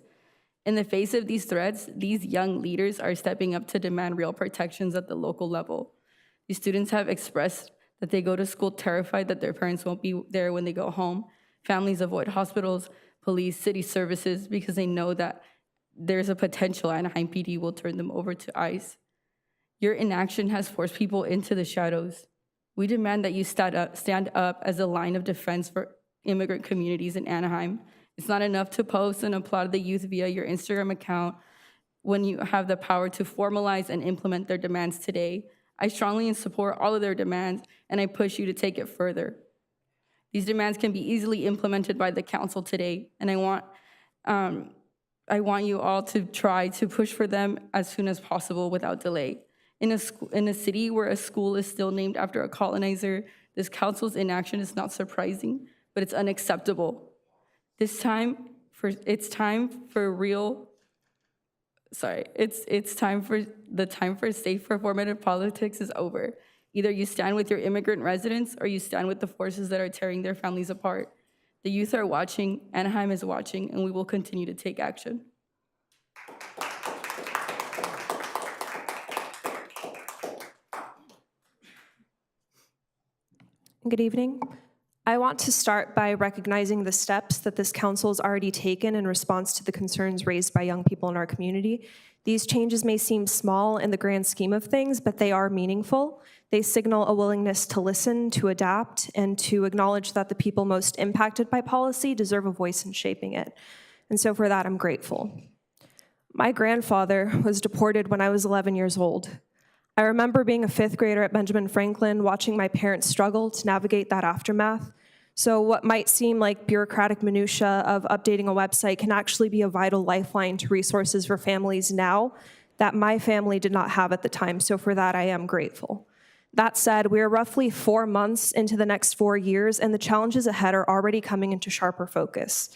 In the face of these threats, these young leaders are stepping up to demand real protections at the local level. These students have expressed that they go to school terrified that their parents won't be there when they go home. Families avoid hospitals, police, city services because they know that there's a potential Anaheim PD will turn them over to ICE. Your inaction has forced people into the shadows. We demand that you stand up as a line of defense for immigrant communities in Anaheim. It's not enough to post and applaud the youth via your Instagram account when you have the power to formalize and implement their demands today. I strongly support all of their demands, and I push you to take it further. These demands can be easily implemented by the council today, and I want you all to try to push for them as soon as possible without delay. In a city where a school is still named after a colonizer, this council's inaction is not surprising, but it's unacceptable. It's time for the time for safe performative politics is over. Either you stand with your immigrant residents or you stand with the forces that are tearing their families apart. The youth are watching, Anaheim is watching, and we will continue to take action. Good evening. I want to start by recognizing the steps that this council has already taken in response to the concerns raised by young people in our community. These changes may seem small in the grand scheme of things, but they are meaningful. They signal a willingness to listen, to adapt, and to acknowledge that the people most impacted by policy deserve a voice in shaping it. And so for that, I'm grateful. My grandfather was deported when I was 11 years old. I remember being a fifth grader at Benjamin Franklin, watching my parents struggle to navigate that aftermath. So what might seem like bureaucratic minutia of updating a website can actually be a vital lifeline to resources for families now that my family did not have at the time. So for that, I am grateful. That said, we are roughly 4 months into the next 4 years, and the challenges ahead are already coming into sharper focus.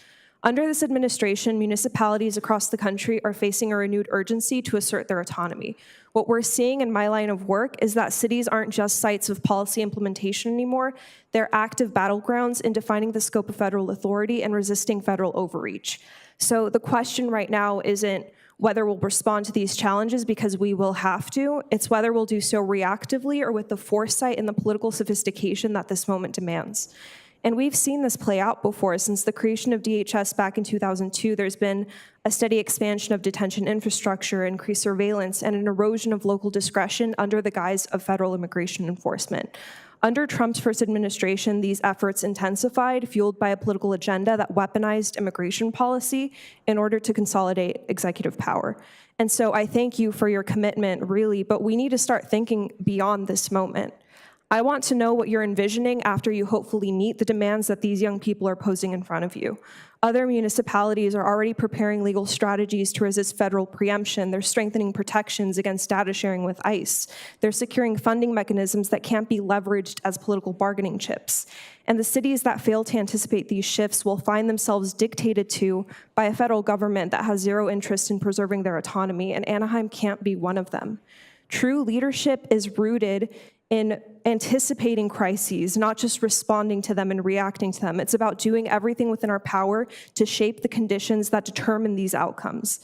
Under this administration, municipalities across the country are facing a renewed urgency to assert their autonomy. What we're seeing in my line of work is that cities aren't just sites of policy implementation anymore, they're active battlegrounds in defining the scope of federal authority and resisting federal overreach. So the question right now isn't whether we'll respond to these challenges because we will have to, it's whether we'll do so reactively or with the foresight and the political sophistication that this moment demands. And we've seen this play out before. Since the creation of DHS back in 2002, there's been a steady expansion of detention infrastructure, increased surveillance, and an erosion of local discretion under the guise of federal immigration enforcement. Under Trump's first administration, these efforts intensified, fueled by a political agenda that weaponized immigration policy in order to consolidate executive power. And so I thank you for your commitment, really, but we need to start thinking beyond this moment. I want to know what you're envisioning after you hopefully meet the demands that these young people are posing in front of you. Other municipalities are already preparing legal strategies to resist federal preemption. They're strengthening protections against data sharing with ICE. They're securing funding mechanisms that can't be leveraged as political bargaining chips. And the cities that fail to anticipate these shifts will find themselves dictated to by a federal government that has zero interest in preserving their autonomy, and Anaheim can't be one of them. True leadership is rooted in anticipating crises, not just responding to them and reacting to them. It's about doing everything within our power to shape the conditions that determine these outcomes.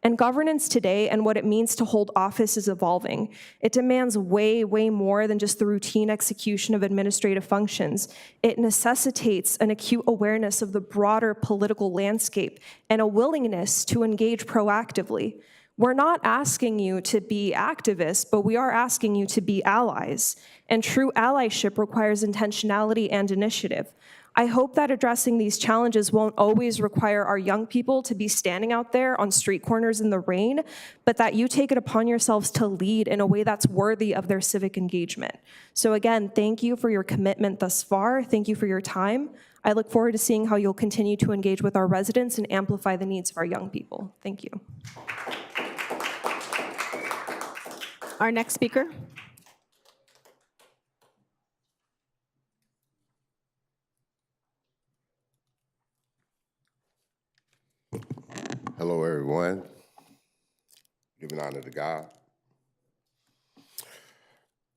And governance today and what it means to hold office is evolving. It demands way, way more than just the routine execution of administrative functions. It necessitates an acute awareness of the broader political landscape and a willingness to engage proactively. We're not asking you to be activists, but we are asking you to be allies. And true allyship requires intentionality and initiative. I hope that addressing these challenges won't always require our young people to be standing out there on street corners in the rain, but that you take it upon yourselves to lead in a way that's worthy of their civic engagement. So again, thank you for your commitment thus far. Thank you for your time. I look forward to seeing how you'll continue to engage with our residents and amplify the needs of our young people. Thank you. Our next speaker. Hello, everyone. Giving honor to God.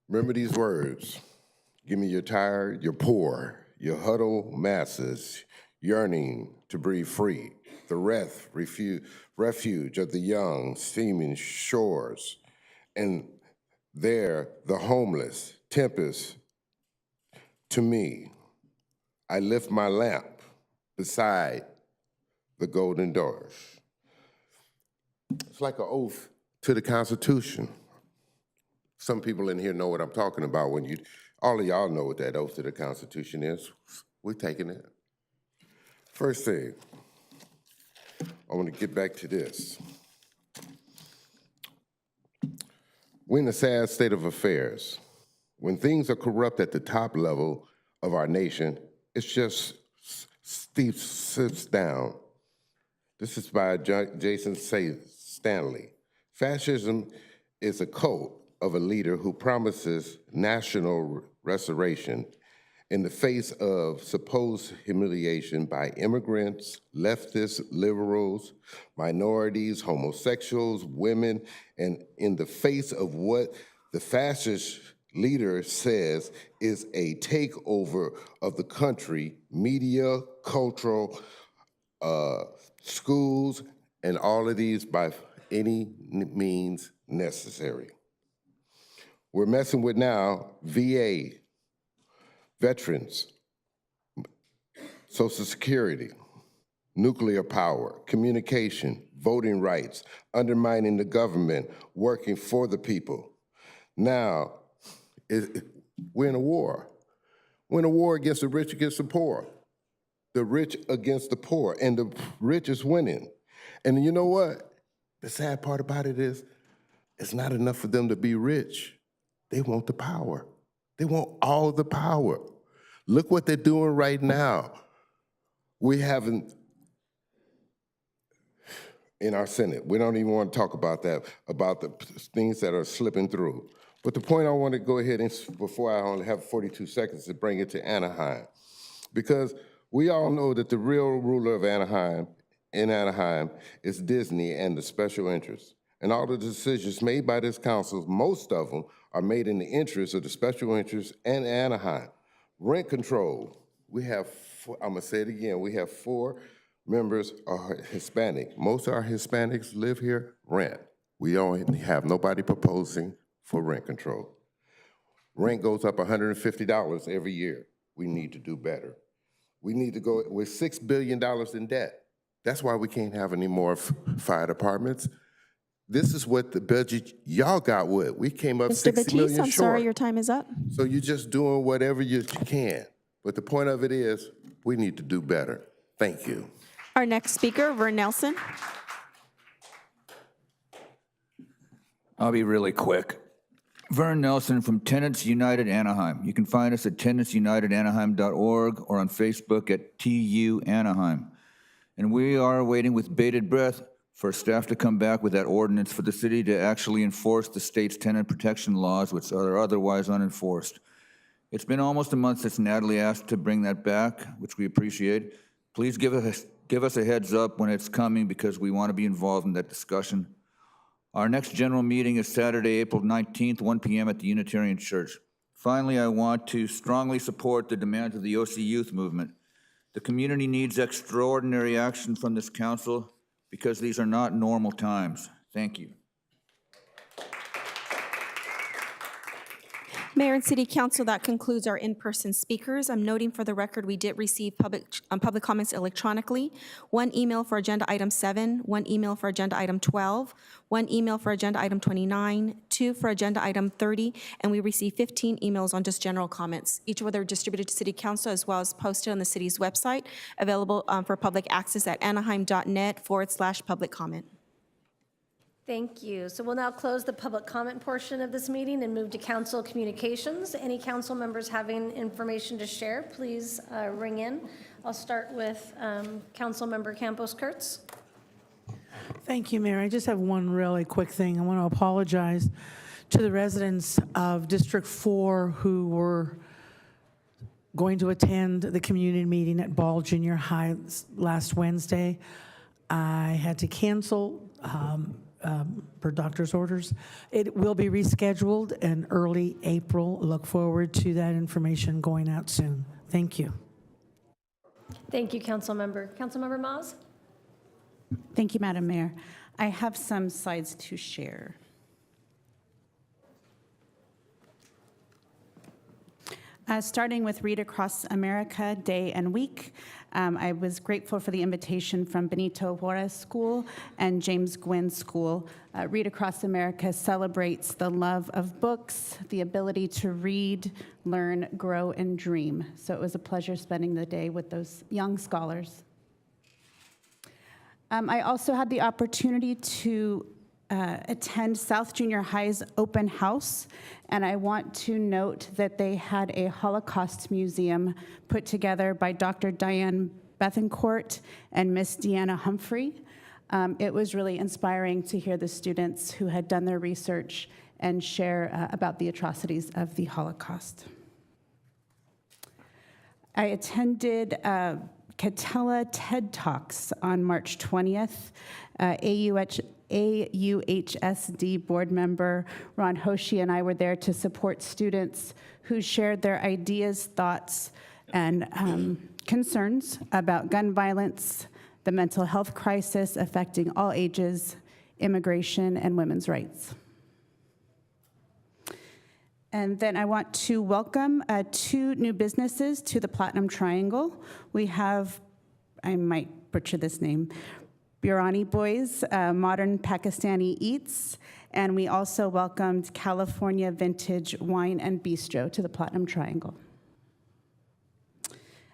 Remember these words. Give me your tired, your poor, your huddled masses, yearning to breathe free, the refuge of the young, steaming shores, and there the homeless, tempest to me. I lift my lamp beside the golden doors. It's like an oath to the Constitution. Some people in here know what I'm talking about. All of y'all know what that oath to the Constitution is. We're taking it. First thing, I want to get back to this. We're in a sad state of affairs. When things are corrupt at the top level of our nation, it's just sits down. This is by Jason Stanley. Fascism is a cult of a leader who promises national restoration in the face of supposed humiliation by immigrants, leftists, liberals, minorities, homosexuals, women, and in the face of what the fascist leader says is a takeover of the country, media, cultural, schools, and all of these by any means necessary. We're messing with now VA, veterans, Social Security, nuclear power, communication, voting rights, undermining the government, working for the people. Now, we're in a war. We're in a war against the rich against the poor. The rich against the poor, and the rich is winning. And you know what? The sad part about it is, it's not enough for them to be rich. They want the power. They want all the power. Look what they're doing right now. We haven't, in our Senate, we don't even want to talk about that, about the things that are slipping through. But the point I want to go ahead and, before I only have 42 seconds to bring it to Anaheim, because we all know that the real ruler of Anaheim, in Anaheim, is Disney and the special interests. And all the decisions made by this council, most of them are made in the interest of the special interests and Anaheim. Rent control, we have, I'm gonna say it again, we have 4 members are Hispanic. Most of our Hispanics live here, rent. We don't have nobody proposing for rent control. Rent goes up $150 every year. We need to do better. We need to go, we're $6 billion in debt. That's why we can't have any more fire departments. This is what the budget y'all got with. We came up Mr. 60 million Batiste, I'm short. sorry, your time is up. So you're just doing whatever you can. But the point of it is, we need to do better. Thank you. Our next speaker, Vern Nelson. I'll be really quick. Vern Nelson from Tenants United Anaheim. You can find us at tenantsunitedanaheim.org or on Facebook at TU Anaheim. And we are waiting with bated breath for staff to come back with that ordinance for the city to actually enforce the state's tenant protection laws, which are otherwise unenforced. It's been almost a month since Natalie asked to bring that back, which we appreciate. Please give us a heads up when it's coming because we want to be involved in that discussion. Our next general meeting is Saturday, April 19th, 1 p.m. at the Unitarian Church. Finally, I want to strongly support the demands of the OC Youth Movement. The community needs extraordinary action from this council because these are not normal times. Thank you. Mayor and City Council, that concludes our in-person speakers. I'm noting for the record, we did receive public comments electronically, 1 email for Agenda Item 7, 1 email for Agenda Item 12, 1 email for Agenda Item 29, 2 for Agenda Item 30, and we received 15 emails on just general comments. Each were distributed to City Council as well as posted on the city's website, available for public access at anaheim.net/public comment. Thank you. So we'll now close the public comment portion of this meeting and move to council communications. Any council members having information to share, please ring in. I'll start with Council Member Campos-Kurtz. Thank you, Mayor. I just have one really quick thing. I want to apologize to the residents of District 4 who were going to attend the community meeting at Ball Junior High last Wednesday. I had to cancel per doctor's orders. It will be rescheduled in early April. Look forward to that information going out soon. Thank you. Thank you, Council Member. Council Member Maas? Thank you, Madam Mayor. I have some slides to share. Starting with Read Across America Day and Week. I was grateful for the invitation from Benito Juarez School and James Gwynn School. Read Across America celebrates the love of books, the ability to read, learn, grow, and dream. So it was a pleasure spending the day with those young scholars. I also had the opportunity to attend South Junior High's open house, and I want to note that they had a Holocaust museum put together by Dr. Diane Bethencourt and Miss Deanna Humphrey. It was really inspiring to hear the students who had done their research and share about the atrocities of the Holocaust. I attended Catella TED Talks on March 20th. AUHSD board member Ron Hoshi and I were there to support students who shared their ideas, thoughts, and concerns about gun violence, the mental health crisis affecting all ages, immigration, and women's rights. And then I want to welcome 2 new businesses to the Platinum Triangle. We have, I might butcher this name, Birani Boys, Modern Pakistani Eats, and we also welcomed California Vintage Wine and Bistro to the Platinum Triangle.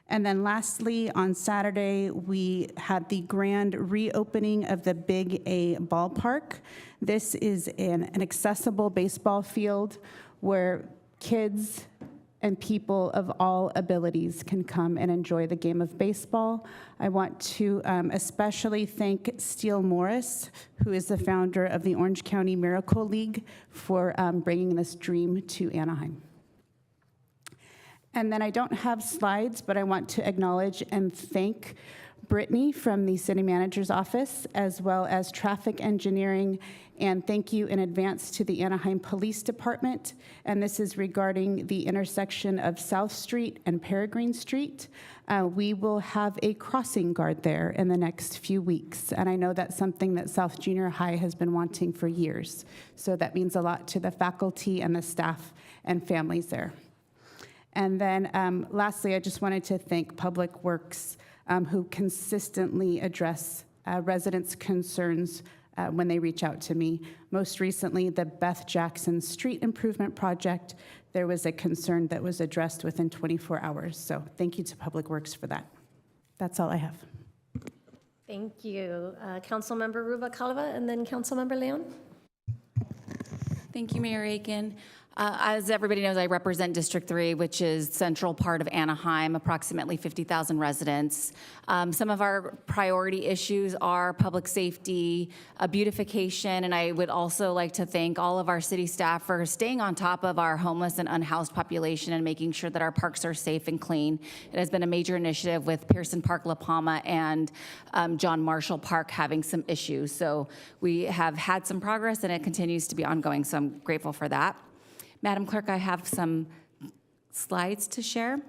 And then lastly, on Saturday, we had the grand reopening of the Big A ballpark. This is an accessible baseball field where kids and people of all abilities can come and enjoy the game of baseball. I want to especially thank Steele Morris, who is the founder of the Orange County Miracle League, for bringing this dream to Anaheim. And then I don't have slides, but I want to acknowledge and thank Brittany from the city manager's office, as well as traffic engineering, and thank you in advance to the Anaheim Police Department. And this is regarding the intersection of South Street and Peregrine Street. We will have a crossing guard there in the next few weeks. And I know that's something that South Junior High has been wanting for years. So that means a lot to the faculty and the staff and families there. And then lastly, I just wanted to thank Public Works, who consistently address residents' concerns when they reach out to me. Most recently, the Beth Jackson Street Improvement Project, there was a concern that was addressed within 24 hours. So thank you to Public Works for that. That's all I have. Thank you. Councilmember Rubalcaba and then Councilmember Leon. Thank you, Mayor Aiken. As everybody knows, I represent District 3, which is central part of Anaheim, approximately 50,000 residents. Some of our priority issues are public safety, beautification, and I would also like to thank all of our city staff for staying on top of our homeless and unhoused population and making sure that our parks are safe and clean. It has been a major initiative with Pearson Park, La Palma, and John Marshall Park having some issues. So we have had some progress and it continues to be ongoing, so I'm grateful for that. Madam Clerk, I have some slides to share.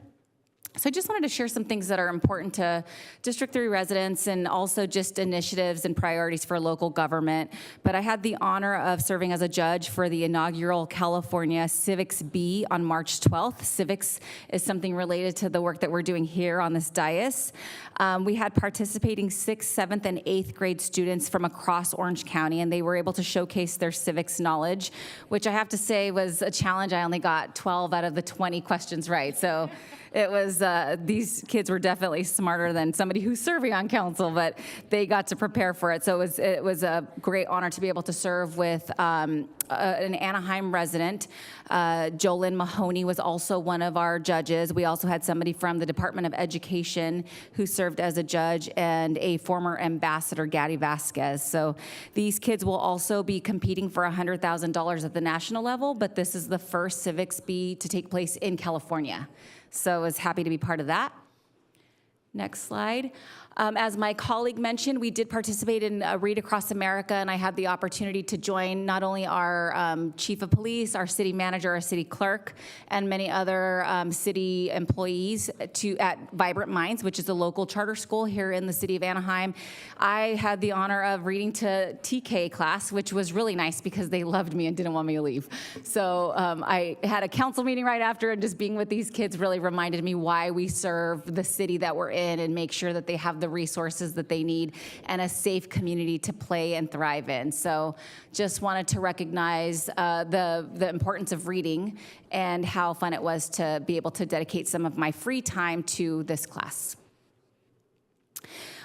So I just wanted to share some things that are important to District 3 residents and also just initiatives and priorities for local government. But I had the honor of serving as a judge for the inaugural California Civics Bee on March 12th. Civics is something related to the work that we're doing here on this dais. We had participating 6th, 7th, and 8th grade students from across Orange County, and they were able to showcase their civics knowledge, which I have to say was a challenge. I only got 12 out of the 20 questions right. So it was, these kids were definitely smarter than somebody who's serving on council, but they got to prepare for it. So it was a great honor to be able to serve with an Anaheim resident. Jolynn Mahoney was also one of our judges. We also had somebody from the Department of Education who served as a judge, and a former ambassador, Gaddy Vasquez. So these kids will also be competing for $100,000 at the national level, but this is the first Civics Bee to take place in California. So I was happy to be part of that. Next slide. As my colleague mentioned, we did participate in Read Across America, and I had the opportunity to join not only our chief of police, our city manager, our city clerk, and many other city employees at Vibrant Minds, which is a local charter school here in the city of Anaheim. I had the honor of reading to TK class, which was really nice because they loved me and didn't want me to leave. So I had a council meeting right after, and just being with these kids really reminded me why we serve the city that we're in and make sure that they have the resources that they need and a safe community to play and thrive in. So just wanted to recognize the importance of reading and how fun it was to be able to dedicate some of my free time to this class.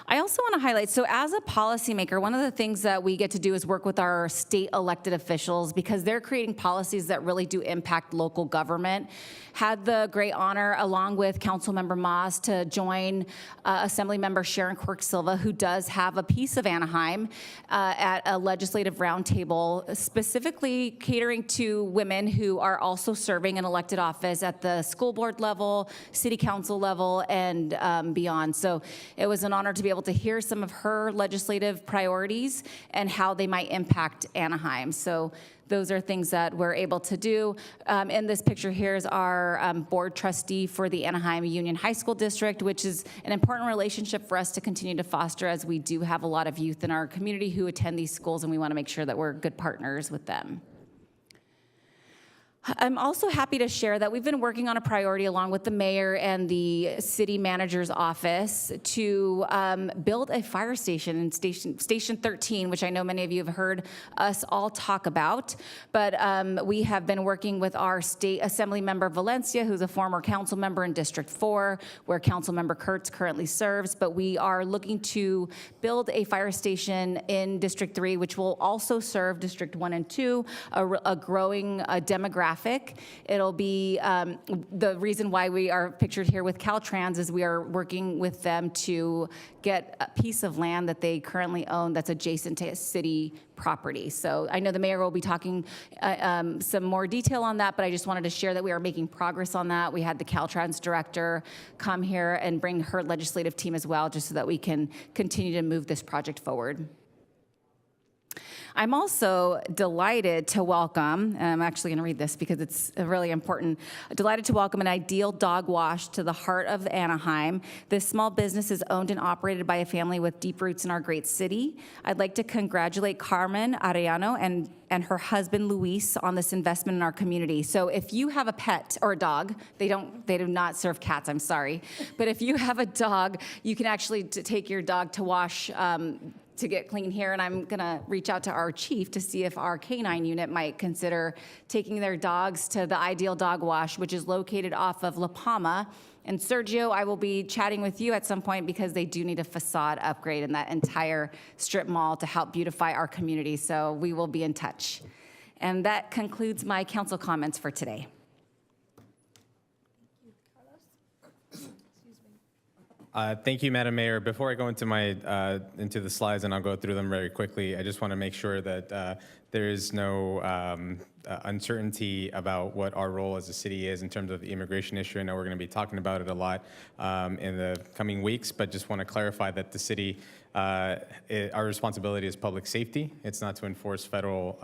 I also want to highlight, so as a policymaker, one of the things that we get to do is work with our state elected officials because they're creating policies that really do impact local government. Had the great honor, along with Councilmember Moss, to join Assemblymember Sharon Quirk Silva, who does have a piece of Anaheim, at a legislative roundtable, specifically catering to women who are also serving an elected office at the school board level, city council level, and beyond. So it was an honor to be able to hear some of her legislative priorities and how they might impact Anaheim. So those are things that we're able to do. In this picture here is our board trustee for the Anaheim Union High School District, which is an important relationship for us to continue to foster, as we do have a lot of youth in our community who attend these schools, and we want to make sure that we're good partners with them. I'm also happy to share that we've been working on a priority along with the mayor and the city manager's office to build a fire station in Station 13, which I know many of you have heard us all talk about. But we have been working with our state assembly member Valencia, who's a former council member in District 4, where Councilmember Kurtz currently serves. But we are looking to build a fire station in District 3, which will also serve District 1 and 2, a growing demographic. It'll be, the reason why we are pictured here with Caltrans is we are working with them to get a piece of land that they currently own that's adjacent to city property. So I know the mayor will be talking some more detail on that, but I just wanted to share that we are making progress on that. We had the Caltrans director come here and bring her legislative team as well, just so that we can continue to move this project forward. I'm also delighted to welcome, and I'm actually going to read this because it's really important, delighted to welcome an Ideal Dog Wash to the heart of Anaheim. This small business is owned and operated by a family with deep roots in our great city. I'd like to congratulate Carmen Arellano and her husband Luis on this investment in our community. So if you have a pet or a dog, they do not serve cats, I'm sorry, but if you have a dog, you can actually take your dog to wash to get clean here, and I'm gonna reach out to our chief to see if our canine unit might consider taking their dogs to the Ideal Dog Wash, which is located off of La Palma. And Sergio, I will be chatting with you at some point because they do need a facade upgrade in that entire strip mall to help beautify our community, so we will be in touch. And that concludes my council comments for today. Thank you, Madam Mayor. Before I go into the slides, and I'll go through them very quickly, I just want to make sure that there is no uncertainty about what our role as a city is in terms of the immigration issue. I know we're going to be talking about it a lot in the coming weeks, but just want to clarify that the city, our responsibility is public safety. It's not to enforce federal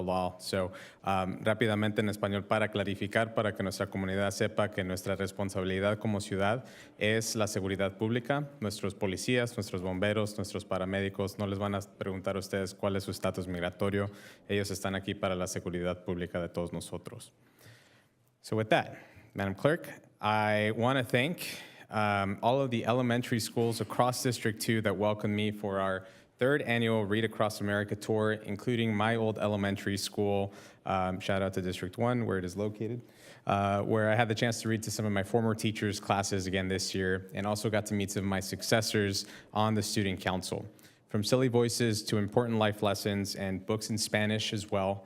law. So, rápidamente en español para clarificar, para que nuestra comunidad sepa que nuestra responsabilidad como ciudad es la seguridad pública. Nuestros policías, nuestros bomberos, nuestros paramédicos no les van a preguntar a ustedes cuál es su estatus migratorio. Ellos están aquí para la seguridad pública de todos nosotros. So with that, Madam Clerk, I want to thank all of the elementary schools across District 2 that welcomed me for our third annual Read Across America tour, including my old elementary school. Shout out to District 1, where it is located, where I had the chance to read to some of my former teachers' classes again this year, and also got to meet some of my successors on the student council. From silly voices to important life lessons and books in Spanish as well.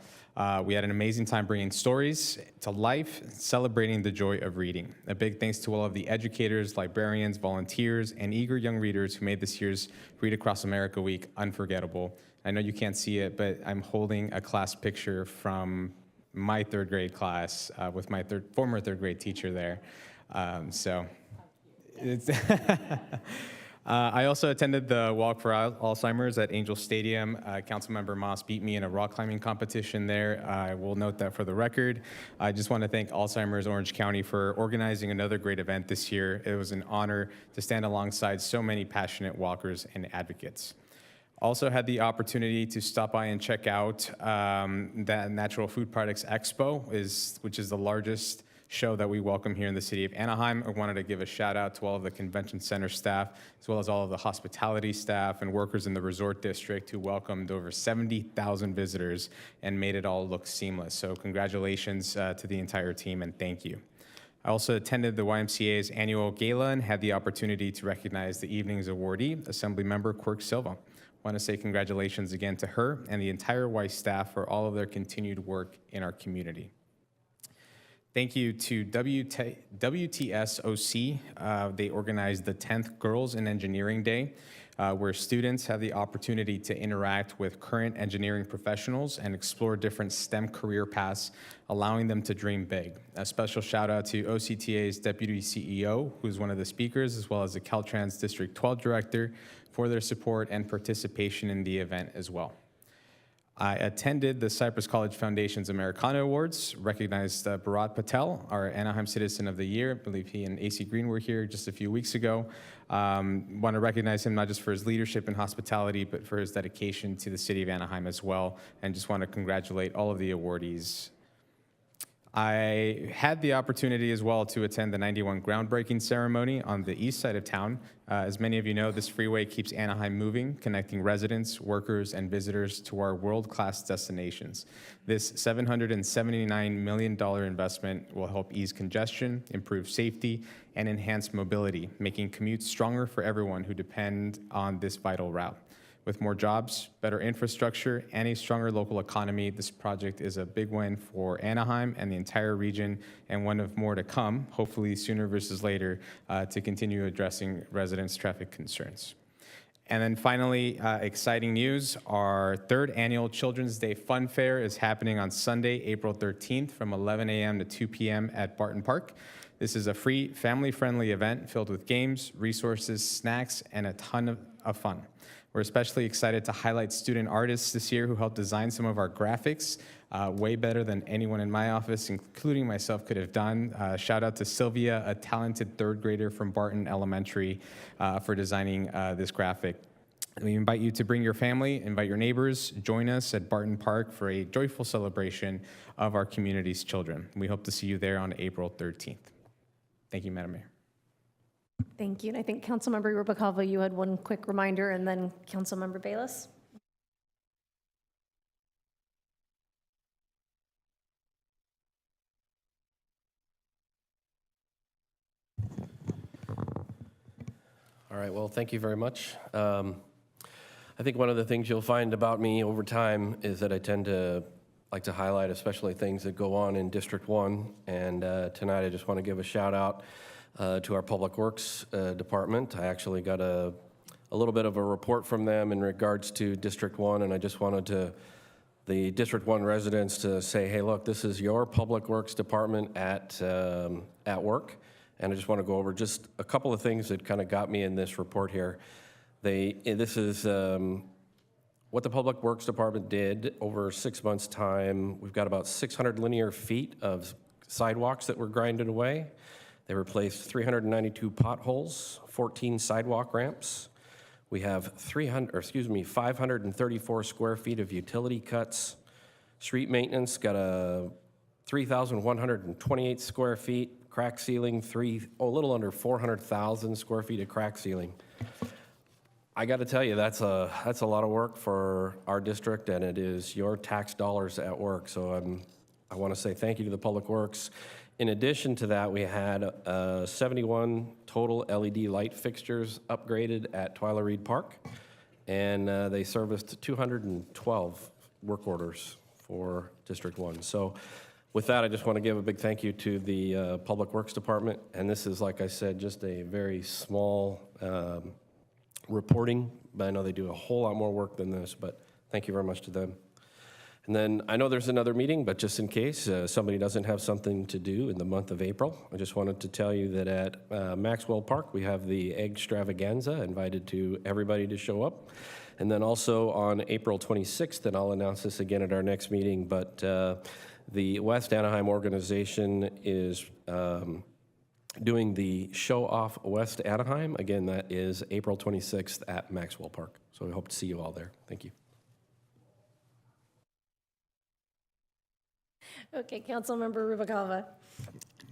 We had an amazing time bringing stories to life, celebrating the joy of reading. A big thanks to all of the educators, librarians, volunteers, and eager young readers who made this year's Read Across America Week unforgettable. I know you can't see it, but I'm holding a class picture from my third grade class with my former third grade teacher there. So it's I also attended the Walk for Alzheimer's at Angel Stadium. Councilmember Moss beat me in a rock climbing competition there. I will note that for the record. I just want to thank Alzheimer's Orange County for organizing another great event this year. It was an honor to stand alongside so many passionate walkers and advocates. Also had the opportunity to stop by and check out that Natural Food Products Expo, which is the largest show that we welcome here in the city of Anaheim. I wanted to give a shout out to all of the convention center staff, as well as all of the hospitality staff and workers in the resort district who welcomed over 70,000 visitors and made it all look seamless. So congratulations to the entire team and thank you. I also attended the YMCA's annual gala and had the opportunity to recognize the evening's awardee, Assemblymember Quirk Silva. I want to say congratulations again to her and the entire Y staff for all of their continued work in our community. Thank you to WTSOC. They organized the 10th Girls in Engineering Day, where students have the opportunity to interact with current engineering professionals and explore different STEM career paths, allowing them to dream big. A special shout out to OCTA's Deputy CEO, who's one of the speakers, as well as the Caltrans District 12 Director, for their support and participation in the event as well. I attended the Cypress College Foundation's Americana Awards, recognized Bharat Patel, our Anaheim Citizen of the Year. I believe he and AC Green were here just a few weeks ago. Want to recognize him not just for his leadership in hospitality, but for his dedication to the city of Anaheim as well, and just want to congratulate all of the awardees. I had the opportunity as well to attend the 91 groundbreaking ceremony on the east side of town. As many of you know, this freeway keeps Anaheim moving, connecting residents, workers, and visitors to our world-class destinations. This $779 million investment will help ease congestion, improve safety, and enhance mobility, making commutes stronger for everyone who depend on this vital route. With more jobs, better infrastructure, and a stronger local economy, this project is a big win for Anaheim and the entire region, and one of more to come, hopefully sooner versus later, to continue addressing residents' traffic concerns. And then finally, exciting news, our third annual Children's Day Fun Fair is happening on Sunday, April 13th from 11 a.m. to 2 p.m. at Barton Park. This is a free, family-friendly event filled with games, resources, snacks, and a ton of fun. We're especially excited to highlight student artists this year who helped design some of our graphics way better than anyone in my office, including myself, could have done. Shout out to Sylvia, a talented third grader from Barton Elementary, for designing this graphic. We invite you to bring your family, invite your neighbors, join us at Barton Park for a joyful celebration of our community's children. We hope to see you there on April 13th. Thank you, Madam Mayor. Thank you. And I think Councilmember Rubicalva, you had one quick reminder, and then Councilmember Bayless. All right, well, thank you very much. I think one of the things you'll find about me over time is that I tend to like to highlight especially things that go on in District 1. And tonight I just want to give a shout out to our Public Works Department. I actually got a little bit of a report from them in regards to District 1, and I just wanted to the District 1 residents to say, hey, look, this is your Public Works Department at work. And I just want to go over just a couple of things that kind of got me in this report here. This is what the Public Works Department did over 6 months' time. We've got about 600 linear feet of sidewalks that were grinded away. They replaced 392 potholes, 14 sidewalk ramps. We have 534 square feet of utility cuts. Street maintenance got a 3,128 square feet, crack ceiling, a little under 400,000 square feet of crack ceiling. I got to tell you, that's a lot of work for our district, and it is your tax dollars at work. So I want to say thank you to the Public Works. In addition to that, we had 71 total LED light fixtures upgraded at Twyla Reed Park, and they serviced 212 work orders for District 1. So with that, I just want to give a big thank you to the Public Works Department. And this is, like I said, just a very small reporting, but I know they do a whole lot more work than this, but thank you very much to them. And then I know there's another meeting, but just in case somebody doesn't have something to do in the month of April, I just wanted to tell you that at Maxwell Park, we have the Egg Extravaganza, invited to everybody to show up. And then also on April 26th, and I'll announce this again at our next meeting, but the West Anaheim organization is doing the Show Off West Anaheim. Again, that is April 26th at Maxwell Park. So we hope to see you all there. Thank you. Okay, Councilmember Rubalcava.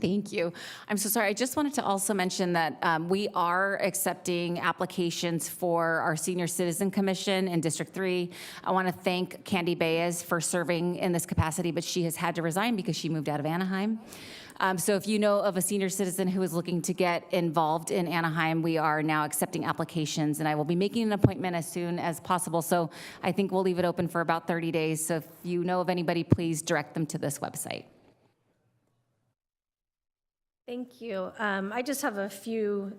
Thank you. I'm so sorry. I just wanted to also mention that we are accepting applications for our Senior Citizen Commission in District 3. I want to thank Candy Baez for serving in this capacity, but she has had to resign because she moved out of Anaheim. So if you know of a senior citizen who is looking to get involved in Anaheim, we are now accepting applications, and I will be making an appointment as soon as possible. So I think we'll leave it open for about 30 days. So if you know of anybody, please direct them to this website. Thank you. I just have a few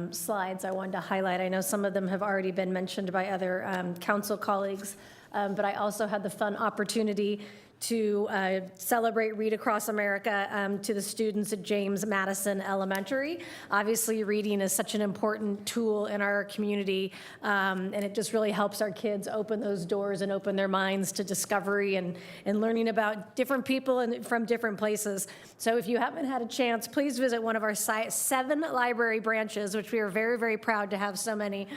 slides I wanted to highlight. I know some of them have already been mentioned by other council colleagues, but I also had the fun opportunity to celebrate Read Across America to the students at James Madison Elementary. Obviously, reading is such an important tool in our community, and it just really helps our kids open those doors and open their minds to discovery and learning about different people and from different places. So if you haven't had a chance, please visit one of our 7 library branches, which we are very, very proud to have so many.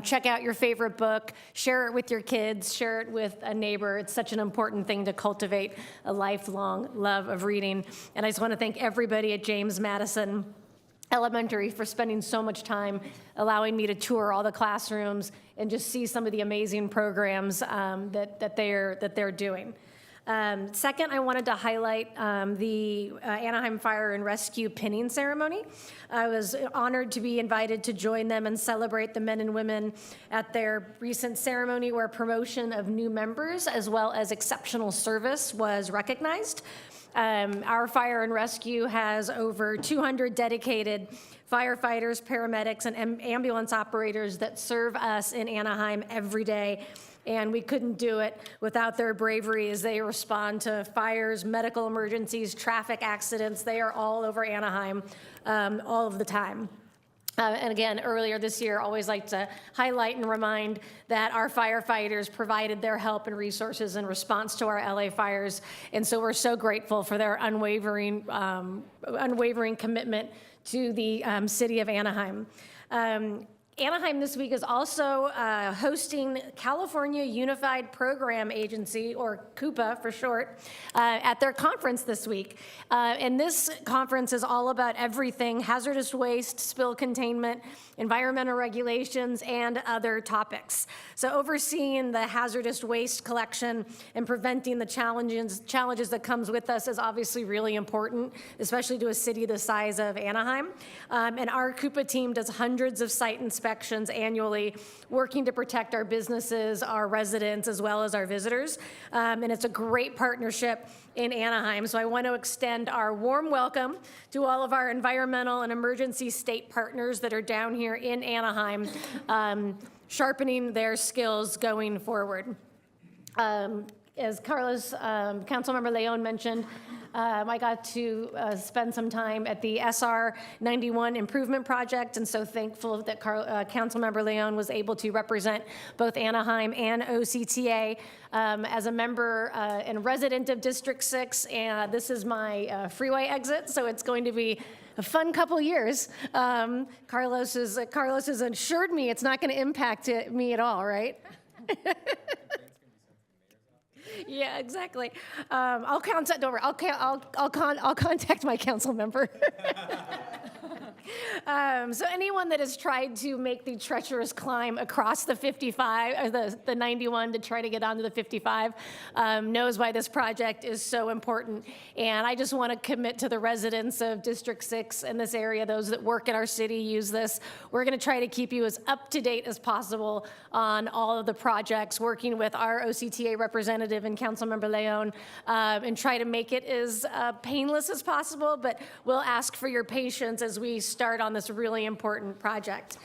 Check out your favorite book, share it with your kids, share it with a neighbor. It's such an important thing to cultivate a lifelong love of reading. And I just want to thank everybody at James Madison Elementary for spending so much time allowing me to tour all the classrooms and just see some of the amazing programs that they're doing. Second, I wanted to highlight the Anaheim Fire and Rescue pinning ceremony. I was honored to be invited to join them and celebrate the men and women at their recent ceremony where promotion of new members as well as exceptional service was recognized. Our fire and rescue has over 200 dedicated firefighters, paramedics, and ambulance operators that serve us in Anaheim every day. And we couldn't do it without their bravery as they respond to fires, medical emergencies, traffic accidents. They are all over Anaheim all of the time. And again, earlier this year, always like to highlight and remind that our firefighters provided their help and resources in response to our LA fires. And so we're so grateful for their unwavering commitment to the city of Anaheim. Anaheim this week is also hosting California Unified Program Agency, or CUPA for short, at their conference this week. And this conference is all about everything hazardous waste, spill containment, environmental regulations, and other topics. So overseeing the hazardous waste collection and preventing the challenges that comes with us is obviously really important, especially to a city the size of Anaheim. And our CUPA team does hundreds of site inspections annually, working to protect our businesses, our residents, as well as our visitors. And it's a great partnership in Anaheim. So I want to extend our warm welcome to all of our environmental and emergency state partners that are down here in Anaheim, sharpening their skills going forward. as Carlos, Councilmember Leon mentioned, I got to spend some time at the SR 91 improvement project, and so thankful that Councilmember Leon was able to represent both Anaheim and OCTA. As a member and resident of District 6, and this is my freeway exit, so it's going to be a fun couple years. Carlos has assured me it's not going to impact me at all, right? Yeah, exactly. I'll contact. Don't worry. I'll contact my council member. So anyone that has tried to make the treacherous climb across the 55 or the 91 to try to get onto the 55 knows why this project is so important. And I just want to commit to the residents of District 6 in this area, those that work in our city, use this. We're going to try to keep you as up to date as possible on all of the projects, working with our OCTA representative and Councilmember Leon, and try to make it as painless as possible, but we'll ask for your patience as we start on this really important project.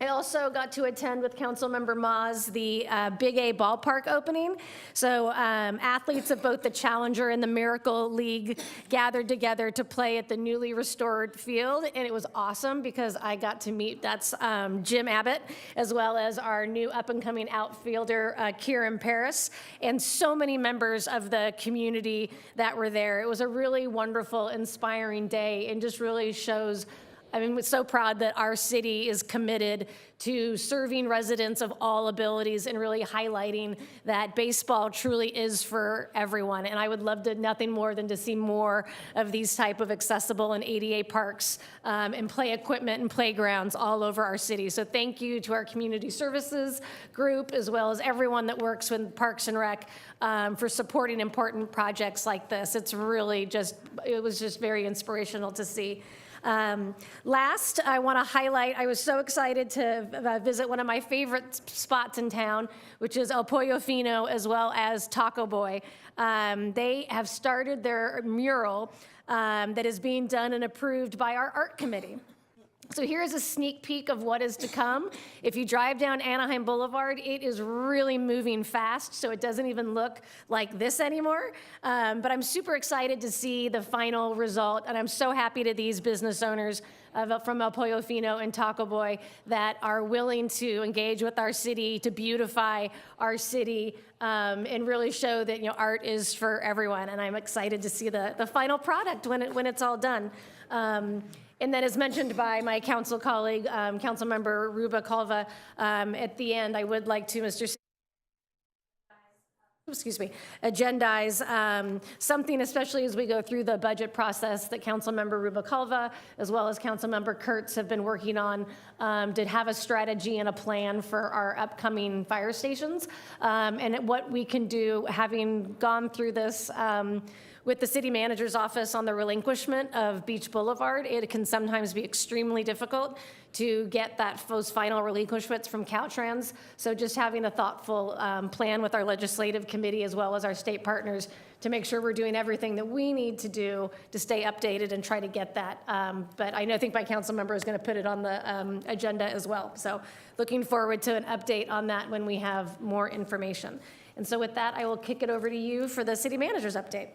I also got to attend with Councilmember Maz the Big A ballpark opening. So athletes of both the Challenger and the Miracle League gathered together to play at the newly restored field, and it was awesome because I got to meet, that's Jim Abbott, as well as our new up-and-coming outfielder, Kieran Paris, and so many members of the community that were there. It was a really wonderful, inspiring day, and just really shows, I mean, we're so proud that our city is committed to serving residents of all abilities and really highlighting that baseball truly is for everyone. And I would love to nothing more than to see more of these type of accessible and ADA parks and play equipment and playgrounds all over our city. So thank you to our community services group, as well as everyone that works with Parks and Rec for supporting important projects like this. It's really just, it was just very inspirational to see. Last, I want to highlight, I was so excited to visit one of my favorite spots in town, which is El Pollo Fino, as well as Taco Boy. They have started their mural that is being done and approved by our art committee. So here's a sneak peek of what is to come. If you drive down Anaheim Boulevard, it is really moving fast, so it doesn't even look like this anymore. But I'm super excited to see the final result, and I'm so happy to these business owners from El Pollo Fino and Taco Boy that are willing to engage with our city, to beautify our city, and really show that, you know, art is for everyone. And I'm excited to see the final product when it's all done. And then, as mentioned by my council colleague, Councilmember Ruba Calva, at the end, I would like to, agendize something, especially as we go through the budget process that Councilmember Ruba Calva, as well as Councilmember Kurtz, have been working on, to have a strategy and a plan for our upcoming fire stations, and what we can do, having gone through this with the city manager's office on the relinquishment of Beach Boulevard. It can sometimes be extremely difficult to get those final relinquishments from Caltrans. So just having a thoughtful plan with our legislative committee as well as our state partners to make sure we're doing everything that we need to do to stay updated and try to get that. But I think my council member is going to put it on the agenda as well. So looking forward to an update on that when we have more information. And so with that, I will kick it over to you for the city manager's update.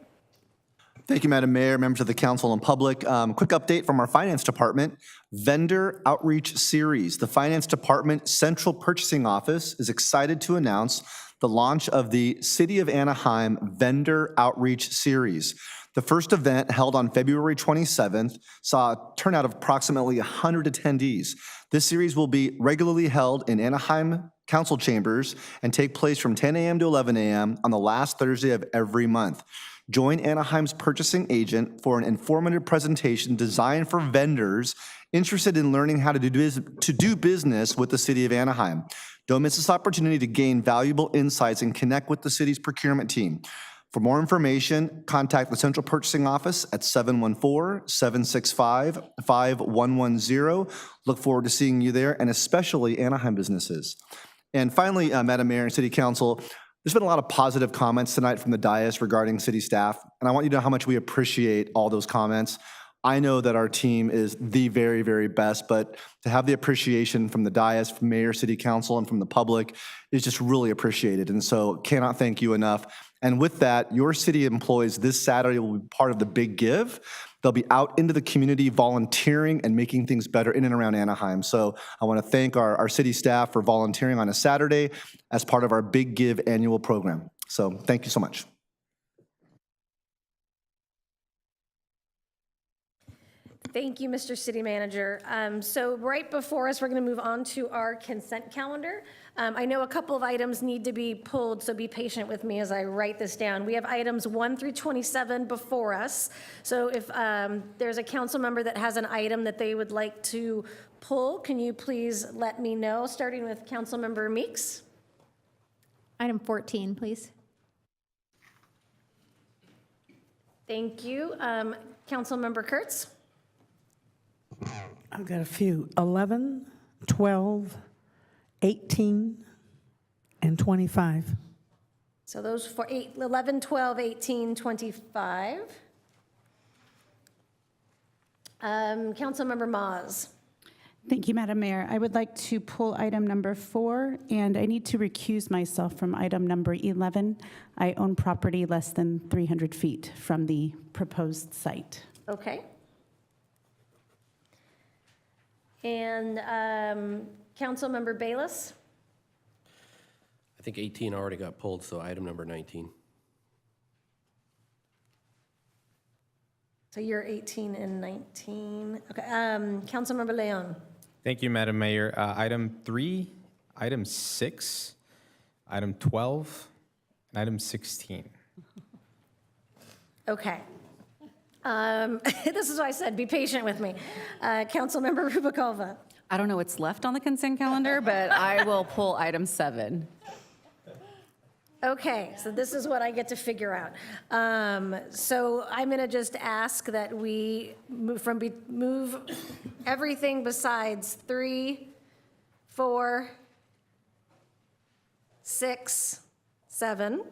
Thank you, Madam Mayor, members of the council and public. Quick update from our finance department. Vendor Outreach Series. The Finance Department Central Purchasing Office is excited to announce the launch of the City of Anaheim Vendor Outreach Series. The first event, held on February 27th, saw a turnout of approximately 100 attendees. This series will be regularly held in Anaheim council chambers and take place from 10 a.m. to 11 a.m. on the last Thursday of every month. Join Anaheim's purchasing agent for an informative presentation designed for vendors interested in learning how to do business with the City of Anaheim. Don't miss this opportunity to gain valuable insights and connect with the city's procurement team. For more information, contact the Central Purchasing Office at 714-765-5110. Look forward to seeing you there, and especially Anaheim businesses. And finally, Madam Mayor and City Council, there's been a lot of positive comments tonight from the dais regarding city staff, and I want you to know how much we appreciate all those comments. I know that our team is the very, very best, but to have the appreciation from the dais, from mayor, city council, and from the public is just really appreciated. And so cannot thank you enough. And with that, your city employees this Saturday will be part of the Big Give. They'll be out into the community volunteering and making things better in and around Anaheim. So I want to thank our city staff for volunteering on a Saturday as part of our Big Give annual program. So thank you so much. Thank you, Mr. City Manager. So right before us, we're going to move on to our consent calendar. I know a couple of items need to be pulled, so be patient with me as I write this down. We have items 1 through 27 before us. So if there's a council member that has an item that they would like to pull, can you please let me know, starting with Councilmember Meeks? Item 14, please. Thank you. Councilmember Kurtz? I've got a few. 11, 12, 18, and 25. So those for 11, 12, 18, 25. Councilmember Maz. Thank you, Madam Mayor. I would like to pull item number 4, and I need to recuse myself from item number 11. I own property less than 300 feet from the proposed site. Okay. And Councilmember Bayless? I think 18 already got pulled, so item number 19. So you're 18 and 19. Okay. Councilmember Leon? Thank you, Madam Mayor. Item 3, item 6, item 12, and item 16. Okay. This is why I said be patient with me. Councilmember Rubikova? I don't know what's left on the consent calendar, but I will pull item 7. Okay, so this is what I get to figure out. So I'm going to just ask that we move everything besides 3, 4, 6, 7,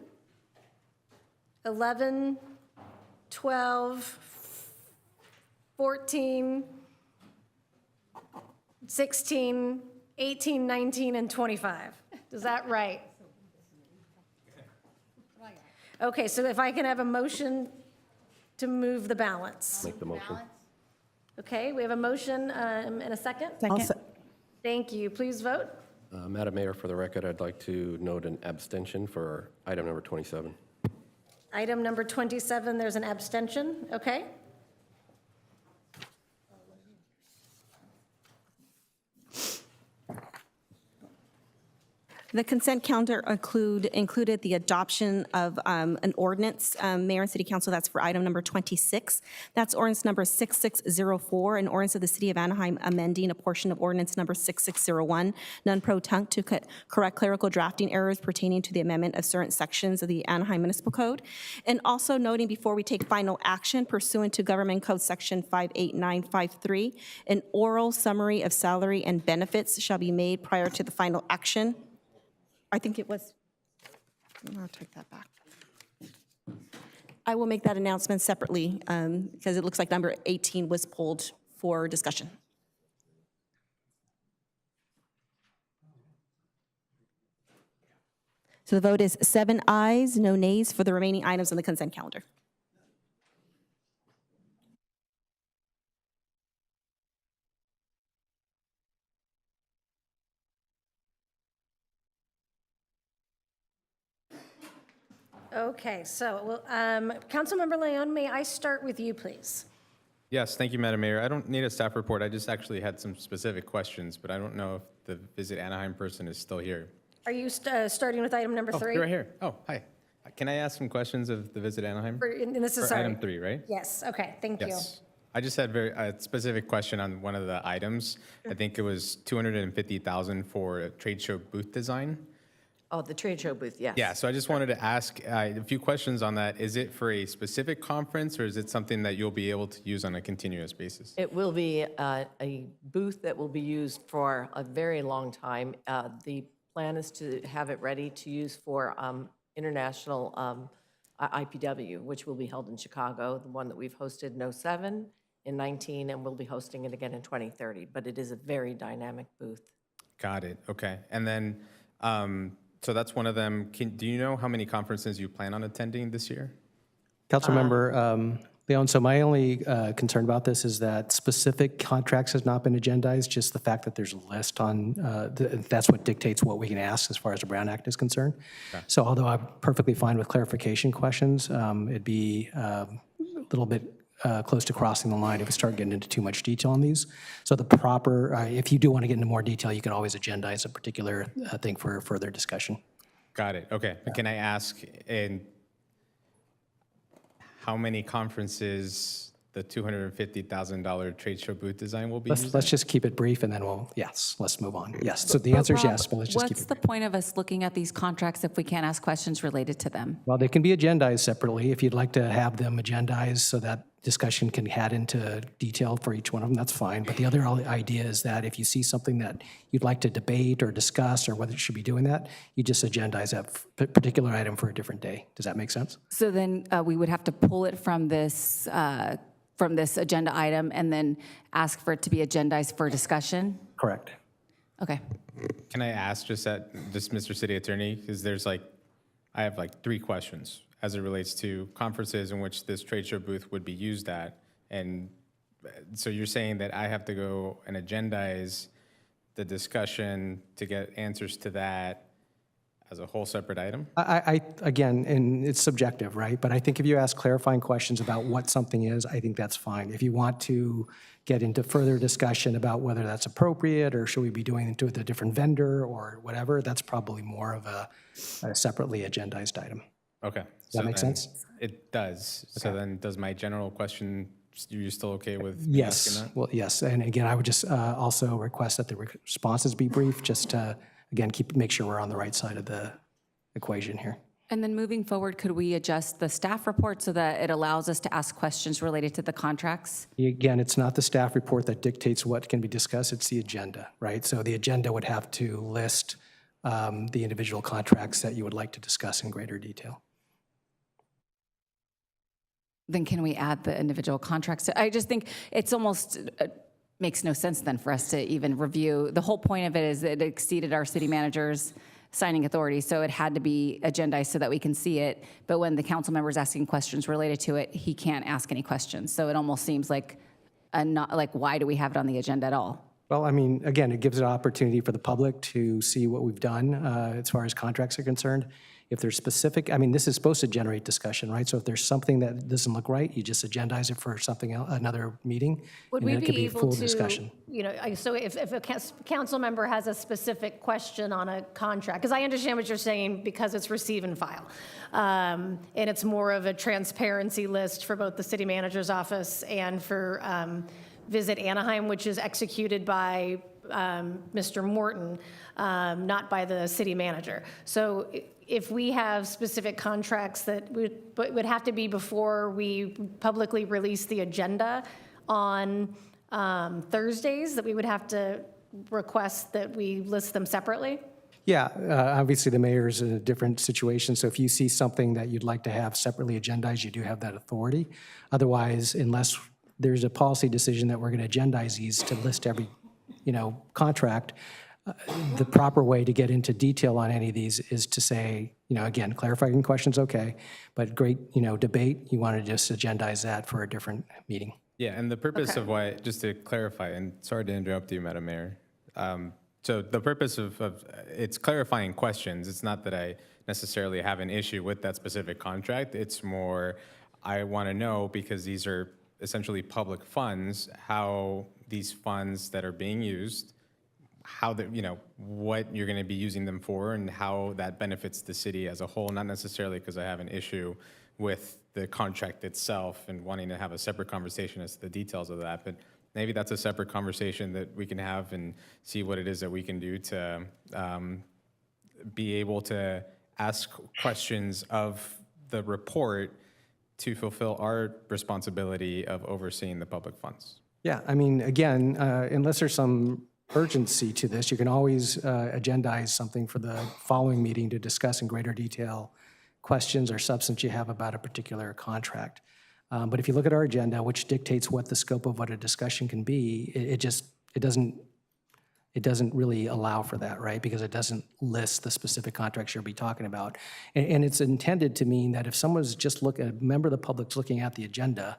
11, 12, 14, 16, 18, 19, and 25. Is that right? Okay, so if I can have a motion to move the balance. Make the motion. Okay, we have a motion and a second? Second. Thank you. Please vote. Madam Mayor, for the record, I'd like to note an abstention for item number 27. Item number 27, there's an abstention. Okay. The consent calendar included the adoption of an ordinance, Mayor and City Council, that's for item number 26. That's ordinance number 6604, an ordinance of the City of Anaheim amending a portion of ordinance number 6601, non-pro-tunc, to correct clerical drafting errors pertaining to the amendment of certain sections of the Anaheim Municipal Code. And also noting, before we take final action pursuant to Government Code Section 58953, an oral summary of salary and benefits shall be made prior to the final action. I think it was, I'll take that back. I will make that announcement separately because it looks like number 18 was pulled for discussion. So the vote is 7 ayes, no nays for the remaining items on the consent calendar. Okay, so Councilmember Leon, may I start with you, please? Yes, thank you, Madam Mayor. I don't need a staff report. I just actually had some specific questions, but I don't know if the Visit Anaheim person is still here. Are you starting with item number 3? You're right here. Oh, hi. Can I ask some questions of the Visit Anaheim? And this is For item 3, right? Yes, okay, thank you. Yes. I just had a specific question on one of the items. I think it was $250,000 for a trade show booth design. Oh, the trade show booth, yes. Yeah, so I just wanted to ask a few questions on that. Is it for a specific conference, or is it something that you'll be able to use on a continuous basis? It will be a booth that will be used for a very long time. The plan is to have it ready to use for international IPW, which will be held in Chicago, the one that we've hosted in 07 in 19, and we'll be hosting it again in 2030. But it is a very dynamic booth. Got it. Okay. And then, so that's one of them. Do you know how many conferences you plan on attending this year? Councilmember Leon, so my only concern about this is that specific contracts has not been agendized, just the fact that there's a list on, that's what dictates what we can ask as far as the Brown Act is concerned. Okay. So although I'm perfectly fine with clarification questions, it'd be a little bit close to crossing the line if we start getting into too much detail on these. So the proper, if you do want to get into more detail, you can always agendize a particular thing for further discussion. Got it. Okay. Can I ask, in how many conferences the $250,000 trade show booth design will be used? Let's just keep it brief and then let's move on. Yes, so the answer is yes, but let's just keep What's it the brief. point of us looking at these contracts if we can't ask questions related to them? Well, they can be agendized separately. If you'd like to have them agendized so that discussion can head into detail for each one of them, that's fine. But the other idea is that if you see something that you'd like to debate or discuss or whether it should be doing that, you just agendize that particular item for a different day. Does that make sense? So then we would have to pull it from this agenda item and then ask for it to be agendized for discussion? Correct. Okay. Can I ask just Mr. City Attorney, because I have like 3 questions as it relates to conferences in which this trade show booth would be used at. And so you're saying that I have to go and agendize the discussion to get answers to that as a whole separate item? Again, and it's subjective, right? But I think if you ask clarifying questions about what something is, I think that's fine. If you want to get into further discussion about whether that's appropriate or should we be doing it with a different vendor or whatever, that's probably more of a separately agendized item. Okay. Does that make sense? It does. Okay. So then does my general question, are you still okay with me yes. asking that? Well, yes. And again, I would just also request that the responses be brief, just to, again, make sure we're on the right side of the equation here. And then moving forward, could we adjust the staff report so that it allows us to ask questions related to the contracts? Again, it's not the staff report that dictates what can be discussed, it's the agenda, right? So the agenda would have to list the individual contracts that you would like to discuss in greater detail. Then can we add the individual contracts? I just think it's almost makes no sense then for us to even review. The whole point of it is it exceeded our city manager's signing authority, so it had to be agendized so that we can see it. But when the council member is asking questions related to it, he can't ask any questions. So it almost seems like why do we have it on the agenda at all? Well, I mean, again, it gives an opportunity for the public to see what we've done as far as contracts are concerned. If there's specific, I mean, this is supposed to generate discussion, right? So if there's something that doesn't look right, you just agendize it for something else, another meeting, Would and we then it could be be able full to, discussion. So if a council member has a specific question on a contract, because I understand what you're saying because it's receive and file, and it's more of a transparency list for both the city manager's office and for Visit Anaheim, which is executed by Mr. Morton, not by the city manager. So if we have specific contracts that would have to be before we publicly release the agenda on Thursdays, that we would have to request that we list them separately? Yeah, obviously the mayor's in a different situation, so if you see something that you'd like to have separately agendized, you do have that authority. Otherwise, unless there's a policy decision that we're going to agendize these to list every, contract, the proper way to get into detail on any of these is to say, again, clarifying questions, okay, but great, debate, you want to just agendize that for a different meeting. Yeah, and the purpose of why, just to clarify, and sorry to interrupt you, Madam Mayor. So the purpose of it's clarifying questions. It's not that I necessarily have an issue with that specific contract. It's more, I want to know, because these are essentially public funds, how these funds that are being used, how they, what you're going to be using them for, and how that benefits the city as a whole. Not necessarily because I have an issue with the contract itself and wanting to have a separate conversation as to the details of that, but maybe that's a separate conversation that we can have and see what it is that we can do to be able to ask questions of the report to fulfill our responsibility of overseeing the public funds. Yeah, I mean, again, unless there's some urgency to this, you can always agendize something for the following meeting to discuss in greater detail questions or substance you have about a particular contract. But if you look at our agenda, which dictates what the scope of what a discussion can be, it doesn't really allow for that, right? Because it doesn't list the specific contracts you'll be talking about. And it's intended to mean that if someone's a member of the public's looking at the agenda,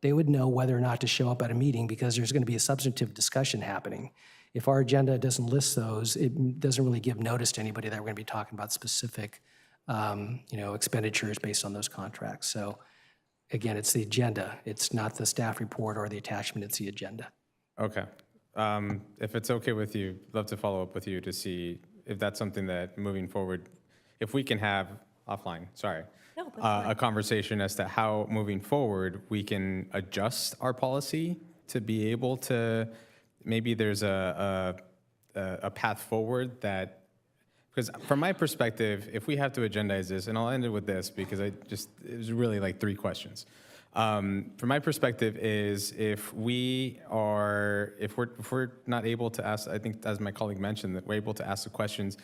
they would know whether or not to show up at a meeting because there's going to be a substantive discussion happening. If our agenda doesn't list those, it doesn't really give notice to anybody that we're going to be talking about specific, expenditures based on those contracts. So again, it's the agenda. It's not the staff report or the attachment, it's the agenda. Okay. If it's okay with you, I'd love to follow up with you to see if that's something that moving forward, if we can have offline, a conversation as to how moving forward we can adjust our policy to be able to, maybe there's a path forward that, because from my perspective, if we have to agendize this, and I'll end it with this because it was really like 3 questions. From my perspective is if we're not able to ask, I think as my colleague mentioned, that we're able to ask the questions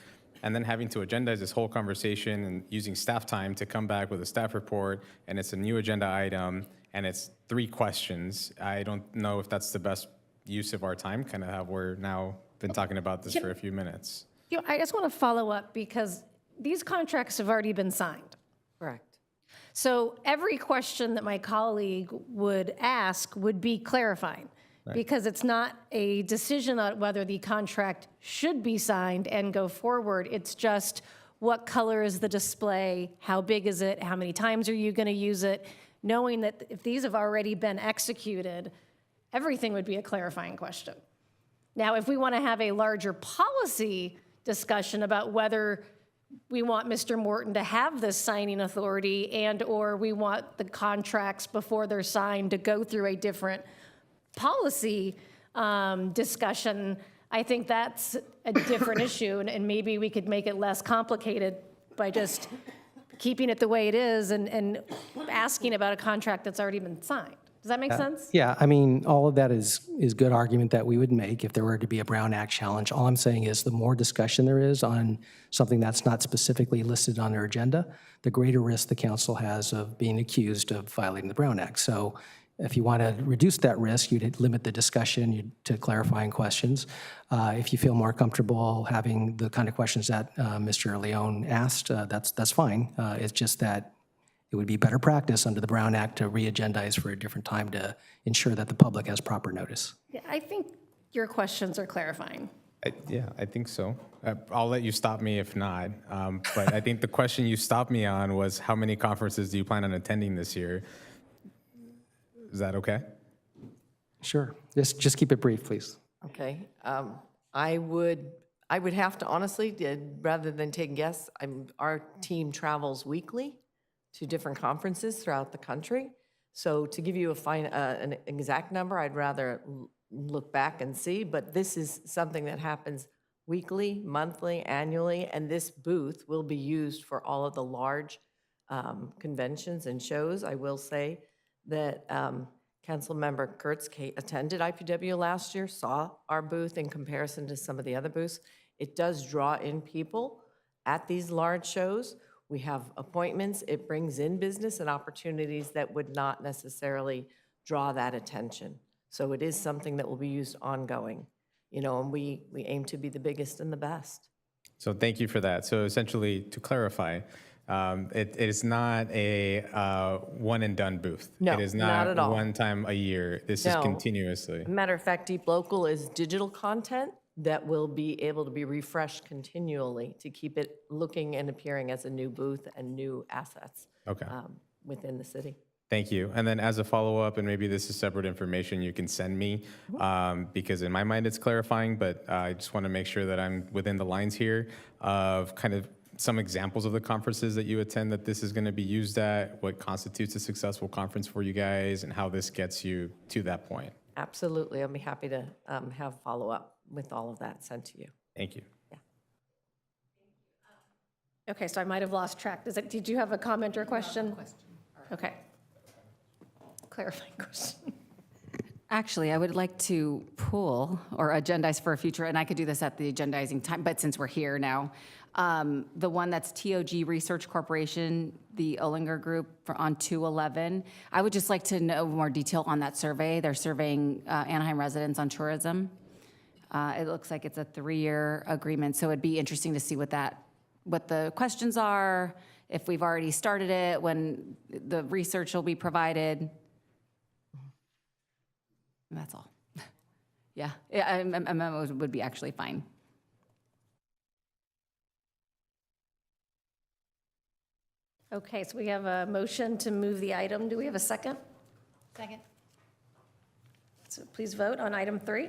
and then having to agendize this whole conversation and using staff time to come back with a staff report and it's a new agenda item and it's 3 questions, I don't know if that's the best use of our time, kind of how we're now been talking about this for a few minutes. I just want to follow up because these contracts have already been signed. Correct. So every question that my colleague would ask would be clarifying. Because it's not a decision on whether the contract should be signed and go forward. It's just what color is the display, how big is it, how many times are you going to use it, knowing that if these have already been executed, everything would be a clarifying question. Now, if we want to have a larger policy discussion about whether we want Mr. Morton to have this signing authority and or we want the contracts before they're signed to go through a different policy discussion, I think that's a different issue, and maybe we could make it less complicated by just keeping it the way it is and asking about a contract that's already been signed. Does that make sense? Yeah, I mean, all of that is good argument that we would make if there were to be a Brown Act challenge. All I'm saying is the more discussion there is on something that's not specifically listed on their agenda, the greater risk the council has of being accused of violating the Brown Act. So if you want to reduce that risk, you'd limit the discussion to clarifying questions. If you feel more comfortable having the kind of questions that Mr. Leon asked, that's fine. It's just that it would be better practice under the Brown Act to re-agendize for a different time to ensure that the public has proper notice. Yeah, I think your questions are clarifying. I think so. I'll let you stop me if not. But I think the question you stopped me on was how many conferences do you plan on attending this year? Is that okay? Sure. Just keep it brief, please. Okay. I would have to honestly, rather than take a guess, our team travels weekly to different conferences throughout the country. So to give you an exact number, I'd rather look back and see, but this is something that happens weekly, monthly, annually, and this booth will be used for all of the large conventions and shows. I will say that Councilmember Kurtz attended IPW last year, saw our booth in comparison to some of the other booths. It does draw in people at these large shows. We have appointments. It brings in business and opportunities that would not necessarily draw that attention. So it is something that will be used ongoing, and we aim to be the biggest and the best. So thank you for that. So essentially, to clarify, it is not a one and done booth. No, it is not at all. One time a year. This is continuously. Matter of fact, Deep Local is digital content that will be able to be refreshed continually to keep it looking and appearing as a new booth and new assets within the city. Thank you. And then as a follow-up, and maybe this is separate information you can send me, because in my mind it's clarifying, but I just want to make sure that I'm within the lines here of kind of some examples of the conferences that you attend that this is going to be used at, what constitutes a successful conference for you guys, and how this gets you to that point. Absolutely. I'll be happy to have follow-up with all of that sent to you. Thank you. Yeah. Okay, so I might have lost track. Did you have a comment or a question? Okay. Clarifying question. Actually, I would like to pull or agendize for a future, and I could do this at the agendizing time, but since we're here now, The one that's TOG Research Corporation, the Ollinger Group on 211. I would just like to know more detail on that survey. They're surveying Anaheim residents on tourism. It looks like it's a 3-year agreement, so it'd be interesting to see what the questions are, if we've already started it, when the research will be provided. And that's all. Yeah, a memo would be actually fine. Okay, so we have a motion to move the item. Do we have a second? Second. So please vote on item 3.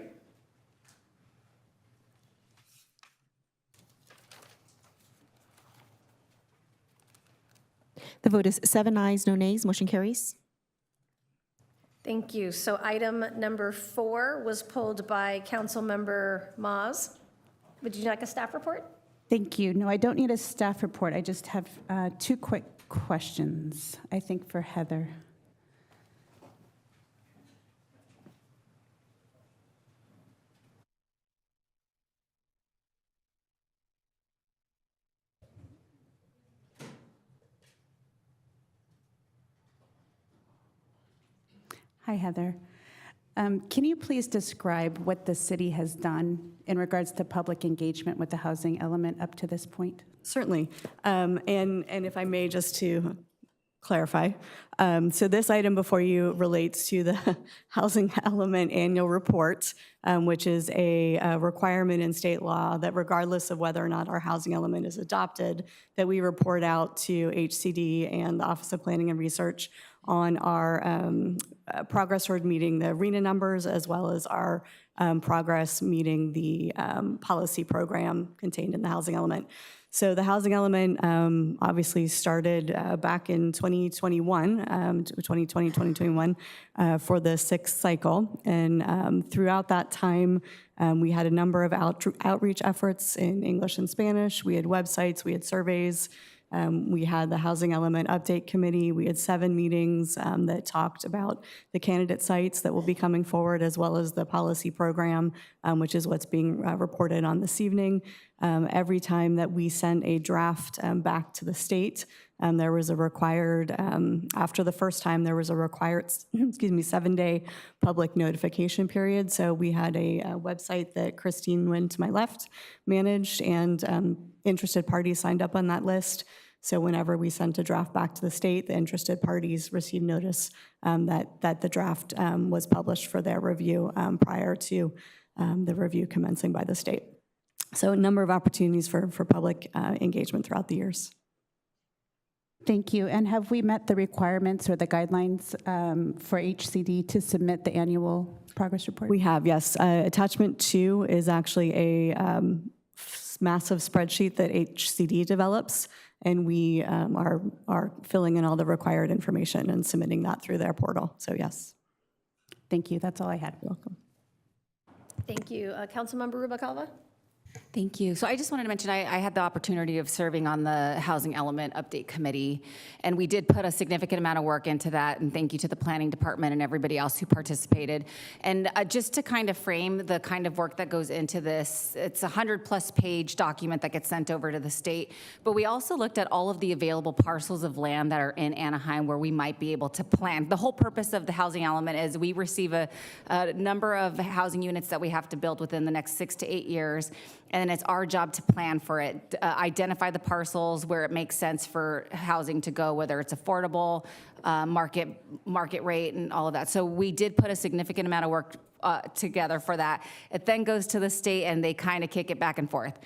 The vote is 7 ayes, no nays. Motion carries. Thank you. So item number 4 was pulled by Councilmember Maas. Would you like a staff report? Thank you. No, I don't need a staff report. I just have 2 quick questions, I think, for Heather. Hi, Heather. Can you please describe what the city has done in regards to public engagement with the housing element up to this point? Certainly. And if I may, just to clarify, so this item before you relates to the housing element annual report, which is a requirement in state law that regardless of whether or not our housing element is adopted, that we report out to HCD and the Office of Planning and Research on our progress toward meeting the RENA numbers, as well as our progress meeting the policy program contained in the housing element. So the housing element obviously started back in 2021, 2021 for the 6th cycle. And throughout that time, we had a number of outreach efforts in English and Spanish. We had websites, we had surveys. We had the Housing Element Update Committee. We had 7 meetings that talked about the candidate sites that will be coming forward, as well as the policy program, which is what's being reported on this evening. Every time that we sent a draft back to the state, there was a required, after the first time, there was a required, 7-day public notification period. So we had a website that Christine Nguyen to my left managed, and interested parties signed up on that list. So whenever we sent a draft back to the state, the interested parties received notice that the draft was published for their review prior to the review commencing by the state. So a number of opportunities for public engagement throughout the years. Thank you. And have we met the requirements or the guidelines for HCD to submit the annual progress report? We have, yes. Attachment 2 is actually a massive spreadsheet that HCD develops, and we are filling in all the required information and submitting that through their portal. So yes. Thank you. That's all I had. You're welcome. Thank you. Councilmember Rubalcaba? Thank you. So I just wanted to mention, I had the opportunity of serving on the Housing Element Update Committee, and we did put a significant amount of work into that, and thank you to the Planning Department and everybody else who participated. And just to kind of frame the kind of work that goes into this, it's a 100+ page document that gets sent over to the state, but we also looked at all of the available parcels of land that are in Anaheim where we might be able to plan. The whole purpose of the Housing Element is we receive a number of housing units that we have to build within the next 6 to 8 years, and it's our job to plan for it, identify the parcels where it makes sense for housing to go, whether it's affordable, market rate, and all of that. So we did put a significant amount of work together for that. It then goes to the state, and they kind of kick it back and forth.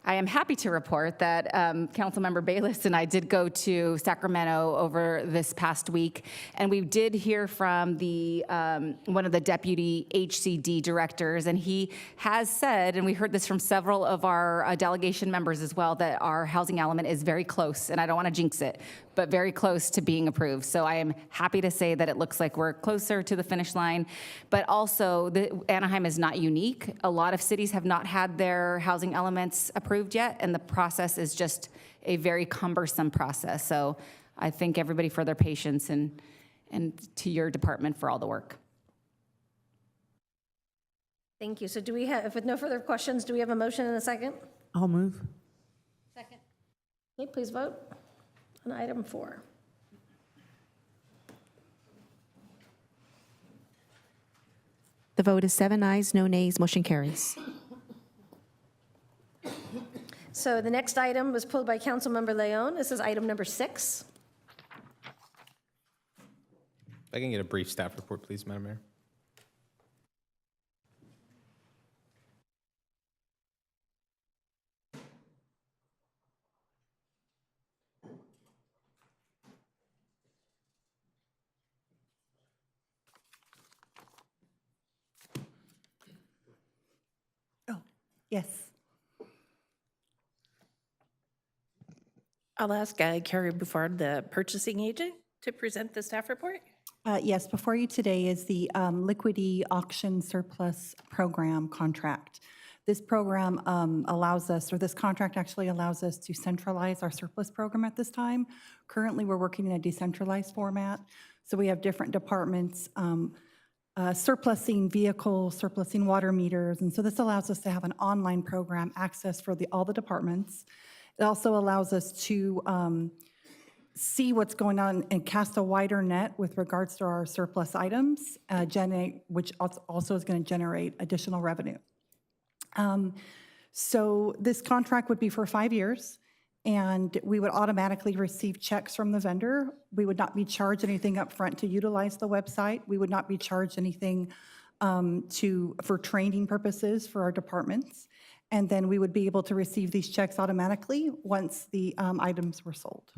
I am happy to report that Councilmember Bayless and I did go to Sacramento over this past week, and we did hear from the one of the deputy HCD directors, and he has said, and we heard this from several of our delegation members as well, that our housing element is very close, and I don't want to jinx it, but very close to being approved. So I am happy to say that it looks like we're closer to the finish line, but also Anaheim is not unique. A lot of cities have not had their housing elements approved yet, and the process is just a very cumbersome process. So I thank everybody for their patience and to your department for all the work. Thank you. So do we have, if with no further questions, do we have a motion and a second? I'll move. Second. Okay, please vote on item 4. The vote is 7 ayes, no nays, motion carries. So the next item was pulled by Councilmember Leon. This is item number 6. If I can get a brief staff report, please, Madam Mayor. Yes. I'll ask Carrie Buffard, the purchasing agent, to present the staff report. Yes, before you today is the Liquidity Auction Surplus Program contract. This program allows us, or this contract actually allows us to centralize our surplus program at this time. Currently, we're working in a decentralized format. So we have different departments surplusing vehicles, surplusing water meters. And so this allows us to have an online program access for all the departments. It also allows us to see what's going on and cast a wider net with regards to our surplus items, which also is going to generate additional revenue. So this contract would be for 5 years, and we would automatically receive checks from the vendor. We would not be charged anything up front to utilize the website. We would not be charged anything for training purposes for our departments. And then we would be able to receive these checks automatically once the items were sold.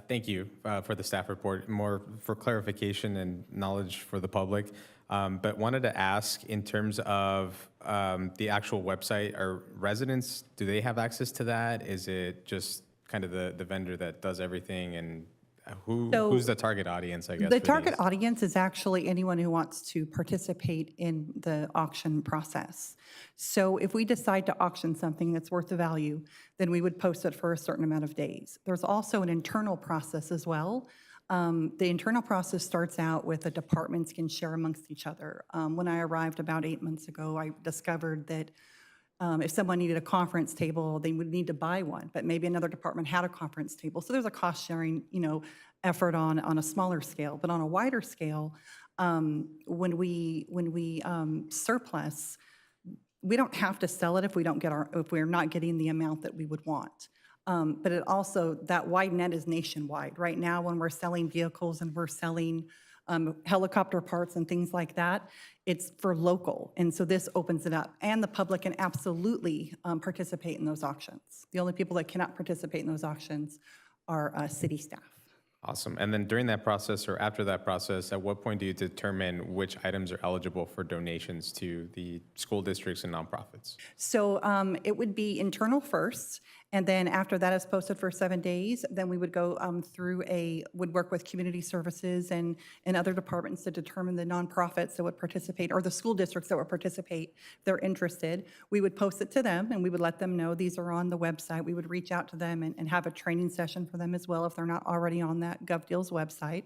Thank you for the staff report. More for clarification and knowledge for the public. But wanted to ask in terms of the actual website, are residents, do they have access to that? Is it just kind of the vendor that does everything, and who's the target audience, I guess? The target audience is actually anyone who wants to participate in the auction process. So if we decide to auction something that's worth the value, then we would post it for a certain amount of days. There's also an internal process as well. The internal process starts out with the departments can share amongst each other. When I arrived about 8 months ago, I discovered that if someone needed a conference table, they would need to buy one, but maybe another department had a conference table. So there's a cost-sharing, effort on a smaller scale. But on a wider scale, when we surplus, we don't have to sell it if we're not getting the amount that we would want. But it also, that wide net is nationwide. Right now, when we're selling vehicles and we're selling helicopter parts and things like that, it's for local. And so this opens it up. And the public can absolutely participate in those auctions. The only people that cannot participate in those auctions are city staff. Awesome. And then during that process or after that process, at what point do you determine which items are eligible for donations to the school districts and nonprofits? So it would be internal first, and then after that is posted for 7 days, then we would go would work with community services and other departments to determine the nonprofits that would participate, or the school districts that would participate if they're interested. We would post it to them, and we would let them know these are on the website. We would reach out to them and have a training session for them as well if they're not already on that GovDeals website.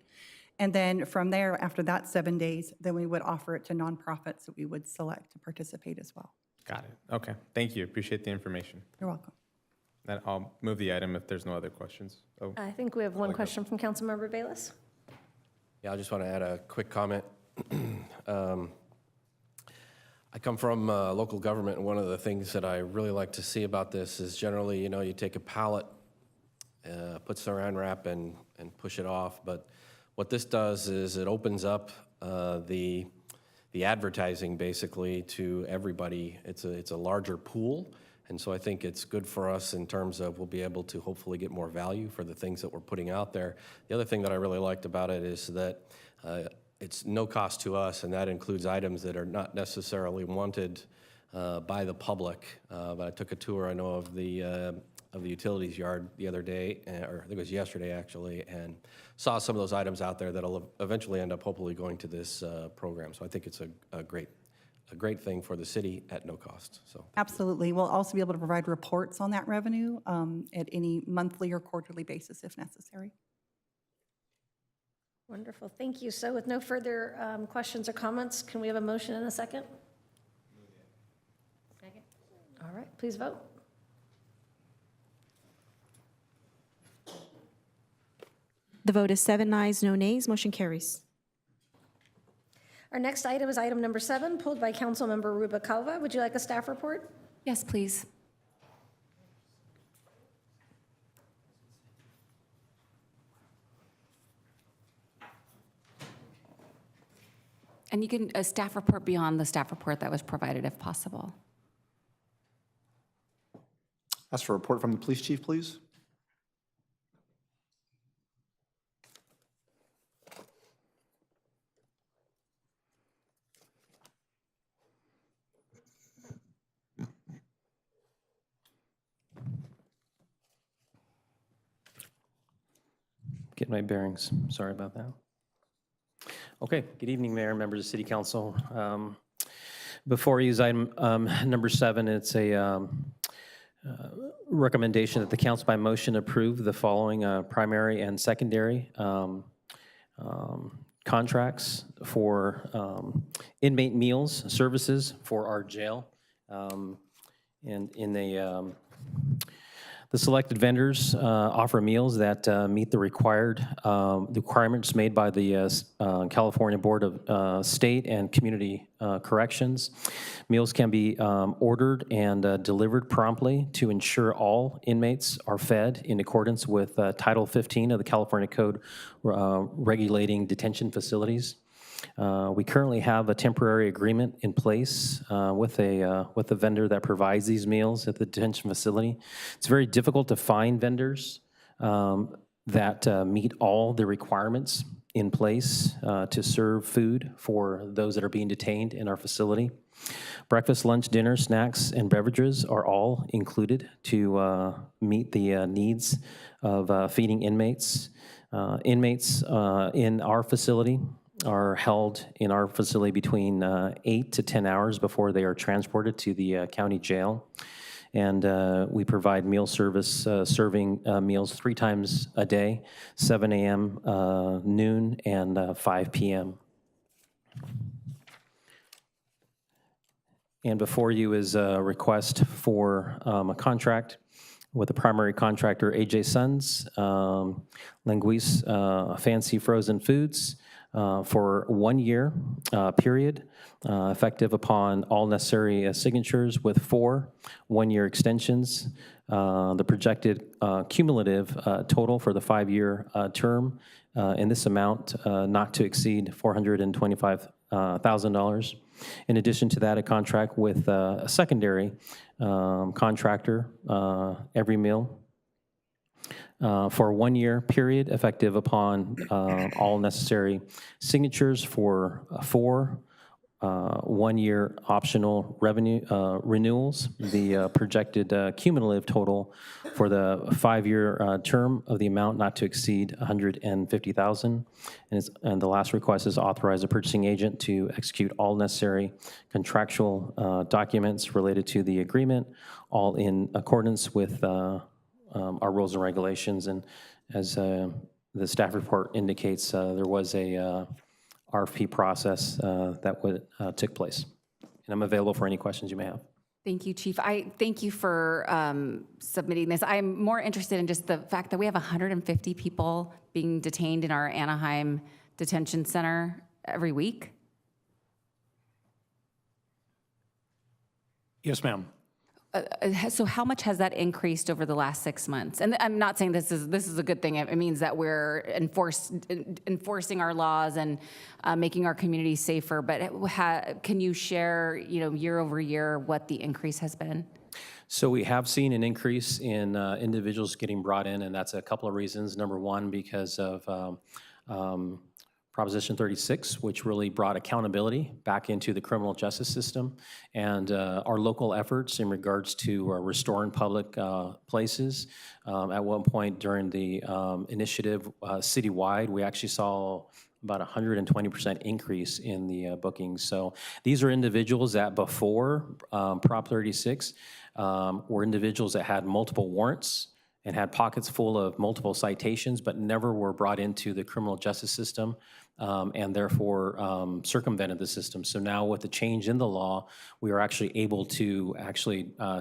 And then from there, after that 7 days, then we would offer it to nonprofits that we would select to participate as well. Got it. Okay. Thank you. Appreciate the information. You're welcome. Then I'll move the item if there's no other questions. Oh, I think we have one question from Councilmember Bayless. Yeah, I just want to add a quick comment. I come from local government, and one of the things that I really like to see about this is generally, you take a pallet, put saran wrap and push it off. But what this does is it opens up the advertising basically to everybody. It's a larger pool. And so I think it's good for us in terms of we'll be able to hopefully get more value for the things that we're putting out there. The other thing that I really liked about it is that it's no cost to us, and that includes items that are not necessarily wanted by the public. But I took a tour, I know, of the utilities yard the other day, or I think it was yesterday actually, and saw some of those items out there that'll eventually end up hopefully going to this program. So I think it's a great thing for the city at no cost. So Absolutely. We'll also be able to provide reports on that revenue at any monthly or quarterly basis if necessary. Wonderful. Thank you. So with no further questions or comments, can we have a motion and a second? All right, please vote. The vote is 7 ayes, no nays. Motion carries. Our next item is item number 7, pulled by Councilmember Rubalcaba. Would you like a staff report? Yes, please. And you can, a staff report beyond the staff report that was provided if possible. Ask for a report from the police chief, please. Get my bearings. Sorry about that. Okay, good evening, Mayor, members of City Council. Before you use item number 7, it's a recommendation that the council by motion approve the following primary and secondary contracts for inmate meals services for our jail. And in the selected vendors offer meals that meet the requirements made by the California Board of State and Community Corrections. Meals can be ordered and delivered promptly to ensure all inmates are fed in accordance with Title 15 of the California Code regulating detention facilities. We currently have a temporary agreement in place with a vendor that provides these meals at the detention facility. It's very difficult to find vendors that meet all the requirements in place to serve food for those that are being detained in our facility. Breakfast, lunch, dinner, snacks, and beverages are all included to meet the needs of feeding inmates. Inmates in our facility are held in our facility between 8 to 10 hours before they are transported to the county jail. And we provide meal service, serving meals 3 times a day, 7 a.m., noon, and 5 p.m. And before you is a request for a contract with the primary contractor, AJ Sons, Linguice Fancy Frozen Foods, for 1 year period, effective upon all necessary signatures with 4 one-year extensions. The projected cumulative total for the 5-year term in this amount not to exceed $425,000. In addition to that, a contract with a secondary contractor, Every Meal, for a 1-year period, effective upon all necessary signatures for 4 1-year optional revenue renewals. The projected cumulative total for the 5-year term of the amount not to exceed $150,000. And the last request is authorize a purchasing agent to execute all necessary contractual documents related to the agreement, all in accordance with our rules and regulations. And as the staff report indicates, there was a RFP process that took place. And I'm available for any questions you may have. Thank you, Chief. I thank you for submitting this. I'm more interested in just the fact that we have 150 people being detained in our Anaheim detention center every week. Yes, ma'am. So how much has that increased over the last 6 months? And I'm not saying this is a good thing. It means that we're enforcing our laws and making our community safer. But can you share, year over year, what the increase has been? So we have seen an increase in individuals getting brought in, and that's a couple of reasons. Number one, because of Proposition 36, which really brought accountability back into the criminal justice system, and our local efforts in regards to restoring public places. At one point during the initiative citywide, we actually saw about 120% increase in the bookings. So these are individuals that before Prop 36 were individuals that had multiple warrants and had pockets full of multiple citations, but never were brought into the criminal justice system and therefore circumvented the system. So now with the change in the law, we are actually able to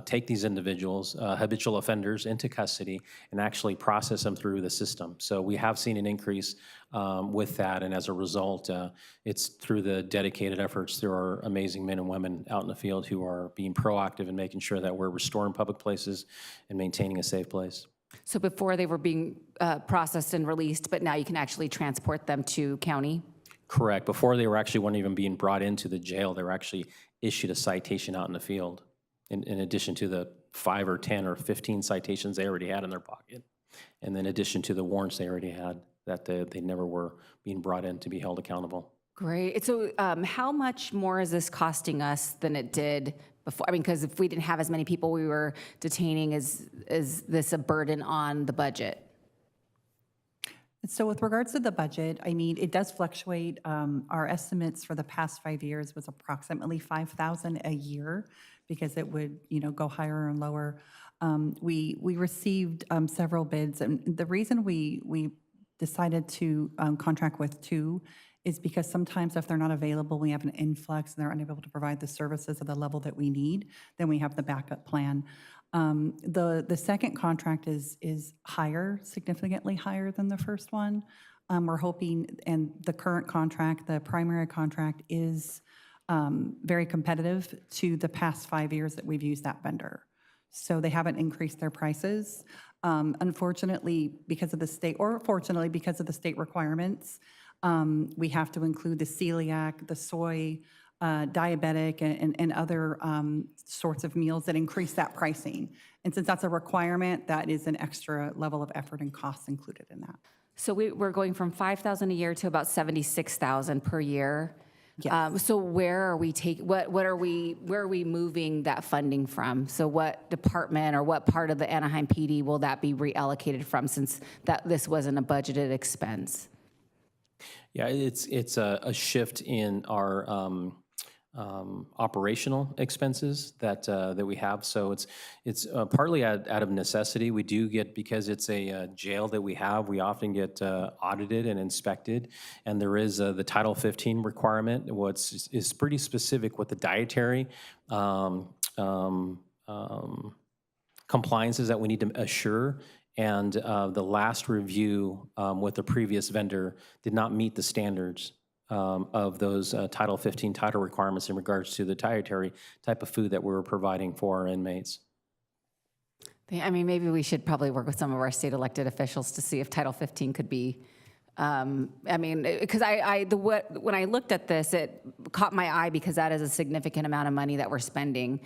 take these individuals, habitual offenders, into custody and actually process them through the system. So we have seen an increase with that, and as a result, it's through the dedicated efforts through our amazing men and women out in the field who are being proactive in making sure that we're restoring public places and maintaining a safe place. So before they were being processed and released, but now you can actually transport them to county? Correct. Before they weren't even being brought into the jail, they were actually issued a citation out in the field, in addition to the 5 or 10 or 15 citations they already had in their pocket, and in addition to the warrants they already had that they never were being brought in to be held accountable. Great. So how much more is this costing us than it did before? I mean, because if we didn't have as many people we were detaining, is this a burden on the budget? So with regards to the budget, I mean, it does fluctuate. Our estimates for the past 5 years was approximately $5,000 a year, because it would, go higher and lower. We received several bids, and the reason we decided to contract with 2 is because sometimes if they're not available, we have an influx and they're unable to provide the services at the level that we need, then we have the backup plan. The second contract is higher, significantly higher than the first one. We're hoping, and the current contract, the primary contract, is very competitive to the past 5 years that we've used that vendor. So they haven't increased their prices. Unfortunately, because of the state, or fortunately because of the state requirements, we have to include the celiac, the soy, diabetic, and other sorts of meals that increase that pricing. And since that's a requirement, that is an extra level of effort and cost included in that. So we're going from $5,000 a year to about $76,000 per year. Yes. So where are we where are we moving that funding from? So what department or what part of the Anaheim PD will that be reallocated from, since this wasn't a budgeted expense? Yeah, it's a shift in our operational expenses that we have. So it's partly out of necessity. We do get, because it's a jail that we have, we often get audited and inspected, and there is the Title 15 requirement. Is pretty specific with the dietary compliances that we need to assure. And the last review with the previous vendor did not meet the standards of those Title 15 title requirements in regards to the dietary type of food that we were providing for our inmates. I mean, maybe we should probably work with some of our state elected officials to see if Title 15 could be, I mean, because when I looked at this, it caught my eye because that is a significant amount of money that we're spending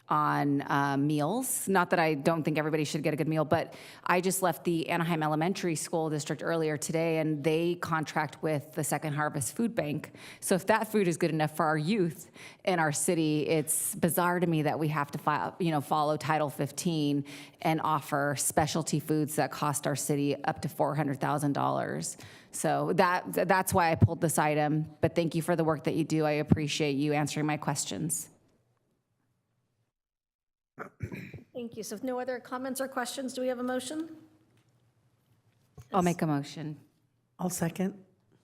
on meals. Not that I don't think everybody should get a good meal, but I just left the Anaheim Elementary School District earlier today, and they contract with the Second Harvest Food Bank. So if that food is good enough for our youth in our city, it's bizarre to me that we have to follow Title 15 and offer specialty foods that cost our city up to $400,000. So that's why I pulled this item, but thank you for the work that you do. I appreciate you answering my questions. Thank you. So if no other comments or questions, do we have a motion? I'll make a motion. I'll second.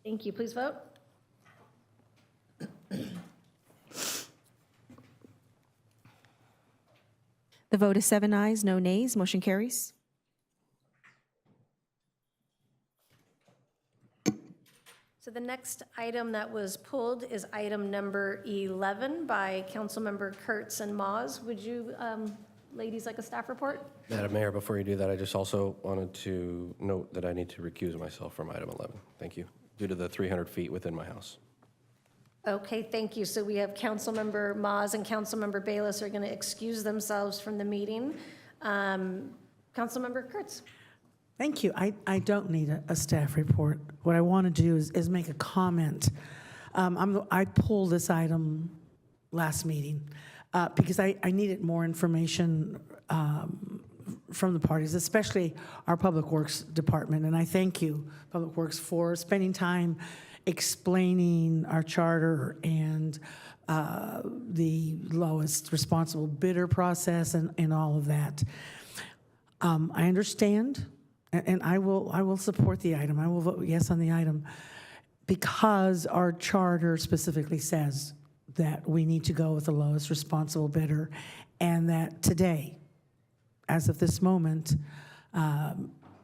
Thank you. Please vote. The vote is 7 ayes, no nays. Motion carries. So the next item that was pulled is item number 11 by Councilmember Kurtz and Maas. Would you, ladies, like a staff report? Madam Mayor, before you do that, I just also wanted to note that I need to recuse myself from item 11. Thank you. Due to the 300 feet within my house. Okay, thank you. So we have Councilmember Maas and Councilmember Bayless are going to excuse themselves from the meeting. Councilmember Kurtz. Thank you. I don't need a staff report. What I want to do is make a comment. I pulled this item last meeting because I needed more information from the parties, especially our Public Works Department. And I thank you, Public Works, for spending time explaining our charter and the lowest responsible bidder process and all of that. I understand. And I will support the item. I will vote yes on the item because our charter specifically says that we need to go with the lowest responsible bidder, and that today, as of this moment,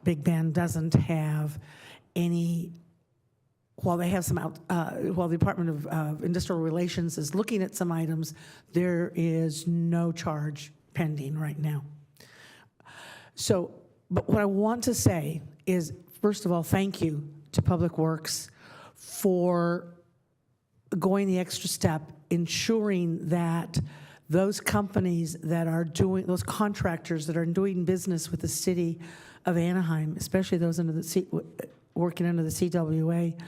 Big Bend doesn't have any, while they have some while the Department of Industrial Relations is looking at some items, there is no charge pending right now. So, but what I want to say is, first of all, thank you to Public Works for going the extra step, ensuring that those companies that are doing, those contractors that are doing business with the city of Anaheim, especially those under the working under the CWA,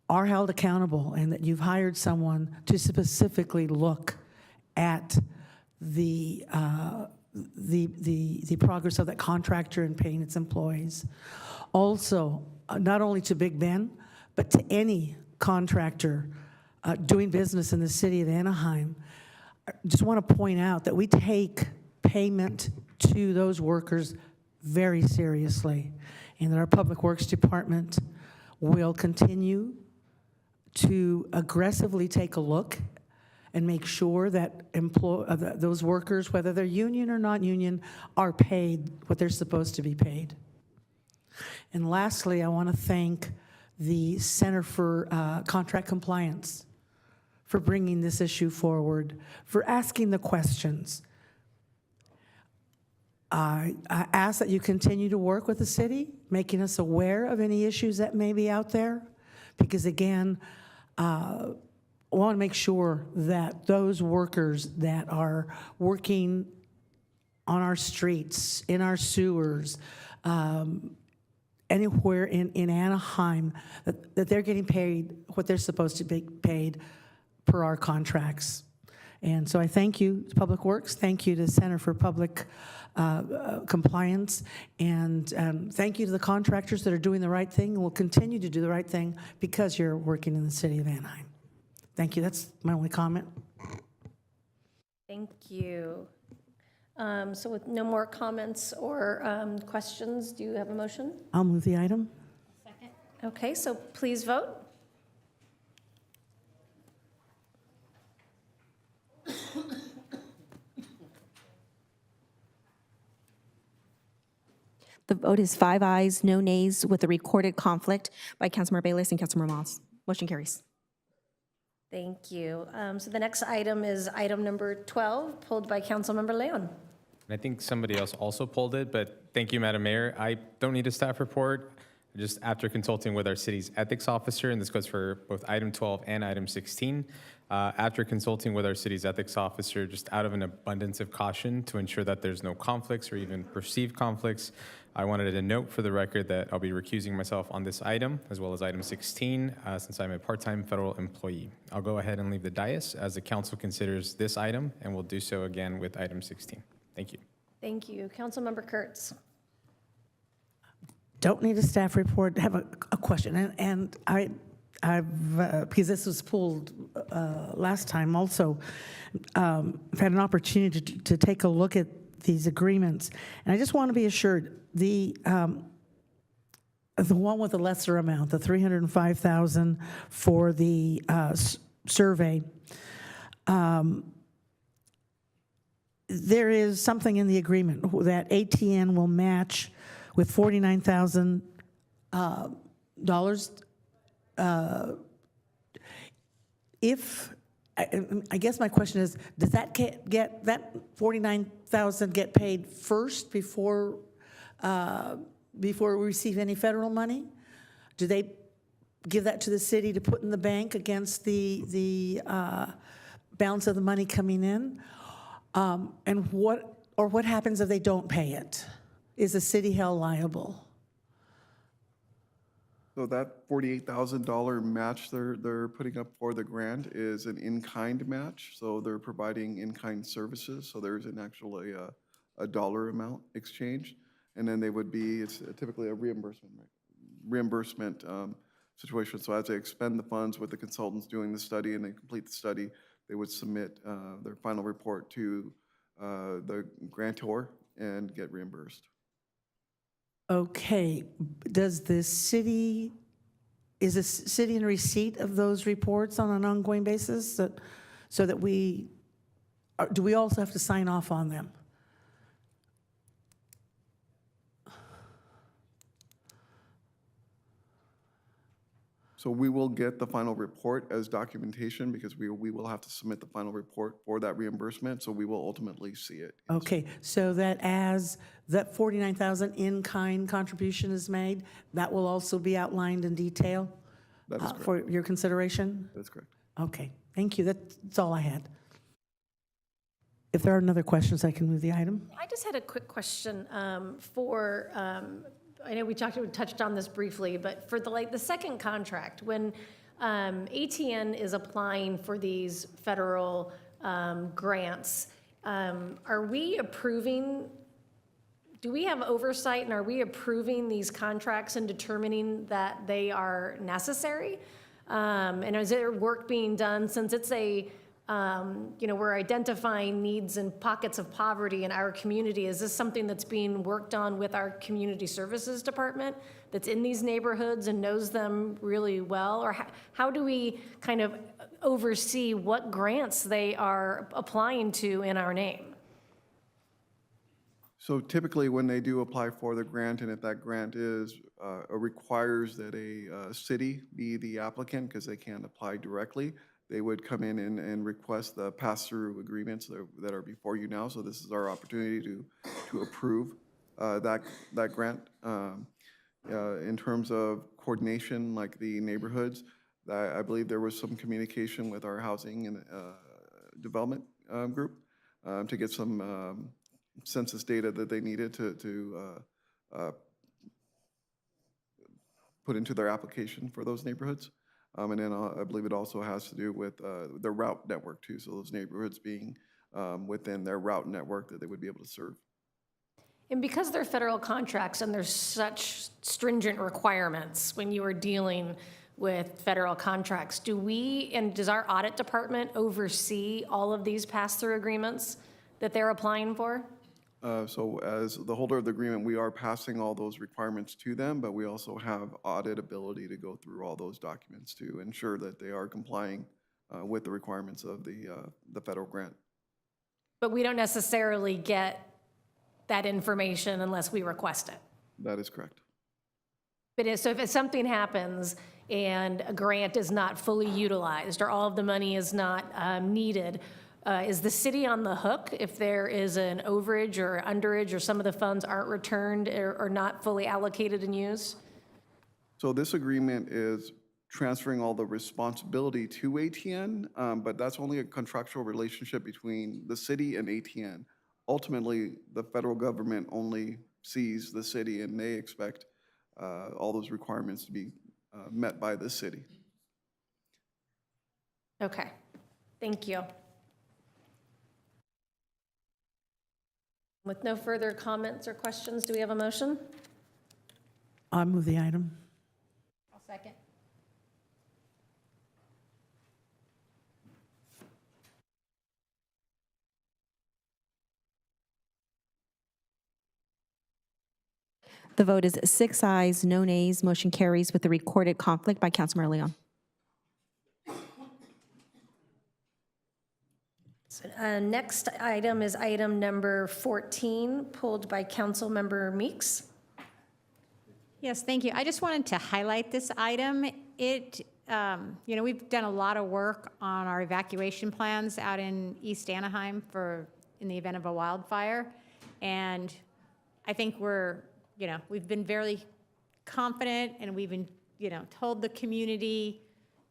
are held accountable, and that you've hired someone to specifically look at the progress of that contractor and paying its employees. Also, not only to Big Ben, but to any contractor doing business in the city of Anaheim, I just want to point out that we take payment to those workers very seriously, and that our Public Works Department will continue to aggressively take a look and make sure that those workers, whether they're union or not union, are paid what they're supposed to be paid. And lastly, I want to thank the Center for Contract Compliance for bringing this issue forward, for asking the questions. I ask that you continue to work with the city, making us aware of any issues that may be out there, because again, I want to make sure that those workers that are working on our streets, in our sewers, anywhere in Anaheim, that they're getting paid what they're supposed to be paid per our contracts. And so I thank you to Public Works, thank you to the Center for Public Compliance, and thank you to the contractors that are doing the right thing and will continue to do the right thing because you're working in the city of Anaheim. Thank you. That's my only comment. Thank you. So with no more comments or questions, do you have a motion? I'll move the item. Second. Okay, so please vote. The vote is 5 ayes, no nays, with a recorded conflict by Councilmember Bayless and Councilmember Moss. Motion carries. Thank you. So the next item is item number 12, pulled by Councilmember Leon. I think somebody else also pulled it, but thank you, Madam Mayor. I don't need a staff report. Just after consulting with our city's ethics officer, and this goes for both item 12 and item 16, after consulting with our city's ethics officer, just out of an abundance of caution to ensure that there's no conflicts or even perceived conflicts, I wanted to note for the record that I'll be recusing myself on this item, as well as item 16, since I'm a part-time federal employee. I'll go ahead and leave the dais as the council considers this item, and we'll do so again with item 16. Thank you. Thank you. Councilmember Kurtz. Don't need a staff report. I have a question, and I've because this was pulled last time also, I've had an opportunity to take a look at these agreements, and I just want to be assured the one with the lesser amount, the $305,000 for the survey. There is something in the agreement that ATN will match with $49,000. If I guess my question is, does that get that $49,000 get paid first before we receive any federal money? Do they give that to the city to put in the bank against the balance of the money coming in? And what happens if they don't pay it? Is the city held liable? So that $48,000 match they're putting up for the grant is an in-kind match. So they're providing in-kind services. So there's an actually a dollar amount exchanged, and then they would be, it's typically a reimbursement situation. So as they expend the funds with the consultants doing the study and they complete the study, they would submit their final report to the grantor and get reimbursed. Okay, does the city, is the city in receipt of those reports on an ongoing basis, so that do we also have to sign off on them? So we will get the final report as documentation because we will have to submit the final report for that reimbursement, so we will ultimately see it. Okay, so that as that 49,000 in-kind contribution is made, that will also be outlined in detail That is correct. for your consideration? That's correct. Okay, thank you. That's all I had. If there are no other questions, I can move the item. I just had a quick question I know we touched on this briefly, but for the second contract, when ATN is applying for these federal grants, are we approving? Do we have oversight, and are we approving these contracts and determining that they are necessary? And is there work being done, since it's we're identifying needs and pockets of poverty in our community? Is this something that's being worked on with our community services department that's in these neighborhoods and knows them really well? Or how do we kind of oversee what grants they are applying to in our name? So typically, when they do apply for the grant, and if that grant requires that a city be the applicant because they can't apply directly, they would come in and request the pass-through agreements that are before you now. So this is our opportunity to approve that grant. In terms of coordination, like the neighborhoods, I believe there was some communication with our housing and development group to get some census data that they needed to put into their application for those neighborhoods. And then I believe it also has to do with the route network too. So those neighborhoods being within their route network that they would be able to serve. And because they're federal contracts and there's such stringent requirements when you are dealing with federal contracts, does our audit department oversee all of these pass-through agreements that they're applying for? So as the holder of the agreement, we are passing all those requirements to them, but we also have audit ability to go through all those documents to ensure that they are complying with the requirements of the federal grant. But we don't necessarily get that information unless we request it. That is correct. But so if something happens and a grant is not fully utilized or all of the money is not needed, is the city on the hook if there is an overage or underage or some of the funds aren't returned or not fully allocated and used? So this agreement is transferring all the responsibility to ATN, but that's only a contractual relationship between the city and ATN. Ultimately, the federal government only sees the city, and they expect all those requirements to be met by the city. Okay, thank you. With no further comments or questions, do we have a motion? I'll move the item. I'll second. The vote is 6 ayes, no nays. Motion carries with a recorded conflict by Councilmember Leon. So, next item is item number 14, pulled by Councilmember Meeks. Yes, thank you. I just wanted to highlight this item. We've done a lot of work on our evacuation plans out in East Anaheim in the event of a wildfire. And I think we've been very confident, and we've been, told the community,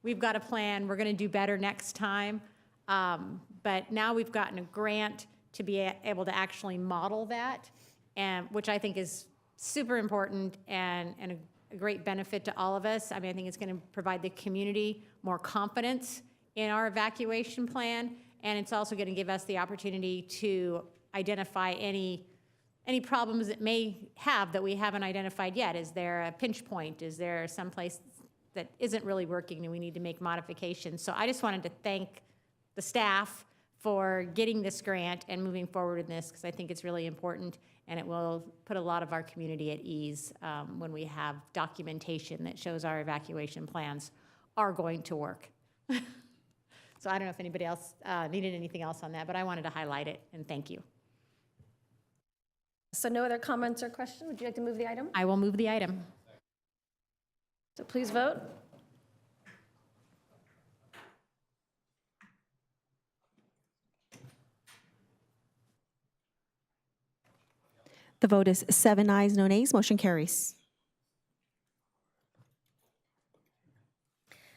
we've got a plan, we're going to do better next time. But now we've gotten a grant to be able to actually model that, and which I think is super important and a great benefit to all of us. I mean, I think it's going to provide the community more confidence in our evacuation plan, and it's also going to give us the opportunity to identify any problems that may have that we haven't identified yet. Is there a pinch point? Is there some place that isn't really working and we need to make modifications? So I just wanted to thank the staff for getting this grant and moving forward in this, because I think it's really important, and it will put a lot of our community at ease when we have documentation that shows our evacuation plans are going to work. So I don't know if anybody else needed anything else on that, but I wanted to highlight it, and thank you. So no other comments or questions? Would you like to move the item? I will move the item. So please vote. The vote is 7 ayes, no nays. Motion carries.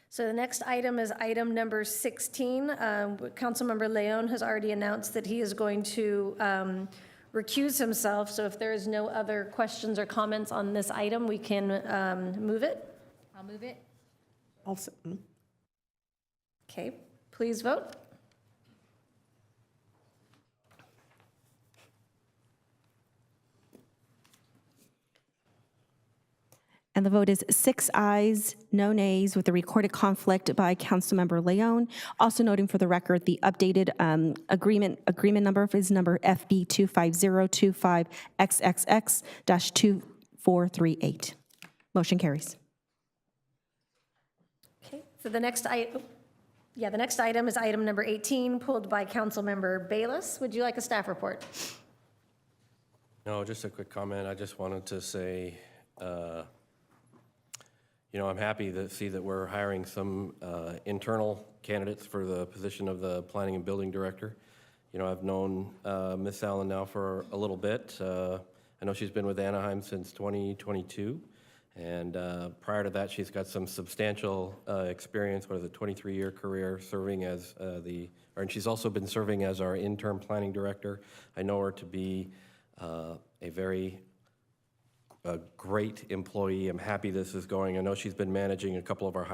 So the next item is item number 16. Councilmember Leon has already announced that he is going to recuse himself. So if there is no other questions or comments on this item, we can move it. I'll move it. Okay, please vote. And the vote is 6 ayes, no nays, with a recorded conflict by Councilmember Leon. Also noting for the record, the updated agreement number is number FB 25025XXX-2438. Motion carries. Okay, so the next item is item number 18, pulled by Councilmember Bayless. Would you like a staff report? No, just a quick comment. I just wanted to say, I'm happy to see that we're hiring some internal candidates for the position of the Planning and Building Director. I've known Ms. Allen now for a little bit. I know she's been with Anaheim since 2022, and prior to that, she's got some substantial experience, 23-year career serving as and she's also been serving as our interim Planning Director. I know her to be a very great employee. I'm happy this is going. I know she's been managing a couple of our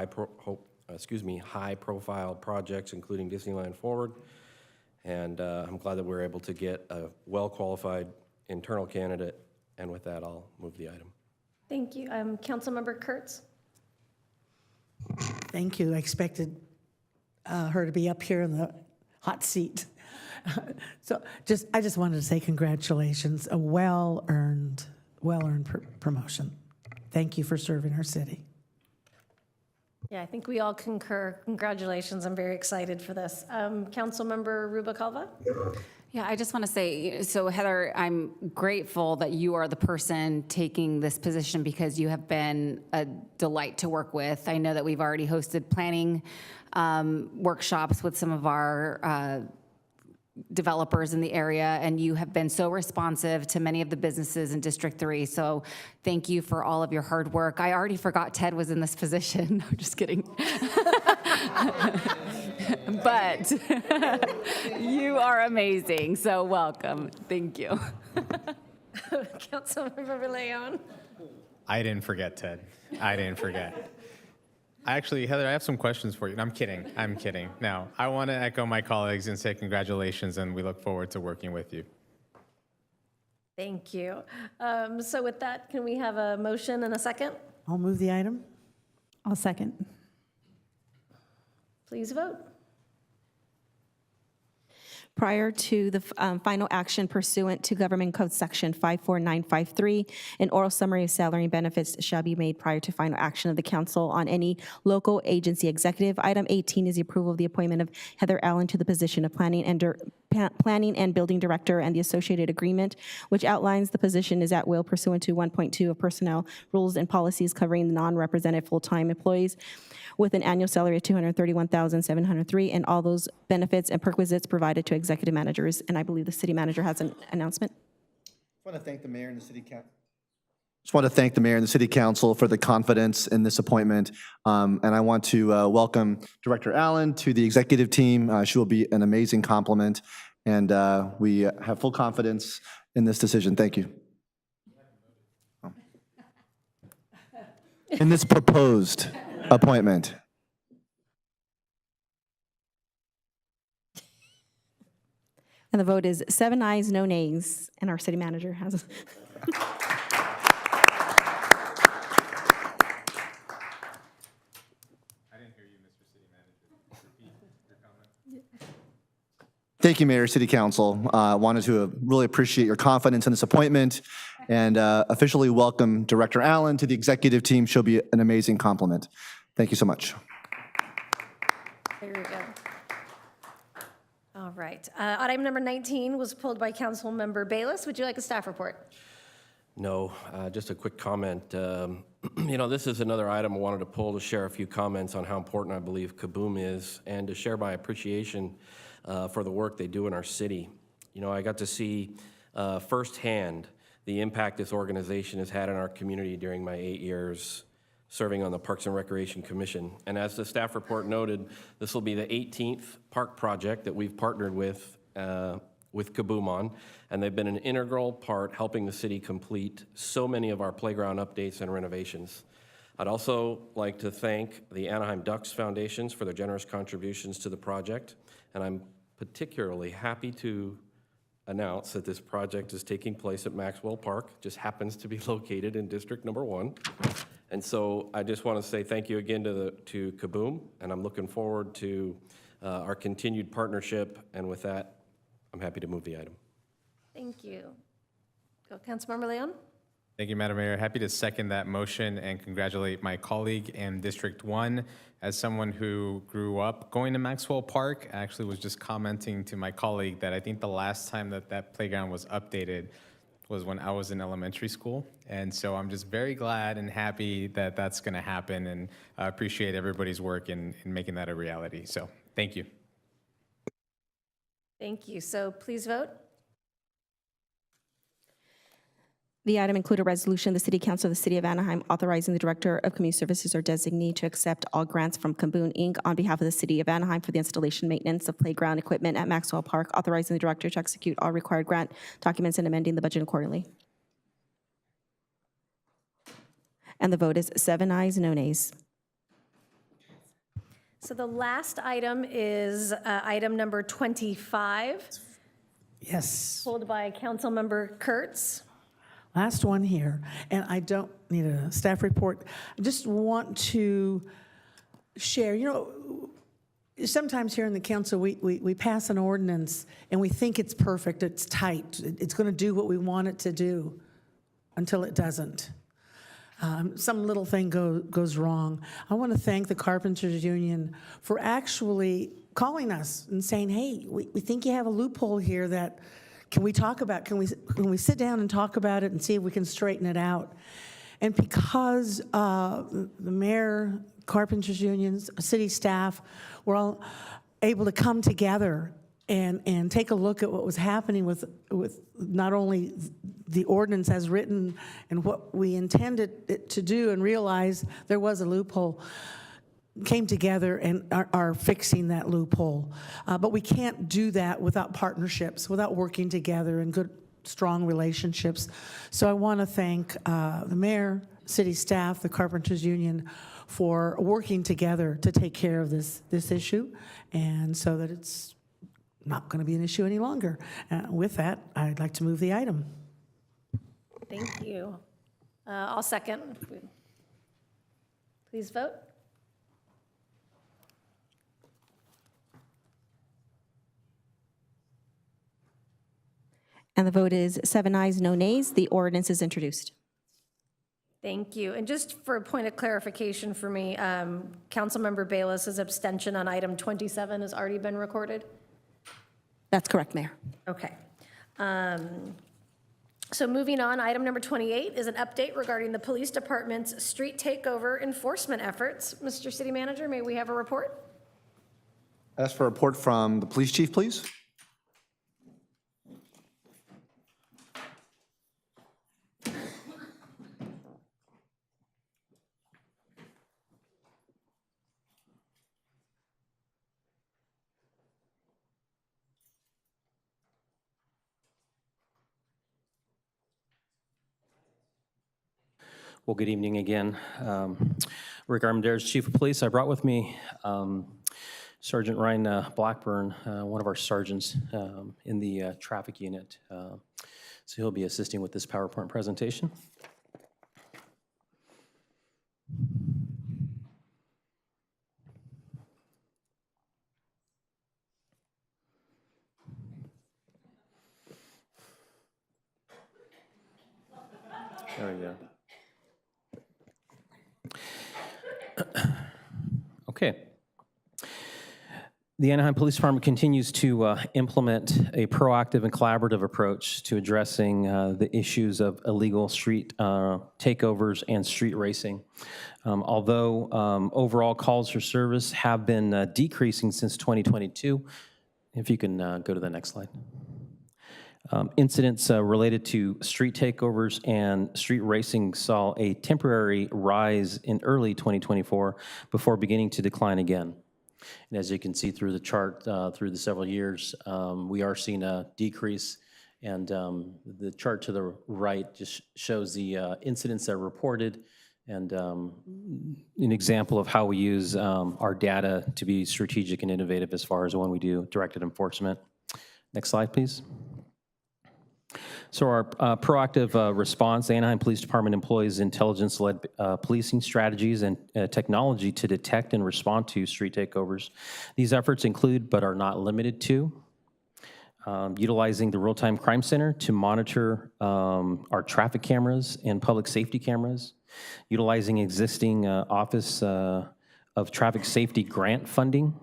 high-profile projects, including Disneyland Forward, and I'm glad that we're able to get a well-qualified internal candidate. And with that, I'll move the item. Thank you. Councilmember Kurtz. Thank you. I expected her to be up here in the hot seat. So I just wanted to say congratulations, a well-earned promotion. Thank you for serving our city. Yeah, I think we all concur. Congratulations. I'm very excited for this. Councilmember Rubalcaba. Yeah, I just want to say, so Heather, I'm grateful that you are the person taking this position because you have been a delight to work with. I know that we've already hosted planning workshops with some of our developers in the area, and you have been so responsive to many of the businesses in District 3. So thank you for all of your hard work. I already forgot Ted was in this position. I'm just kidding. But you are amazing. So welcome. Thank you. Councilmember Leon. I didn't forget, Ted. I didn't forget. Actually, Heather, I have some questions for you. I'm kidding. I'm kidding. Now, I want to echo my colleagues and say congratulations, and we look forward to working with you. Thank you. So with that, can we have a motion and a second? I'll move the item. I'll second. Please vote. Prior to the final action pursuant to Government Code Section 54953, an oral summary of salary and benefits shall be made prior to final action of the council on any local agency executive. Item 18 is the approval of the appointment of Heather Allen to the position of Planning and Building Director, and the associated agreement, which outlines the position is at will pursuant to 1.2 of Personnel Rules and Policies covering the non-represented full-time employees with an annual salary of $231,703 and all those benefits and perquisites provided to executive managers. And I believe the city manager has an announcement. I want to thank the mayor and the city council. Just want to thank the mayor and the city council for the confidence in this appointment. And I want to welcome Director Allen to the executive team. She will be an amazing complement, and we have full confidence in this decision. Thank you. In this proposed appointment. And the vote is 7 ayes, no nays, and our city manager has. Thank you, Mayor, City Council. Wanted to really appreciate your confidence in this appointment and officially welcome Director Allen to the executive team. She'll be an amazing compliment. Thank you so much. There you go. All right. Item number 19 was pulled by Councilmember Bayless. Would you like a staff report? No, just a quick comment. You know, this is another item I wanted to pull to share a few comments on how important I believe Kaboom is and to share my appreciation for the work they do in our city. You know, I got to see firsthand the impact this organization has had in our community during my 8 years serving on the Parks and Recreation Commission. And as the staff report noted, this will be the 18th park project that we've partnered with Kaboom on, and they've been an integral part helping the city complete so many of our playground updates and renovations. I'd also like to thank the Anaheim Ducks Foundations for their generous contributions to the project, and I'm particularly happy to announce that this project is taking place at Maxwell Park, just happens to be located in District Number 1. And so I just want to say thank you again to Kaboom, and I'm looking forward to our continued partnership, and with that, I'm happy to move the item. Thank you. Go, Councilmember Leon. Thank you, Madam Mayor. Happy to second that motion and congratulate my colleague in District 1. As someone who grew up going to Maxwell Park, I actually was just commenting to my colleague that I think the last time that that playground was updated was when I was in elementary school. And so I'm just very glad and happy that that's going to happen, and I appreciate everybody's work in making that a reality. So thank you. Thank you. So please vote. The item included a resolution of the City Council of the City of Anaheim authorizing the Director of Community Services or designee to accept all grants from Kaboom Inc. on behalf of the City of Anaheim for the installation and maintenance of playground equipment at Maxwell Park, authorizing the Director to execute all required grant documents and amending the budget accordingly. And the vote is 7 ayes, no nays. So the last item is item number 25, Yes. pulled by Councilmember Kurtz. Last one here, and I don't need a staff report. I just want to share, you know, sometimes here in the council, we pass an ordinance and we think it's perfect, it's tight, it's going to do what we want it to do until it doesn't. Some little thing goes wrong. I want to thank the Carpenters Union for actually calling us and saying, hey, we think you have a loophole here that can we talk about, can we sit down and talk about it and see if we can straighten it out? And because the mayor, Carpenters Unions, city staff, were all able to come together and take a look at what was happening with not only the ordinance as written and what we intended it to do, and realize there was a loophole, came together and are fixing that loophole. But we can't do that without partnerships, without working together and good, strong relationships. So I want to thank the mayor, city staff, the Carpenters Union for working together to take care of this issue, and so that it's not going to be an issue any longer. With that, I'd like to move the item. Thank you. I'll second. Please vote. And the vote is 7 ayes, no nays. The ordinance is introduced. Thank you. And just for a point of clarification for me, Councilmember Bayless's abstention on item 27 has already been recorded? That's correct, Mayor. Okay. So moving on, item number 28 is an update regarding the police department's street takeover enforcement efforts. Mr. City Manager, may we have a report? Ask for a report from the police chief, please. Well, good evening again. Rick Armendariz, Chief of Police. I brought with me Sergeant Ryan Blackburn, one of our sergeants in the traffic unit. So he'll be assisting with this PowerPoint presentation. There we go. Okay. The Anaheim Police Department continues to implement a proactive and collaborative approach to addressing the issues of illegal street takeovers and street racing. Although overall calls for service have been decreasing since 2022, if you can go to the next slide. Incidents related to street takeovers and street racing saw a temporary rise in early 2024 before beginning to decline again. And as you can see through the chart, through the several years, we are seeing a decrease. And the chart to the right just shows the incidents that are reported and an example of how we use our data to be strategic and innovative as far as when we do directed enforcement. Next slide, please. So our proactive response, the Anaheim Police Department employs intelligence-led policing strategies and technology to detect and respond to street takeovers. These efforts include, but are not limited to, utilizing the Real-Time Crime Center to monitor our traffic cameras and public safety cameras, utilizing existing Office of Traffic Safety grant funding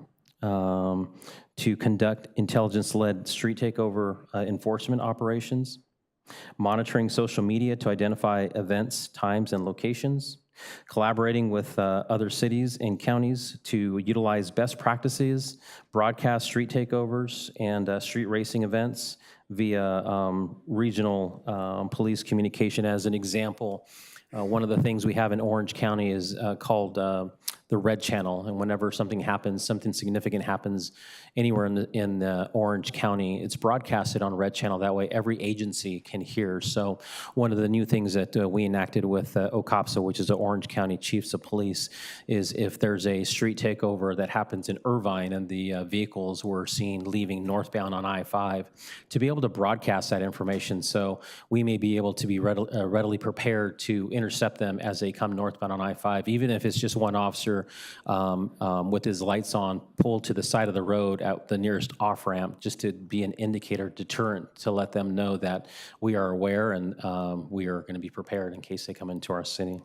to conduct intelligence-led street takeover enforcement operations, monitoring social media to identify events, times, and locations, collaborating with other cities and counties to utilize best practices, broadcast street takeovers and street racing events via regional police communication. As an example, one of the things we have in Orange County is called the Red Channel, and whenever something happens, something significant happens anywhere in Orange County, it's broadcasted on Red Channel. That way every agency can hear. So one of the new things that we enacted with OCOPSA, which is the Orange County Chiefs of Police, is if there's a street takeover that happens in Irvine and the vehicles were seen leaving northbound on I-5, to be able to broadcast that information so we may be able to be readily prepared to intercept them as they come northbound on I-5, even if it's just one officer with his lights on, pulled to the side of the road at the nearest off-ramp, just to be an indicator, deterrent, to let them know that we are aware and we are going to be prepared in case they come into our city.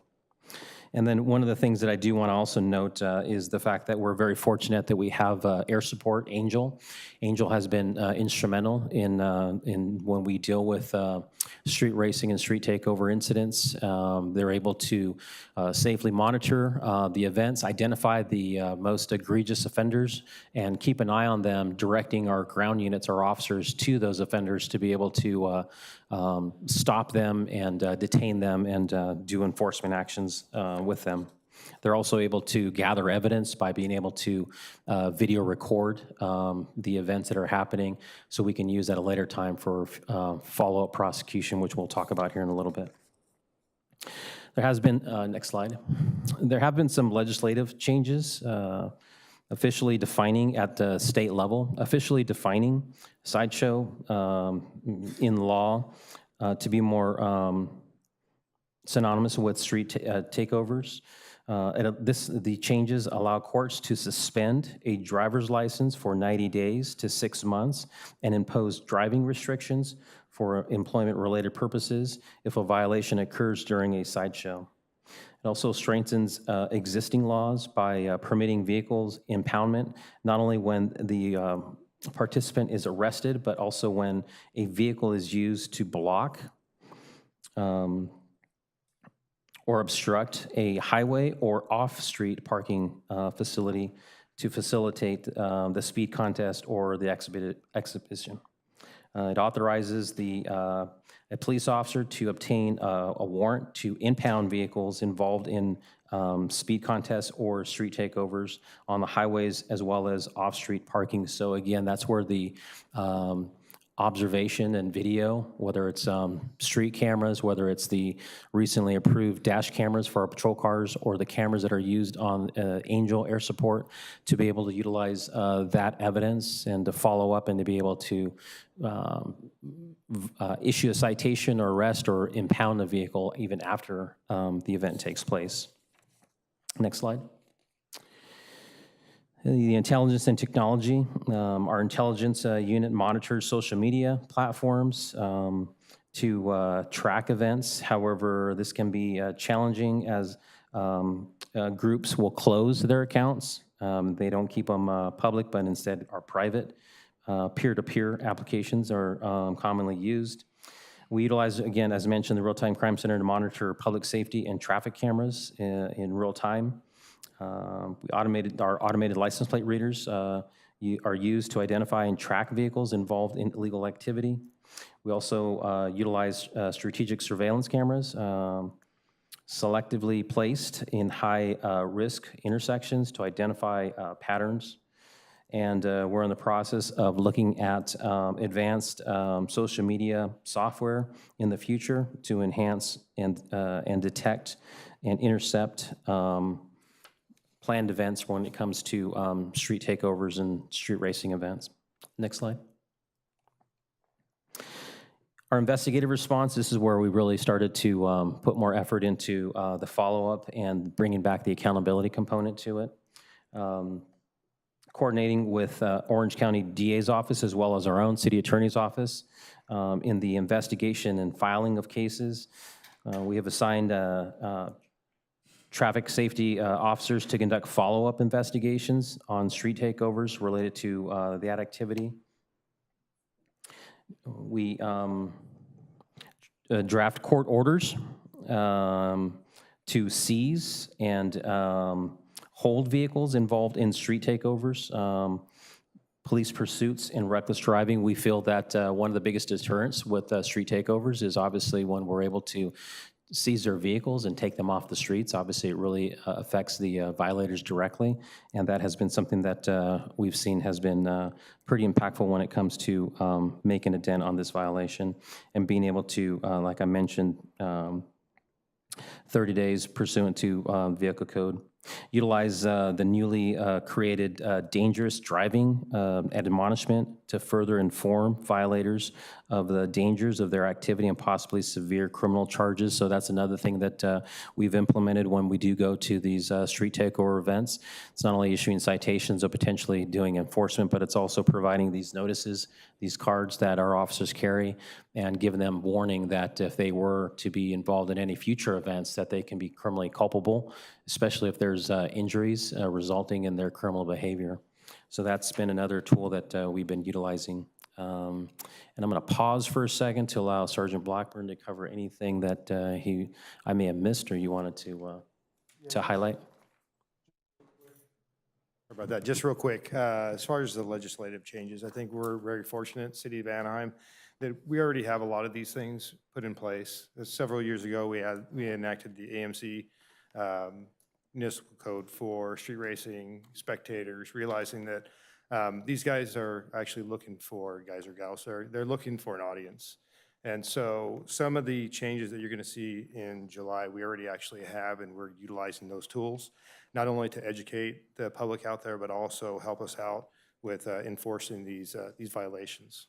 And then one of the things that I do want to also note is the fact that we're very fortunate that we have air support, Angel. Angel has been instrumental in when we deal with street racing and street takeover incidents. They're able to safely monitor the events, identify the most egregious offenders, and keep an eye on them, directing our ground units, our officers, to those offenders to be able to stop them and detain them and do enforcement actions with them. They're also able to gather evidence by being able to video record the events that are happening, so we can use at a later time for follow-up prosecution, which we'll talk about here in a little bit. There has been, next slide, there have been some legislative changes officially defining at the state level, officially defining sideshow in law to be more synonymous with street takeovers. The changes allow courts to suspend a driver's license for 90 days to 6 months and impose driving restrictions for employment-related purposes if a violation occurs during a sideshow. It also strengthens existing laws by permitting vehicles impoundment, not only when the participant is arrested, but also when a vehicle is used to block or obstruct a highway or off-street parking facility to facilitate the speed contest or the exhibition. It authorizes a police officer to obtain a warrant to impound vehicles involved in speed contests or street takeovers on the highways as well as off-street parking. So again, that's where the observation and video, whether it's street cameras, whether it's the recently approved dash cameras for our patrol cars or the cameras that are used on Angel Air Support, to be able to utilize that evidence and to follow up and to be able to issue a citation or arrest or impound the vehicle even after the event takes place. Next slide. The intelligence and technology. Our intelligence unit monitors social media platforms to track events. However, this can be challenging as groups will close their accounts. They don't keep them public, but instead are private. Peer-to-peer applications are commonly used. We utilize, again, as mentioned, the Real-Time Crime Center to monitor public safety and traffic cameras in real time. Our automated license plate readers are used to identify and track vehicles involved in illegal activity. We also utilize strategic surveillance cameras selectively placed in high-risk intersections to identify patterns. And we're in the process of looking at advanced social media software in the future to enhance and detect and intercept planned events when it comes to street takeovers and street racing events. Next slide. Our investigative response, this is where we really started to put more effort into the follow-up and bringing back the accountability component to it. Coordinating with Orange County DA's office as well as our own city attorney's office in the investigation and filing of cases. We have assigned traffic safety officers to conduct follow-up investigations on street takeovers related to that activity. We draft court orders to seize and hold vehicles involved in street takeovers, police pursuits, and reckless driving. We feel that one of the biggest deterrents with street takeovers is obviously when we're able to seize their vehicles and take them off the streets. Obviously, it really affects the violators directly, and that has been something that we've seen has been pretty impactful when it comes to making a dent on this violation and being able to, like I mentioned, 30 days pursuant to vehicle code. Utilize the newly created dangerous driving admonishment to further inform violators of the dangers of their activity and possibly severe criminal charges. So that's another thing that we've implemented when we do go to these street takeover events. It's not only issuing citations or potentially doing enforcement, but it's also providing these notices, these cards that our officers carry, and giving them warning that if they were to be involved in any future events, that they can be criminally culpable, especially if there's injuries resulting in their criminal behavior. So that's been another tool that we've been utilizing. And I'm going to pause for a second to allow Sergeant Blackburn to cover anything that I may have missed or you wanted to highlight. About that, just real quick, as far as the legislative changes, I think we're very fortunate, City of Anaheim, that we already have a lot of these things put in place. Several years ago, we enacted the AMC municipal code for street racing spectators, realizing that these guys are actually looking for, guys or gals, they're looking for an audience. And so some of the changes that you're going to see in July, we already actually have, and we're utilizing those tools, not only to educate the public out there, but also help us out with enforcing these violations.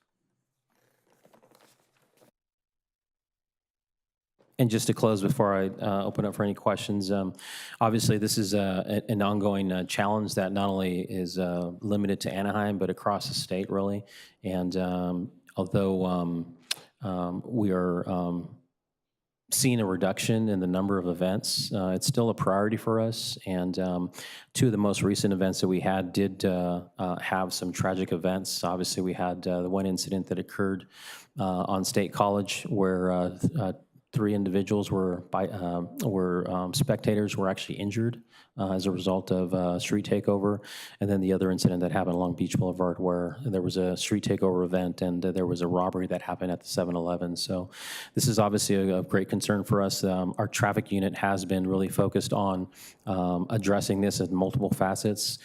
And just to close before I open up for any questions, obviously this is an ongoing challenge that not only is limited to Anaheim, but across the state, really. And although we are seeing a reduction in the number of events, it's still a priority for us. And two of the most recent events that we had did have some tragic events. Obviously, we had the one incident that occurred on State College where 3 individuals were spectators were actually injured as a result of street takeover. And then the other incident that happened along Beach Boulevard where there was a street takeover event and there was a robbery that happened at the 7-Eleven. So this is obviously a great concern for us. Our traffic unit has been really focused on addressing this at multiple facets.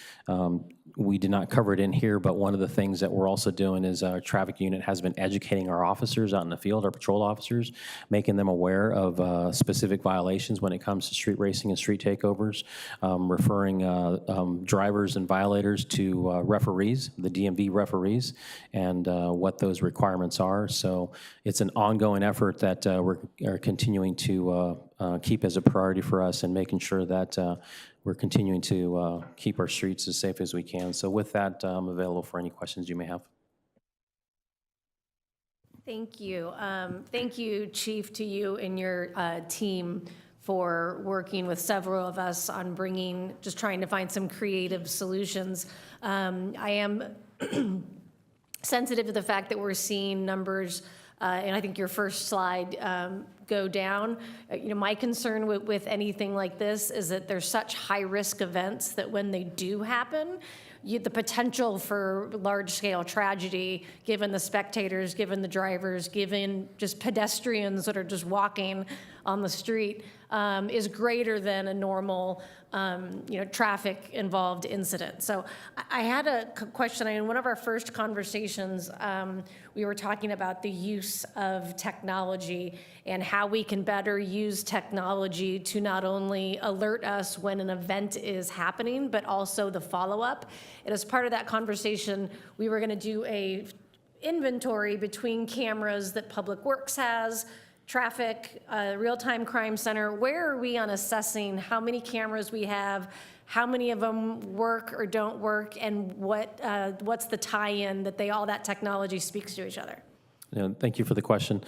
We did not cover it in here, but one of the things that we're also doing is our traffic unit has been educating our officers out in the field, our patrol officers, making them aware of specific violations when it comes to street racing and street takeovers, referring drivers and violators to referees, the DMV referees, and what those requirements are. So it's an ongoing effort that we're continuing to keep as a priority for us and making sure that we're continuing to keep our streets as safe as we can. So with that, I'm available for any questions you may have. Thank you. Thank you, Chief, to you and your team for working with several of us on just trying to find some creative solutions. I am sensitive to the fact that we're seeing numbers, and I think your first slide, go down. My concern with anything like this is that there's such high-risk events that when they do happen, the potential for large-scale tragedy, given the spectators, given the drivers, given just pedestrians that are just walking on the street, is greater than a normal, traffic-involved incident. So I had a question. In one of our first conversations, we were talking about the use of technology and how we can better use technology to not only alert us when an event is happening, but also the follow-up. And as part of that conversation, we were going to do a inventory between cameras that Public Works has, traffic, real-time crime center. Where are we on assessing how many cameras we have, how many of them work or don't work, and what's the tie-in that all that technology speaks to each other? Thank you for the question.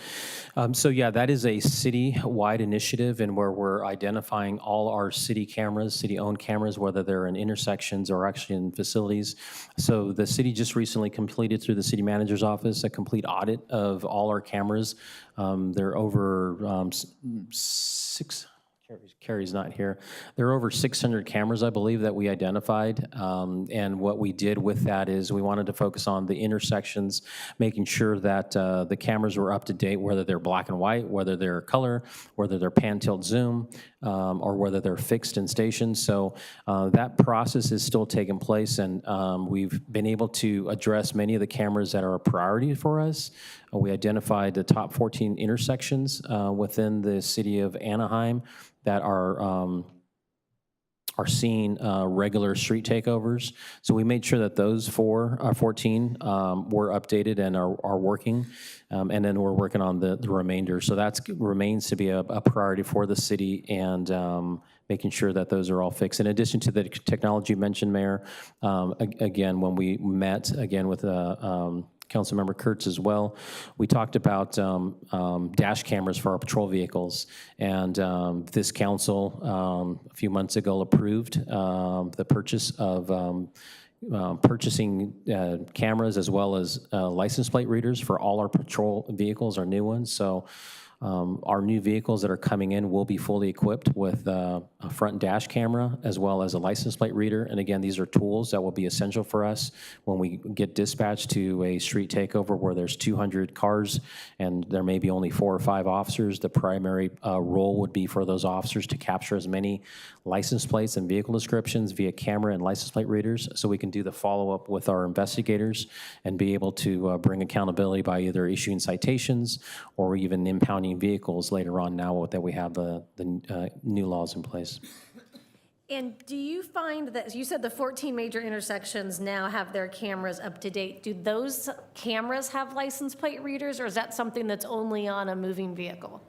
So yeah, that is a city-wide initiative, and where we're identifying all our city cameras, city-owned cameras, whether they're in intersections or actually in facilities. So the city just recently completed, through the city manager's office, a complete audit of all our cameras. They're over Carrie's not here. There are over 600 cameras, I believe, that we identified. And what we did with that is we wanted to focus on the intersections, making sure that the cameras were up to date, whether they're black and white, whether they're color, whether they're pan, tilt, zoom, or whether they're fixed in stations. So that process is still taking place, and we've been able to address many of the cameras that are a priority for us. We identified the top 14 intersections within the city of Anaheim that are seeing regular street takeovers. So we made sure that those 14 were updated and are working, and then we're working on the remainder. So that remains to be a priority for the city, and making sure that those are all fixed. In addition to the technology mentioned, Mayor, again, when we met again with Councilmember Kurtz as well, we talked about dash cameras for our patrol vehicles. And this council a few months ago approved the purchase of purchasing cameras as well as license plate readers for all our patrol vehicles, our new ones. So our new vehicles that are coming in will be fully equipped with a front dash camera as well as a license plate reader. And again, these are tools that will be essential for us when we get dispatched to a street takeover where there's 200 cars and there may be only 4 or 5 officers. The primary role would be for those officers to capture as many license plates and vehicle descriptions via camera and license plate readers, so we can do the follow-up with our investigators and be able to bring accountability by either issuing citations or even impounding vehicles later on, now that we have the new laws in place. And do you find that, you said the 14 major intersections now have their cameras up to date. Do those cameras have license plate readers, or is that something that's only on a moving vehicle?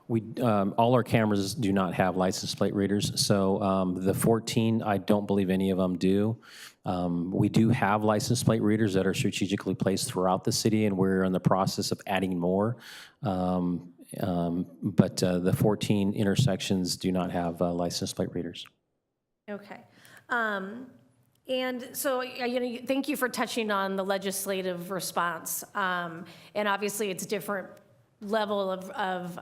All our cameras do not have license plate readers. So the 14, I don't believe any of them do. We do have license plate readers that are strategically placed throughout the city, and we're in the process of adding more. But the 14 intersections do not have license plate readers. Okay. And so, thank you for touching on the legislative response. And obviously, it's different level of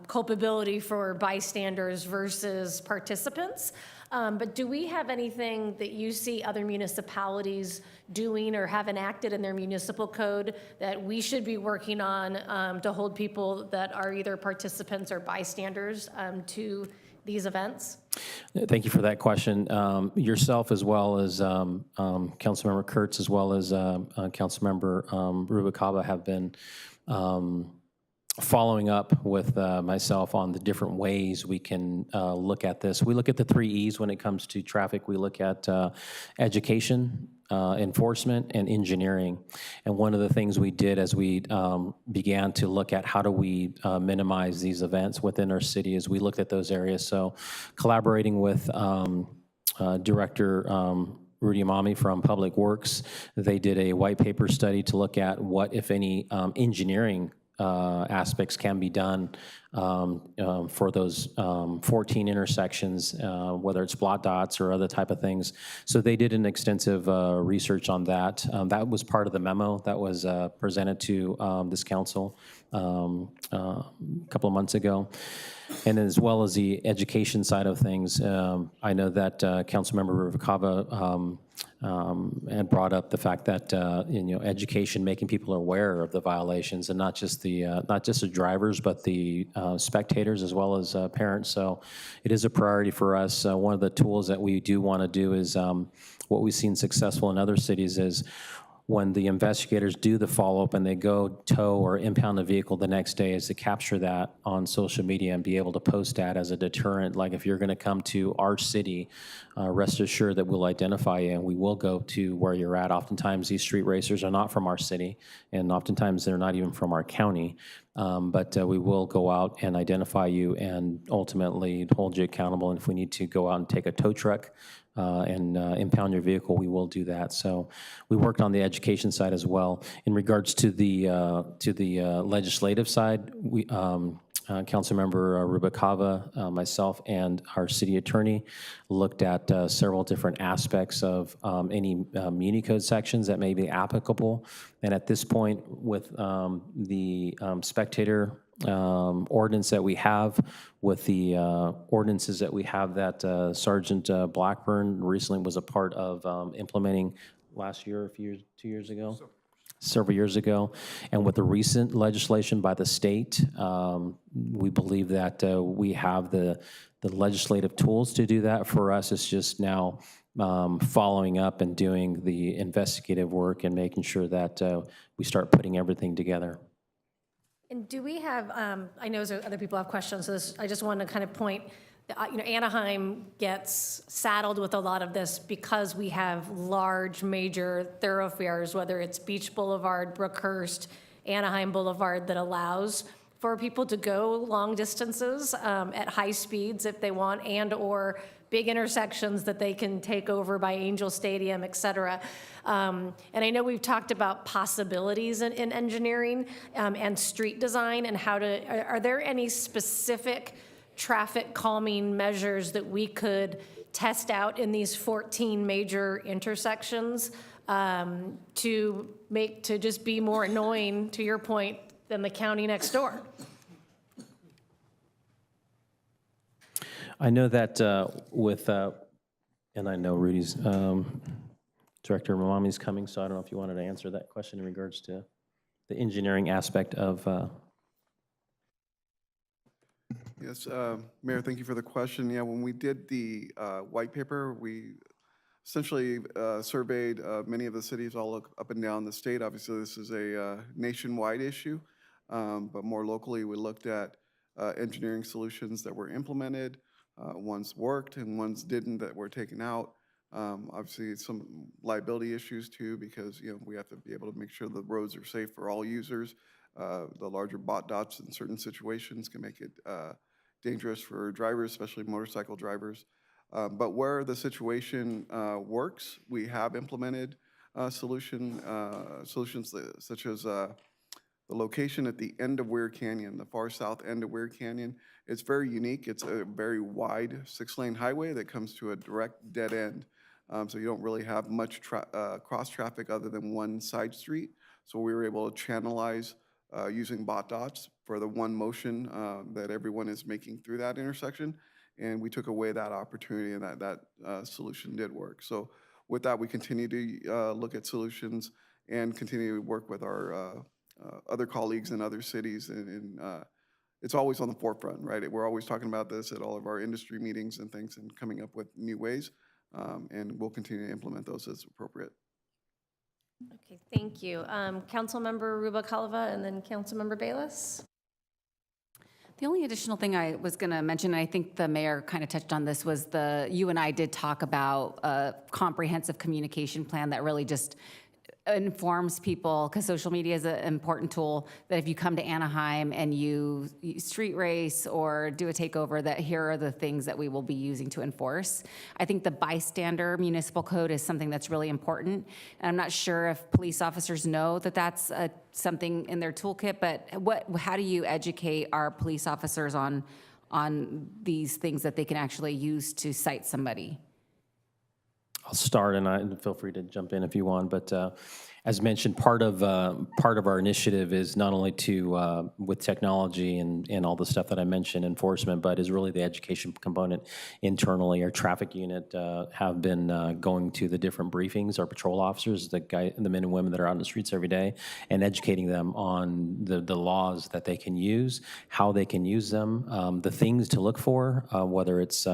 culpability for bystanders versus participants. But do we have anything that you see other municipalities doing or have enacted in their municipal code that we should be working on to hold people that are either participants or bystanders to these events? Thank you for that question. Yourself, as well as Councilmember Kurtz, as well as Councilmember Rubalcaba, have been following up with myself on the different ways we can look at this. We look at the 3 E's when it comes to traffic. We look at education, enforcement, and engineering. And one of the things we did as we began to look at how do we minimize these events within our city is we looked at those areas. So collaborating with Director Rudy Amami from Public Works. They did a white paper study to look at what, if any, engineering aspects can be done for those 14 intersections, whether it's blot dots or other type of things. So they did an extensive research on that. That was part of the memo that was presented to this council a couple of months ago. And as well as the education side of things, I know that Councilmember Rubalcaba had brought up the fact that education, making people aware of the violations, and not just the drivers, but the spectators as well as parents. So it is a priority for us. One of the tools that we do want to do is what we've seen successful in other cities is when the investigators do the follow-up and they go tow or impound a vehicle the next day, is to capture that on social media and be able to post that as a deterrent. Like, if you're going to come to our city, rest assured that we'll identify you and we will go to where you're at. Oftentimes these street racers are not from our city, and oftentimes they're not even from our county. But we will go out and identify you and ultimately hold you accountable. And if we need to go out and take a tow truck and impound your vehicle, we will do that. So we worked on the education side as well. In regards to the legislative side, we Councilmember Rubalcaba, myself, and our city attorney looked at several different aspects of any muni code sections that may be applicable. And at this point, with the spectator ordinance that we have, with the ordinances that we have that Sergeant Blackburn recently was a part of implementing last year, 2 years ago? Several years ago. And with the recent legislation by the state, we believe that we have the legislative tools to do that. For us, it's just now following up and doing the investigative work and making sure that we start putting everything together. And do we have, I know other people have questions, so I just want to kind of point, Anaheim gets saddled with a lot of this because we have large major thoroughfares, whether it's Beach Boulevard, Brookhurst, Anaheim Boulevard, that allows for people to go long distances at high speeds if they want, and or big intersections that they can take over by Angel Stadium, et cetera. And I know we've talked about possibilities in engineering and street design, and are there any specific traffic calming measures that we could test out in these 14 major intersections to just be more annoying, to your point, than the county next door? I know that and I know Rudy's, Director Mamami's coming, so I don't know if you wanted to answer that question in regards to the engineering aspect of. Yes, Mayor, thank you for the question. Yeah, when we did the white paper, we essentially surveyed many of the cities all up and down the state. Obviously, this is a nationwide issue, but more locally, we looked at engineering solutions that were implemented. Ones worked and ones didn't, that were taken out. Obviously, some liability issues too, because we have to be able to make sure the roads are safe for all users. The larger bot dots in certain situations can make it dangerous for drivers, especially motorcycle drivers. But where the situation works, we have implemented solutions such as the location at the end of Weir Canyon, the far south end of Weir Canyon. It's very unique. It's a very wide 6-lane highway that comes to a direct dead end. So you don't really have much cross traffic other than one side street. So we were able to channelize using bot dots for the one motion that everyone is making through that intersection. And we took away that opportunity, and that solution did work. So with that, we continue to look at solutions and continue to work with our other colleagues in other cities. And it's always on the forefront, right? We're always talking about this at all of our industry meetings and things, and coming up with new ways. And we'll continue to implement those as appropriate. Okay, thank you. Councilmember Rubalcaba and then Councilmember Bayless. The only additional thing I was going to mention, and I think the mayor kind of touched on this, was you and I did talk about a comprehensive communication plan that really just informs people, because social media is an important tool, that if you come to Anaheim and you street race or do a takeover, that here are the things that we will be using to enforce. I think the bystander municipal code is something that's really important. And I'm not sure if police officers know that that's something in their toolkit, but how do you educate our police officers on these things that they can actually use to cite somebody? I'll start, and feel free to jump in if you want. But as mentioned, part of our initiative is not only to with technology and all the stuff that I mentioned, enforcement, but is really the education component internally. Our traffic unit have been going to the different briefings. Our patrol officers, the men and women that are out in the streets every day, and educating them on the laws that they can use, how they can use them, the things to look for, whether it's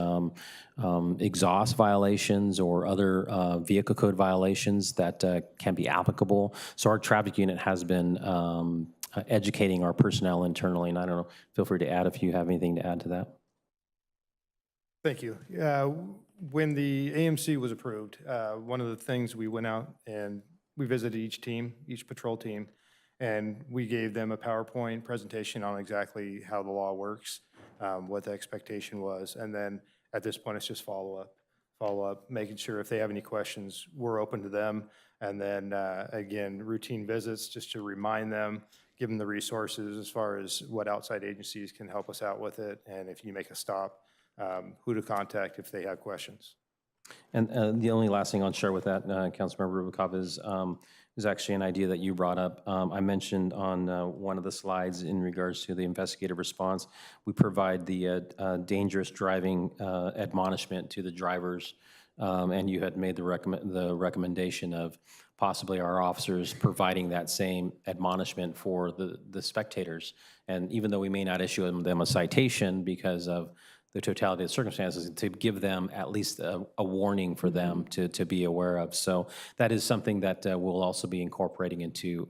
exhaust violations or other vehicle code violations that can be applicable. So our traffic unit has been educating our personnel internally, and I don't know, feel free to add if you have anything to add to that. Thank you. When the AMC was approved, one of the things we went out and we visited each team, each patrol team, and we gave them a PowerPoint presentation on exactly how the law works, what the expectation was, and then at this point, it's just follow up, making sure if they have any questions, we're open to them. And then again, routine visits just to remind them, give them the resources as far as what outside agencies can help us out with it. And if you make a stop, who to contact if they have questions. And the only last thing I'll share with that, Councilmember Rubikov, is actually an idea that you brought up. I mentioned on one of the slides in regards to the investigative response, we provide the dangerous driving admonishment to the drivers, and you had made the recommendation of possibly our officers providing that same admonishment for the spectators. And even though we may not issue them a citation because of the totality of the circumstances, to give them at least a warning for them to be aware of. So that is something that we'll also be incorporating into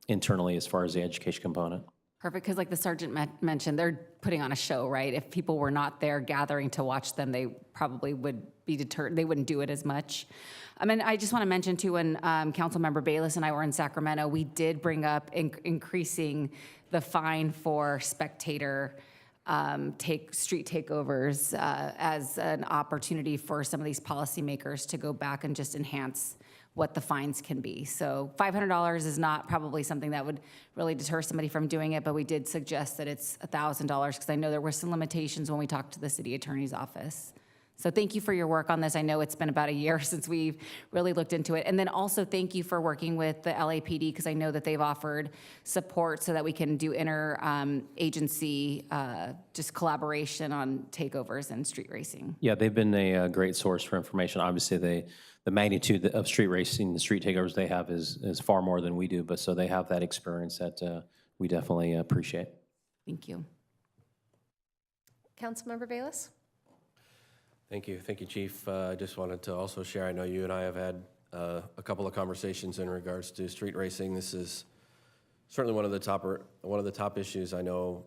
internally as far as the education component. Perfect, because like the sergeant mentioned, they're putting on a show, right? If people were not there gathering to watch them, they probably would be deterred. They wouldn't do it as much. I mean, I just want to mention too, when Councilmember Bayless and I were in Sacramento, we did bring up increasing the fine for spectator street takeovers as an opportunity for some of these policymakers to go back and just enhance what the fines can be. So $500 is not probably something that would really deter somebody from doing it, but we did suggest that it's $1,000 because I know there were some limitations when we talked to the city attorney's office. So thank you for your work on this. I know it's been about a year since we've really looked into it. And then also thank you for working with the LAPD because I know that they've offered support so that we can do inter-agency just collaboration on takeovers and street racing. Yeah, they've been a great source for information. Obviously, the magnitude of street racing, the street takeovers they have is far more than we do, but so they have that experience that we definitely appreciate. Thank you. Councilmember Bayless? Thank you, Chief. I just wanted to also share, I know you and I have had a couple of conversations in regards to street racing. This is certainly one of the top issues I know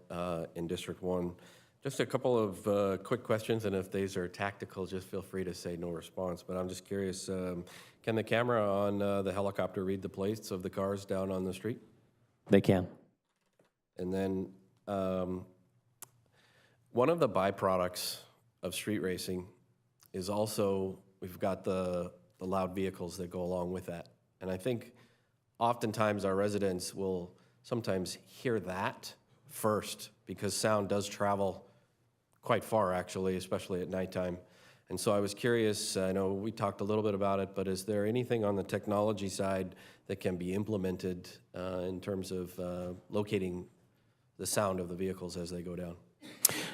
in District 1. Just a couple of quick questions, and if these are tactical, just feel free to say no response. But I'm just curious, can the camera on the helicopter read the plates of the cars down on the street? They can. And then one of the byproducts of street racing is also we've got the loud vehicles that go along with that. And I think oftentimes our residents will sometimes hear that first because sound does travel quite far actually, especially at nighttime. And so I was curious, I know we talked a little bit about it, but is there anything on the technology side that can be implemented in terms of locating the sound of the vehicles as they go down?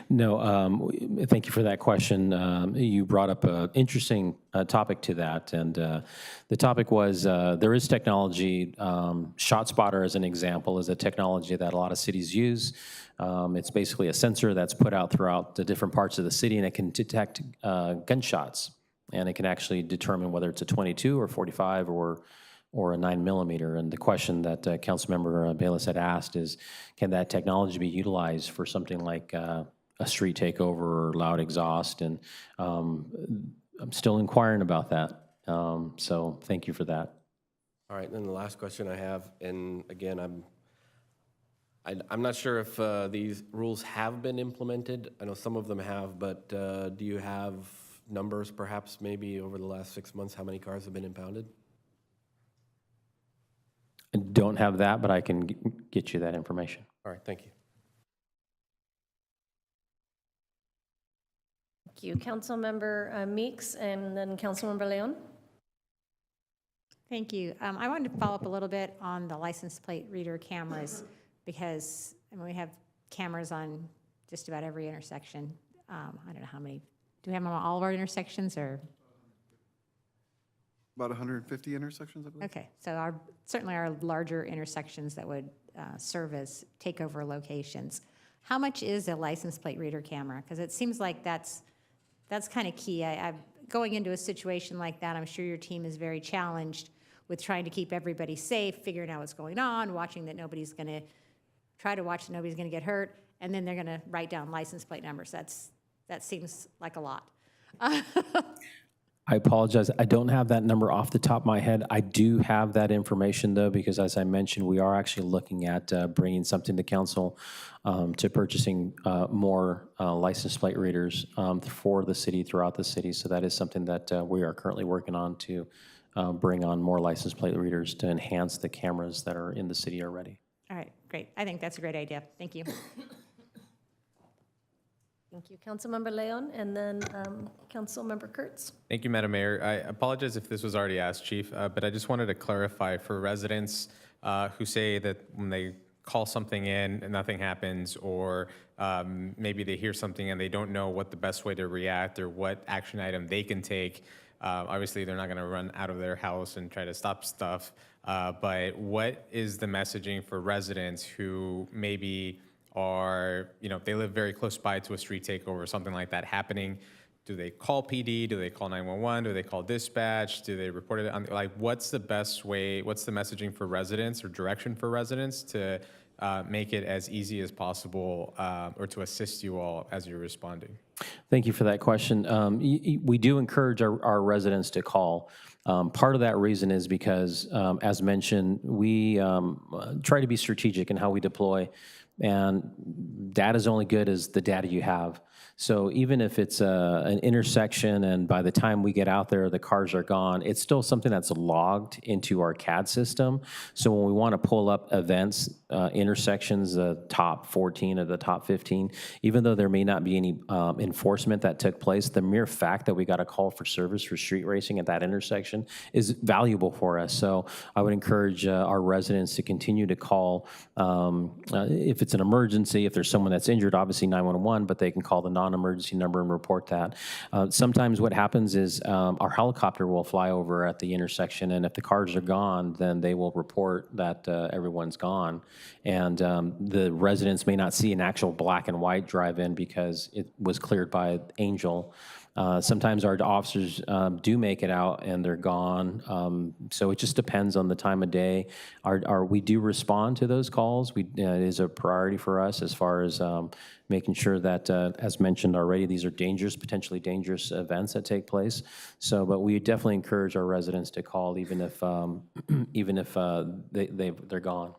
No, thank you for that question. You brought up an interesting topic to that, and the topic was there is technology. ShotSpotter, as an example, is a technology that a lot of cities use. It's basically a sensor that's put out throughout the different parts of the city, and it can detect gunshots, and it can actually determine whether it's a 22 or 45 or a 9mm. And the question that Councilmember Bayless had asked is, can that technology be utilized for something like a street takeover or loud exhaust? And I'm still inquiring about that. So thank you for that. All right, then the last question I have, and again, I'm not sure if these rules have been implemented. I know some of them have, but do you have numbers perhaps maybe over the last 6 months, how many cars have been impounded? I don't have that, but I can get you that information. All right, thank you. Thank you. Councilmember Meeks and then Councilmember Leon. Thank you. I wanted to follow up a little bit on the license plate reader cameras because we have cameras on just about every intersection. I don't know how many. Do we have them on all of our intersections or? About 150 intersections, I believe. Okay, so certainly our larger intersections that would serve as takeover locations. How much is a license plate reader camera? Because it seems like that's kind of key. Going into a situation like that, I'm sure your team is very challenged with trying to keep everybody safe, figuring out what's going on, watching that nobody's going to get hurt, and then they're going to write down license plate numbers. That seems like a lot. I apologize. I don't have that number off the top of my head. I do have that information, though, because as I mentioned, we are actually looking at bringing something to council to purchasing more license plate readers for the city, throughout the city. So that is something that we are currently working on to bring on more license plate readers to enhance the cameras that are in the city already. All right, great. I think that's a great idea. Thank you. Thank you. Councilmember Leon and then Councilmember Kurtz. Thank you, Madam Mayor. I apologize if this was already asked, Chief, but I just wanted to clarify for residents who say that when they call something in and nothing happens, or maybe they hear something and they don't know what the best way to react or what action item they can take. Obviously, they're not going to run out of their house and try to stop stuff, but what is the messaging for residents who maybe are, they live very close by to a street takeover, something like that happening? Do they call PD? Do they call 911? Do they call dispatch? Do they report it on, what's the best way, what's the messaging for residents or direction for residents to make it as easy as possible or to assist you all as you're responding? Thank you for that question. We do encourage our residents to call. Part of that reason is because, as mentioned, we try to be strategic in how we deploy, and data is only good as the data you have. So even if it's an intersection and by the time we get out there, the cars are gone, it's still something that's logged into our CAD system. So when we want to pull up events, intersections, the top 14 or the top 15, even though there may not be any enforcement that took place, the mere fact that we got a call for service for street racing at that intersection is valuable for us. So I would encourage our residents to continue to call if it's an emergency, if there's someone that's injured, obviously 911, but they can call the non-emergency number and report that. Sometimes what happens is our helicopter will fly over at the intersection, and if the cars are gone, then they will report that everyone's gone. And the residents may not see an actual black and white drive-in because it was cleared by Angel. Sometimes our officers do make it out and they're gone. So it just depends on the time of day. We do respond to those calls. It is a priority for us as far as making sure that, as mentioned already, these are dangerous, potentially dangerous events that take place. So, but we definitely encourage our residents to call even if they're gone.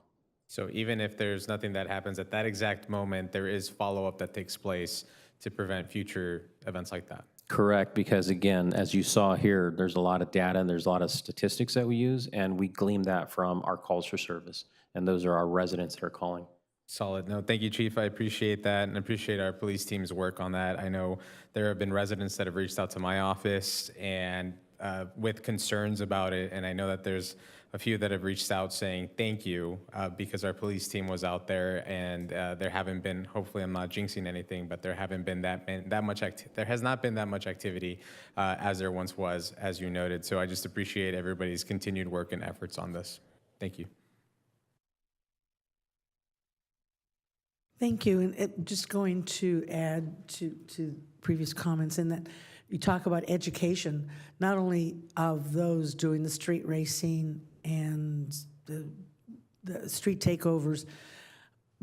So even if there's nothing that happens at that exact moment, there is follow-up that takes place to prevent future events like that. Correct, because again, as you saw here, there's a lot of data and there's a lot of statistics that we use, and we glean that from our calls for service, and those are our residents that are calling. Solid. No, thank you, Chief. I appreciate that and appreciate our police team's work on that. I know there have been residents that have reached out to my office and with concerns about it, and I know that there's a few that have reached out saying thank you because our police team was out there, and there haven't been, hopefully I'm not jinxing anything, but there haven't been there has not been that much activity as there once was, as you noted. So I just appreciate everybody's continued work and efforts on this. Thank you. Thank you. And just going to add to previous comments in that you talk about education, not only of those doing the street racing and the street takeovers,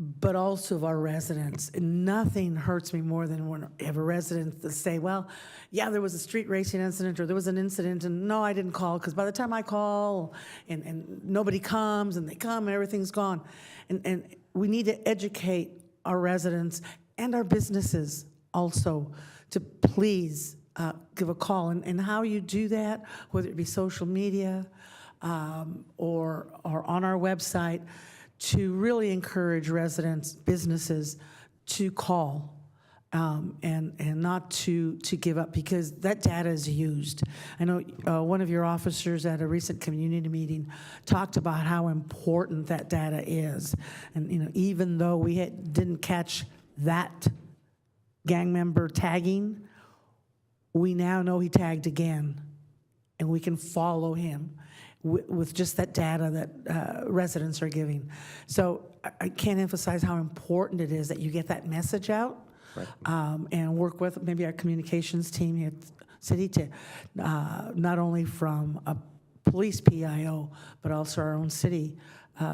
but also of our residents. And nothing hurts me more than when I have a resident that say, well, yeah, there was a street racing incident, or there was an incident, and no, I didn't call, because by the time I call, and nobody comes, and they come, and everything's gone. And we need to educate our residents and our businesses also to please give a call. And how you do that, whether it be social media or on our website, to really encourage residents, businesses to call and not to give up, because that data is used. I know one of your officers at a recent community meeting talked about how important that data is. And even though we didn't catch that gang member tagging, we now know he tagged again, and we can follow him with just that data that residents are giving. So I can't emphasize how important it is that you get that message out, and work with maybe our communications team here at the city to not only from a police PIO, but also our own city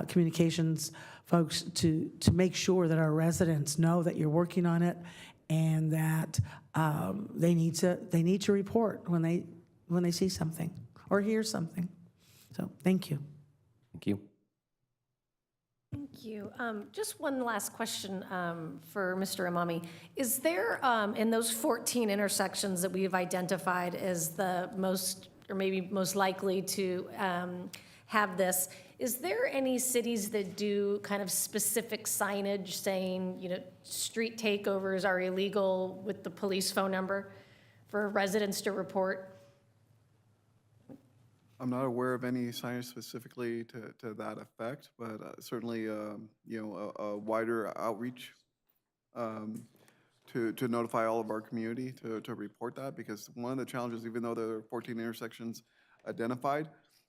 communications folks to make sure that our residents know that you're working on it, and that they need to report when they see something or hear something. So thank you. Thank you. Thank you. Just one last question for Mr. Imami. Is there, in those 14 intersections that we've identified as the most, or maybe most likely to have this, is there any cities that do kind of specific signage saying, street takeovers are illegal with the police phone number for residents to report? I'm not aware of any signage specifically to that effect, but certainly, a wider outreach to notify all of our community to report that, because one of the challenges, even though there are 14 intersections identified,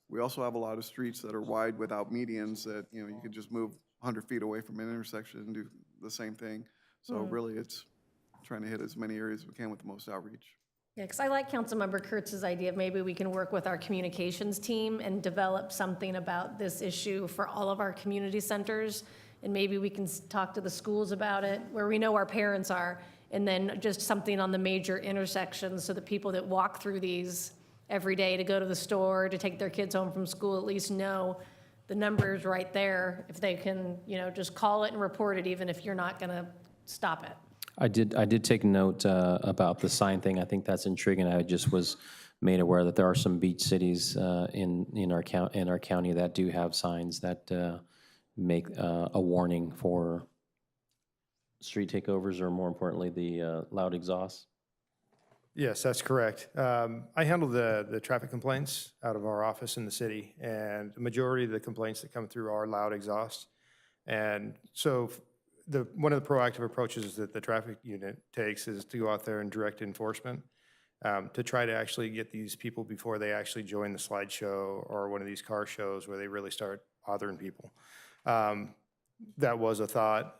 we also have a lot of streets that are wide without medians that, you could just move 100 feet away from an intersection and do the same thing. So really, it's trying to hit as many areas as we can with the most outreach. Yeah, because I like Councilmember Kurtz's idea of maybe we can work with our communications team and develop something about this issue for all of our community centers. And maybe we can talk to the schools about it, where we know our parents are, and then just something on the major intersections so the people that walk through these every day to go to the store, to take their kids home from school, at least know the number's right there. If they can, just call it and report it, even if you're not going to stop it. I did take note about the sign thing. I think that's intriguing. I just was made aware that there are some beach cities in our county that do have signs that make a warning for street takeovers, or more importantly, the loud exhaust. Yes, that's correct. I handle the traffic complaints out of our office in the city, and the majority of the complaints that come through are loud exhaust. And so one of the proactive approaches that the traffic unit takes is to go out there and direct enforcement to try to actually get these people before they actually join the slideshow or one of these car shows where they really start bothering people. That was a thought.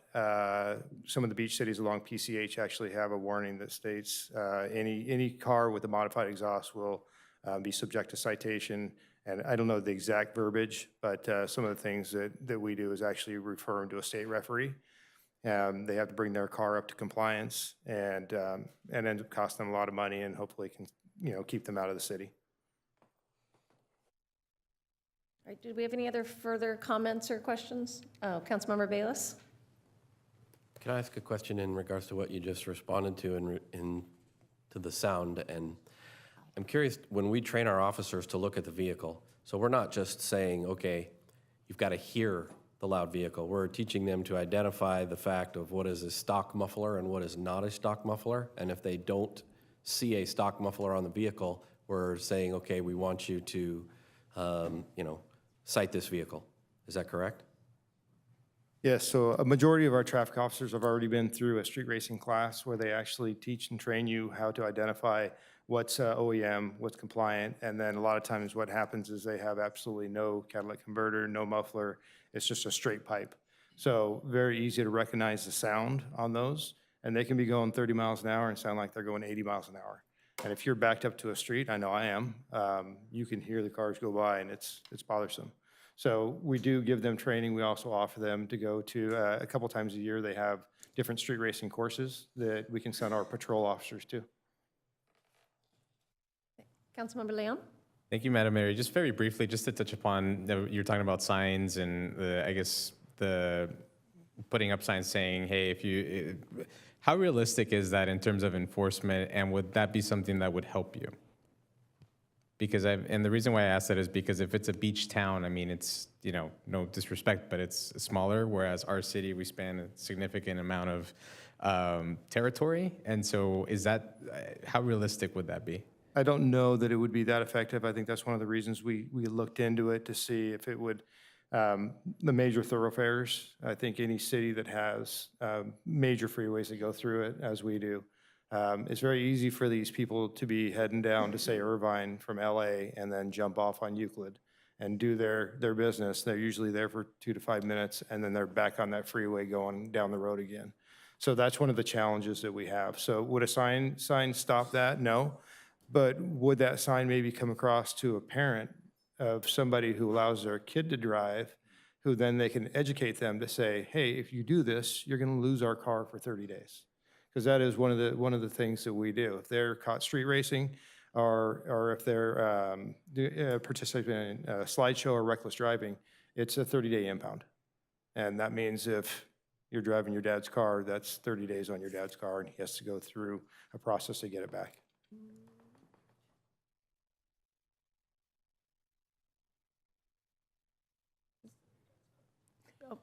Some of the beach cities along PCH actually have a warning that states any car with a modified exhaust will be subject to citation. And I don't know the exact verbiage, but some of the things that we do is actually refer them to a state referee. They have to bring their car up to compliance, and ends up costing them a lot of money, and hopefully can keep them out of the city. All right, do we have any other further comments or questions? Oh, Councilmember Bayless? Can I ask a question in regards to what you just responded to to the sound? And I'm curious, when we train our officers to look at the vehicle, so we're not just saying, okay, you've got to hear the loud vehicle. We're teaching them to identify the fact of what is a stock muffler and what is not a stock muffler. And if they don't see a stock muffler on the vehicle, we're saying, okay, we want you to, cite this vehicle. Is that correct? Yes, so a majority of our traffic officers have already been through a street racing class where they actually teach and train you how to identify what's OEM, what's compliant, and then a lot of times what happens is they have absolutely no catalytic converter, no muffler. It's just a straight pipe. So very easy to recognize the sound on those, and they can be going 30 miles an hour and sound like they're going 80 miles an hour. And if you're backed up to a street, I know I am, you can hear the cars go by, and it's bothersome. So we do give them training. We also offer them to go to, a couple times a year, they have different street racing courses that we can send our patrol officers to. Councilmember Leon? Thank you, Madam Mayor. Just very briefly, just to touch upon, you're talking about signs and I guess the putting up signs saying, hey, how realistic is that in terms of enforcement, and would that be something that would help you? Because and the reason why I ask that is because if it's a beach town, I mean, it's, no disrespect, but it's smaller, whereas our city, we span a significant amount of territory. And so how realistic would that be? I don't know that it would be that effective. I think that's one of the reasons we looked into it, to see if it would, the major thoroughfares. I think any city that has major freeways that go through it, as we do, it's very easy for these people to be heading down to, say, Irvine from LA and then jump off on Euclid and do their business. They're usually there for 2 to 5 minutes, and then they're back on that freeway going down the road again. So that's one of the challenges that we have. So would a sign stop that? No. But would that sign maybe come across to a parent of somebody who allows their kid to drive, who then they can educate them to say, hey, if you do this, you're going to lose our car for 30 days. Because that is one of the things that we do. If they're caught street racing, or if they're participating in a slideshow or reckless driving, it's a 30-day impound. And that means if you're driving your dad's car, that's 30 days on your dad's car, and he has to go through a process to get it back.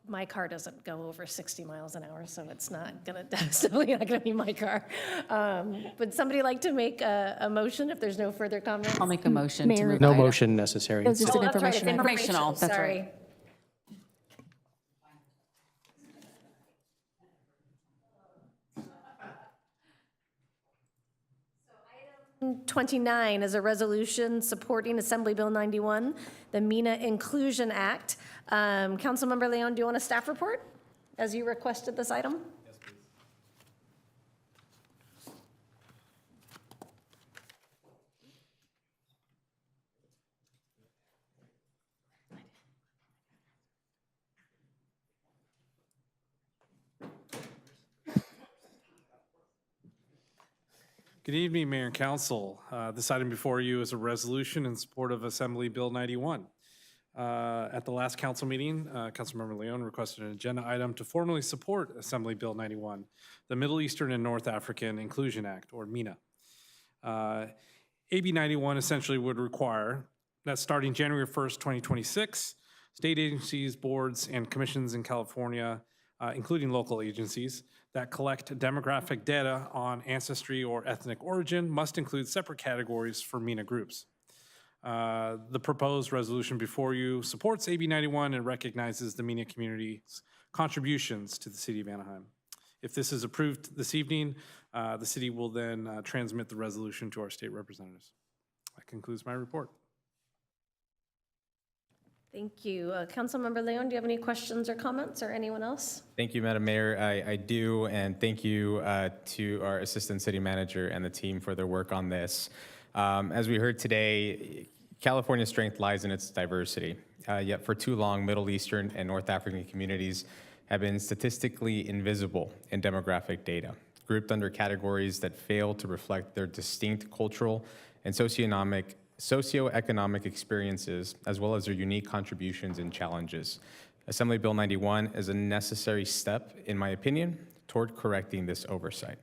My car doesn't go over 60 miles an hour, so it's definitely not gonna be my car. Would somebody like to make a motion if there's no further comment? I'll make a motion to Mayor. move No the item. motion necessary. It's just an That's right, it's informational. Informational, that's sorry. right. Item 29 is a resolution supporting Assembly Bill 91, the MENA Inclusion Act. Councilmember Leon, do you want a staff report as you requested this item? Yes, please. Good evening, Mayor and Council. This item before you is a resolution in support of Assembly Bill 91. At the last council meeting, Councilmember Leon requested an agenda item to formally support Assembly Bill 91, the Middle Eastern and North African Inclusion Act, or MENA. AB 91 essentially would require that starting January 1st, 2026, state agencies, boards, and commissions in California, including local agencies, that collect demographic data on ancestry or ethnic origin must include separate categories for MENA groups. The proposed resolution before you supports AB 91 and recognizes the MENA community's contributions to the city of Anaheim. If this is approved this evening, the city will then transmit the resolution to our state representatives. That concludes my report. Thank you. Councilmember Leon, do you have any questions or comments, or anyone else? Thank you, Madam Mayor. I do, and thank you to our Assistant City Manager and the team for their work on this. As we heard today, California's strength lies in its diversity. Yet for too long, Middle Eastern and North African communities have been statistically invisible in demographic data, grouped under categories that fail to reflect their distinct cultural and socioeconomic experiences, as well as their unique contributions and challenges. Assembly Bill 91 is a necessary step, in my opinion, toward correcting this oversight.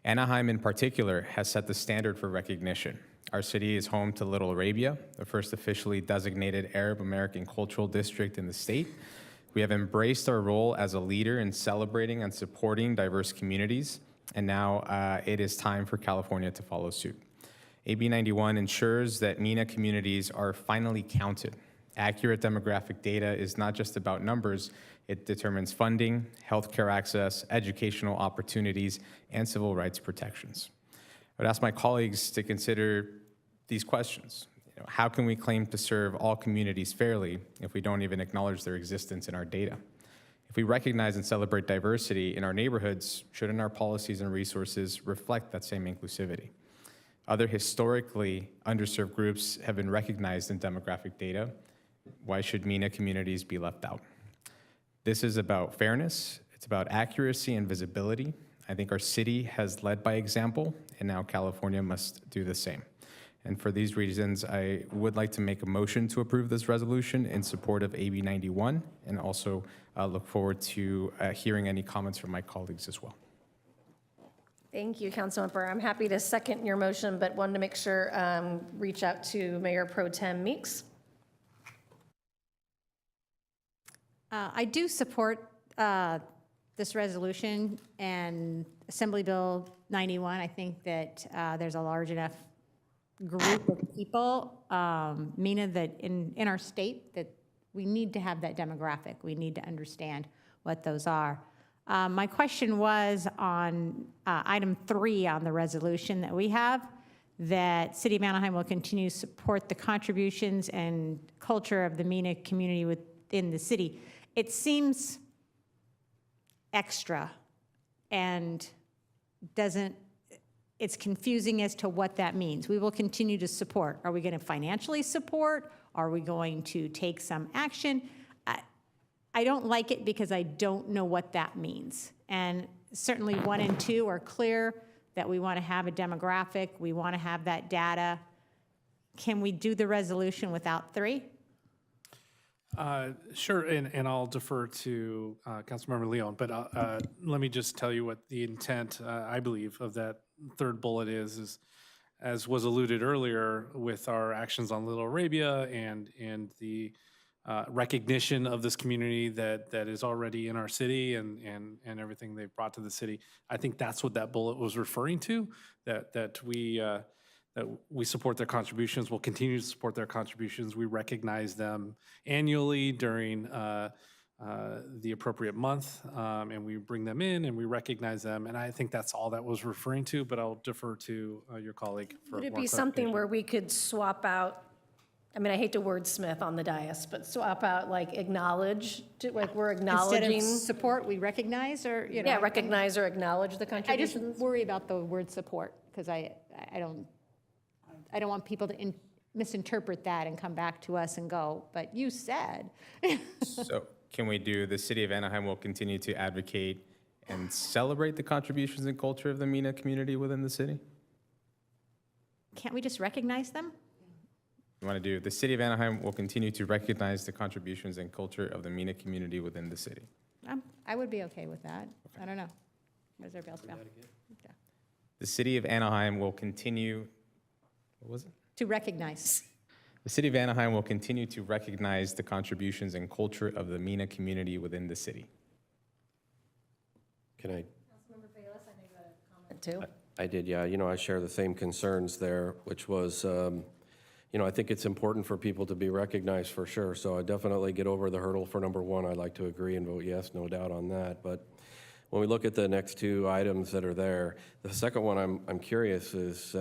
Anaheim in particular has set the standard for recognition. Our city is home to Little Arabia, the first officially designated Arab American cultural district in the state. We have embraced our role as a leader in celebrating and supporting diverse communities, and now it is time for California to follow suit. AB 91 ensures that MENA communities are finally counted. Accurate demographic data is not just about numbers, it determines funding, healthcare access, educational opportunities, and civil rights protections. I would ask my colleagues to consider these questions. How can we claim to serve all communities fairly if we don't even acknowledge their existence in our data? If we recognize and celebrate diversity in our neighborhoods, shouldn't our policies and resources reflect that same inclusivity? Other historically underserved groups have been recognized in demographic data, Why should MENA communities be left out? This is about fairness. It's about accuracy and visibility. I think our city has led by example, and now California must do the same. And for these reasons, I would like to make a motion to approve this resolution in support of AB 91, and also look forward to hearing any comments from my colleagues as well. Thank you, Councilmember. I'm happy to second your motion, but wanted to make sure, reach out to Mayor Pro Tem Meeks. I do support this resolution and Assembly Bill 91. I think that there's a large enough group of people, MENA, that in our state, that we need to have that demographic. We need to understand what those are. My question was on item 3 on the resolution that we have, that City of Anaheim will continue to support the contributions and culture of the MENA community within the city. It seems extra and it's confusing as to what that means. We will continue to support. Are we going to financially support? Are we going to take some action? I don't like it because I don't know what that means. And certainly 1 and 2 are clear that we want to have a demographic. We want to have that data. Can we do the resolution without 3? Sure, and I'll defer to Councilmember Leon, but let me just tell you what the intent, I believe, of that 3rd bullet is as was alluded earlier with our actions on Little Arabia and the recognition of this community that is already in our city and everything they've brought to the city. I think that's what that bullet was referring to, that we support their contributions. We'll continue to support their contributions. We recognize them annually during the appropriate month, and we bring them in and we recognize them. And I think that's all that was referring to, but I'll defer to your colleague for Would it more be something clarification. where we could swap out, I mean, I hate to wordsmith on the dais, but swap out like acknowledge, like we're acknowledging. Instead of support, we recognize, or, you know. Yeah, recognize or acknowledge the I contributions. just worry about the word support, because I don't want people to misinterpret that and come back to us and go, but you said. So can we do, the City of Anaheim will continue to advocate and celebrate the contributions and culture of the MENA community within the city? Can't we just recognize them? You want to do, the City of Anaheim will continue to recognize the contributions and culture of the MENA community within the city. I would be okay with that. I don't know. What does everybody else feel? Yeah. The City of Anaheim will continue, what was it? To recognize. The City of Anaheim will continue to recognize the contributions and culture of the MENA community within the city. Can I? Councilmember Bayless, I know you had a comment too. I did, yeah. You know, I share the same concerns there, which was, you know, I think it's important for people to be recognized for sure. So I definitely get over the hurdle for number 1. I'd like to agree and vote yes, no doubt on that. But when we look at the next 2 items that are there, the second one I'm curious is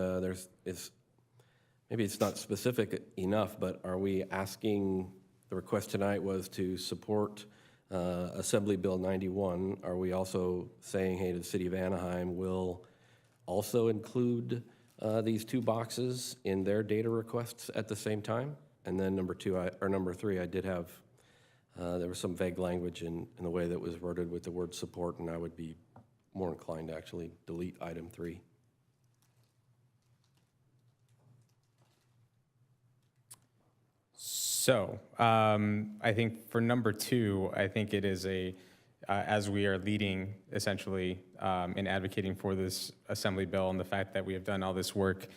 maybe it's not specific enough, but are we asking, the request tonight was to support Assembly Bill 91. Are we also saying, hey, the City of Anaheim will also include these 2 boxes in their data requests at the same time? And then number 3, I did have, there was some vague language in the way that was worded with the word support, and I would be more inclined to actually delete item 3. So I think for number 2, I think it is as we are leading essentially in advocating for this assembly bill and the fact that we have done all this work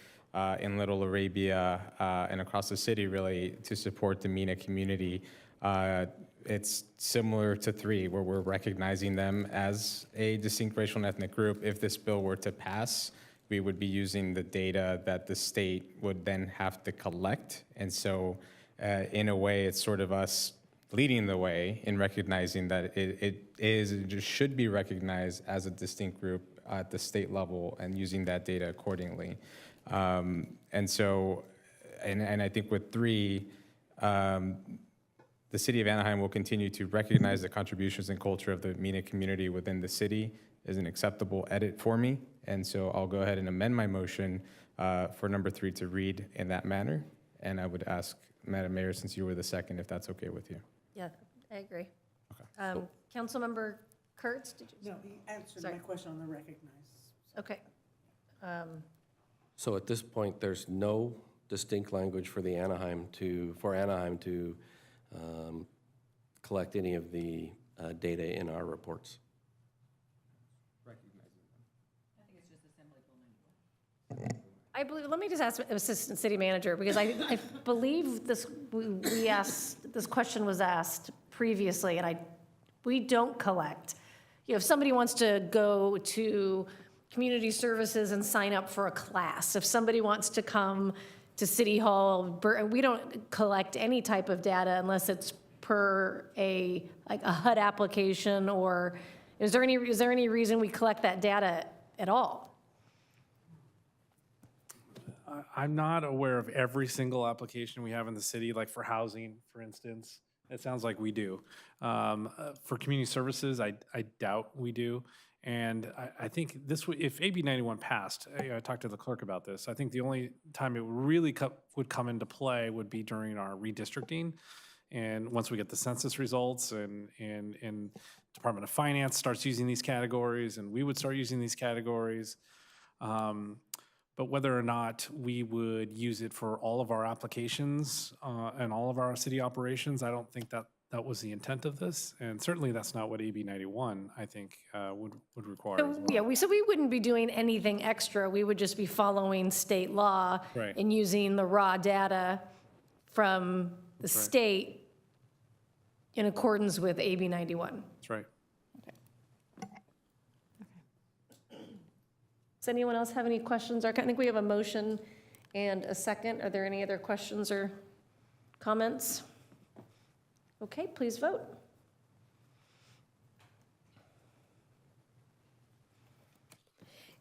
in Little Arabia and across the city really to support the MENA community, it's similar to 3 where we're recognizing them as a distinct racial and ethnic group. If this bill were to pass, we would be using the data that the state would then have to collect. And so in a way, it's sort of us leading the way in recognizing that it just should be recognized as a distinct group at the state level and using that data accordingly. And so, and I think with 3, the City of Anaheim will continue to recognize the contributions and culture of the MENA community within the city is an acceptable edit for me. And so I'll go ahead and amend my motion for number 3 to read in that manner. And I would ask Madam Mayor, since you were the second, if that's okay with you. Yeah, I agree. Councilmember Kurtz, did you? No, he answered Sorry. my question on the recognized. Okay. So at this point, there's no distinct language for Anaheim to collect any of the data in our reports. I believe, let me just ask Assistant City Manager, because I believe this, we asked, this question was asked previously, and we don't collect. You know, if somebody wants to go to community services and sign up for a class, if somebody wants to come to City Hall, we don't collect any type of data unless it's per a HUD application, or is there any reason we collect that data at all? I'm not aware of every single application we have in the city, like for housing, for instance. It sounds like we do. For community services, I doubt we do. And I think this, if AB 91 passed, I talked to the clerk about this, I think the only time it really would come into play would be during our redistricting. And once we get the census results and Department of Finance starts using these categories, and we would start using these categories. But whether or not we would use it for all of our applications and all of our city operations, I don't think that was the intent of this. And certainly that's not what AB 91, I think, would require as well. Yeah, so we wouldn't be doing anything extra. We would just be following state law Right. and using the raw data from the That's right. state in accordance with AB 91. That's right. Does anyone else have any questions? I think we have a motion and a second. Are there any other questions or comments? Okay, please vote.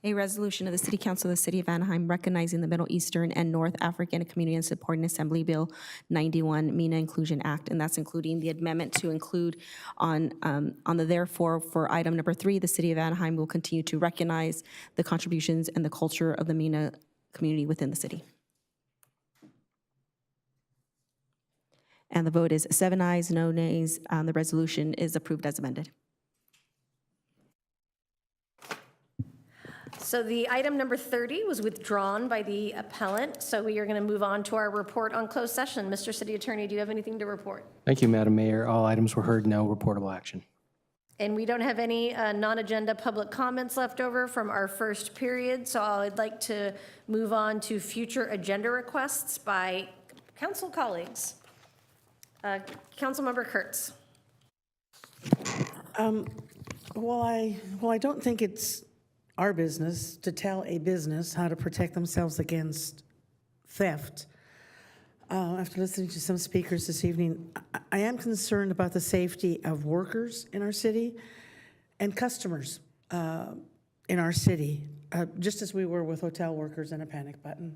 A resolution of the City Council of the City of Anaheim recognizing the Middle Eastern and North African Community and supporting Assembly Bill 91, MENA Inclusion Act, and that's including the amendment to include on the therefore for item number 3, the City of Anaheim will continue to recognize the contributions and the culture of the MENA community within the city. And the vote is 7 ayes, no nays. The resolution is approved as amended. So the item number 30 was withdrawn by the appellant, so we are going to move on to our report on closed session. Mr. City Attorney, do you have anything to report? Thank you, Madam Mayor. All items were heard, no reportable action. And we don't have any non-agenda public comments left over from our first period, so I'd like to move on to future agenda requests by council colleagues. Councilmember Kurtz. Well, I don't think it's our business to tell a business how to protect themselves against theft. After listening to some speakers this evening, I am concerned about the safety of workers in our city and customers in our city, just as we were with hotel workers and a panic button.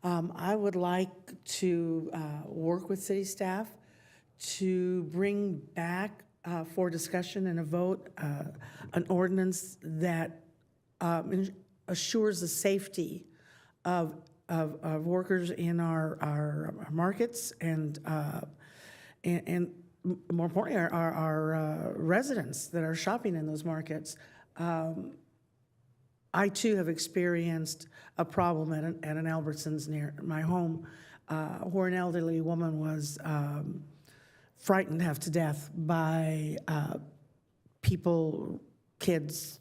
I would like to work with city staff to bring back for discussion and a vote an ordinance that assures the safety of workers in our markets and more importantly, our residents that are shopping in those markets. I too have experienced a problem at an Albertsons near my home where an elderly woman was frightened half to death by people, kids,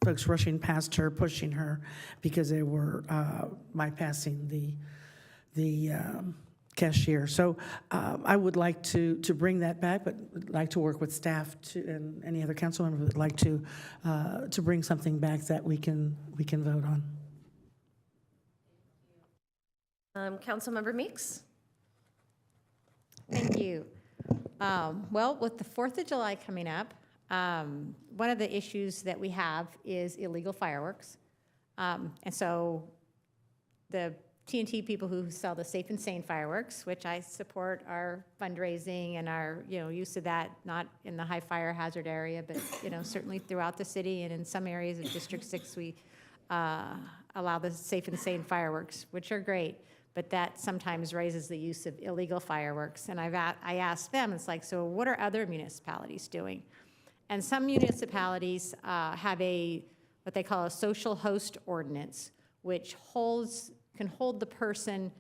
folks rushing past her, pushing her because they were bypassing the cashier. So I would like to bring that back, but would like to work with staff and any other council member would like to bring something back that we can vote on. Councilmember Meeks. Thank you. Well, with the 4th of July coming up, one of the issues that we have is illegal fireworks. And so the TNT people who sell the Safe and Sane fireworks, which I support our fundraising and our use of that, not in the high fire hazard area, but certainly throughout the city and in some areas of District 6 we allow the Safe and Sane fireworks, which are great. but that sometimes raises the use of illegal fireworks. And I asked them, it's like, so what are other municipalities doing? And some municipalities have what they call a social host ordinance, which can hold the person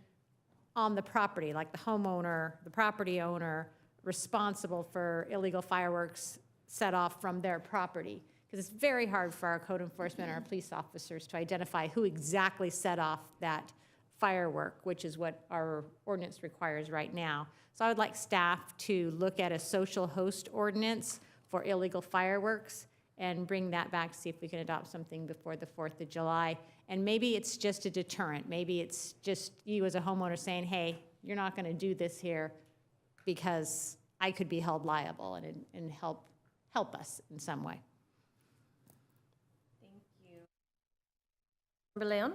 on the property, like the homeowner, the property owner, responsible for illegal fireworks set off from their property. Because it's very hard for our code enforcement and our police officers to identify who exactly set off that firework, which is what our ordinance requires right now. So I would like staff to look at a social host ordinance for illegal fireworks and bring that back, see if we can adopt something before the 4th of July. And maybe it's just a deterrent. Maybe it's just you as a homeowner saying, hey, you're not going to do this here because I could be held liable, and help us in some way. Thank you. Member Leon?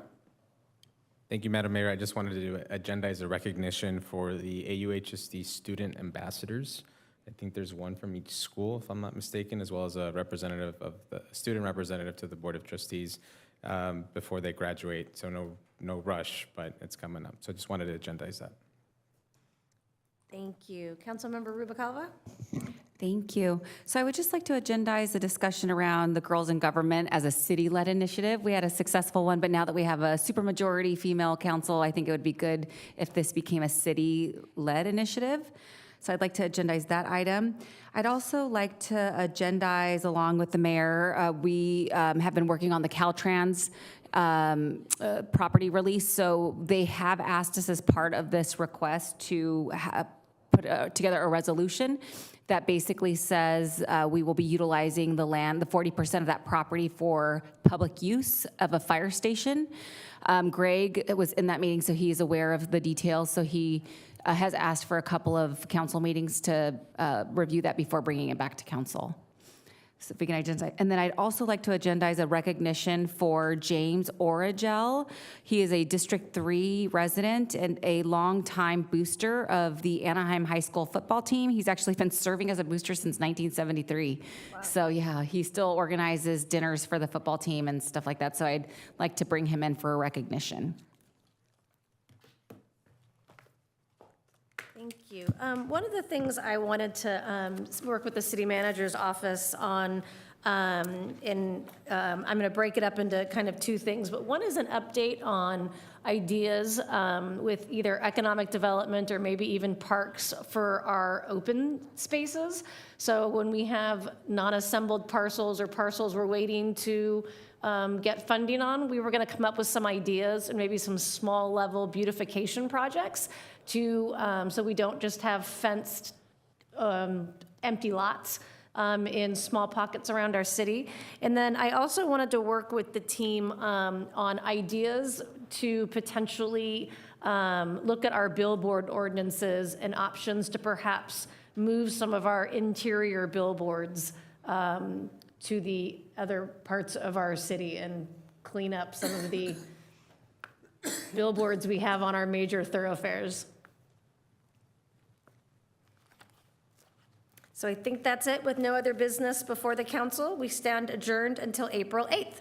Thank you, Madam Mayor. I just wanted to agendize a recognition for the AUHSD student ambassadors. I think there's one from each school, if I'm not mistaken, as well as a representative of the student representative to the Board of Trustees before they graduate. So no rush, but it's coming up. So I just wanted to agendize that. Thank you. Councilmember Rubalcaba? Thank you. So I would just like to agendize a discussion around the Girls in Government as a city-led initiative. We had a successful one, but now that we have a supermajority female council, I think it would be good if this became a city-led initiative. So I'd like to agendize that item. I'd also like to agendize, along with the mayor, we have been working on the Caltrans property release. So they have asked us as part of this request to put together a resolution that basically says we will be utilizing the land, the 40% of that property, for public use of a fire station. Greg was in that meeting, so he's aware of the details. So he has asked for a couple of council meetings to review that before bringing it back to council. So if we can agendize. And then I'd also like to agendize a recognition for James Origel. He is a District 3 resident and a longtime booster of the Anaheim High School football team. He's actually been serving as a booster since 1973. Wow. So yeah, he still organizes dinners for the football team and stuff like that. So I'd like to bring him in for a recognition. Thank you. One of the things I wanted to work with the city manager's office on, I'm going to break it up into kind of two things, but one is an update on ideas with either economic development or maybe even parks for our open spaces. So when we have non-assembled parcels or parcels we're waiting to get funding on, we were going to come up with some ideas and maybe some small level beautification projects to, so we don't just have fenced empty lots in small pockets around our city. And then I also wanted to work with the team on ideas to potentially look at our billboard ordinances and options to perhaps move some of our interior billboards to the other parts of our city and clean up some of the billboards we have on our major thoroughfares. So I think that's it. With no other business before the council, we stand adjourned until April 8th.